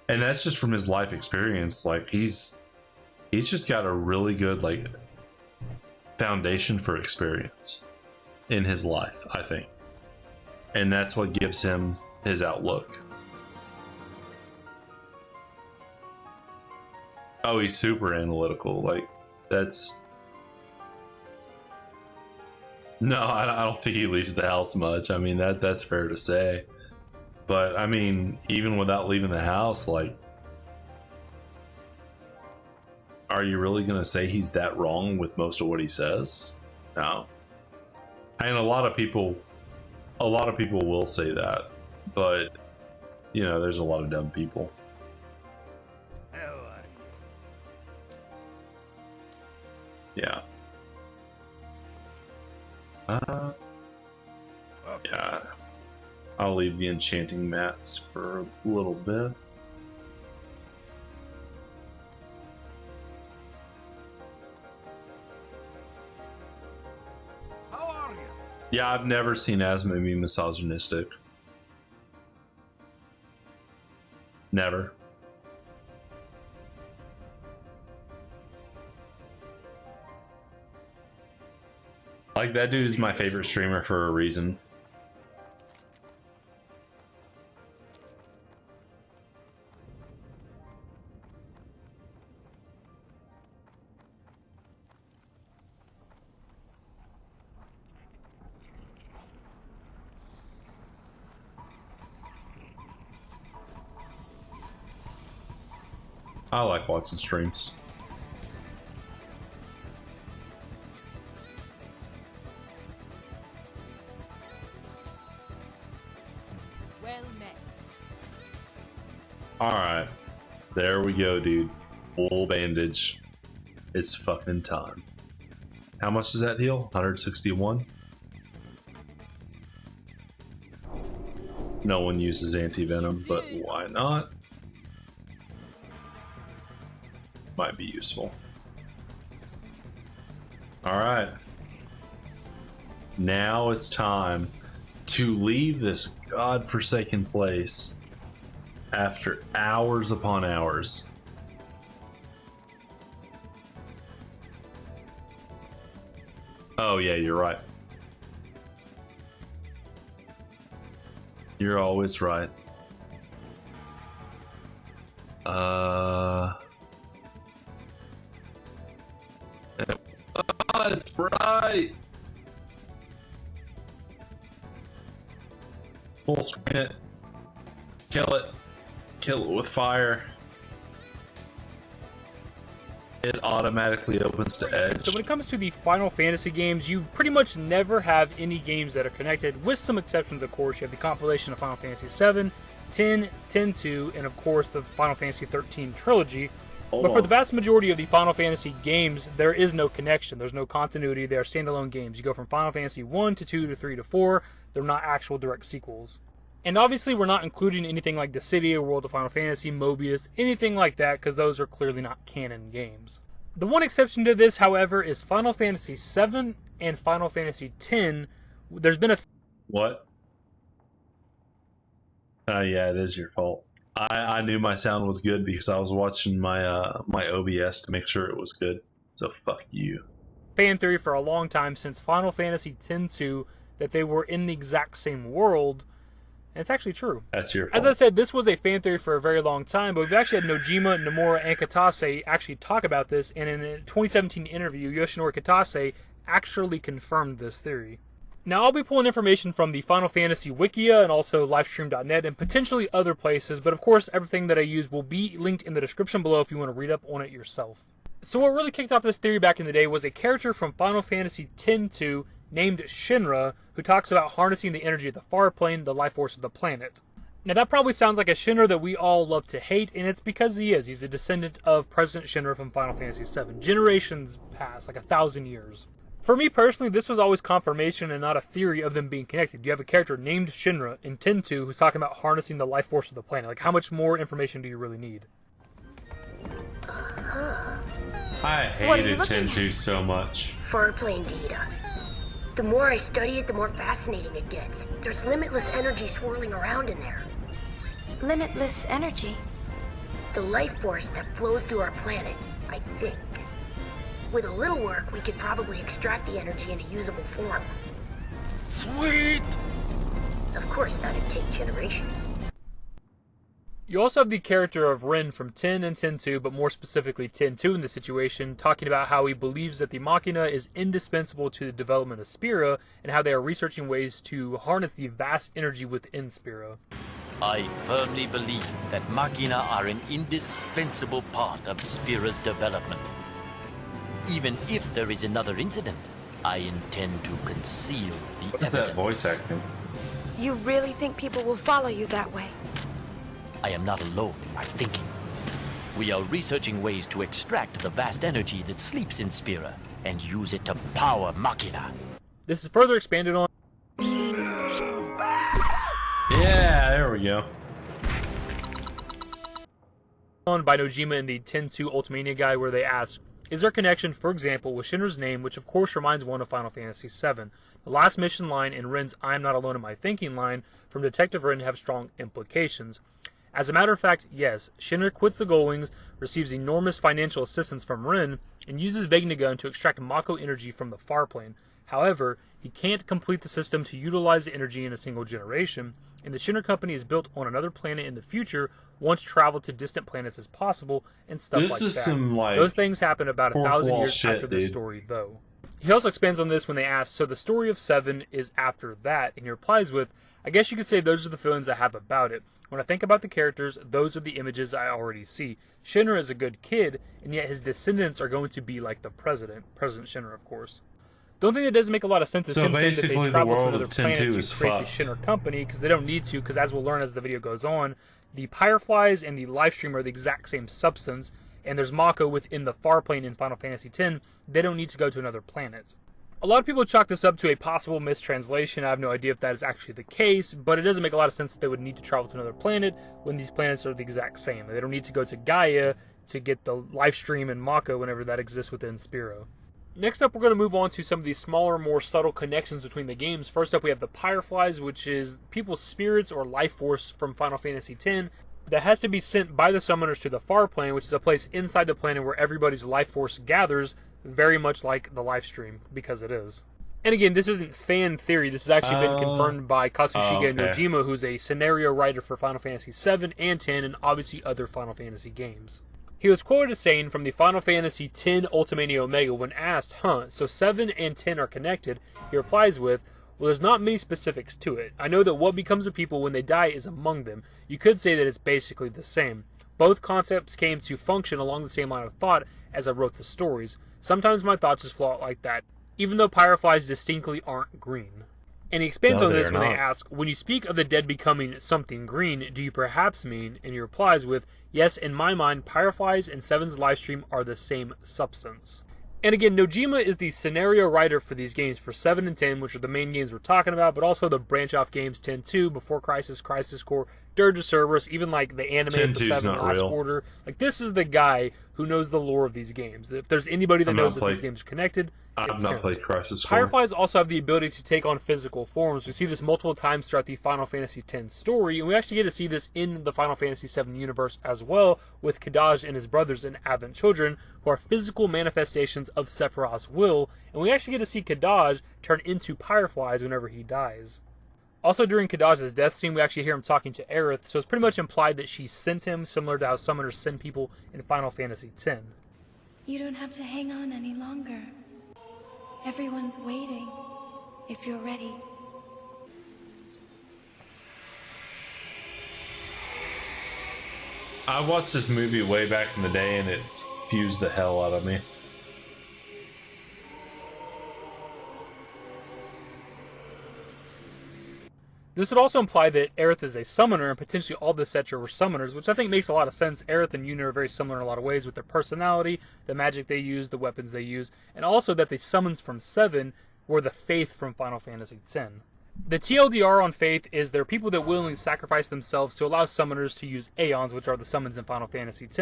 And that's just from his life experience. Like, he's just got a really good like foundation for experience in his life, I think. And that's what gives him his outlook. Oh, he's super analytical. Like, that's... No, I don't think he leaves the house much. I mean, that's fair to say. But, I mean, even without leaving the house, like... Are you really going to say he's that wrong with most of what he says? No. And a lot of people will say that. But, you know, there's a lot of dumb people. Yeah. Yeah. I'll leave the enchanting mats for a little bit. How are you? Yeah, I've never seen Asma be misogynistic. Never. Like, that dude is my favorite streamer for a reason. I like watching streams. Well met. Alright. There we go, dude. Full bandage. It's fucking time. How much does that heal? 161? No one uses anti-venom, but why not? Might be useful. Alright. Now it's time to leave this godforsaken place after hours upon hours. Oh yeah, you're right. You're always right. It's bright. Full screen it. Kill it. Kill it with fire. It automatically opens to edge. So when it comes to the Final Fantasy games, you pretty much never have any games that are connected, with some exceptions, of course. You have the compilation of Final Fantasy 7, 10, 10-2, and of course the Final Fantasy 13 trilogy. But for the vast majority of the Final Fantasy games, there is no connection. There's no continuity. They are standalone games. You go from Final Fantasy 1 to 2 to 3 to 4. They're not actual direct sequels. And obviously we're not including anything like Dissidia, World of Final Fantasy, Mobius, anything like that, because those are clearly not canon games. The one exception to this, however, is Final Fantasy 7 and Final Fantasy 10. There's been a... What? Yeah, it is your fault. I knew my sound was good because I was watching my my OBS to make sure it was good. So fuck you. fan theory for a long time since Final Fantasy X-2 that they were in the exact same world, and it's actually true. That's your fault. As I said, this was a fan theory for a very long time, but we've actually had Nojima, Nomura, and Kitase actually talk about this, and in a 2017 interview, Yoshinori Kitase actually confirmed this theory. Now, I'll be pulling information from the Final Fantasy Wikia and also livestream.net and potentially other places, but of course, everything that I use will be linked in the description below if you want to read up on it yourself. So what really kicked off this theory back in the day was a character from Final Fantasy X-2 named Shinra, who talks about harnessing the energy of the far plane, the life force of the planet. Now, that probably sounds like a Shinra that we all love to hate, and it's because he is. He's a descendant of President Shinra from Final Fantasy VII. Generations past, like 1,000 years. For me personally, this was always confirmation and not a theory of them being connected. You have a character named Shinra in X-2 who's talking about harnessing the life force of the planet. Like, how much more information do you really need? I hated X-2 so much. Far plane data. The more I study it, the more fascinating it gets. There's limitless energy swirling around in there. Limitless energy. The life force that flows through our planet, I think. With a little work, we could probably extract the energy into usable form. Sweet! Of course, that'd take generations. You also have the character of Rin from 10 and 10-2, but more specifically 10-2 in this situation, talking about how he believes that the Machina is indispensable to the development of Spira, and how they are researching ways to harness the vast energy within Spira. I firmly believe that Machina are an indispensable part of Spira's development. Even if there is another incident, I intend to conceal the What's evidence. that voice acting? You really think people will follow you that way? I am not alone in my thinking. We are researching ways to extract the vast energy that sleeps in Spira and use it to power Machina. This is further expanded on Yeah, there we go. by Nojima in the 10-2 Ultimania guide, where they ask, is there a connection, for example, with Shinra's name, which of course reminds one of Final Fantasy VII? The last mission line and Rin's I am not alone in my thinking line from Detective Rin have strong implications. As a matter of fact, yes, Shinra quits the Gullwings, receives enormous financial assistance from Rin, and uses Vegnagun to extract Mako energy from the far plane. However, he can't complete the system to utilize the energy in a single generation, and the Shinra company is built on another planet in the future, once travel to distant planets as possible, and stuff like that. This is some, like, those things happen about 1,000 wall years shit, after this dude. story, though. He also expands on this when they ask, so the story of 7 is after that, and he replies with, I guess you could say those are the feelings I have about it. When I think about the characters, those are the images I already see. Shinra is a good kid, and yet his descendants are going to be like the President Shinra, of course. The only thing that doesn't make a lot of sense is So him saying that basically they the travel to world another of planet 10-2 to is create the fucked. Shinra company, because they don't need to, because as we'll learn as the video goes on, the Fireflies and the Livestream are the exact same substance, and there's Mako within the far plane in Final Fantasy X. They don't need to go to another planet. A lot of people chalk this up to a possible mistranslation. I have no idea if that is actually the case, but it doesn't make a lot of sense that they would need to travel to another planet when these planets are the exact same. They don't need to go to Gaia to get the Livestream and Mako whenever that exists within Spiro. Next up, we're going to move on to some of these smaller, more subtle connections between the games. First up, we have the Fireflies, which is people's spirits or life force from Final Fantasy X that has to be sent by the summoners to the far plane, which is a place inside the planet where everybody's life force gathers. very much like the live stream, because it is. And again, this isn't fan theory. This has actually been confirmed by Kazushige Nojima, who's a scenario writer for Final Fantasy VII and X, and obviously other Final Fantasy games. He was quoted as saying from the Final Fantasy X Ultimate Omega when asked, so 7 and 10 are connected, he replies with, well, there's not many specifics to it. I know that what becomes of people when they die is among them. You could say that it's basically the same. Both concepts came to function along the same line of thought as I wrote the stories. Sometimes my thoughts just flow out like that, even though pyroflies distinctly aren't green. And he expands on this when they ask, when you speak of the dead becoming something green, do you perhaps mean, and he replies with, yes, in my mind, pyroflies and Seven's livestream are the same substance. And again, Nojima is the scenario writer for these games for 7 and 10, which are the main games we're talking about, but also the branch-off games 10-2, Before Crisis, Crisis Core, Dirge of Cerberus, even like the anime for 7, Last Order. Like, this is the guy who knows the lore of these games. If there's anybody that knows that these games are connected, I've not played Crisis Core. Fireflies also have the ability to take on physical forms. We see this multiple times throughout the Final Fantasy X story, and we actually get to see this in the Final Fantasy VII universe as well, with Kadaj and his brothers and Advent children, who are physical manifestations of Sephiroth's will, and we actually get to see Kadaj turn into Fireflies whenever he dies. Also, during Kadaj's death scene, we actually hear him talking to Aerith, so it's pretty much implied that she sent him, similar to how summoners send people in Final Fantasy X. You don't have to hang on any longer. Everyone's waiting, if you're ready. I watched this movie way back in the day and it fused the hell out of me. This would also imply that Aerith is a summoner, and potentially all the Cetra were summoners, which I think makes a lot of sense. Aerith and Yuna are very similar in a lot of ways with their personality, the magic they use, the weapons they use, and also that the summons from 7 were the Faith from Final Fantasy X. The TLDR on Faith is they're people that willingly sacrifice themselves to allow summoners to use Aeons, which are the summons in Final Fantasy X.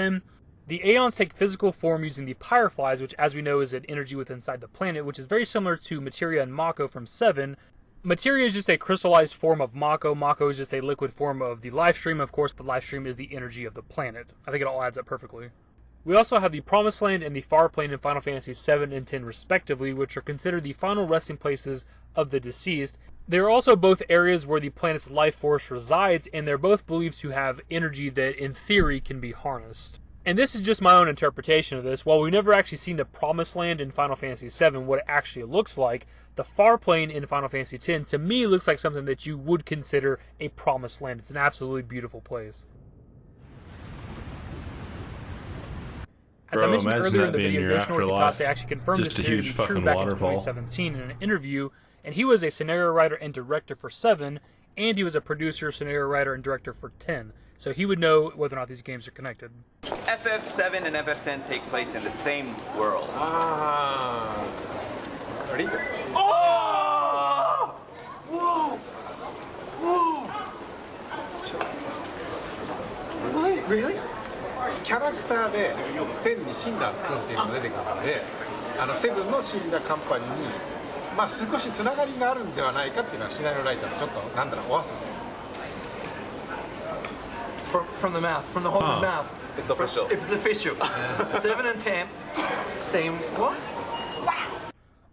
The Aeons take physical form using the Pyroflies, which as we know is an energy within inside the planet, which is very similar to Materia and Mako from 7. Materia is just a crystallized form of Mako. Mako is just a liquid form of the Lifestream. Of course, the Lifestream is the energy of the planet. I think it all adds up perfectly. We also have the Promised Land and the Far Plane in Final Fantasy VII and X respectively, which are considered the final resting places of the deceased. They are also both areas where the planet's life force resides, and they're both believed to have energy that, in theory, can be harnessed. And this is just my own interpretation of this. While we've never actually seen the Promised Land in Final Fantasy VII, what it actually looks like, the Far Plane in Final Fantasy X, to me, looks like something that you would consider a Promised Land. It's an absolutely beautiful place. As I mentioned earlier in the video, Yoshinori Kitase actually confirmed this theory to be true back in 2017 in an interview, and he was a scenario writer and director for 7, and he was a producer, scenario writer, and director for 10. So he would know whether or not these games are connected. FF7 and FF10 take place in the same world. Ready? Oh! Whoa! Whoa! Really? キャラクターで天に死んだ君っていうのが出てくるので、セブンの死んだカンパニーにまあ少しつながりがあるんではないかっていうのはシナリオライターのちょっとなんだろうお遊び。From the mouth, from the horse's mouth. It's official. It's official. 7 and 10, same. What?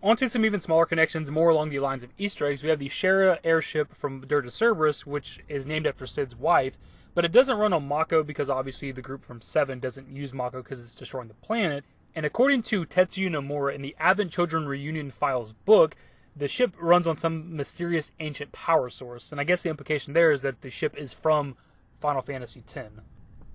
Onto some even smaller connections, more along the lines of Easter eggs. We have the Shara airship from Dirge of Cerberus, which is named after Cid's wife, but it doesn't run on Mako because obviously the group from 7 doesn't use Mako because it's destroying the planet. And according to Tetsuya Nomura in the Advent Children Reunion Files book, the ship runs on some mysterious ancient power source, and I guess the implication there is that the ship is from Final Fantasy X.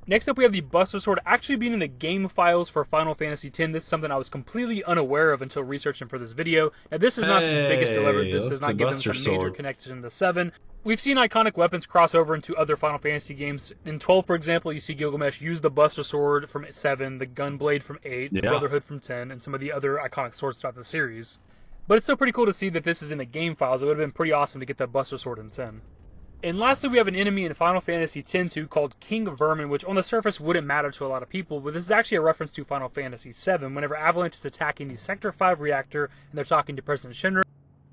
Next up, we have the Buster Sword actually being in the game files for Final Fantasy X. This is something I was completely unaware of until researching for this video. Now, this is not the biggest delivery. This does not give them some major connection to 7. We've seen iconic weapons cross over into other Final Fantasy games. In 12, for example, you see Gilgamesh use the Buster Sword from 7, the Gunblade from 8, the Brotherhood from 10, and some of the other iconic swords throughout the series. But it's still pretty cool to see that this is in the game files. It would have been pretty awesome to get that Buster Sword in 10. And lastly, we have an enemy in Final Fantasy X-2 called King Vermin, which on the surface wouldn't matter to a lot of people, but this is actually a reference to Final Fantasy VII, whenever Avalanche is attacking the Sector 5 reactor, and they're talking to President Shinra.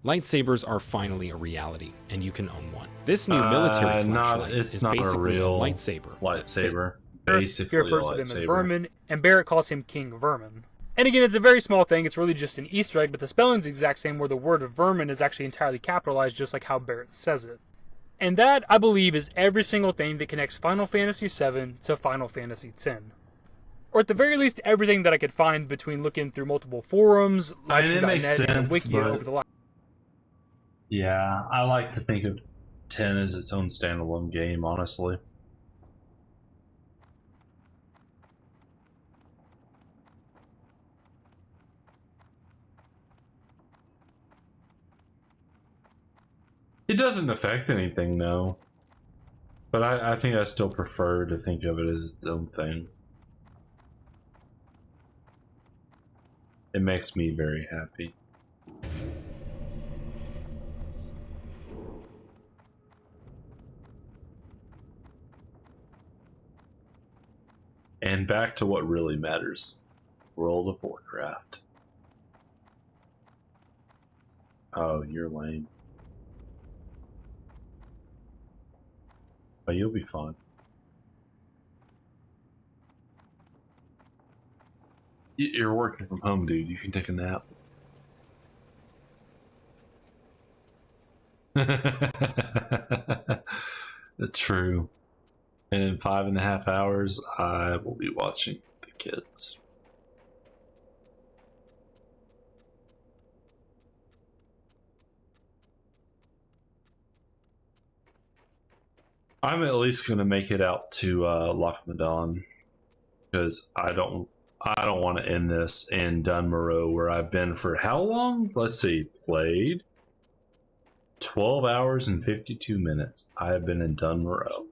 Lightsabers are finally a reality, and you can own one. This new military flashlight is basically a lightsaber. Basically He refers to them as Vermin, and Barrett calls him King Vermin. And again, it's a very small thing. It's really just an Easter egg, but the spelling's the exact same, where the word vermin is actually entirely capitalized, just like how Barrett says it. And that, I believe, is every single thing that connects Final Fantasy VII to Final Fantasy X. Or at the very least, everything that I could find between looking through multiple forums, it makes livestream.net, and sense, Wikia but over the last. yeah, I like to think of 10 as its own standalone game, honestly. It doesn't affect anything, no. But I think I still prefer to think of it as its own thing. It makes me very happy. And back to what really matters. World of Warcraft. Oh, you're lame. Oh, you'll be fine. You're working from home, dude. You can take a nap. That's true. And in 5.5 hours, I will be watching the kids. I'm at least going to make it out to Loch Modan, because I don't want to end this in Dunmorrow, where I've been for how long? Let's see, played 12 hours and 52 minutes. I have been in Dunmorrow.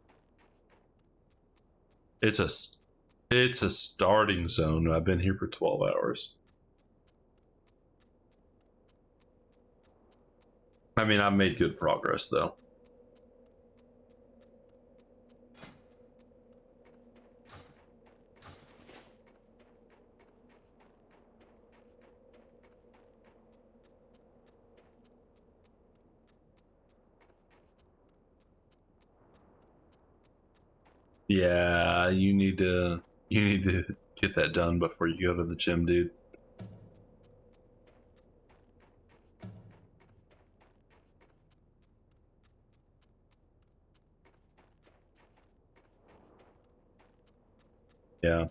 It's a starting zone. I've been here for 12 hours. I mean, I've made good progress though. Yeah, you need to get that done before you go to the gym, dude. Yeah.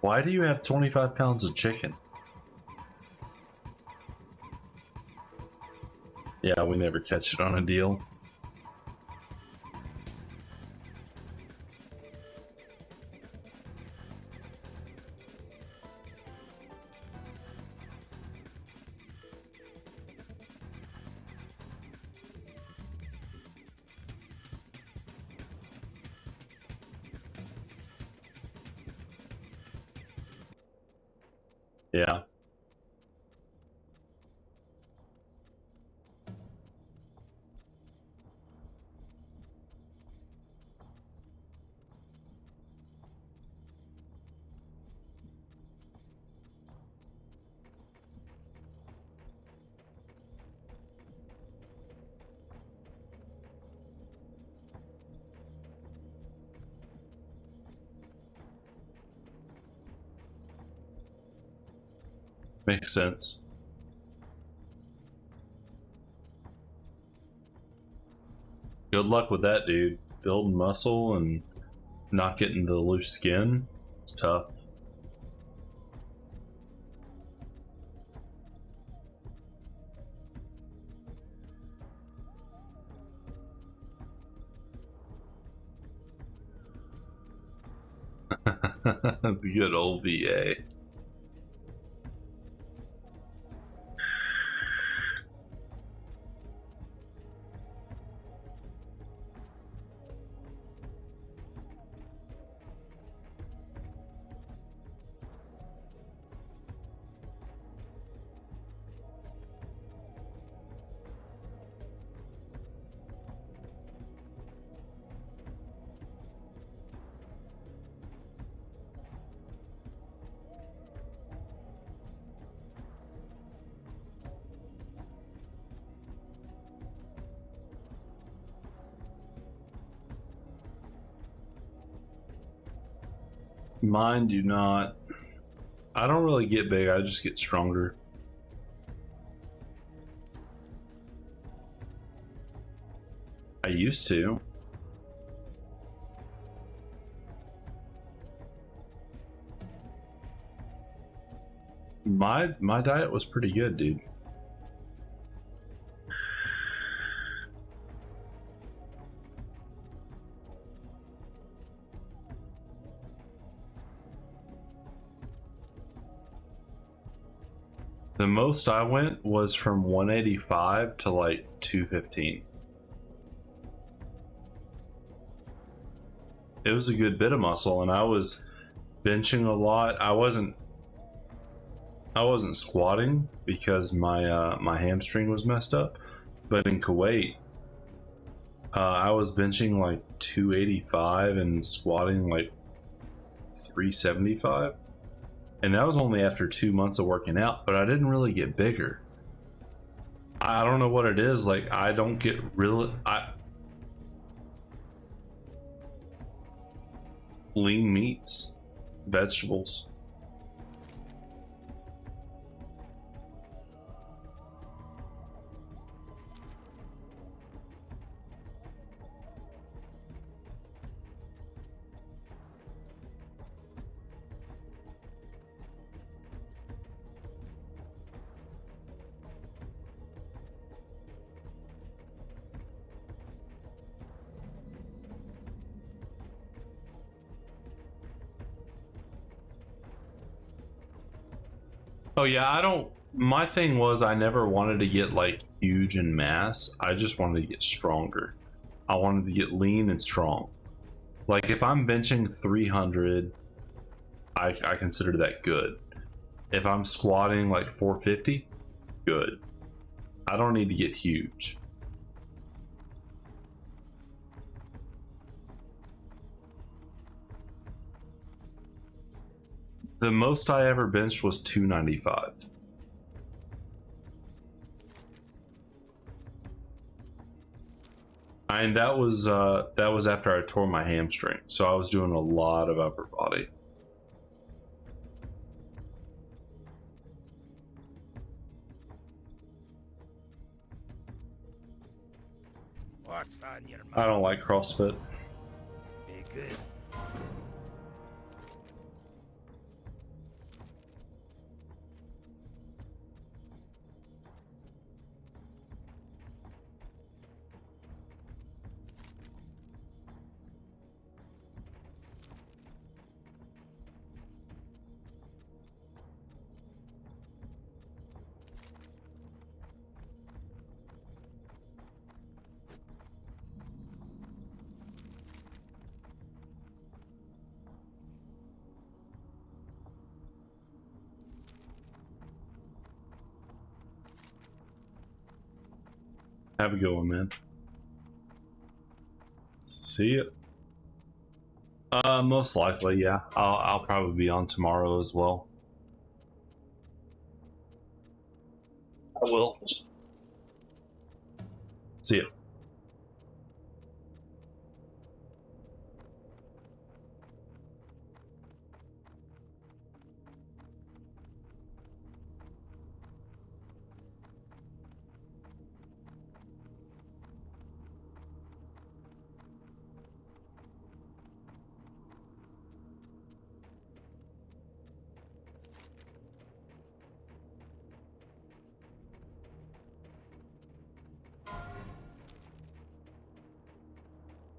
Why do you have 25 pounds of chicken? Yeah, we never catch it on a deal. Yeah. Makes sense. Good luck with that, dude. Building muscle and not getting the loose skin. It's tough. The good old VA. Mine do not. I don't really get big, I just get stronger. I used to. My diet was pretty good, dude. The most I went was from 185 to like 215. It was a good bit of muscle, and I was benching a lot. I wasn't squatting because my hamstring was messed up, but in Kuwait I was benching like 285 and squatting like 375, and that was only after 2 months of working out. But I didn't really get bigger. I don't know what it is, like I don't get lean meats, vegetables. Oh yeah, I don't. My thing was I never wanted to get like huge in mass. I just wanted to get stronger. I wanted to get lean and strong. Like if I'm benching 300, I consider that good. If I'm squatting like 450, good. I don't need to get huge. The most I ever benched was 295. And that was after I tore my hamstring, so I was doing a lot of upper body. What's on your mind? I don't like CrossFit. Be good. Have a good one, man. See ya. Most likely, yeah. I'll probably be on tomorrow as well. I will. See ya.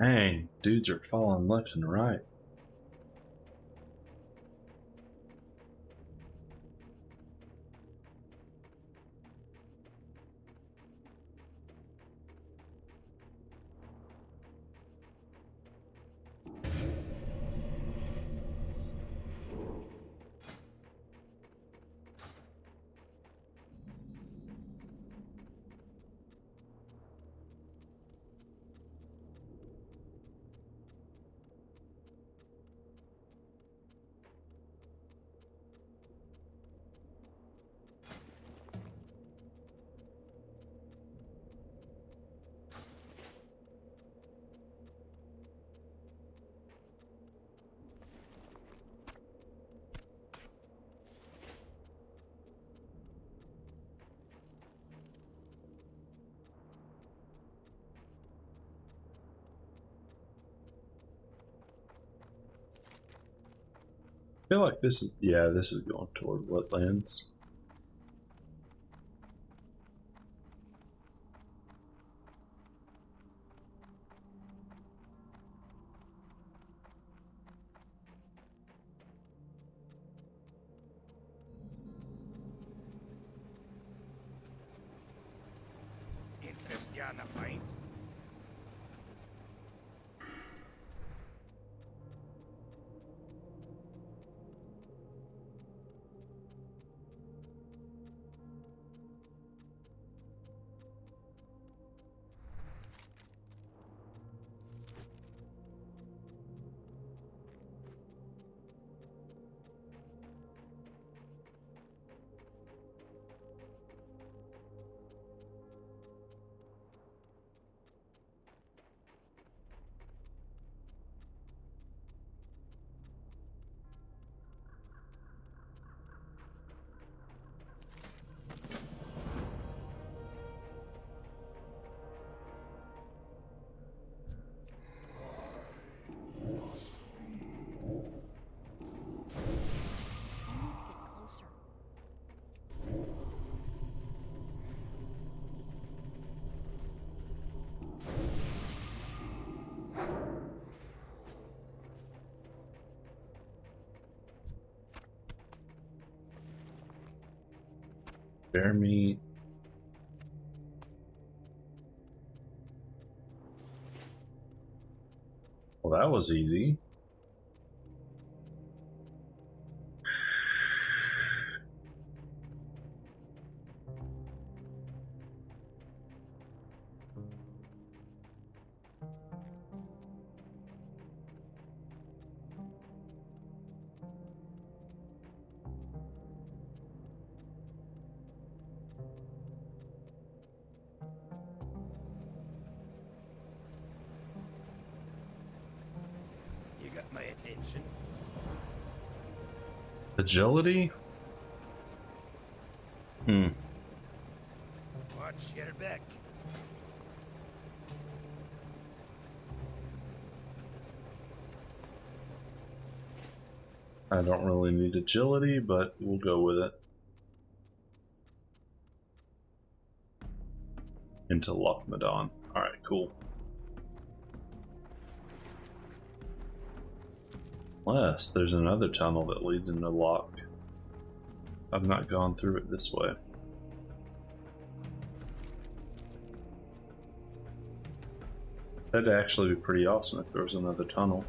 Dang, dudes are falling left and right. feel like this is, yeah, this is going toward wetlands. Interest you on the pint? Bear meat. Well, that was easy. You got my attention. Agility? Hmm. Watch your back. I don't really need agility, but we'll go with it. Into Loch Modan. Alright, cool. Unless there's another tunnel that leads into Loch. I've not gone through it this way. That'd actually be pretty awesome if there was another tunnel.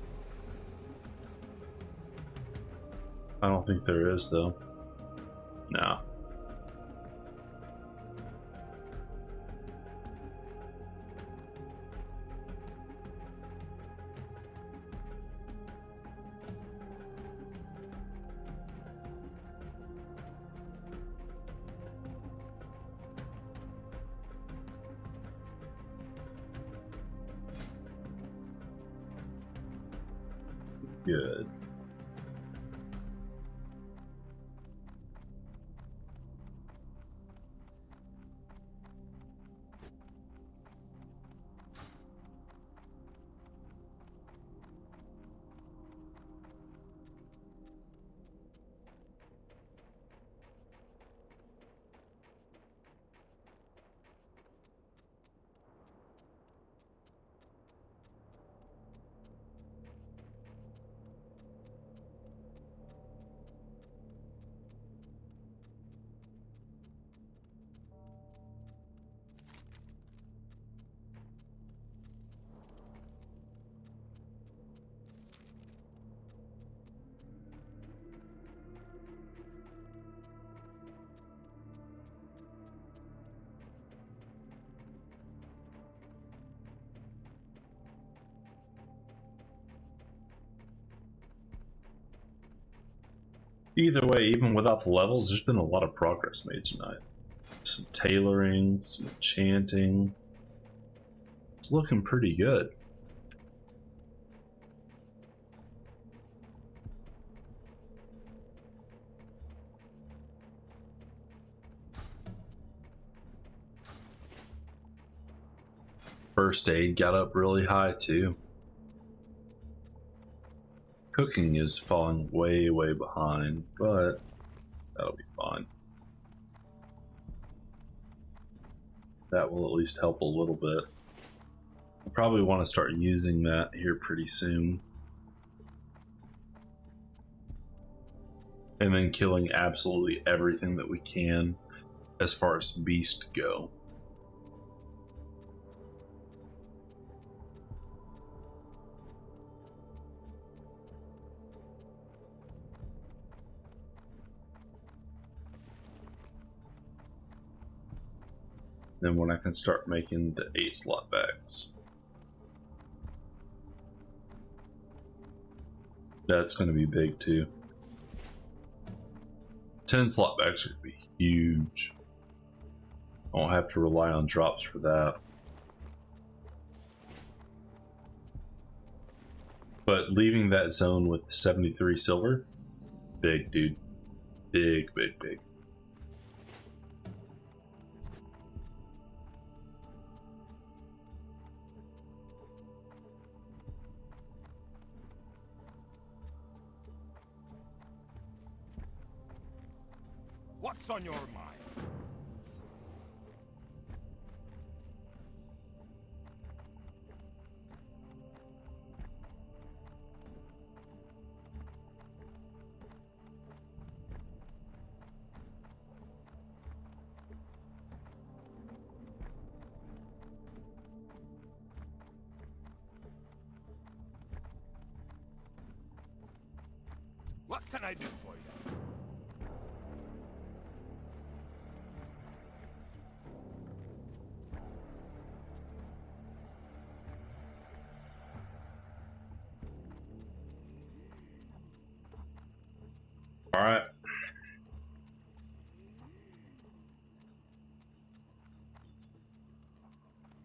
I don't think there is, though. No. Good. Either way, even without the levels, there's been a lot of progress made tonight. Some tailoring, some enchanting. It's looking pretty good. First aid got up really high too. Cooking is falling way, way behind, but that'll be fine. That will at least help a little bit. I probably want to start using that here pretty soon. And then killing absolutely everything that we can as far as beasts go. Then when I can start making the 8 slot bags. That's going to be big too. 10 slot bags are going to be huge. I won't have to rely on drops for that. But leaving that zone with 73 silver, big, dude. Big, big, big. What's on your mind? What can I do for you? All right.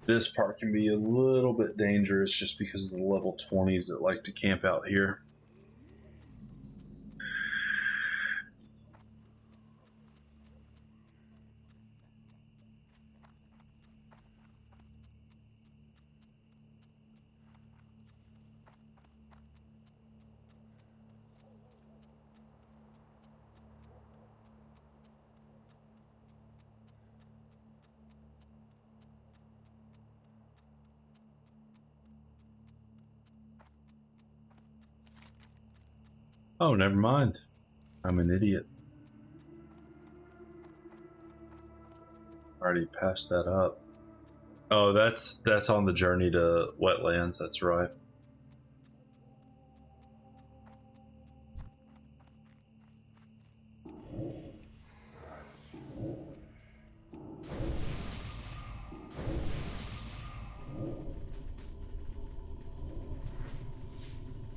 This part can be a little bit dangerous just because of the level 20s that like to camp out here. Oh, never mind. I'm an idiot. Already passed that up. Oh, that's on the journey to wetlands, that's right.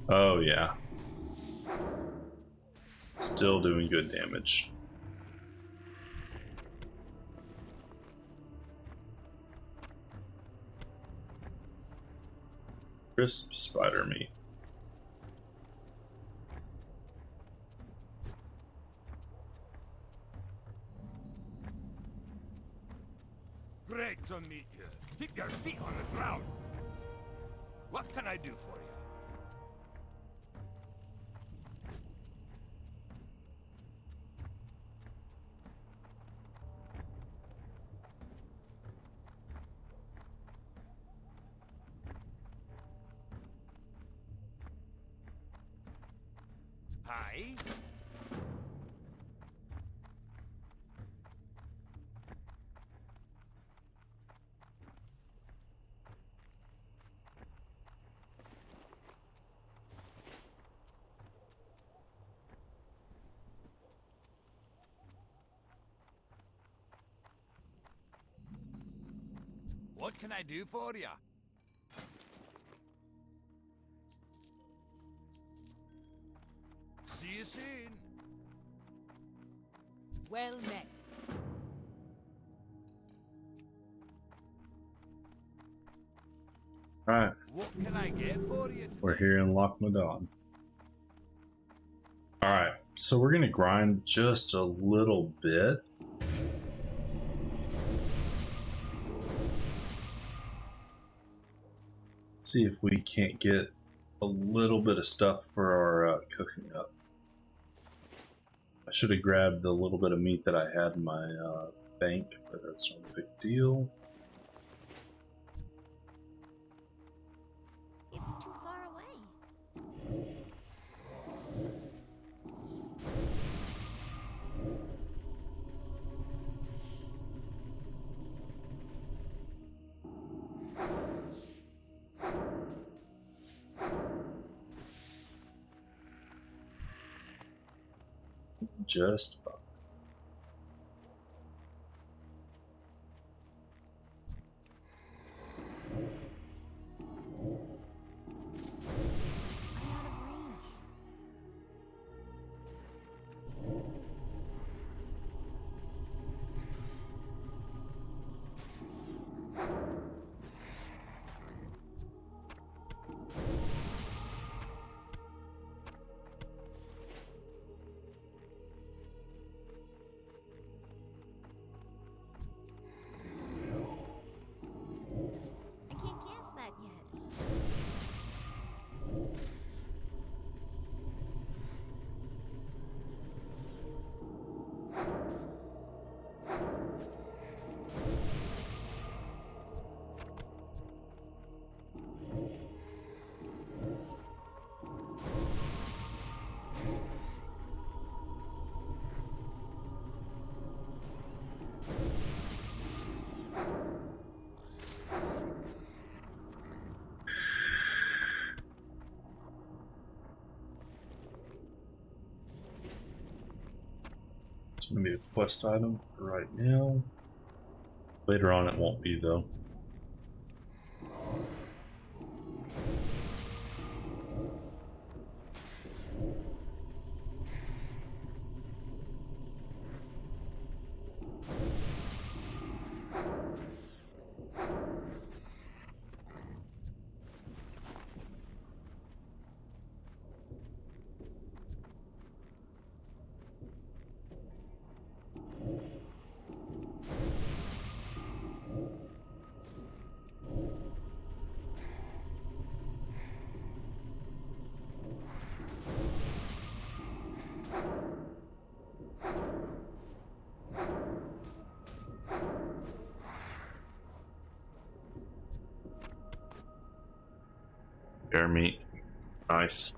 Oh yeah. Still doing good damage. Crisp spider meat. Great to meet you. Keep your feet on the ground. What can I do for you? Hi. What can I do for you? See you soon. Well met. Alright. What can I get for you? We're here in Loch Modan. Alright, so we're gonna grind just a little bit. See if we can't get a little bit of stuff for our cooking up. I should have grabbed the little bit of meat that I had in my bank, but that's not a big deal. It's too far away. Just about. I'm out of range. I can't cast that yet. It's going to be a quest item for right now. Later on it won't be though. Bear meat. Nice.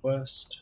Quest.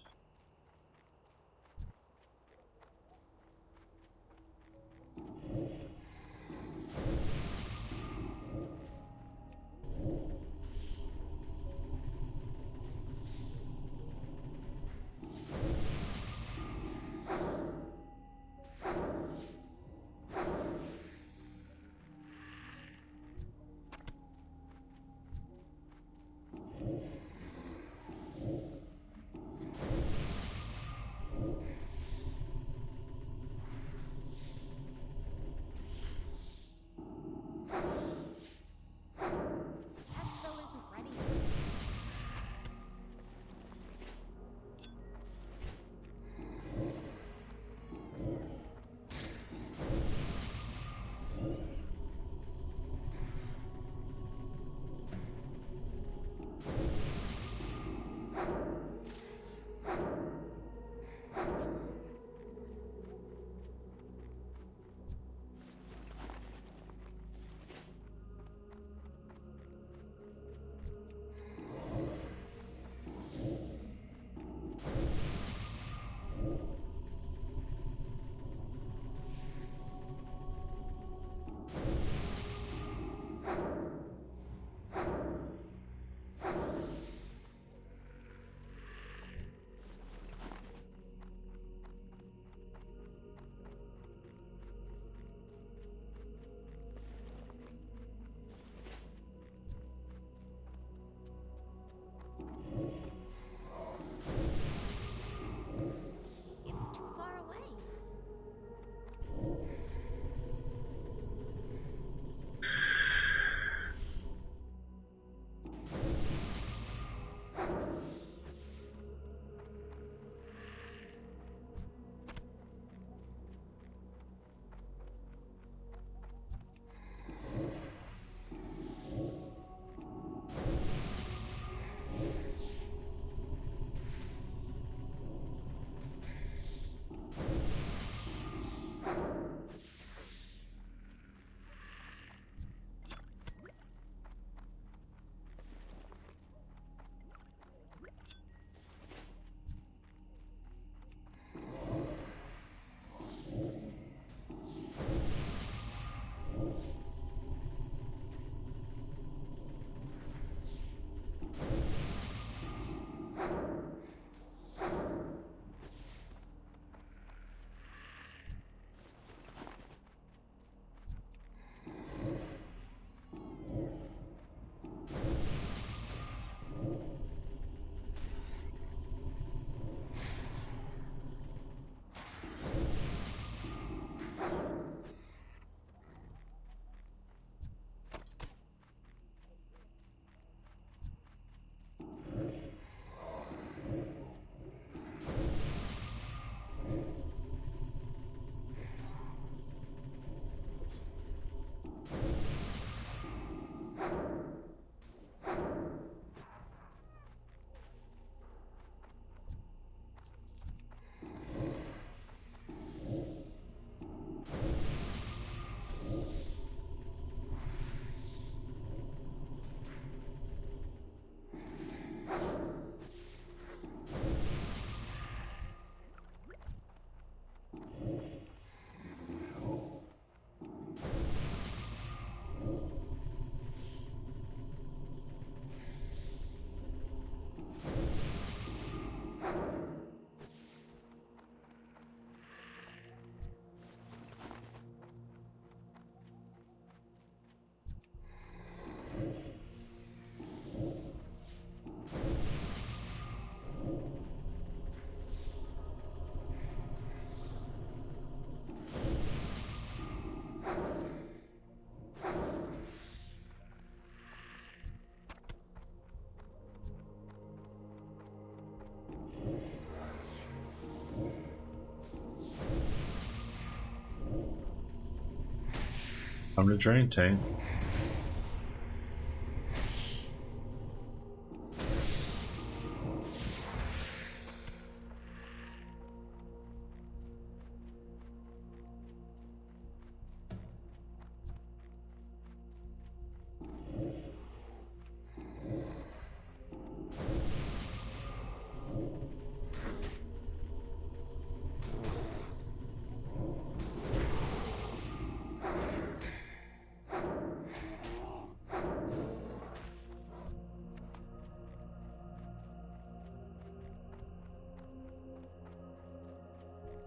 Time to drain tank.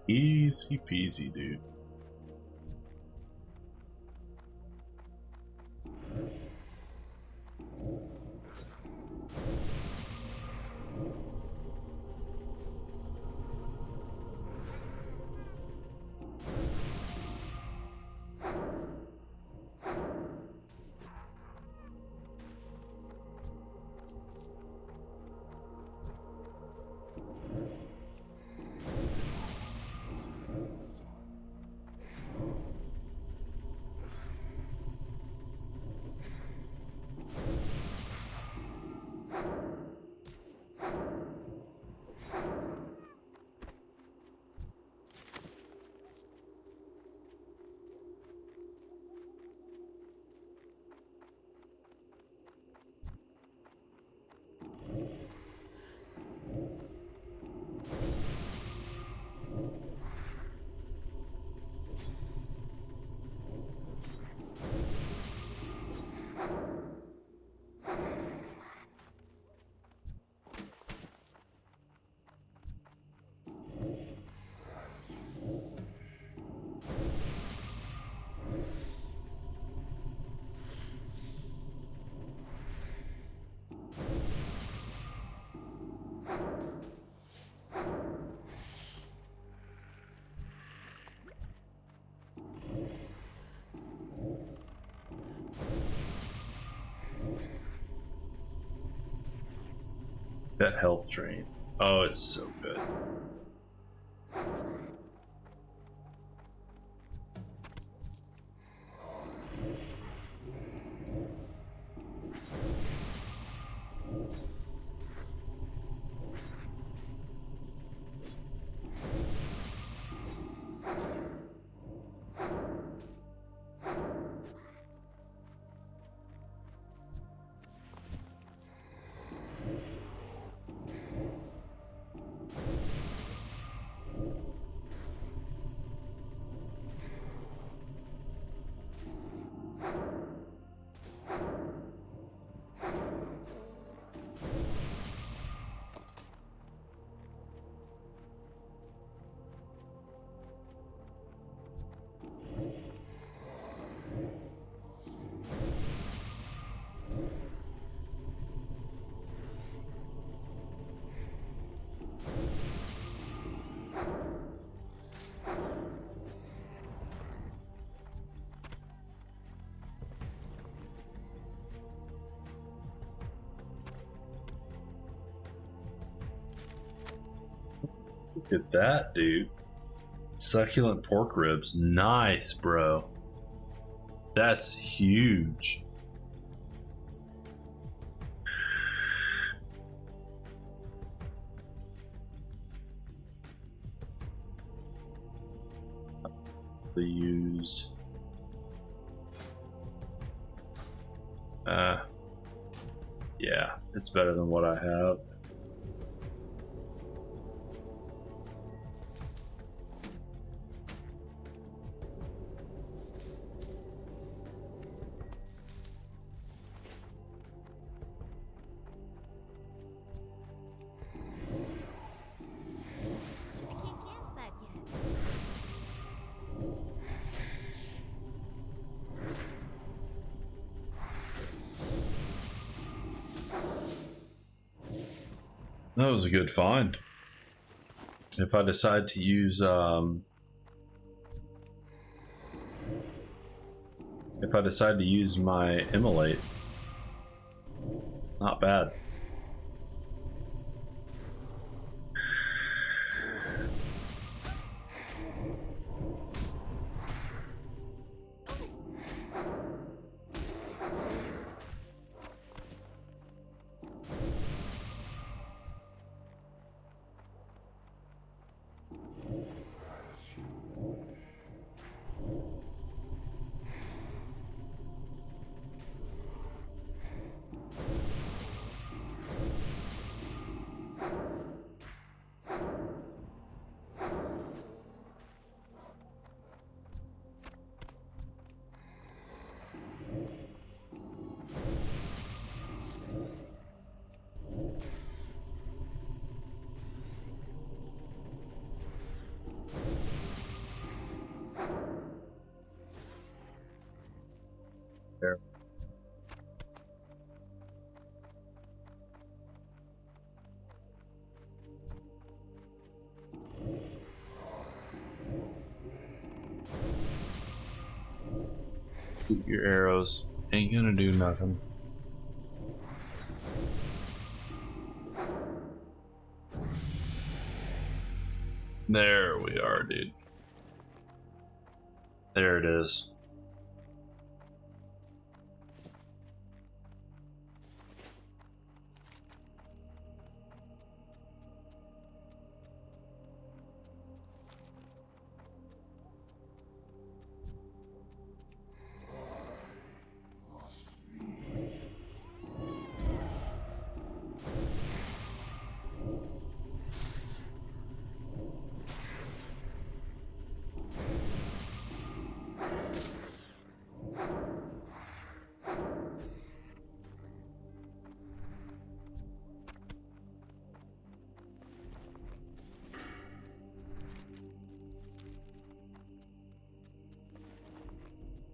Easy peasy, dude. That health drain. Oh, it's so good. Look at that, dude. Succulent pork ribs. Nice, bro. That's huge. To use. Yeah, it's better than what I have. That was a good find. If I decide to use my immolate, not bad. Your arrows ain't gonna do nothing. There we are, dude. There it is.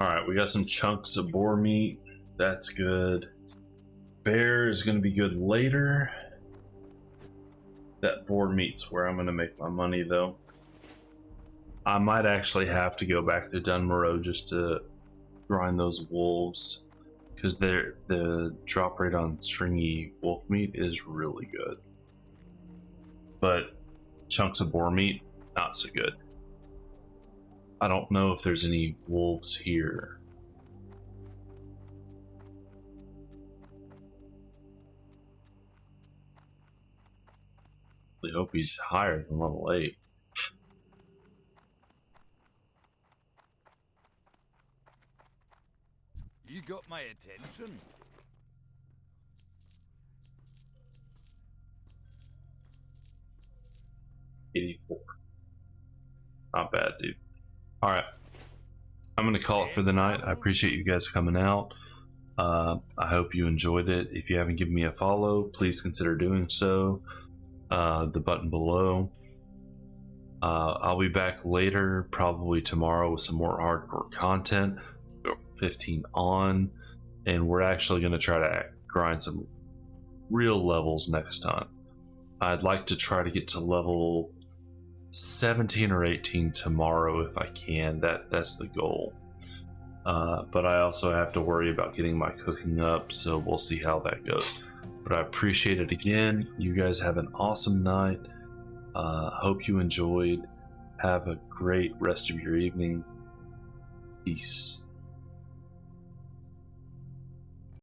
Alright, we got some chunks of boar meat. That's good. Bear is going to be good later. That boar meat's where I'm going to make my money, though. I might actually have to go back to Dunmorrow just to grind those wolves, because the drop rate on stringy wolf meat is really good. But chunks of boar meat, not so good. I don't know if there's any wolves here. I hope he's higher than level 8. You got my attention. $84. Not bad, dude. Alright. I'm going to call it for the night. I appreciate you guys coming out. I hope you enjoyed it. If you haven't given me a follow, please consider doing so. The button below. I'll be back later, probably tomorrow, with some more hardcore content. 15 on, and we're actually going to try to grind some real levels next time. I'd like to try to get to level 17 or 18 tomorrow if I can. That's the goal. But I also have to worry about getting my cooking up, so we'll see how that goes. But I appreciate it again. You guys have an awesome night. Hope you enjoyed. Have a great rest of your evening. Peace.